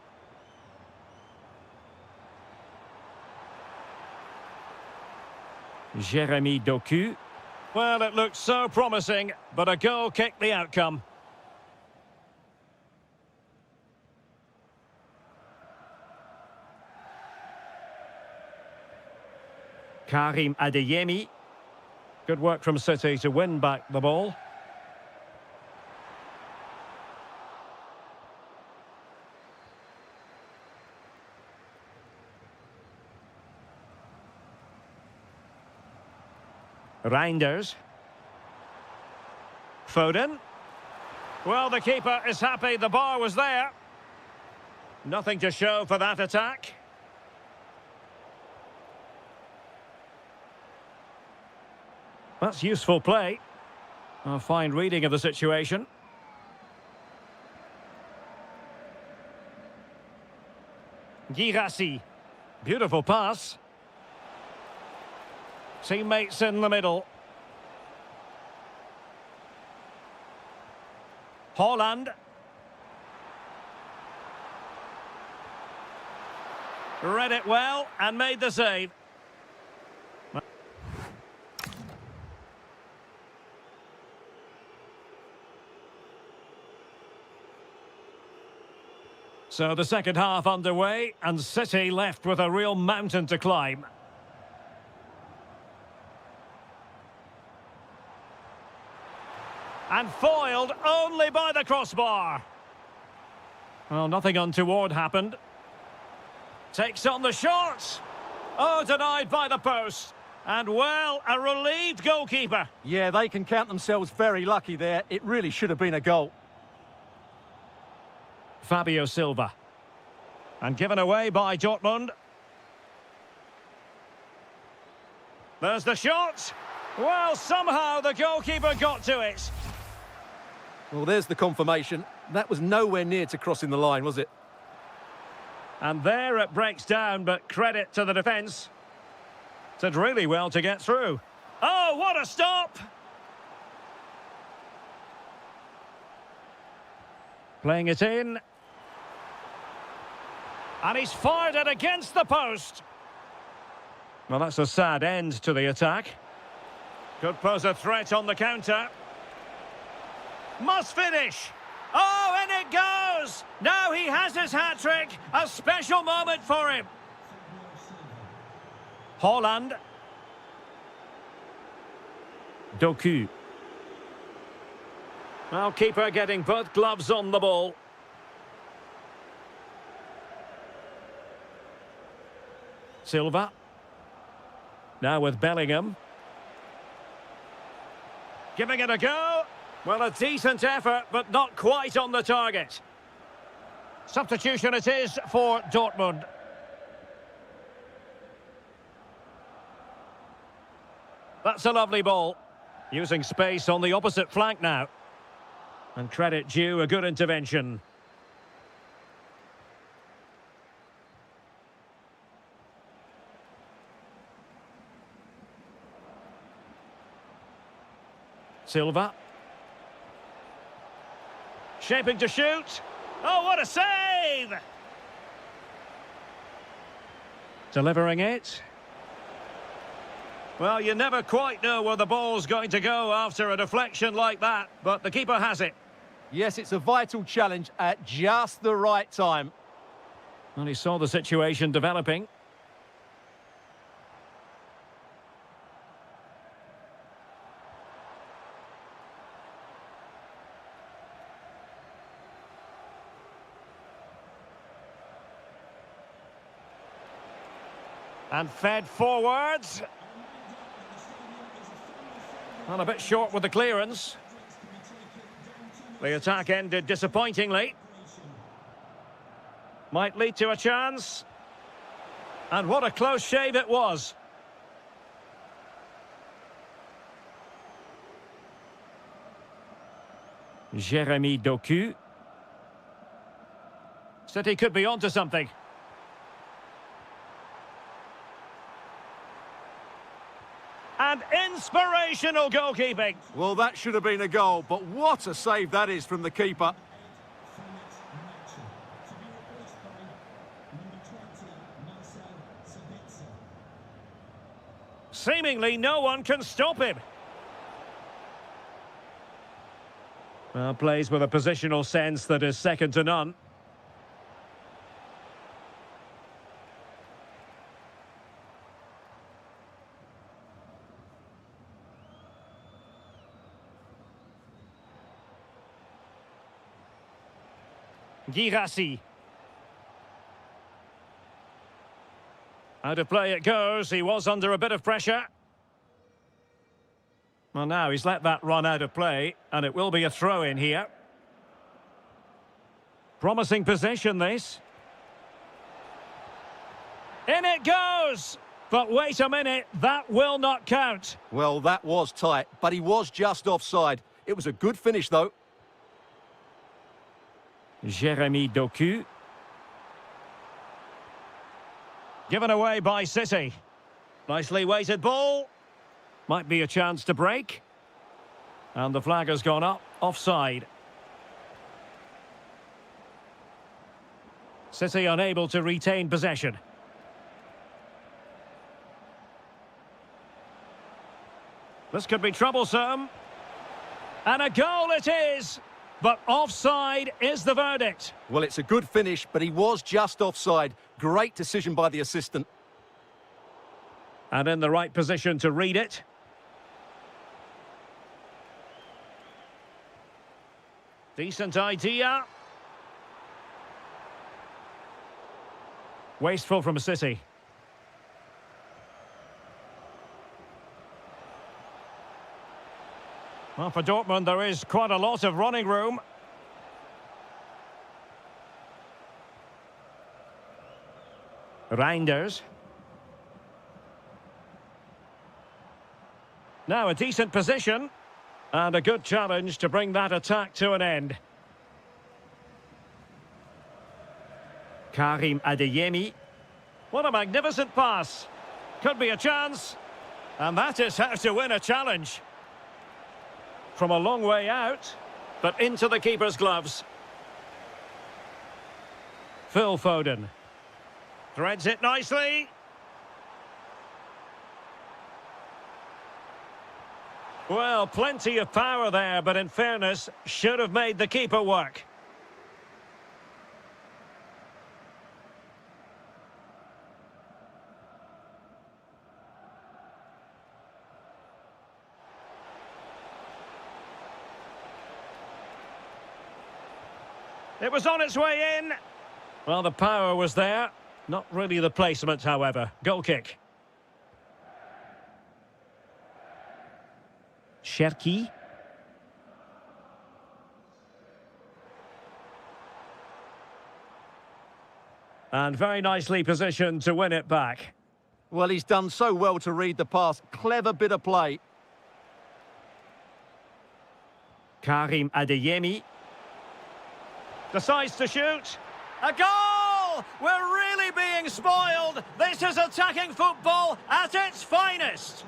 Jeremy Doku. Well, it looked so promising, but a goal kicked the outcome. Karim Adeyemi. Good work from City to win back the ball. Reinders. Foden. Well, the keeper is happy the bar was there. Nothing to show for that attack. That's useful play. A fine reading of the situation. Girassi. Beautiful pass. Teammates in the middle. Holland. Read it well and made the save. So the second half underway, and City left with a real mountain to climb. And foiled only by the crossbar. Well, nothing untoward happened. Takes on the shot. Oh, denied by the post. And, well, a relieved goalkeeper. Yeah, they can count themselves very lucky there. It really should have been a goal. Fabio Silva. And given away by Dortmund. There's the shot. Well, somehow the goalkeeper got to it. Well, there's the confirmation. That was nowhere near to crossing the line, was it? And there it breaks down, but credit to the defence. Did really well to get through. Oh, what a stop! Playing it in. And he's fired it against the post. Well, that's a sad end to the attack. Could pose a threat on the counter. Must finish. Oh, and it goes! Now he has his hat-trick. A special moment for him. Holland. Doku. Well, keeper getting both gloves on the ball. Silva. Now with Bellingham. Giving it a go. Well, a decent effort, but not quite on the target. Substitution it is for Dortmund. That's a lovely ball. Using space on the opposite flank now. And credit due, a good intervention. Silva. Shaping to shoot. Oh, what a save! Delivering it. Well, you never quite know where the ball's going to go after a deflection like that, but the keeper has it. Yes, it's a vital challenge at just the right time. And he saw the situation developing. And fed forwards. Well, a bit short with the clearance. The attack ended disappointingly. Might lead to a chance. And what a close shave it was. Jeremy Doku. City could be onto something. And inspirational goalkeeping. Well, that should have been a goal, but what a save that is from the keeper. Seemingly no one can stop him. Well, plays with a positional sense that is second to none. Girassi. Out of play it goes. He was under a bit of pressure. Well, now he's let that run out of play, and it will be a throw in here. Promising possession, this. In it goes! But wait a minute, that will not count. Well, that was tight, but he was just offside. It was a good finish, though. Jeremy Doku. Given away by City. Nicely weighted ball. Might be a chance to break. And the flag has gone up, offside. City unable to retain possession. This could be troublesome. And a goal it is! But offside is the verdict. Well, it's a good finish, but he was just offside. Great decision by the assistant. And in the right position to read it. Decent idea. Wasteful from City. Well, for Dortmund, there is quite a lot of running room. Reinders. Now a decent position. And a good challenge to bring that attack to an end. Karim Adeyemi. What a magnificent pass. Could be a chance. And that is how to win a challenge. From a long way out, but into the keeper's gloves. Phil Foden. Threads it nicely. Well, plenty of power there, but in fairness, should have made the keeper work. It was on its way in. Well, the power was there. Not really the placement, however. Goal kick. Cherki. And very nicely positioned to win it back. Well, he's done so well to read the pass. Clever bit of play. Karim Adeyemi. Decides to shoot. A goal! We're really being spoiled. This is attacking football at its finest.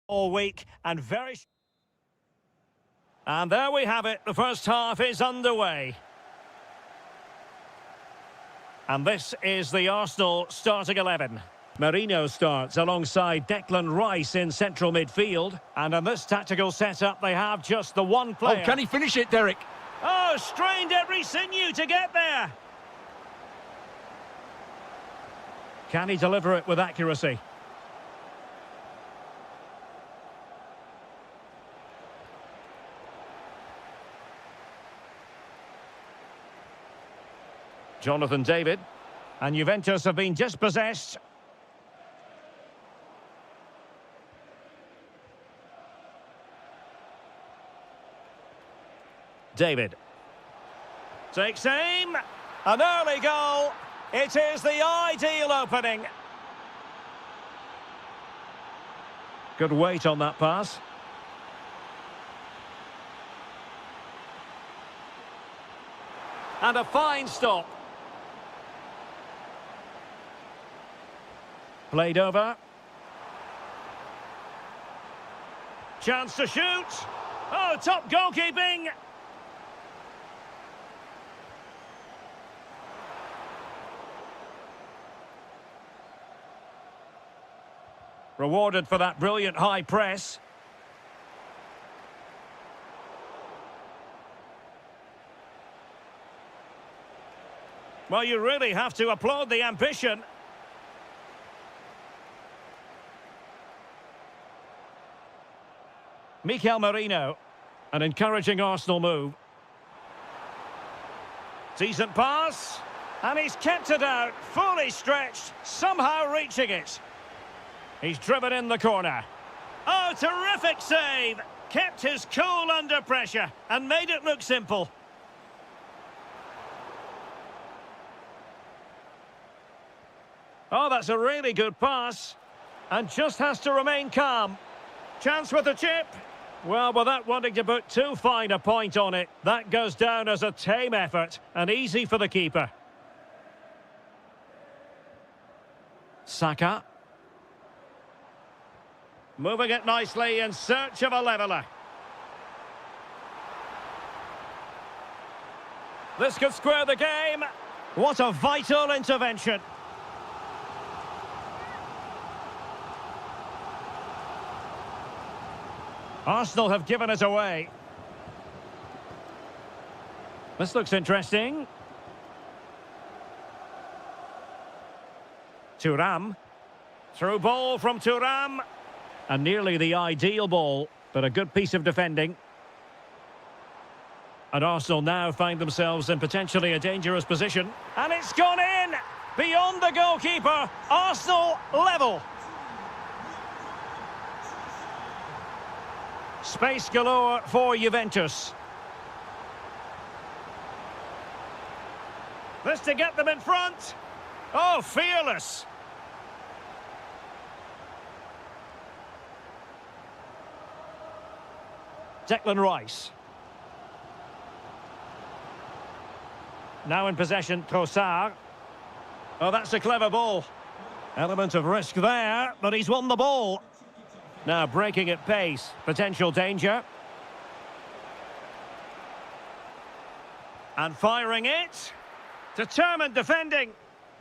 all week and very... And there we have it. The first half is underway. And this is the Arsenal starting 11. Marino starts alongside Declan Rice in central midfield. And in this tactical setup, they have just the one player. Oh, can he finish it, Derek? Oh, strained every sinew to get there. Can he deliver it with accuracy? Jonathan David. And Juventus have been dispossessed. David. Takes aim. An early goal. It is the ideal opening. Good weight on that pass. And a fine stop. Played over. Chance to shoot. Oh, top goalkeeping. Rewarded for that brilliant high press. Well, you really have to applaud the ambition. Mikel Merino, an encouraging Arsenal move. Decent pass, and he's kept it out, fully stretched, somehow reaching it. He's driven in the corner. Oh, terrific save! Kept his cool under pressure and made it look simple. Oh, that's a really good pass. And just has to remain calm. Chance with the chip. Well, without wanting to put too fine a point on it, that goes down as a tame effort and easy for the keeper. Saka. Moving it nicely in search of a leveller. This could square the game. What a vital intervention. Arsenal have given it away. This looks interesting. Thuram. Through ball from Thuram. And nearly the ideal ball, but a good piece of defending. And Arsenal now find themselves in potentially a dangerous position. And it's gone in! Beyond the goalkeeper, Arsenal level. Space galore for Juventus. This to get them in front. Oh, fearless. Declan Rice. Now in possession, Trossard. Oh, that's a clever ball. Element of risk there, but he's won the ball. Now breaking at pace, potential danger. And firing it. Determined defending.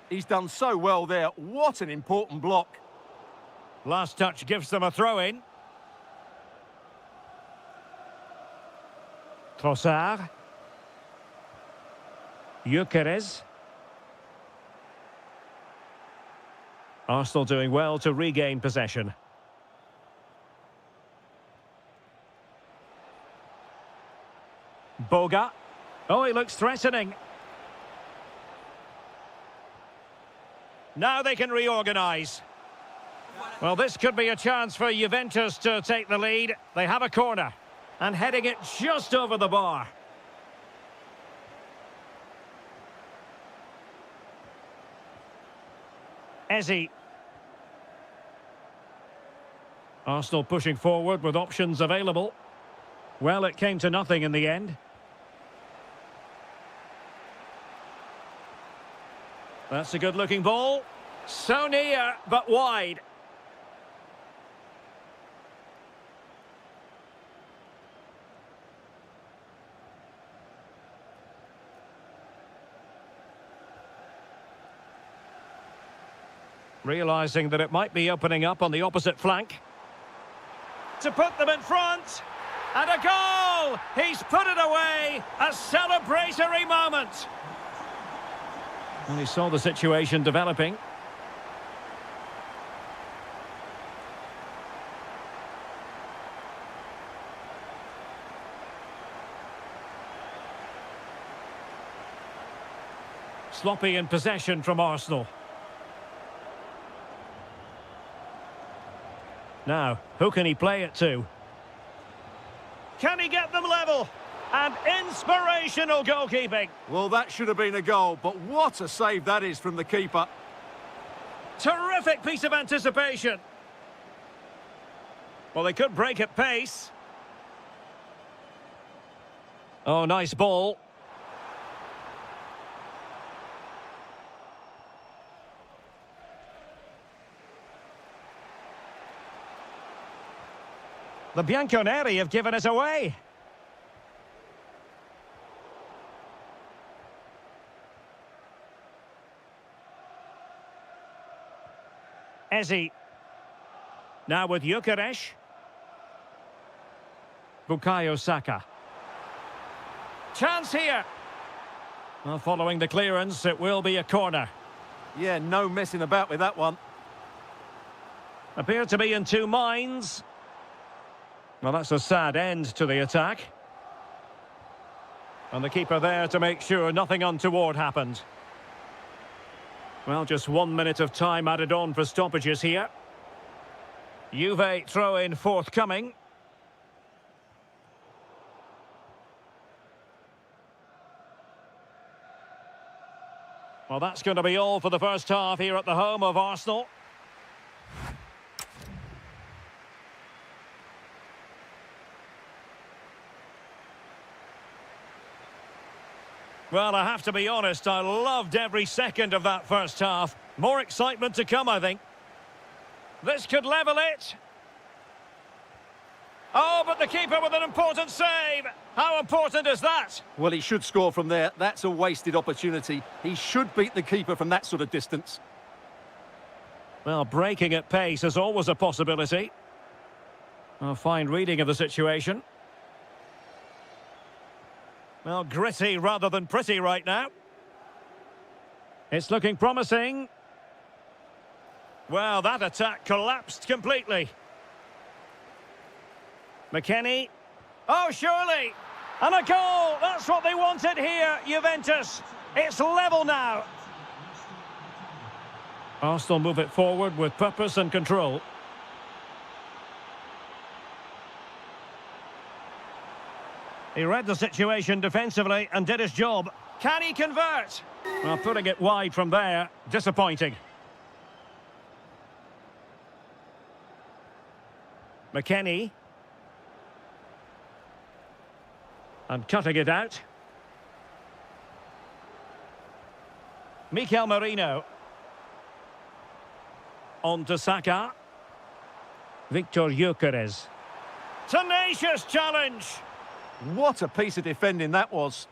He's done so well there. What an important block. Last touch gives them a throw-in. Trossard. Gyökeres. Arsenal doing well to regain possession. Boga. Oh, he looks threatening. Now they can reorganise. Well, this could be a chance for Juventus to take the lead. They have a corner. And heading it just over the bar. Eze. Arsenal pushing forward with options available. Well, it came to nothing in the end. That's a good-looking ball. So near, but wide. Realising that it might be opening up on the opposite flank. To put them in front. And a goal! He's put it away! A celebratory moment! And he saw the situation developing. Sloppy in possession from Arsenal. Now, who can he play it to? Can he get them level? And inspirational goalkeeping. Well, that should have been a goal, but what a save that is from the keeper. Terrific piece of anticipation. Well, they could break at pace. Oh, nice ball. The Bianconeri have given us away. Eze. Now with Gyökeres. Bukayo Saka. Chance here. Well, following the clearance, it will be a corner. Yeah, no messing about with that one. Appear to be in two minds. Well, that's a sad end to the attack. And the keeper there to make sure nothing untoward happened. Well, just 1 minute of time added on for stoppages here. Juve throw-in forthcoming. Well, that's going to be all for the first half here at the home of Arsenal. Well, I have to be honest, I loved every second of that first half. More excitement to come, I think. This could level it. Oh, but the keeper with an important save. How important is that? Well, he should score from there. That's a wasted opportunity. He should beat the keeper from that sort of distance. Well, breaking at pace is always a possibility. A fine reading of the situation. Well, gritty rather than pretty right now. It's looking promising. Well, that attack collapsed completely. McKennie. Oh, surely. And a goal. That's what they wanted here, Juventus. It's level now. Arsenal move it forward with purpose and control. He read the situation defensively and did his job. Can he convert? Well, putting it wide from there, disappointing. McKennie. And cutting it out. Mikel Merino. On to Saka. Victor Gyökeres. Tenacious challenge. What a piece of defending that was.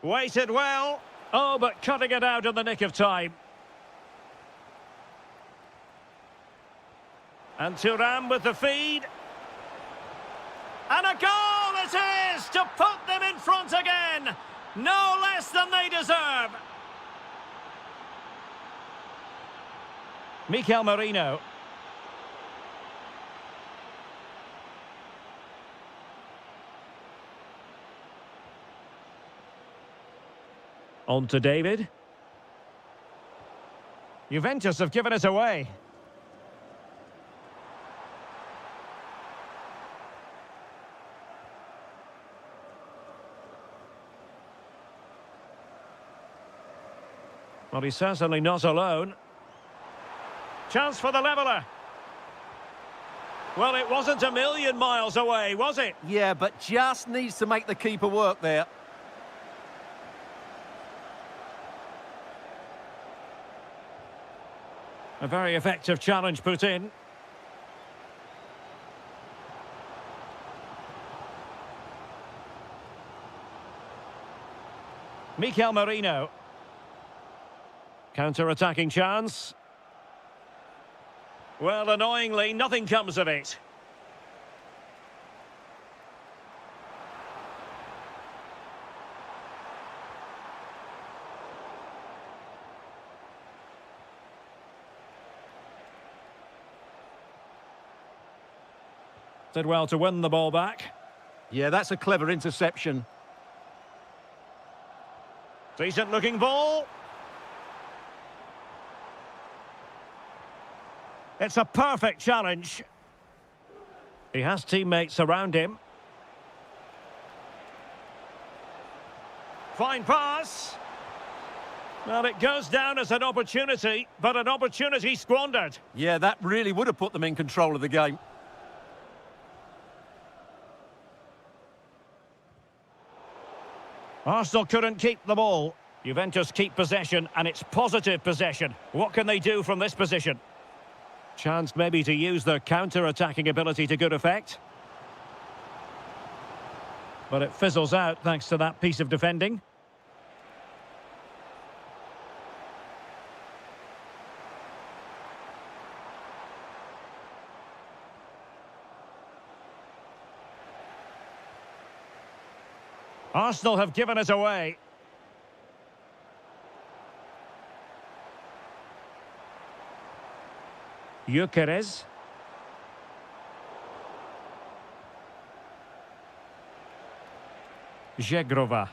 Waited well. Oh, but cutting it out in the nick of time. And Thuram with the feed. And a goal it is to put them in front again. No less than they deserve. Mikel Merino. On to David. Juventus have given it away. Well, he's certainly not alone. Chance for the leveller. Well, it wasn't a million miles away, was it? Yeah, but just needs to make the keeper work there. A very effective challenge put in. Mikel Merino. Counter-attacking chance. Well, annoyingly, nothing comes of it. Did well to win the ball back. Yeah, that's a clever interception. Decent looking ball. It's a perfect challenge. He has teammates around him. Fine pass. Well, it goes down as an opportunity, but an opportunity squandered. Yeah, that really would have put them in control of the game. Arsenal couldn't keep the ball. Juventus keep possession, and it's positive possession. What can they do from this position? Chance maybe to use their counter-attacking ability to good effect. But it fizzles out thanks to that piece of defending. Arsenal have given it away. Gyökeres. Żegrova.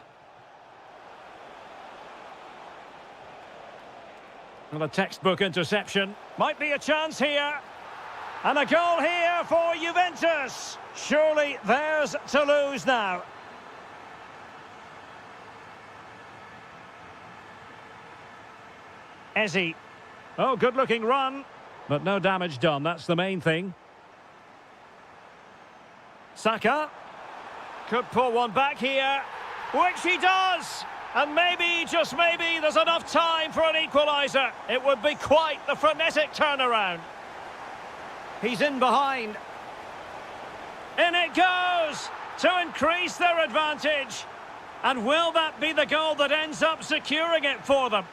Well, a textbook interception. Might be a chance here. And a goal here for Juventus. Surely theirs to lose now. Ezzy. Oh, good-looking run. But no damage done, that's the main thing. Saka. Could pull one back here. Which he does! And maybe, just maybe, there's enough time for an equaliser. It would be quite the frenetic turnaround. He's in behind. In it goes! To increase their advantage. And will that be the goal that ends up securing it for them?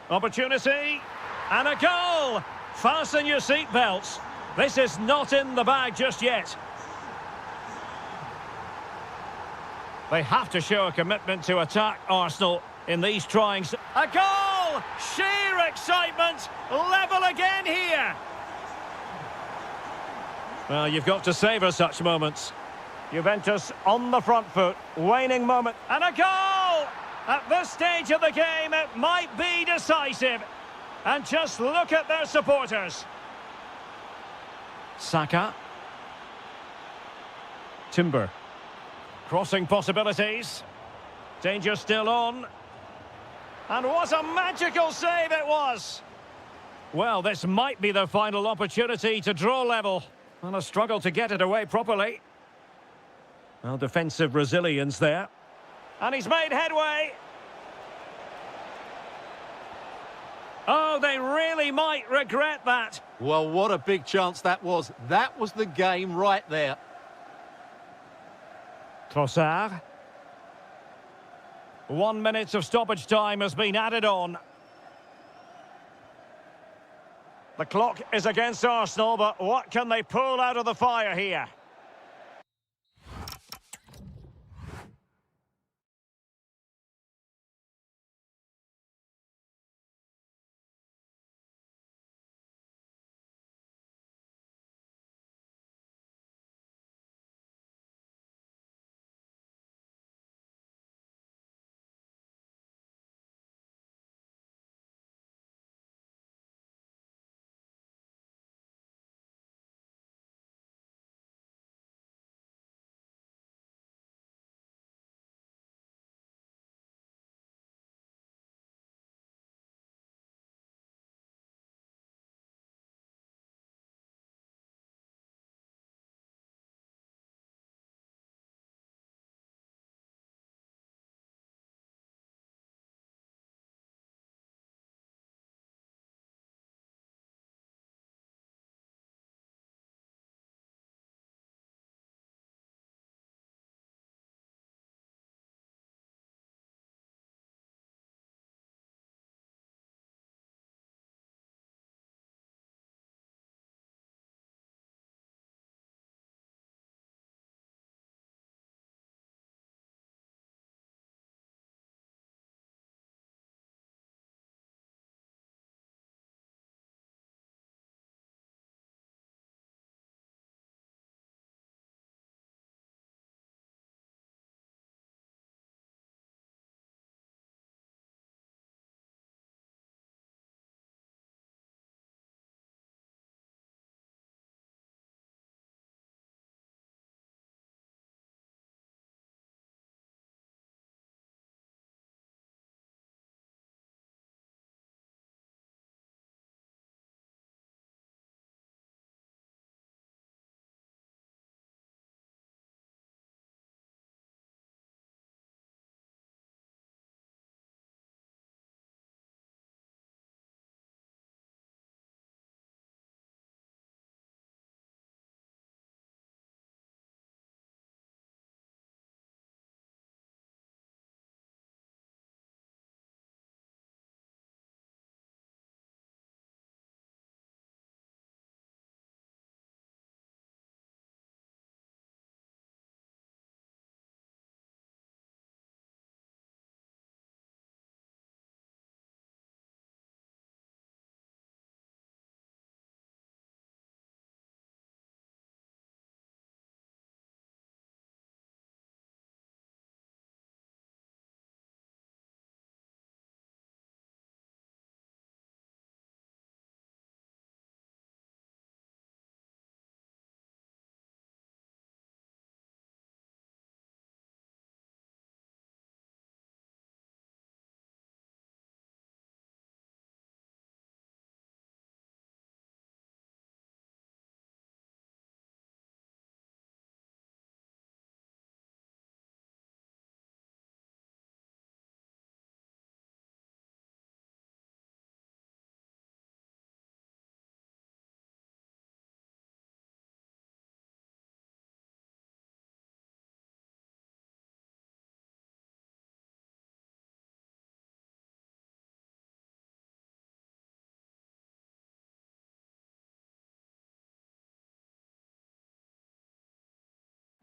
Opportunity, and a goal! Fasten your seatbelts. This is not in the bag just yet. They have to show a commitment to attack Arsenal in these trying... A goal! Sheer excitement! Level again here! Well, you've got to savour such moments. Juventus on the front foot, waning moment, and a goal! At this stage of the game, it might be decisive. And just look at their supporters. Saka. Timber. Crossing possibilities. Danger still on. And what a magical save it was. Well, this might be the final opportunity to draw level. And a struggle to get it away properly. Well, defensive resilience there. And he's made headway. Oh, they really might regret that. Well, what a big chance that was. That was the game right there. Trossard. 1 minute of stoppage time has been added on. The clock is against Arsenal, but what can they pull out of the fire here?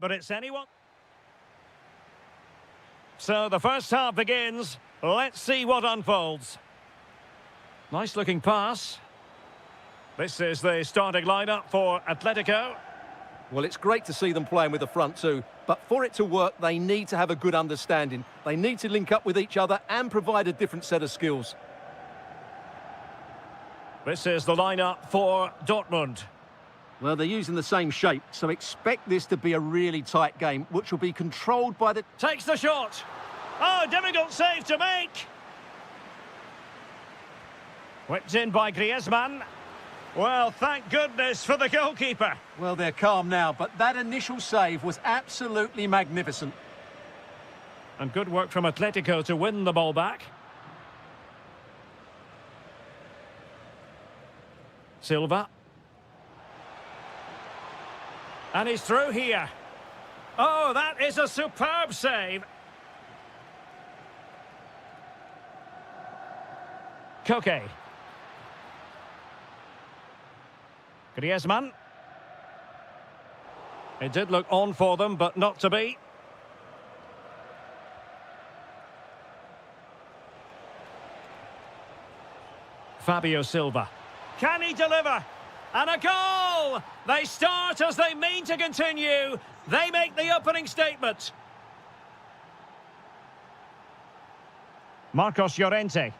but it's anyone. So the first half begins. Let's see what unfolds. Nice looking pass. This is the starting lineup for Atletico. Well, it's great to see them playing with the front two, but for it to work, they need to have a good understanding. They need to link up with each other and provide a different set of skills. This is the lineup for Dortmund. Well, they're using the same shape, so expect this to be a really tight game, which will be controlled by the... Takes the shot. Oh, difficult save to make. Whipped in by Griezmann. Well, thank goodness for the goalkeeper. Well, they're calm now, but that initial save was absolutely magnificent. And good work from Atletico to win the ball back. Silva. And he's through here. Oh, that is a superb save. Koke. Griezmann. It did look on for them, but not to be. Fabio Silva. Can he deliver? And a goal! They start as they mean to continue. They make the opening statement. Marcos Llorente.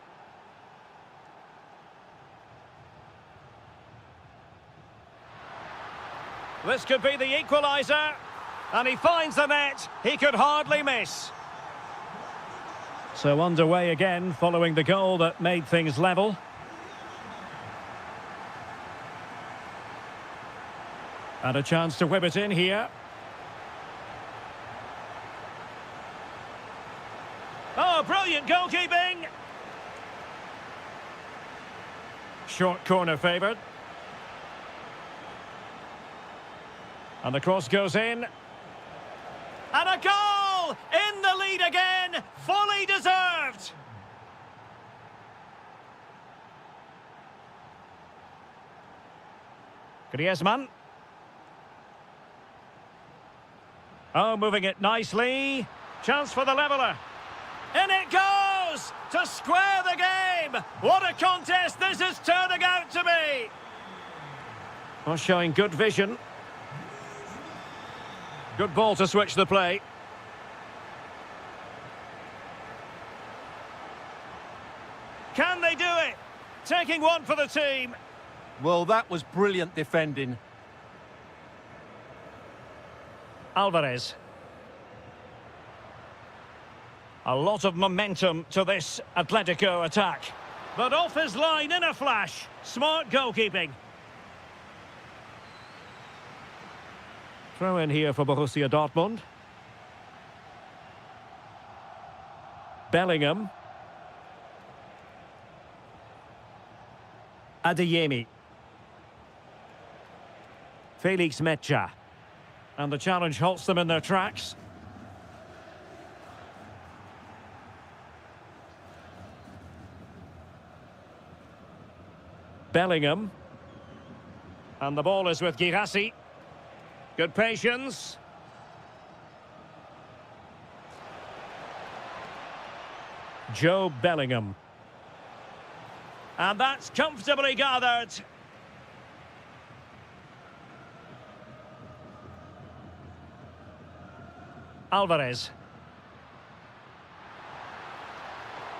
This could be the equaliser. And he finds the net. He could hardly miss. So underway again following the goal that made things level. And a chance to whip it in here. Oh, brilliant goalkeeping! Short corner favoured. And the cross goes in. And a goal! In the lead again! Fully deserved! Griezmann. Oh, moving it nicely. Chance for the leveller. In it goes! To square the game! What a contest this is turning out to be! Well, showing good vision. Good ball to switch the play. Can they do it? Taking one for the team. Well, that was brilliant defending. Alvarez. A lot of momentum to this Atletico attack. But off his line in a flash. Smart goalkeeping. Throw in here for Borussia Dortmund. Bellingham. Adeyemi. Felix Mecha. And the challenge halts them in their tracks. Bellingham. And the ball is with Girassi. Good patience. Joe Bellingham. And that's comfortably gathered. Alvarez.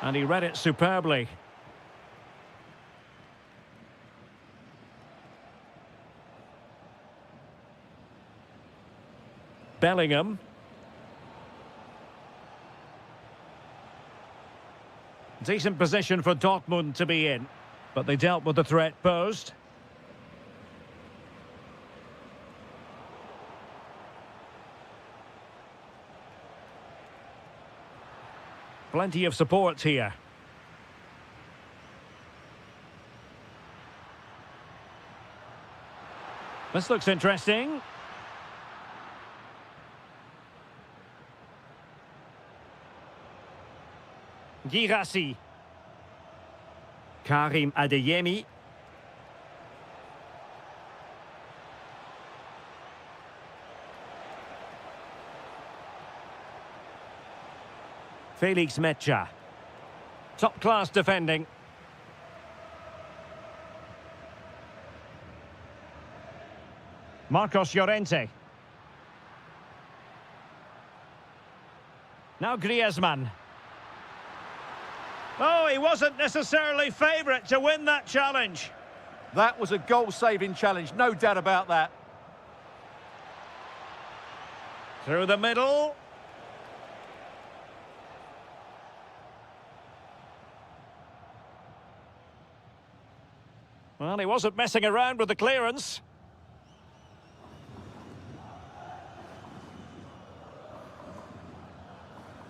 And he read it superbly. Bellingham. Decent position for Dortmund to be in, but they dealt with the threat posed. Plenty of support here. This looks interesting. Girassi. Karim Adeyemi. Felix Mecha. Top-class defending. Marcos Llorente. Now Griezmann. Oh, he wasn't necessarily favourite to win that challenge. That was a goal-saving challenge, no doubt about that. Through the middle. Well, he wasn't messing around with the clearance.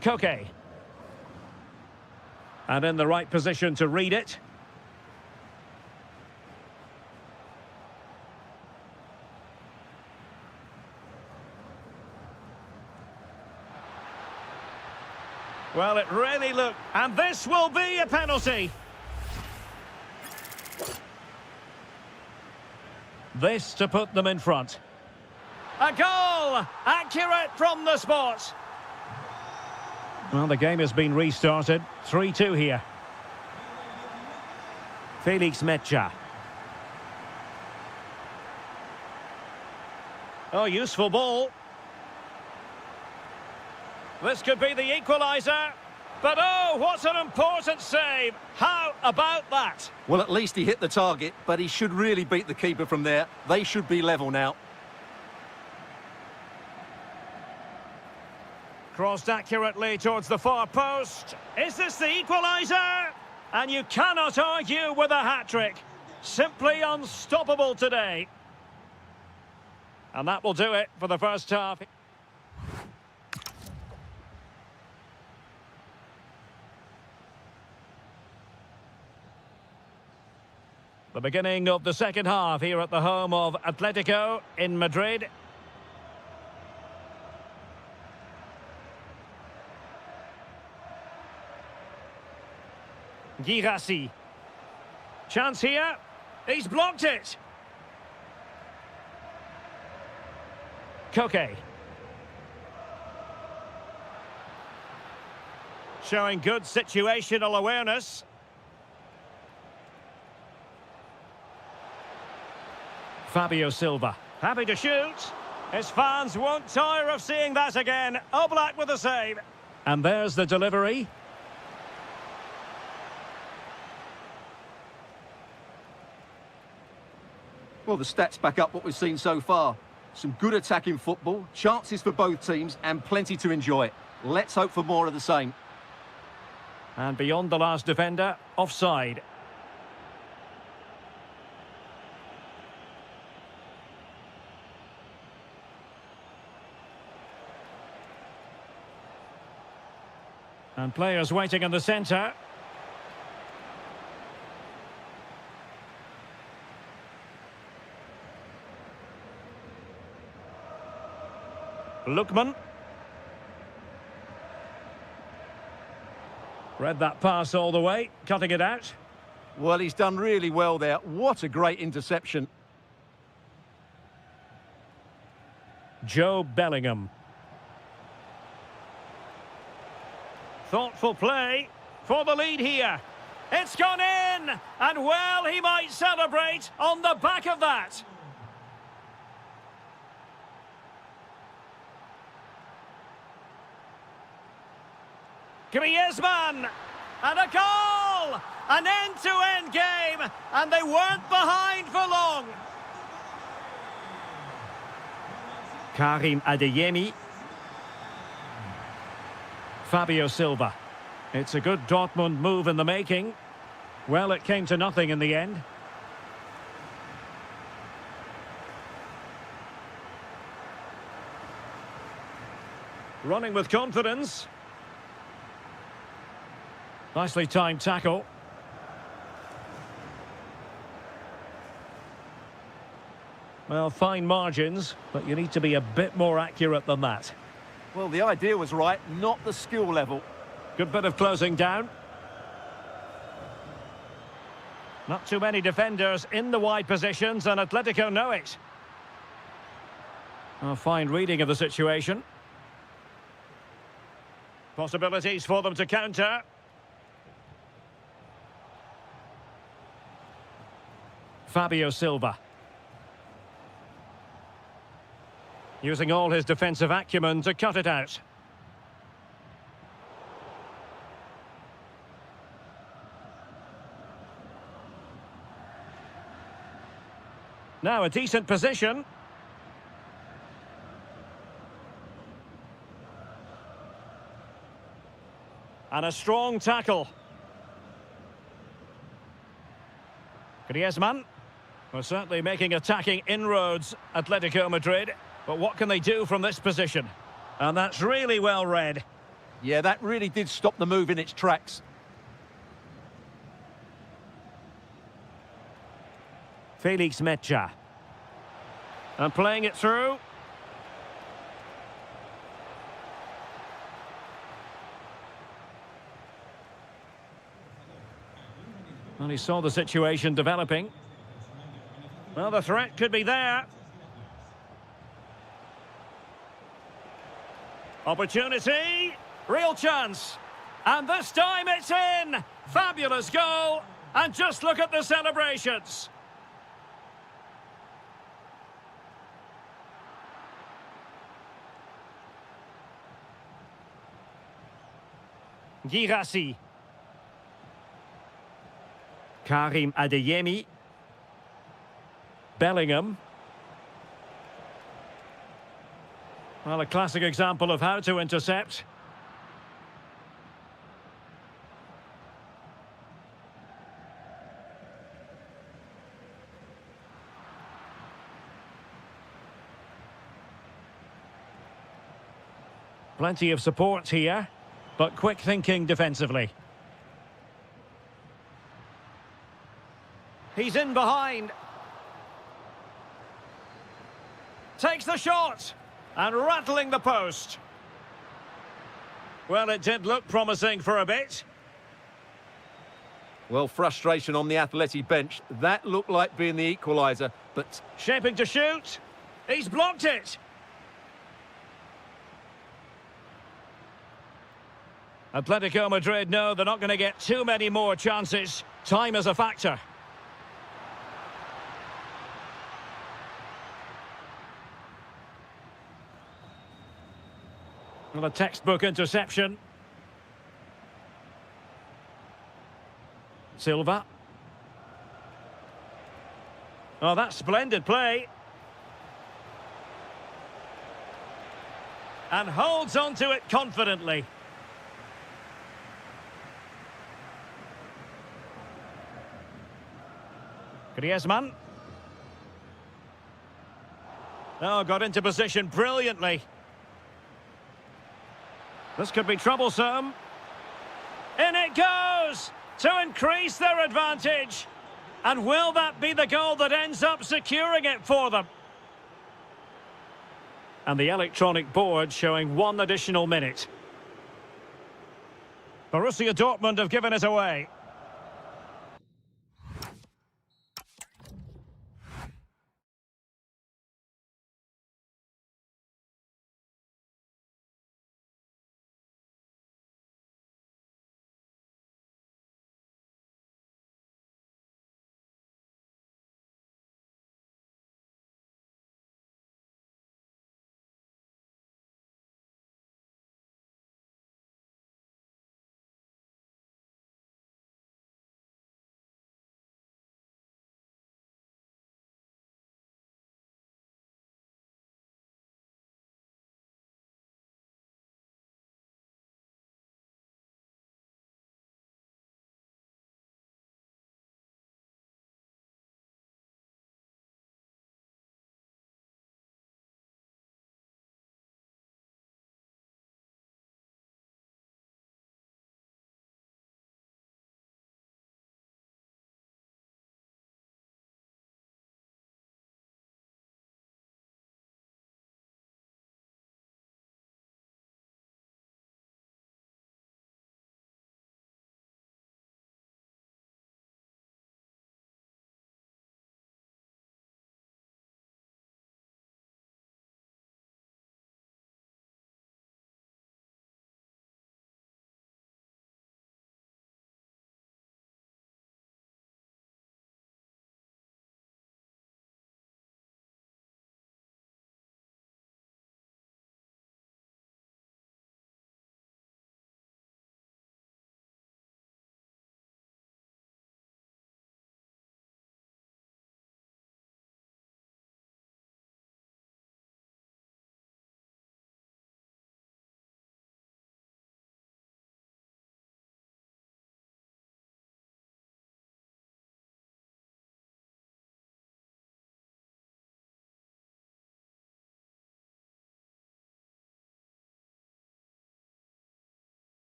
Koke. And in the right position to read it. Well, it really looked... And this will be a penalty. This to put them in front. A goal! Accurate from the spot. Well, the game has been restarted. 3-2 here. Felix Mecha. Oh, useful ball. This could be the equaliser. But oh, what an important save. How about that? Well, at least he hit the target, but he should really beat the keeper from there. They should be level now. Crossed accurately towards the far post. Is this the equaliser? And you cannot argue with a hat-trick. Simply unstoppable today. And that will do it for the first half. The beginning of the second half here at the home of Atletico in Madrid. Girassi. Chance here. He's blocked it. Koke. Showing good situational awareness. Fabio Silva. Happy to shoot. His fans won't tire of seeing that again. Oblak with the save. And there's the delivery. Well, the stats back up what we've seen so far. Some good attacking football, chances for both teams, and plenty to enjoy. Let's hope for more of the same. And beyond the last defender, offside. And players waiting in the centre. Lookman. Read that pass all the way, cutting it out. Well, he's done really well there. What a great interception. Joe Bellingham. Thoughtful play for the lead here. It's gone in! And well, he might celebrate on the back of that. Griezmann! And a goal! An end-to-end game! And they weren't behind for long. Karim Adeyemi. Fabio Silva. It's a good Dortmund move in the making. Well, it came to nothing in the end. Running with confidence. Nicely timed tackle. Well, fine margins, but you need to be a bit more accurate than that. Well, the idea was right, not the skill level. Good bit of closing down. Not too many defenders in the wide positions, and Atletico know it. A fine reading of the situation. Possibilities for them to counter. Fabio Silva. Using all his defensive acumen to cut it out. Now a decent position. And a strong tackle. Griezmann. Well, certainly making attacking inroads, Atletico Madrid. But what can they do from this position? And that's really well read. Yeah, that really did stop the move in its tracks. Felix Mecha. And playing it through. Well, he saw the situation developing. Well, the threat could be there. Opportunity. Real chance. And this time it's in. Fabulous goal. And just look at the celebrations. Girassi. Karim Adeyemi. Bellingham. Well, a classic example of how to intercept. Plenty of support here, but quick thinking defensively. He's in behind. Takes the shot. And rattling the post. Well, it did look promising for a bit. Well, frustration on the Atleti bench. That looked like being the equaliser, but... Shaping to shoot. He's blocked it. Atletico Madrid know they're not going to get too many more chances. Time is a factor. Well, a textbook interception. Silva. Oh, that's splendid play. And holds on to it confidently. Griezmann. Oh, got into position brilliantly. This could be troublesome. In it goes! To increase their advantage. And will that be the goal that ends up securing it for them? And the electronic board showing 1 additional minute. Borussia Dortmund have given it away.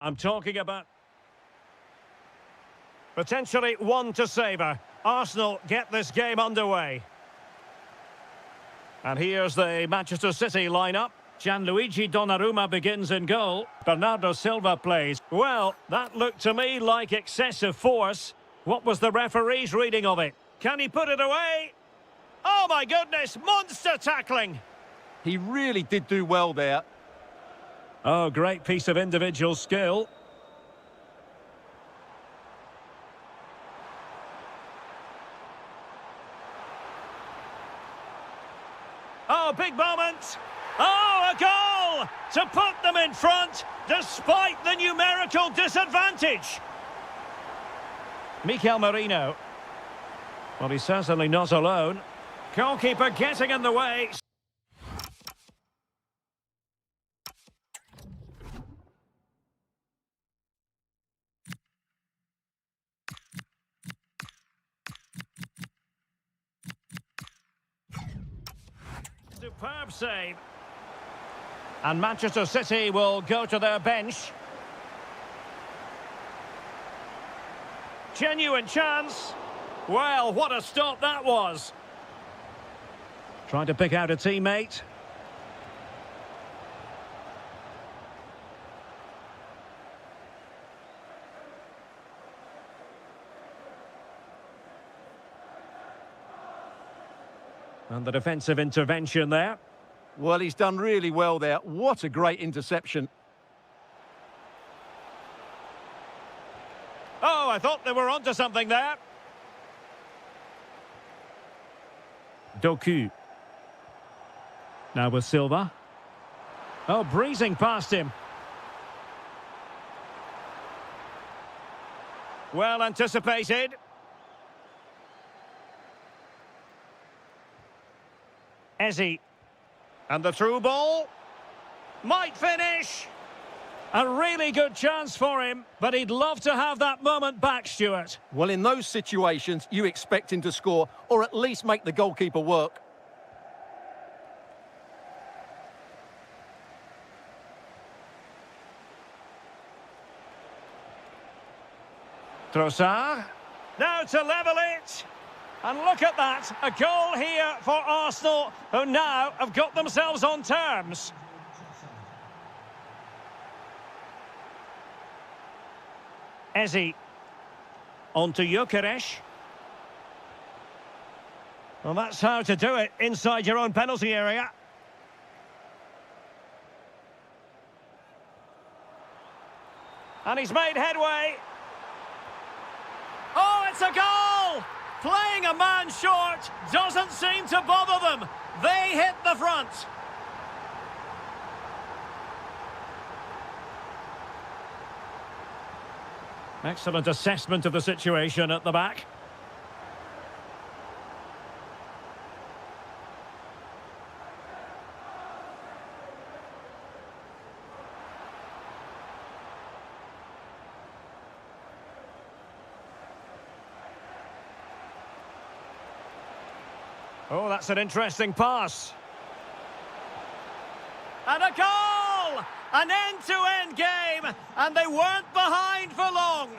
I'm talking about potentially one to savour. Arsenal get this game underway. And here's the Manchester City lineup. Gianluigi Donnarumma begins in goal. Bernardo Silva plays. Well, that looked to me like excessive force. What was the referee's reading of it? Can he put it away? Oh my goodness, monster tackling! He really did do well there. Oh, great piece of individual skill. Oh, big moment! Oh, a goal! To put them in front, despite the numerical disadvantage. Mikel Merino. Well, he's certainly not alone. Goalkeeper getting in the way. Superb save. And Manchester City will go to their bench. Genuine chance. Well, what a stop that was. Trying to pick out a teammate. And the defensive intervention there. Well, he's done really well there. What a great interception. Oh, I thought they were onto something there. Doku. Now with Silva. Oh, breezing past him. Well anticipated. Eze. And the through ball. Might finish. A really good chance for him, but he'd love to have that moment back, Stuart. Well, in those situations, you expect him to score, or at least make the goalkeeper work. Trossard. Now to level it. And look at that, a goal here for Arsenal, who now have got themselves on terms. Eze. On to Gyökeres. Well, that's how to do it, inside your own penalty area. And he's made headway. Oh, it's a goal! Playing a man short doesn't seem to bother them. They hit the front. Excellent assessment of the situation at the back. Oh, that's an interesting pass. And a goal! An end-to-end game, and they weren't behind for long.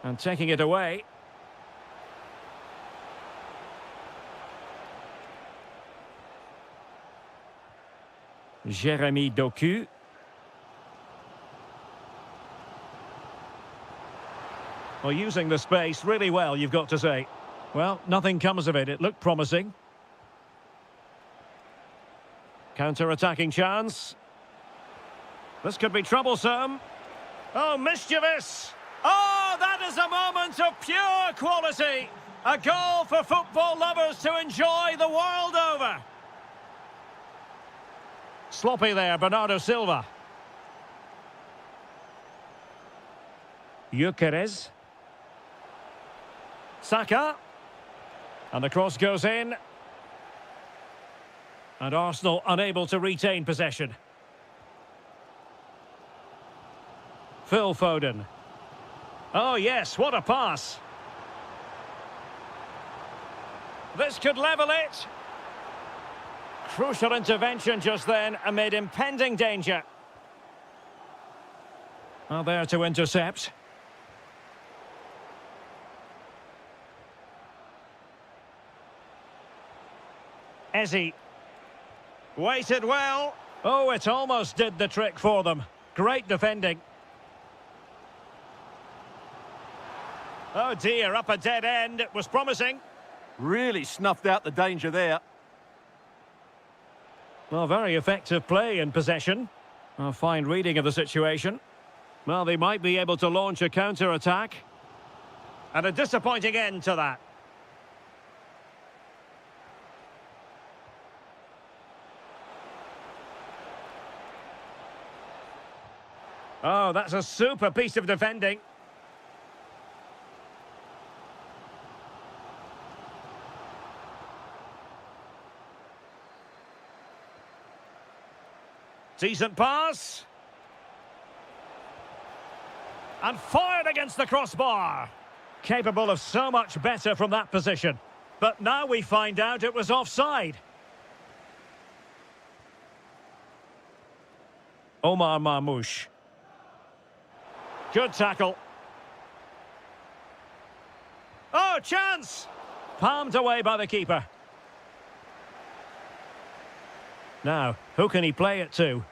And taking it away. Jérémy Doku. Well, using the space really well, you've got to say. Well, nothing comes of it. It looked promising. Counter-attacking chance. This could be troublesome. Oh, mischievous. Oh, that is a moment of pure quality. A goal for football lovers to enjoy the world over. Sloppy there, Bernardo Silva. Gyökeres. Saka. And the cross goes in. And Arsenal unable to retain possession. Phil Foden. Oh yes, what a pass. This could level it. Crucial intervention just then amid impending danger. Well, there to intercept. Ezzy. Waited well. Oh, it almost did the trick for them. Great defending. Oh dear, up a dead end. It was promising. Really snuffed out the danger there. Well, very effective play in possession. A fine reading of the situation. Well, they might be able to launch a counter-attack. And a disappointing end to that. Oh, that's a super piece of defending. Decent pass. And fired against the crossbar. Capable of so much better from that position. But now we find out it was offside. Omar Marmoush. Good tackle. Oh, chance! Palmed away by the keeper. Now, who can he play it to?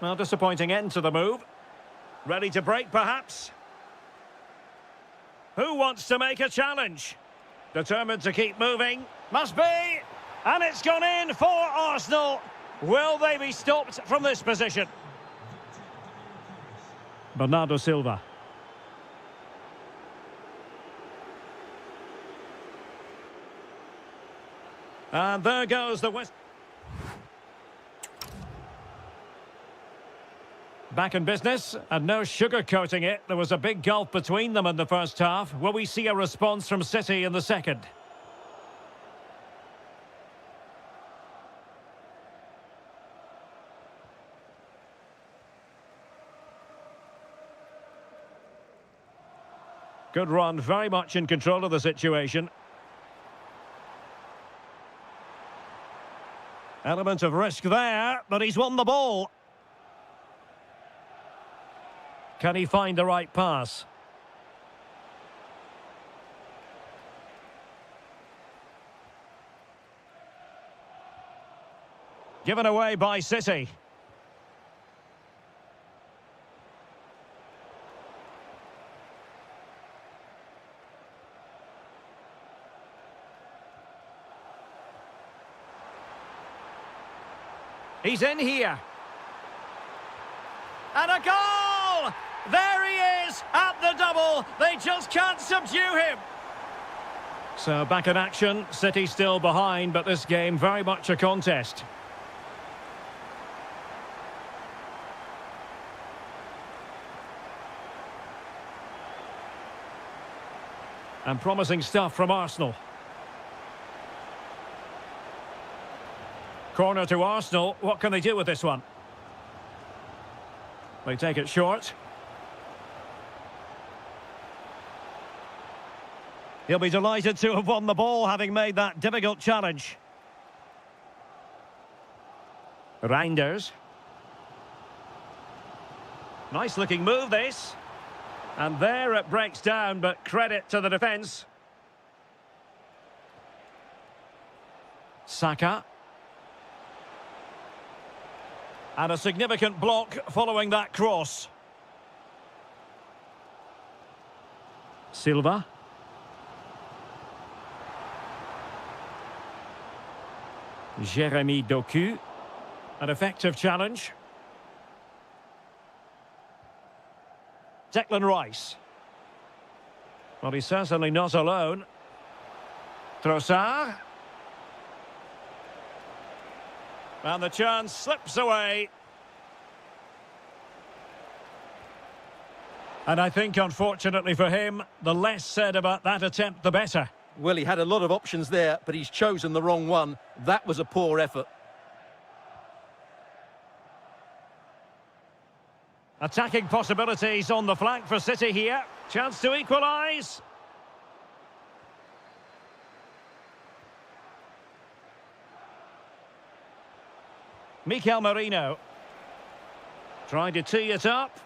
Well, disappointing end to the move. Ready to break, perhaps? Who wants to make a challenge? Determined to keep moving. Must be! And it's gone in for Arsenal. Will they be stopped from this position? Bernardo Silva. And there goes the West. Back in business, and no sugarcoating it. There was a big gulf between them in the first half. Will we see a response from City in the second? Good run, very much in control of the situation. Element of risk there, but he's won the ball. Can he find the right pass? Given away by City. He's in here. And a goal! There he is at the double. They just can't subdue him. So back in action. City still behind, but this game very much a contest. And promising stuff from Arsenal. Corner to Arsenal. What can they do with this one? They take it short. He'll be delighted to have won the ball, having made that difficult challenge. Reinders. Nice looking move, this. And there it breaks down, but credit to the defence. Saka. And a significant block following that cross. Silva. Jeremy Doku. An effective challenge. Declan Rice. Well, he's certainly not alone. Trossard. And the chance slips away. And I think, unfortunately for him, the less said about that attempt, the better. Well, he had a lot of options there, but he's chosen the wrong one. That was a poor effort. Attacking possibilities on the flank for City here. Chance to equalise. Mikel Merino. Trying to tee it up.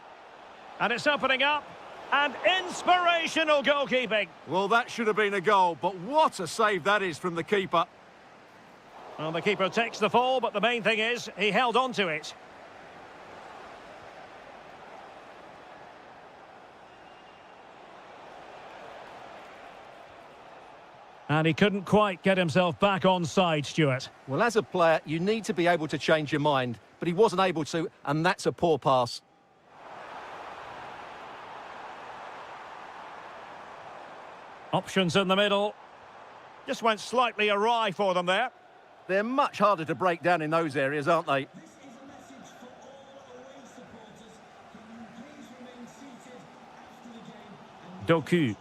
And it's opening up. And inspirational goalkeeping. Well, that should have been a goal, but what a save that is from the keeper. Well, the keeper takes the fall, but the main thing is he held on to it. And he couldn't quite get himself back on side, Stuart. Well, as a player, you need to be able to change your mind, but he wasn't able to, and that's a poor pass. Options in the middle. Just went slightly awry for them there. They're much harder to break down in those areas, aren't they? Doku.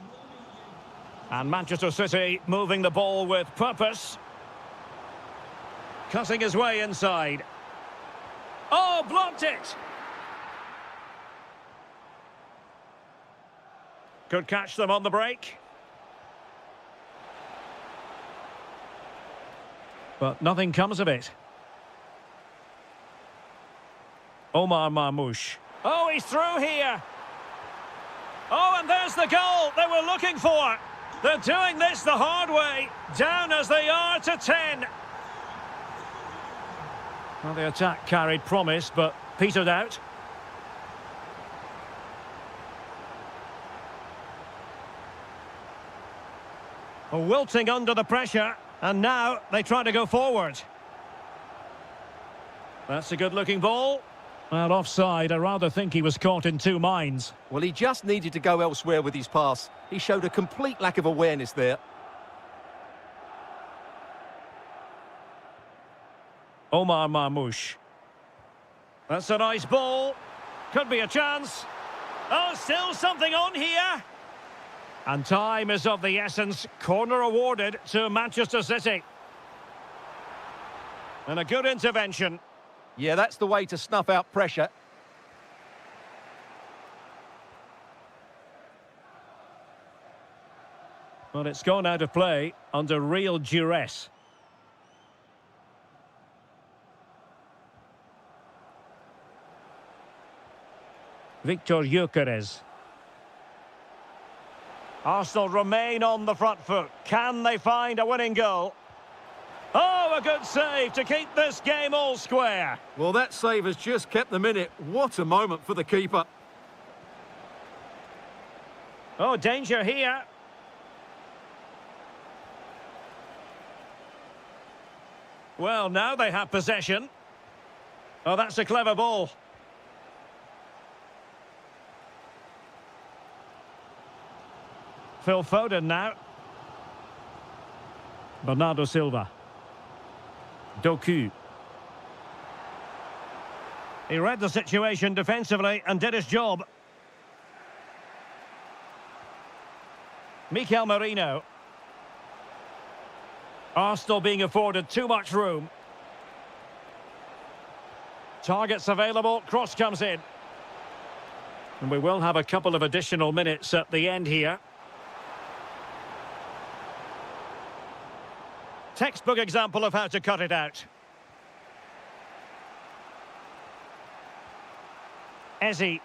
And Manchester City moving the ball with purpose. Cutting his way inside. Oh, blocked it! Could catch them on the break. But nothing comes of it. Omar Marmoush. Oh, he's through here. Oh, and there's the goal they were looking for. They're doing this the hard way. Down as they are to 10. Well, the attack carried promise, but petered out. Wilting under the pressure, and now they try to go forward. That's a good-looking ball. Well, offside, I rather think he was caught in two minds. Well, he just needed to go elsewhere with his pass. He showed a complete lack of awareness there. Omar Marmoush. That's a nice ball. Could be a chance. Oh, still something on here. And time is of the essence. Corner awarded to Manchester City. And a good intervention. Yeah, that's the way to snuff out pressure. Well, it's gone out of play under real duress. Victor Gyökeres. Arsenal remain on the front foot. Can they find a winning goal? Oh, a good save to keep this game all square. Well, that save has just kept them in it. What a moment for the keeper. Oh, danger here. Well, now they have possession. Oh, that's a clever ball. Phil Foden now. Bernardo Silva. Doku. He read the situation defensively and did his job. Mikel Merino. Arsenal being afforded too much room. Targets available, cross comes in. And we will have a couple of additional minutes at the end here. Textbook example of how to cut it out. Eze.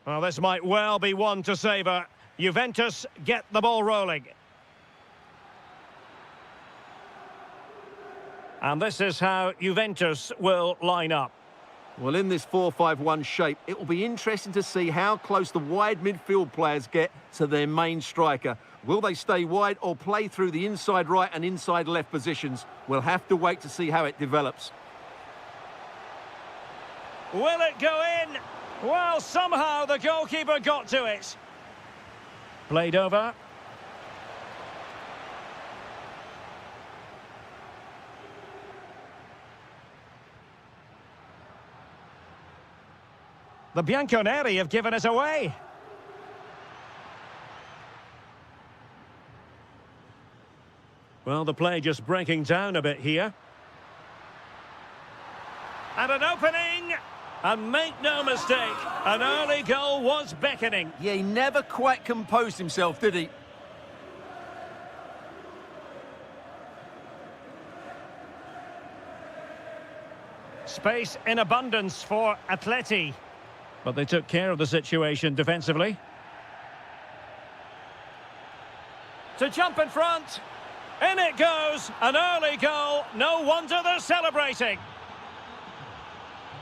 Well, this might well be one to savour. Juventus get the ball rolling. And this is how Juventus will line up. Well, in this 4-5-1 shape, it will be interesting to see how close the wide midfield players get to their main striker. Will they stay wide or play through the inside right and inside left positions? We'll have to wait to see how it develops. Will it go in? Well, somehow the goalkeeper got to it. Played over. The Bianconeri have given it away. Well, the play just breaking down a bit here. And an opening. And make no mistake, an early goal was beckoning. Yeah, he never quite composed himself, did he? Space in abundance for Atleti. But they took care of the situation defensively. To jump in front. In it goes. An early goal. No wonder they're celebrating.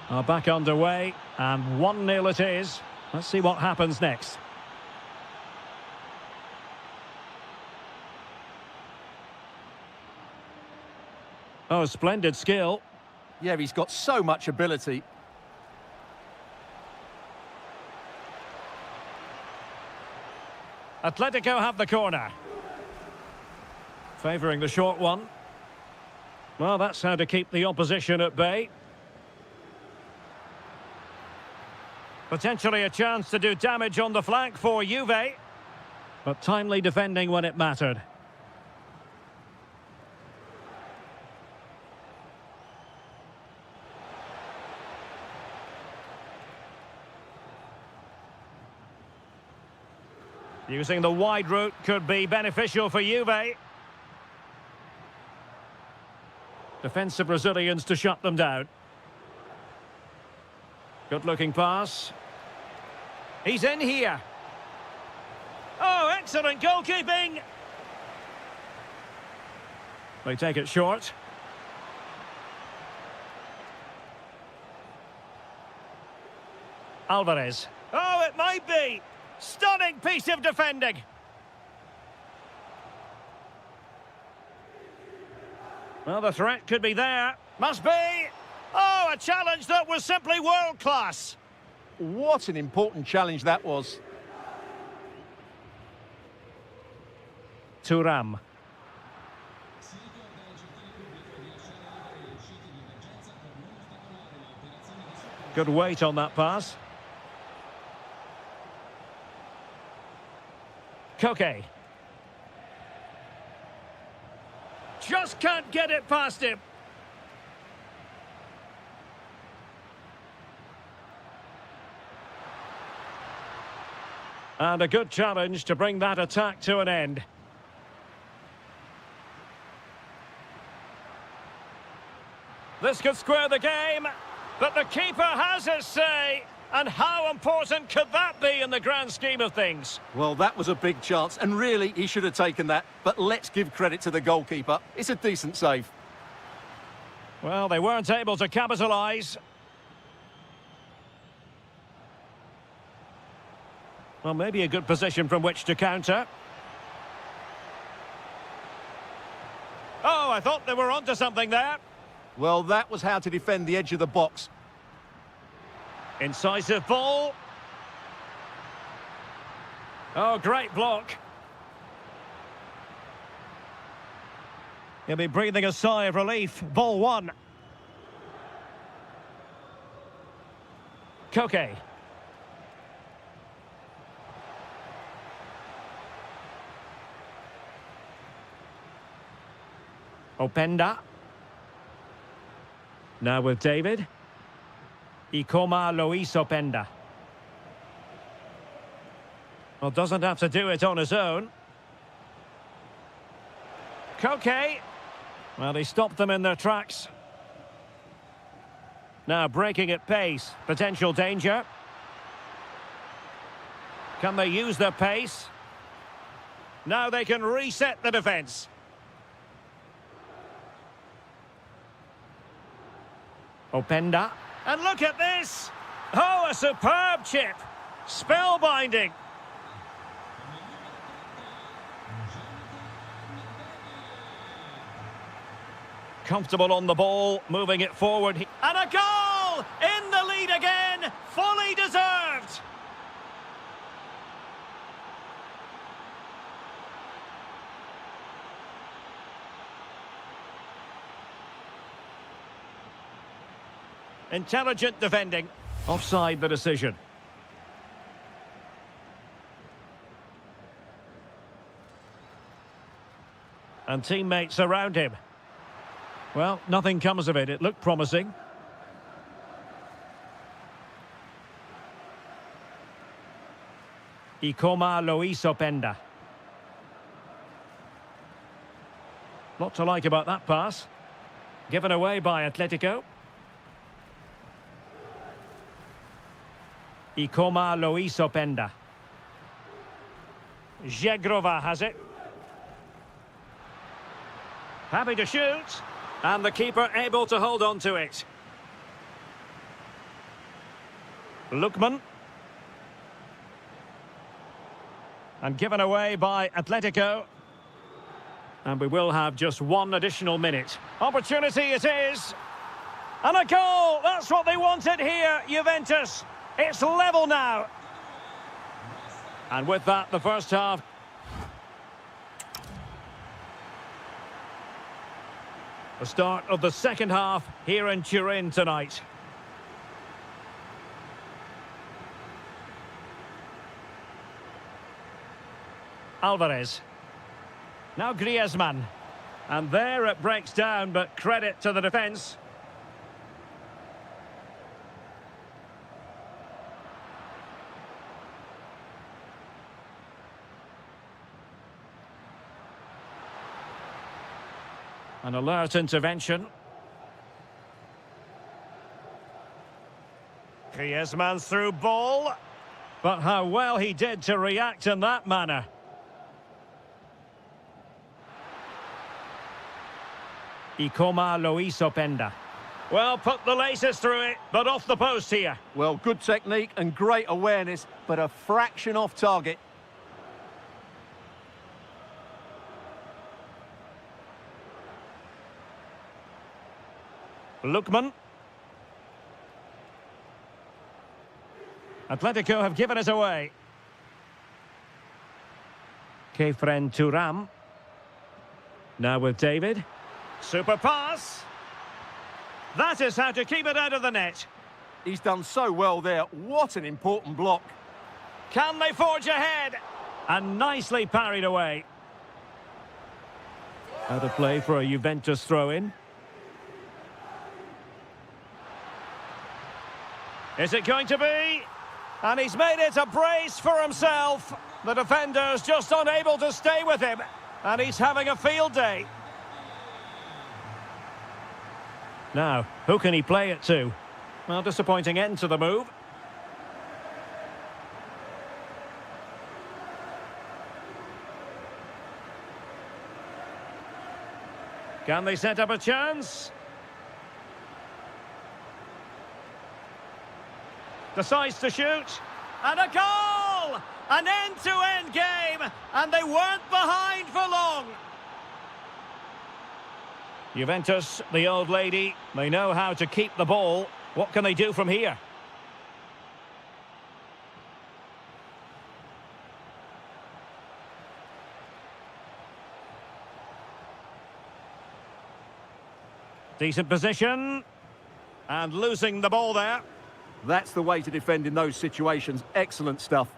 Are back underway. And 1-0 it is. Let's see what happens next. Oh, splendid skill. Yeah, he's got so much ability. Atletico have the corner. Favouring the short one. Well, that's how to keep the opposition at bay. Potentially a chance to do damage on the flank for Juve. But timely defending when it mattered. Using the wide route could be beneficial for Juve. Defensive Brazilians to shut them down. Good-looking pass. He's in here. Oh, excellent goalkeeping. They take it short. Alvarez. Oh, it might be. Stunning piece of defending. Well, the threat could be there. Must be. Oh, a challenge that was simply world-class. What an important challenge that was. Thuram. Good weight on that pass. Koke. Just can't get it past him. And a good challenge to bring that attack to an end. This could square the game, but the keeper has his say. And how important could that be in the grand scheme of things? Well, that was a big chance, and really, he should have taken that. But let's give credit to the goalkeeper. It's a decent save. Well, they weren't able to capitalise. Well, maybe a good position from which to counter. Oh, I thought they were onto something there. Well, that was how to defend the edge of the box. Incisive ball. Oh, great block. He'll be breathing a sigh of relief. Ball one. Koke. Openda. Now with David. Ikoma Luis Openda. Well, doesn't have to do it on his own. Koke. Well, he stopped them in their tracks. Now breaking at pace. Potential danger. Can they use their pace? Now they can reset the defence. Openda. And look at this! Oh, a superb chip! Spellbinding! Comfortable on the ball, moving it forward. And a goal! In the lead again! Fully deserved! Intelligent defending. Offside the decision. And teammates around him. Well, nothing comes of it. It looked promising. Ikoma Luis Openda. Lot to like about that pass. Given away by Atletico. Ikoma Luis Openda. Zegrova has it. Happy to shoot. And the keeper able to hold on to it. Lukman. And given away by Atletico. And we will have just one additional minute. Opportunity it is. And a goal! That's what they wanted here, Juventus. It's level now. And with that, the first half. The start of the second half here in Turin tonight. Alvarez. Now Griezmann. And there it breaks down, but credit to the defence. An alert intervention. Griezmann's through ball. But how well he did to react in that manner. Ikoma Luis Openda. Well, put the laces through it, but off the post here. Well, good technique and great awareness, but a fraction off target. Lukman. Atletico have given us away. Kefren Turam. Now with David. Super pass. That is how to keep it out of the net. He's done so well there. What an important block. Can they forge ahead? And nicely parried away. Out of play for a Juventus throw-in. Is it going to be? And he's made it a brace for himself. The defender's just unable to stay with him. And he's having a field day. Now, who can he play it to? Well, disappointing end to the move. Can they set up a chance? Decides to shoot. And a goal! An end-to-end game. And they weren't behind for long. Juventus, the old lady, they know how to keep the ball. What can they do from here? Decent position. And losing the ball there. That's the way to defend in those situations. Excellent stuff.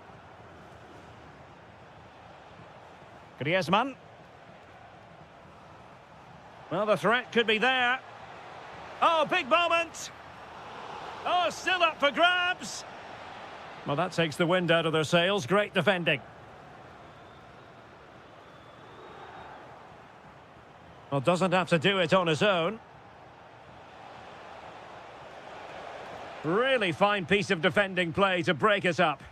Griezmann. Well, the threat could be there. Oh, big moment. Oh, still up for grabs. Well, that takes the wind out of their sails. Great defending. Well, doesn't have to do it on his own. Really fine piece of defending play to break us up.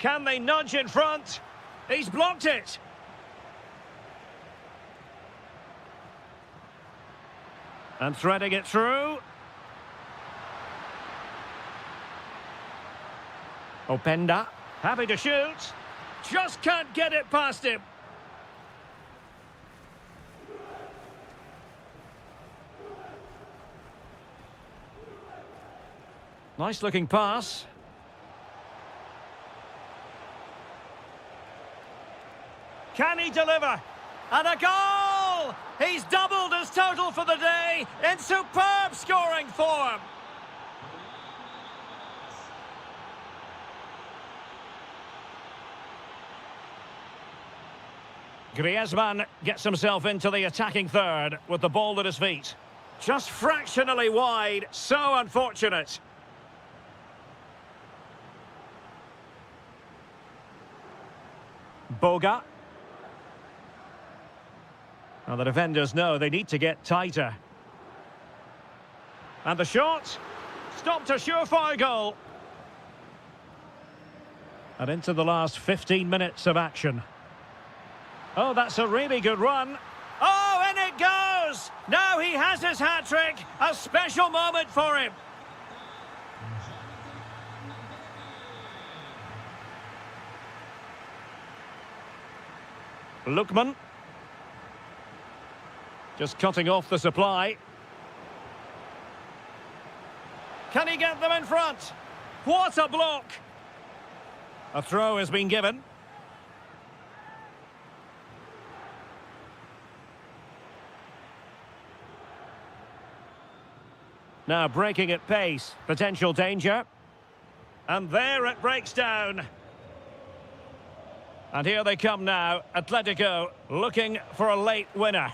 Can they nudge in front? He's blocked it. And threading it through. Openda, happy to shoot. Just can't get it past him. Nice looking pass. Can he deliver? And a goal! He's doubled his total for the day in superb scoring form. Griezmann gets himself into the attacking third with the ball at his feet. Just fractionally wide, so unfortunate. Boga. Now the defenders know they need to get tighter. And the shot. Stopped a surefire goal. And into the last 15 minutes of action. Oh, that's a really good run. Oh, in it goes! Now he has his hat-trick. A special moment for him. Lookman. Just cutting off the supply. Can he get them in front? What a block! A throw has been given. Now breaking at pace, potential danger. And there it breaks down. And here they come now, Atletico looking for a late winner.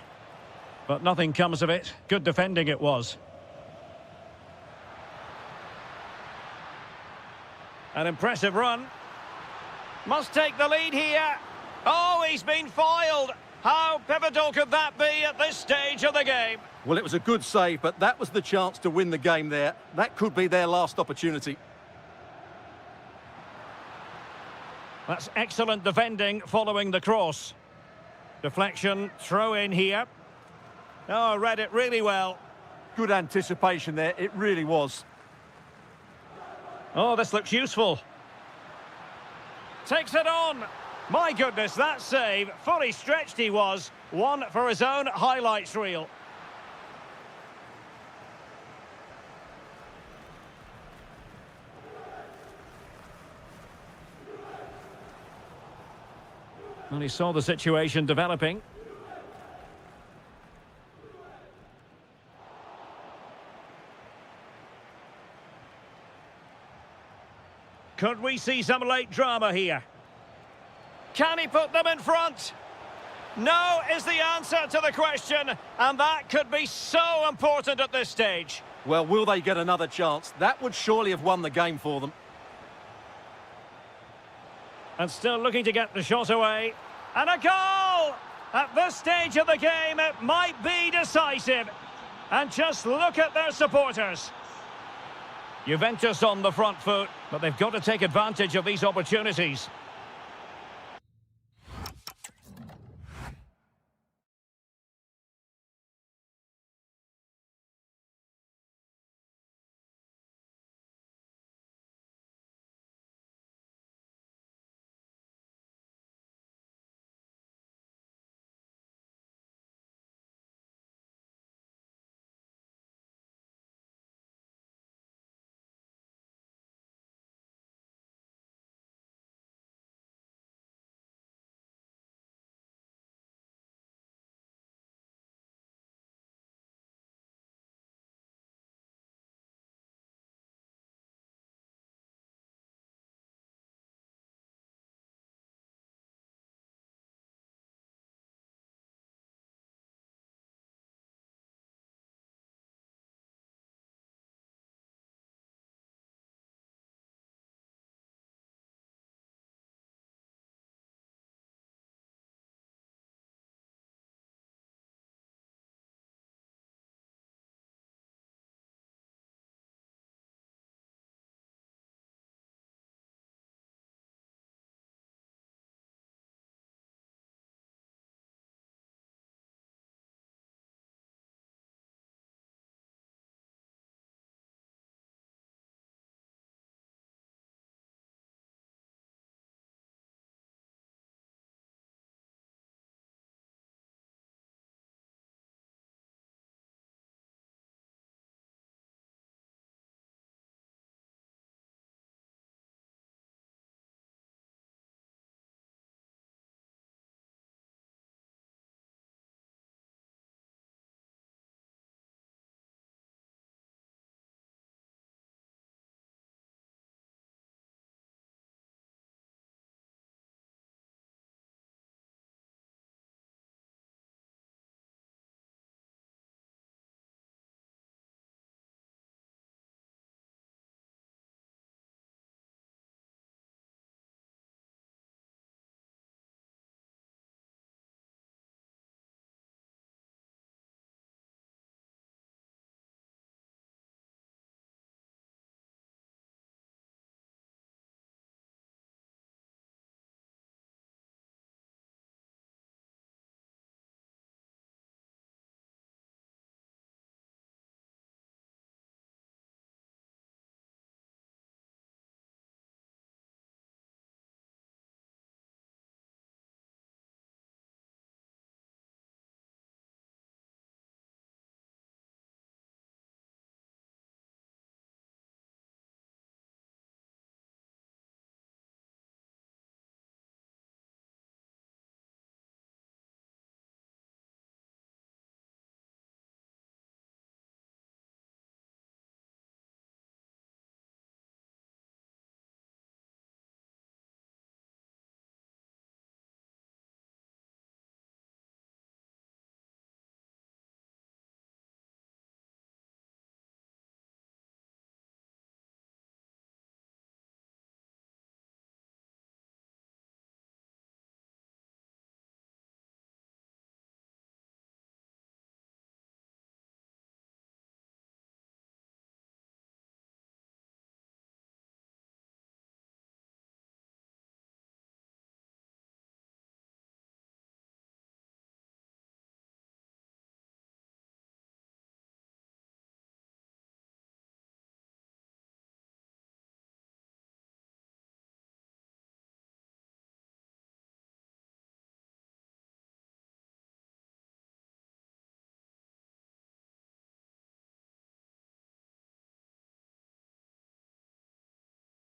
But nothing comes of it. Good defending it was. An impressive run. Must take the lead here. Oh, he's been foiled. How pivotal could that be at this stage of the game? Well, it was a good save, but that was the chance to win the game there. That could be their last opportunity. That's excellent defending following the cross. Deflection, throw in here. Oh, read it really well. Good anticipation there, it really was. Oh, this looks useful. Takes it on. My goodness, that save. Fully stretched he was. One for his own highlights reel. And he saw the situation developing. Could we see some late drama here? Can he put them in front? No is the answer to the question, and that could be so important at this stage. Well, will they get another chance? That would surely have won the game for them. And still looking to get the shot away. And a goal! At this stage of the game, it might be decisive. And just look at their supporters. Juventus on the front foot, but they've got to take advantage of these opportunities.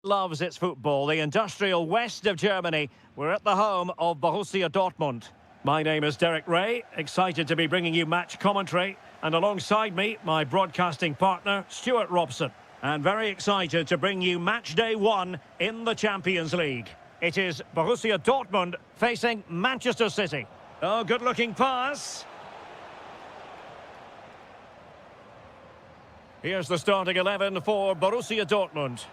Loves its football, the industrial west of Germany. We're at the home of Borussia Dortmund. My name is Derek Ray, excited to be bringing you match commentary, and alongside me, my broadcasting partner, Stuart Robson. And very excited to bring you match day 1 in the Champions League. It is Borussia Dortmund facing Manchester City. Oh, good-looking pass. Here's the starting 11 for Borussia Dortmund.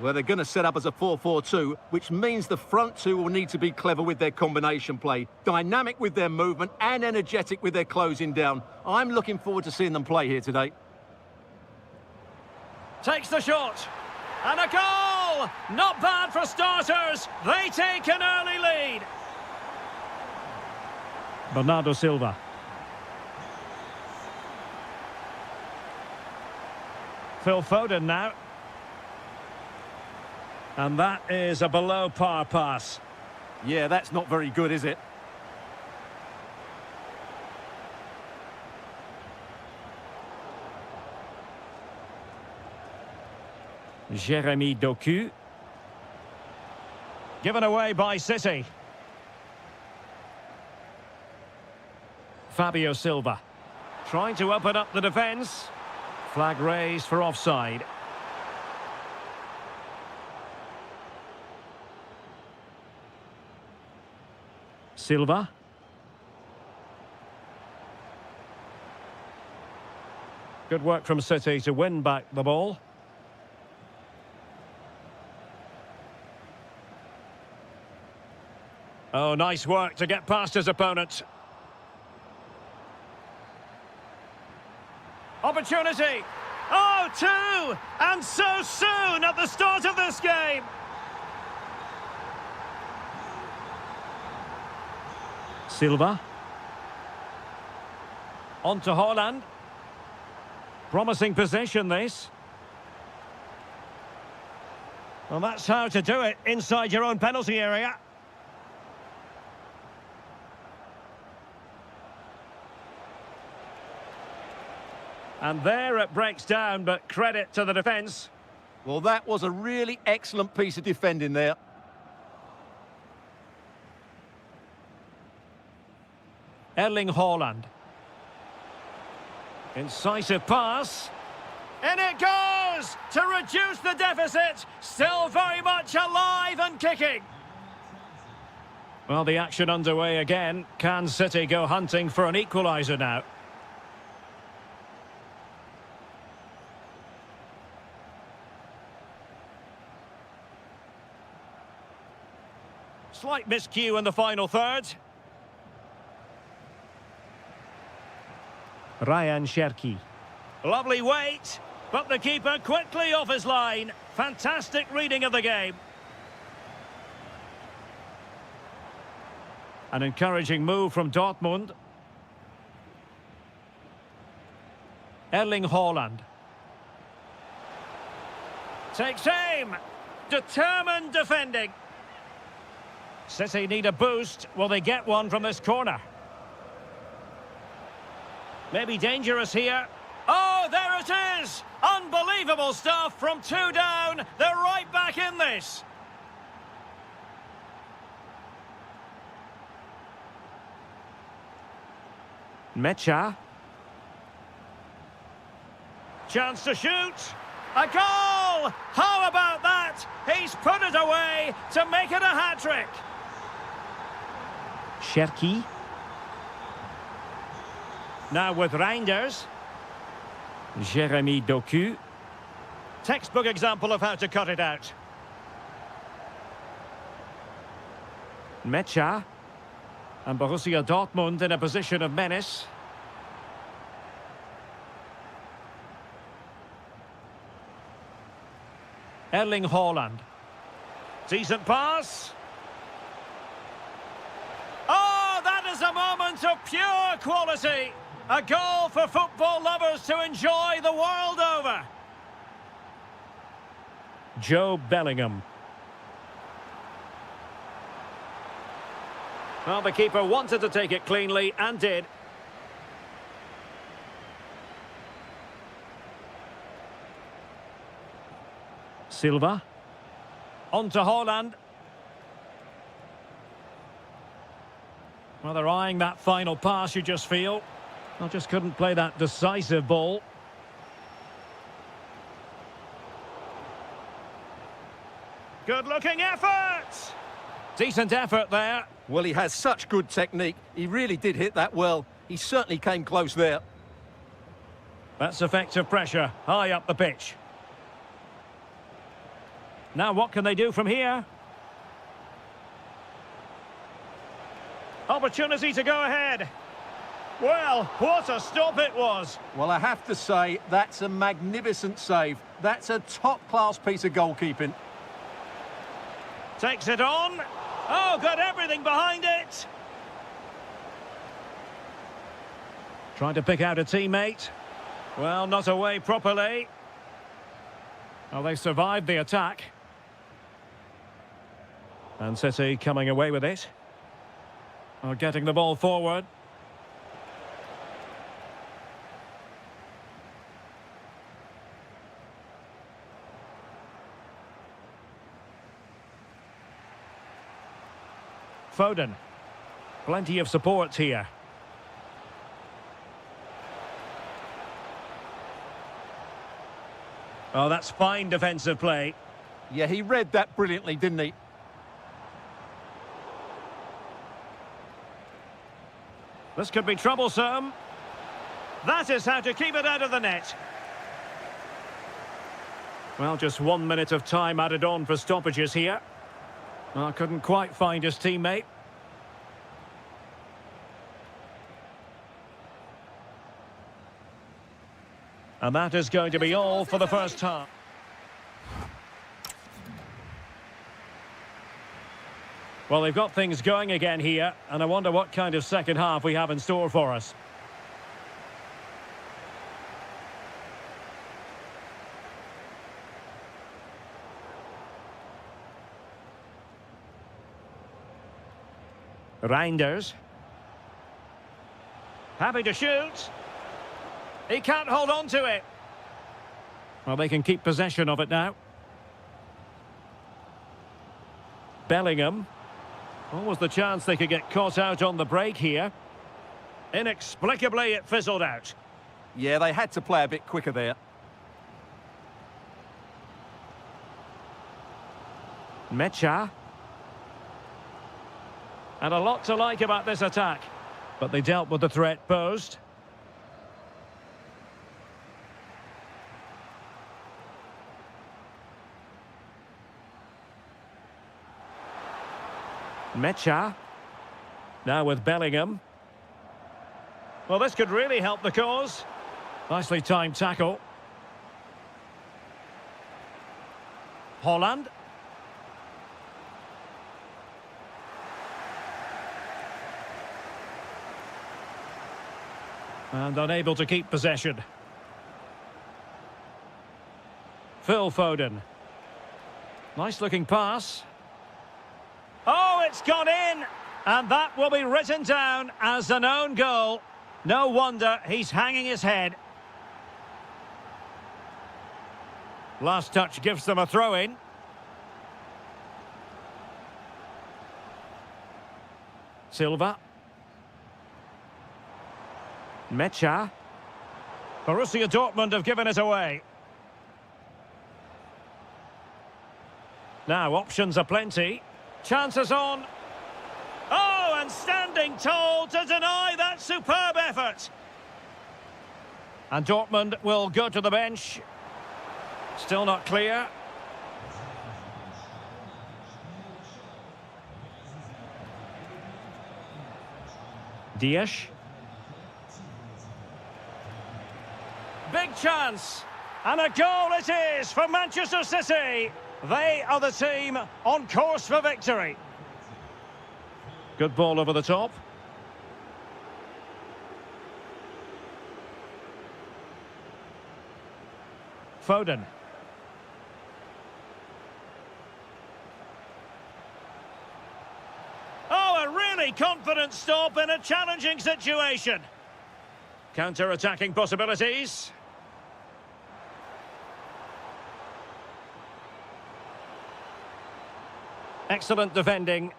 Well, they're going to set up as a 4-4-2, which means the front two will need to be clever with their combination play, dynamic with their movement and energetic with their closing down. I'm looking forward to seeing them play here today. Takes the shot. And a goal! Not bad for starters. They take an early lead. Bernardo Silva. Phil Foden now. And that is a below-par pass. Yeah, that's not very good, is it? Jeremy Doku. Given away by City. Fabio Silva. Trying to open up the defence. Flag raised for offside. Silva. Good work from City to win back the ball. Oh, nice work to get past his opponent. Opportunity. Oh, 2! And so soon at the start of this game. Silva. On to Haaland. Promising possession, this. Well, that's how to do it inside your own penalty area. And there it breaks down, but credit to the defence. Well, that was a really excellent piece of defending there. Erling Haaland. Incisive pass. In it goes! To reduce the deficit. Still very much alive and kicking. Well, the action underway again. Can City go hunting for an equaliser now? Slight miscue in the final third. Ryan Cherki. Lovely weight, but the keeper quickly off his line. Fantastic reading of the game. An encouraging move from Dortmund. Erling Haaland. Takes aim. Determined defending. City need a boost. Will they get one from this corner? Maybe dangerous here. Oh, there it is! Unbelievable stuff from 2 down. They're right back in this. Mecha. Chance to shoot. A goal! How about that? He's put it away to make it a hat-trick. Cherki. Now with Reinders. Jeremy Doku. Textbook example of how to cut it out. Mecha. And Borussia Dortmund in a position of menace. Erling Haaland. Decent pass. Oh, that is a moment of pure quality. A goal for football lovers to enjoy the world over. Joe Bellingham. Well, the keeper wanted to take it cleanly and did. Silva. On to Haaland. Well, they're eyeing that final pass, you just feel. Well, just couldn't play that decisive ball. Good-looking effort! Decent effort there. Well, he has such good technique. He really did hit that well. He certainly came close there. That's effective pressure, high up the pitch. Now what can they do from here? Opportunity to go ahead. Well, what a stop it was. Well, I have to say, that's a magnificent save. That's a top-class piece of goalkeeping. Takes it on. Oh, got everything behind it. Trying to pick out a teammate. Well, not away properly. Well, they survived the attack. And City coming away with it. Well, getting the ball forward. Foden. Plenty of support here. Oh, that's fine defensive play. Yeah, he read that brilliantly, didn't he? This could be troublesome. That is how to keep it out of the net. Well, just 1 minute of time added on for stoppages here. Oh, couldn't quite find his teammate. And that is going to be all for the first half. Well, they've got things going again here, and I wonder what kind of second half we have in store for us. Reinders. Happy to shoot. He can't hold on to it. Well, they can keep possession of it now. Bellingham. What was the chance they could get caught out on the break here? Inexplicably, it fizzled out. Yeah, they had to play a bit quicker there. Mecha. And a lot to like about this attack. But they dealt with the threat posed. Mecha. Now with Bellingham. Well, this could really help the cause. Nicely timed tackle. Haaland. And unable to keep possession. Phil Foden. Nice looking pass. Oh, it's gone in! And that will be written down as an own goal. No wonder he's hanging his head. Last touch gives them a throw-in. Silva. Mecha. Borussia Dortmund have given it away. Now, options are plenty. Chances on. Oh, and standing tall to deny that superb effort. And Dortmund will go to the bench. Still not clear. Dias. Big chance. And a goal it is for Manchester City. They are the team on course for victory. Good ball over the top. Foden. Oh, a really confident stop in a challenging situation. Counter-attacking possibilities. Excellent defending.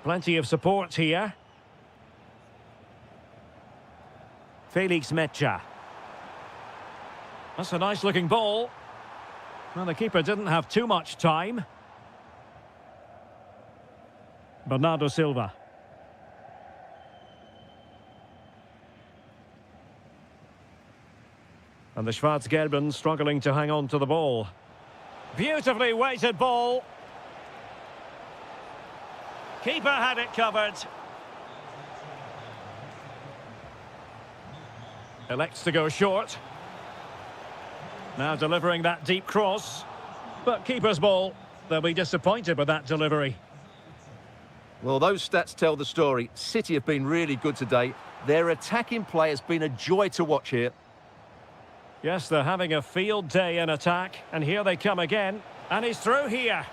Plenty of support here. Felix Mecha. That's a nice-looking ball. Well, the keeper didn't have too much time. Bernardo Silva. And the Schwarzgelben struggling to hang on to the ball. Beautifully weighted ball. Keeper had it covered. Elects to go short. Now delivering that deep cross. But keeper's ball. They'll be disappointed with that delivery. Well, those stats tell the story. City have been really good today. Their attacking play has been a joy to watch here. Yes, they're having a field day in attack. And here they come again. And he's through here.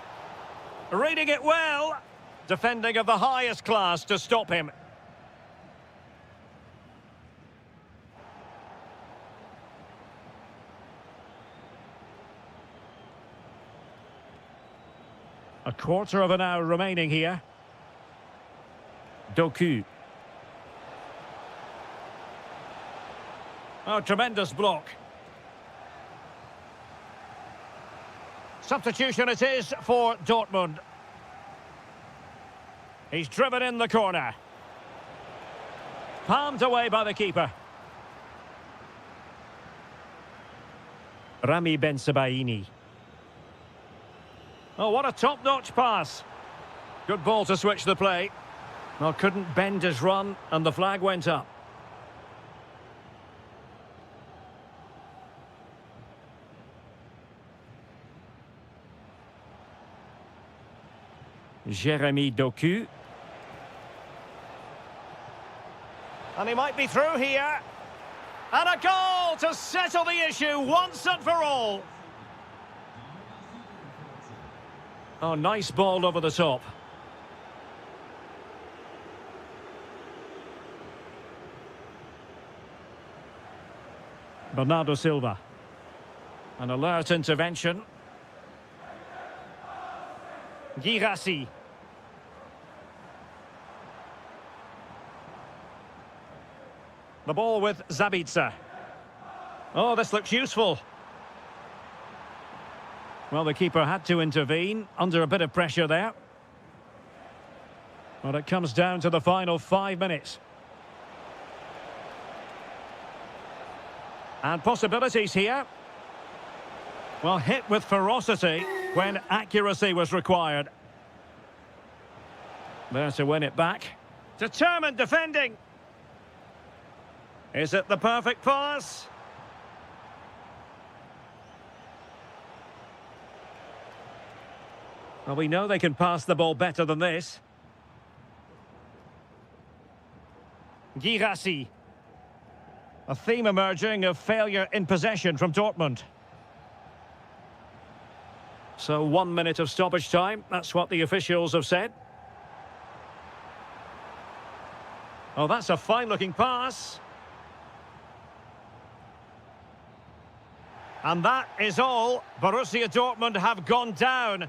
Reading it well. Defending of the highest class to stop him. A quarter of an hour remaining here. Doku. Oh, tremendous block. Substitution it is for Dortmund. He's driven in the corner. Palmed away by the keeper. Rami Bensebaini. Oh, what a top-notch pass. Good ball to switch the play. Well, couldn't bend his run, and the flag went up. Jeremy Doku. And he might be through here. And a goal to settle the issue once and for all. Oh, nice ball over the top. Bernardo Silva. An alert intervention. Girassi. The ball with Zabitzer. Oh, this looks useful. Well, the keeper had to intervene under a bit of pressure there. Well, it comes down to the final 5 minutes. And possibilities here. Well, hit with ferocity when accuracy was required. There to win it back. Determined defending. Is it the perfect pass? Well, we know they can pass the ball better than this. Girassi. A theme emerging of failure in possession from Dortmund. So 1 minute of stoppage time. That's what the officials have said. Oh, that's a fine-looking pass. And that is all. Borussia Dortmund have gone down.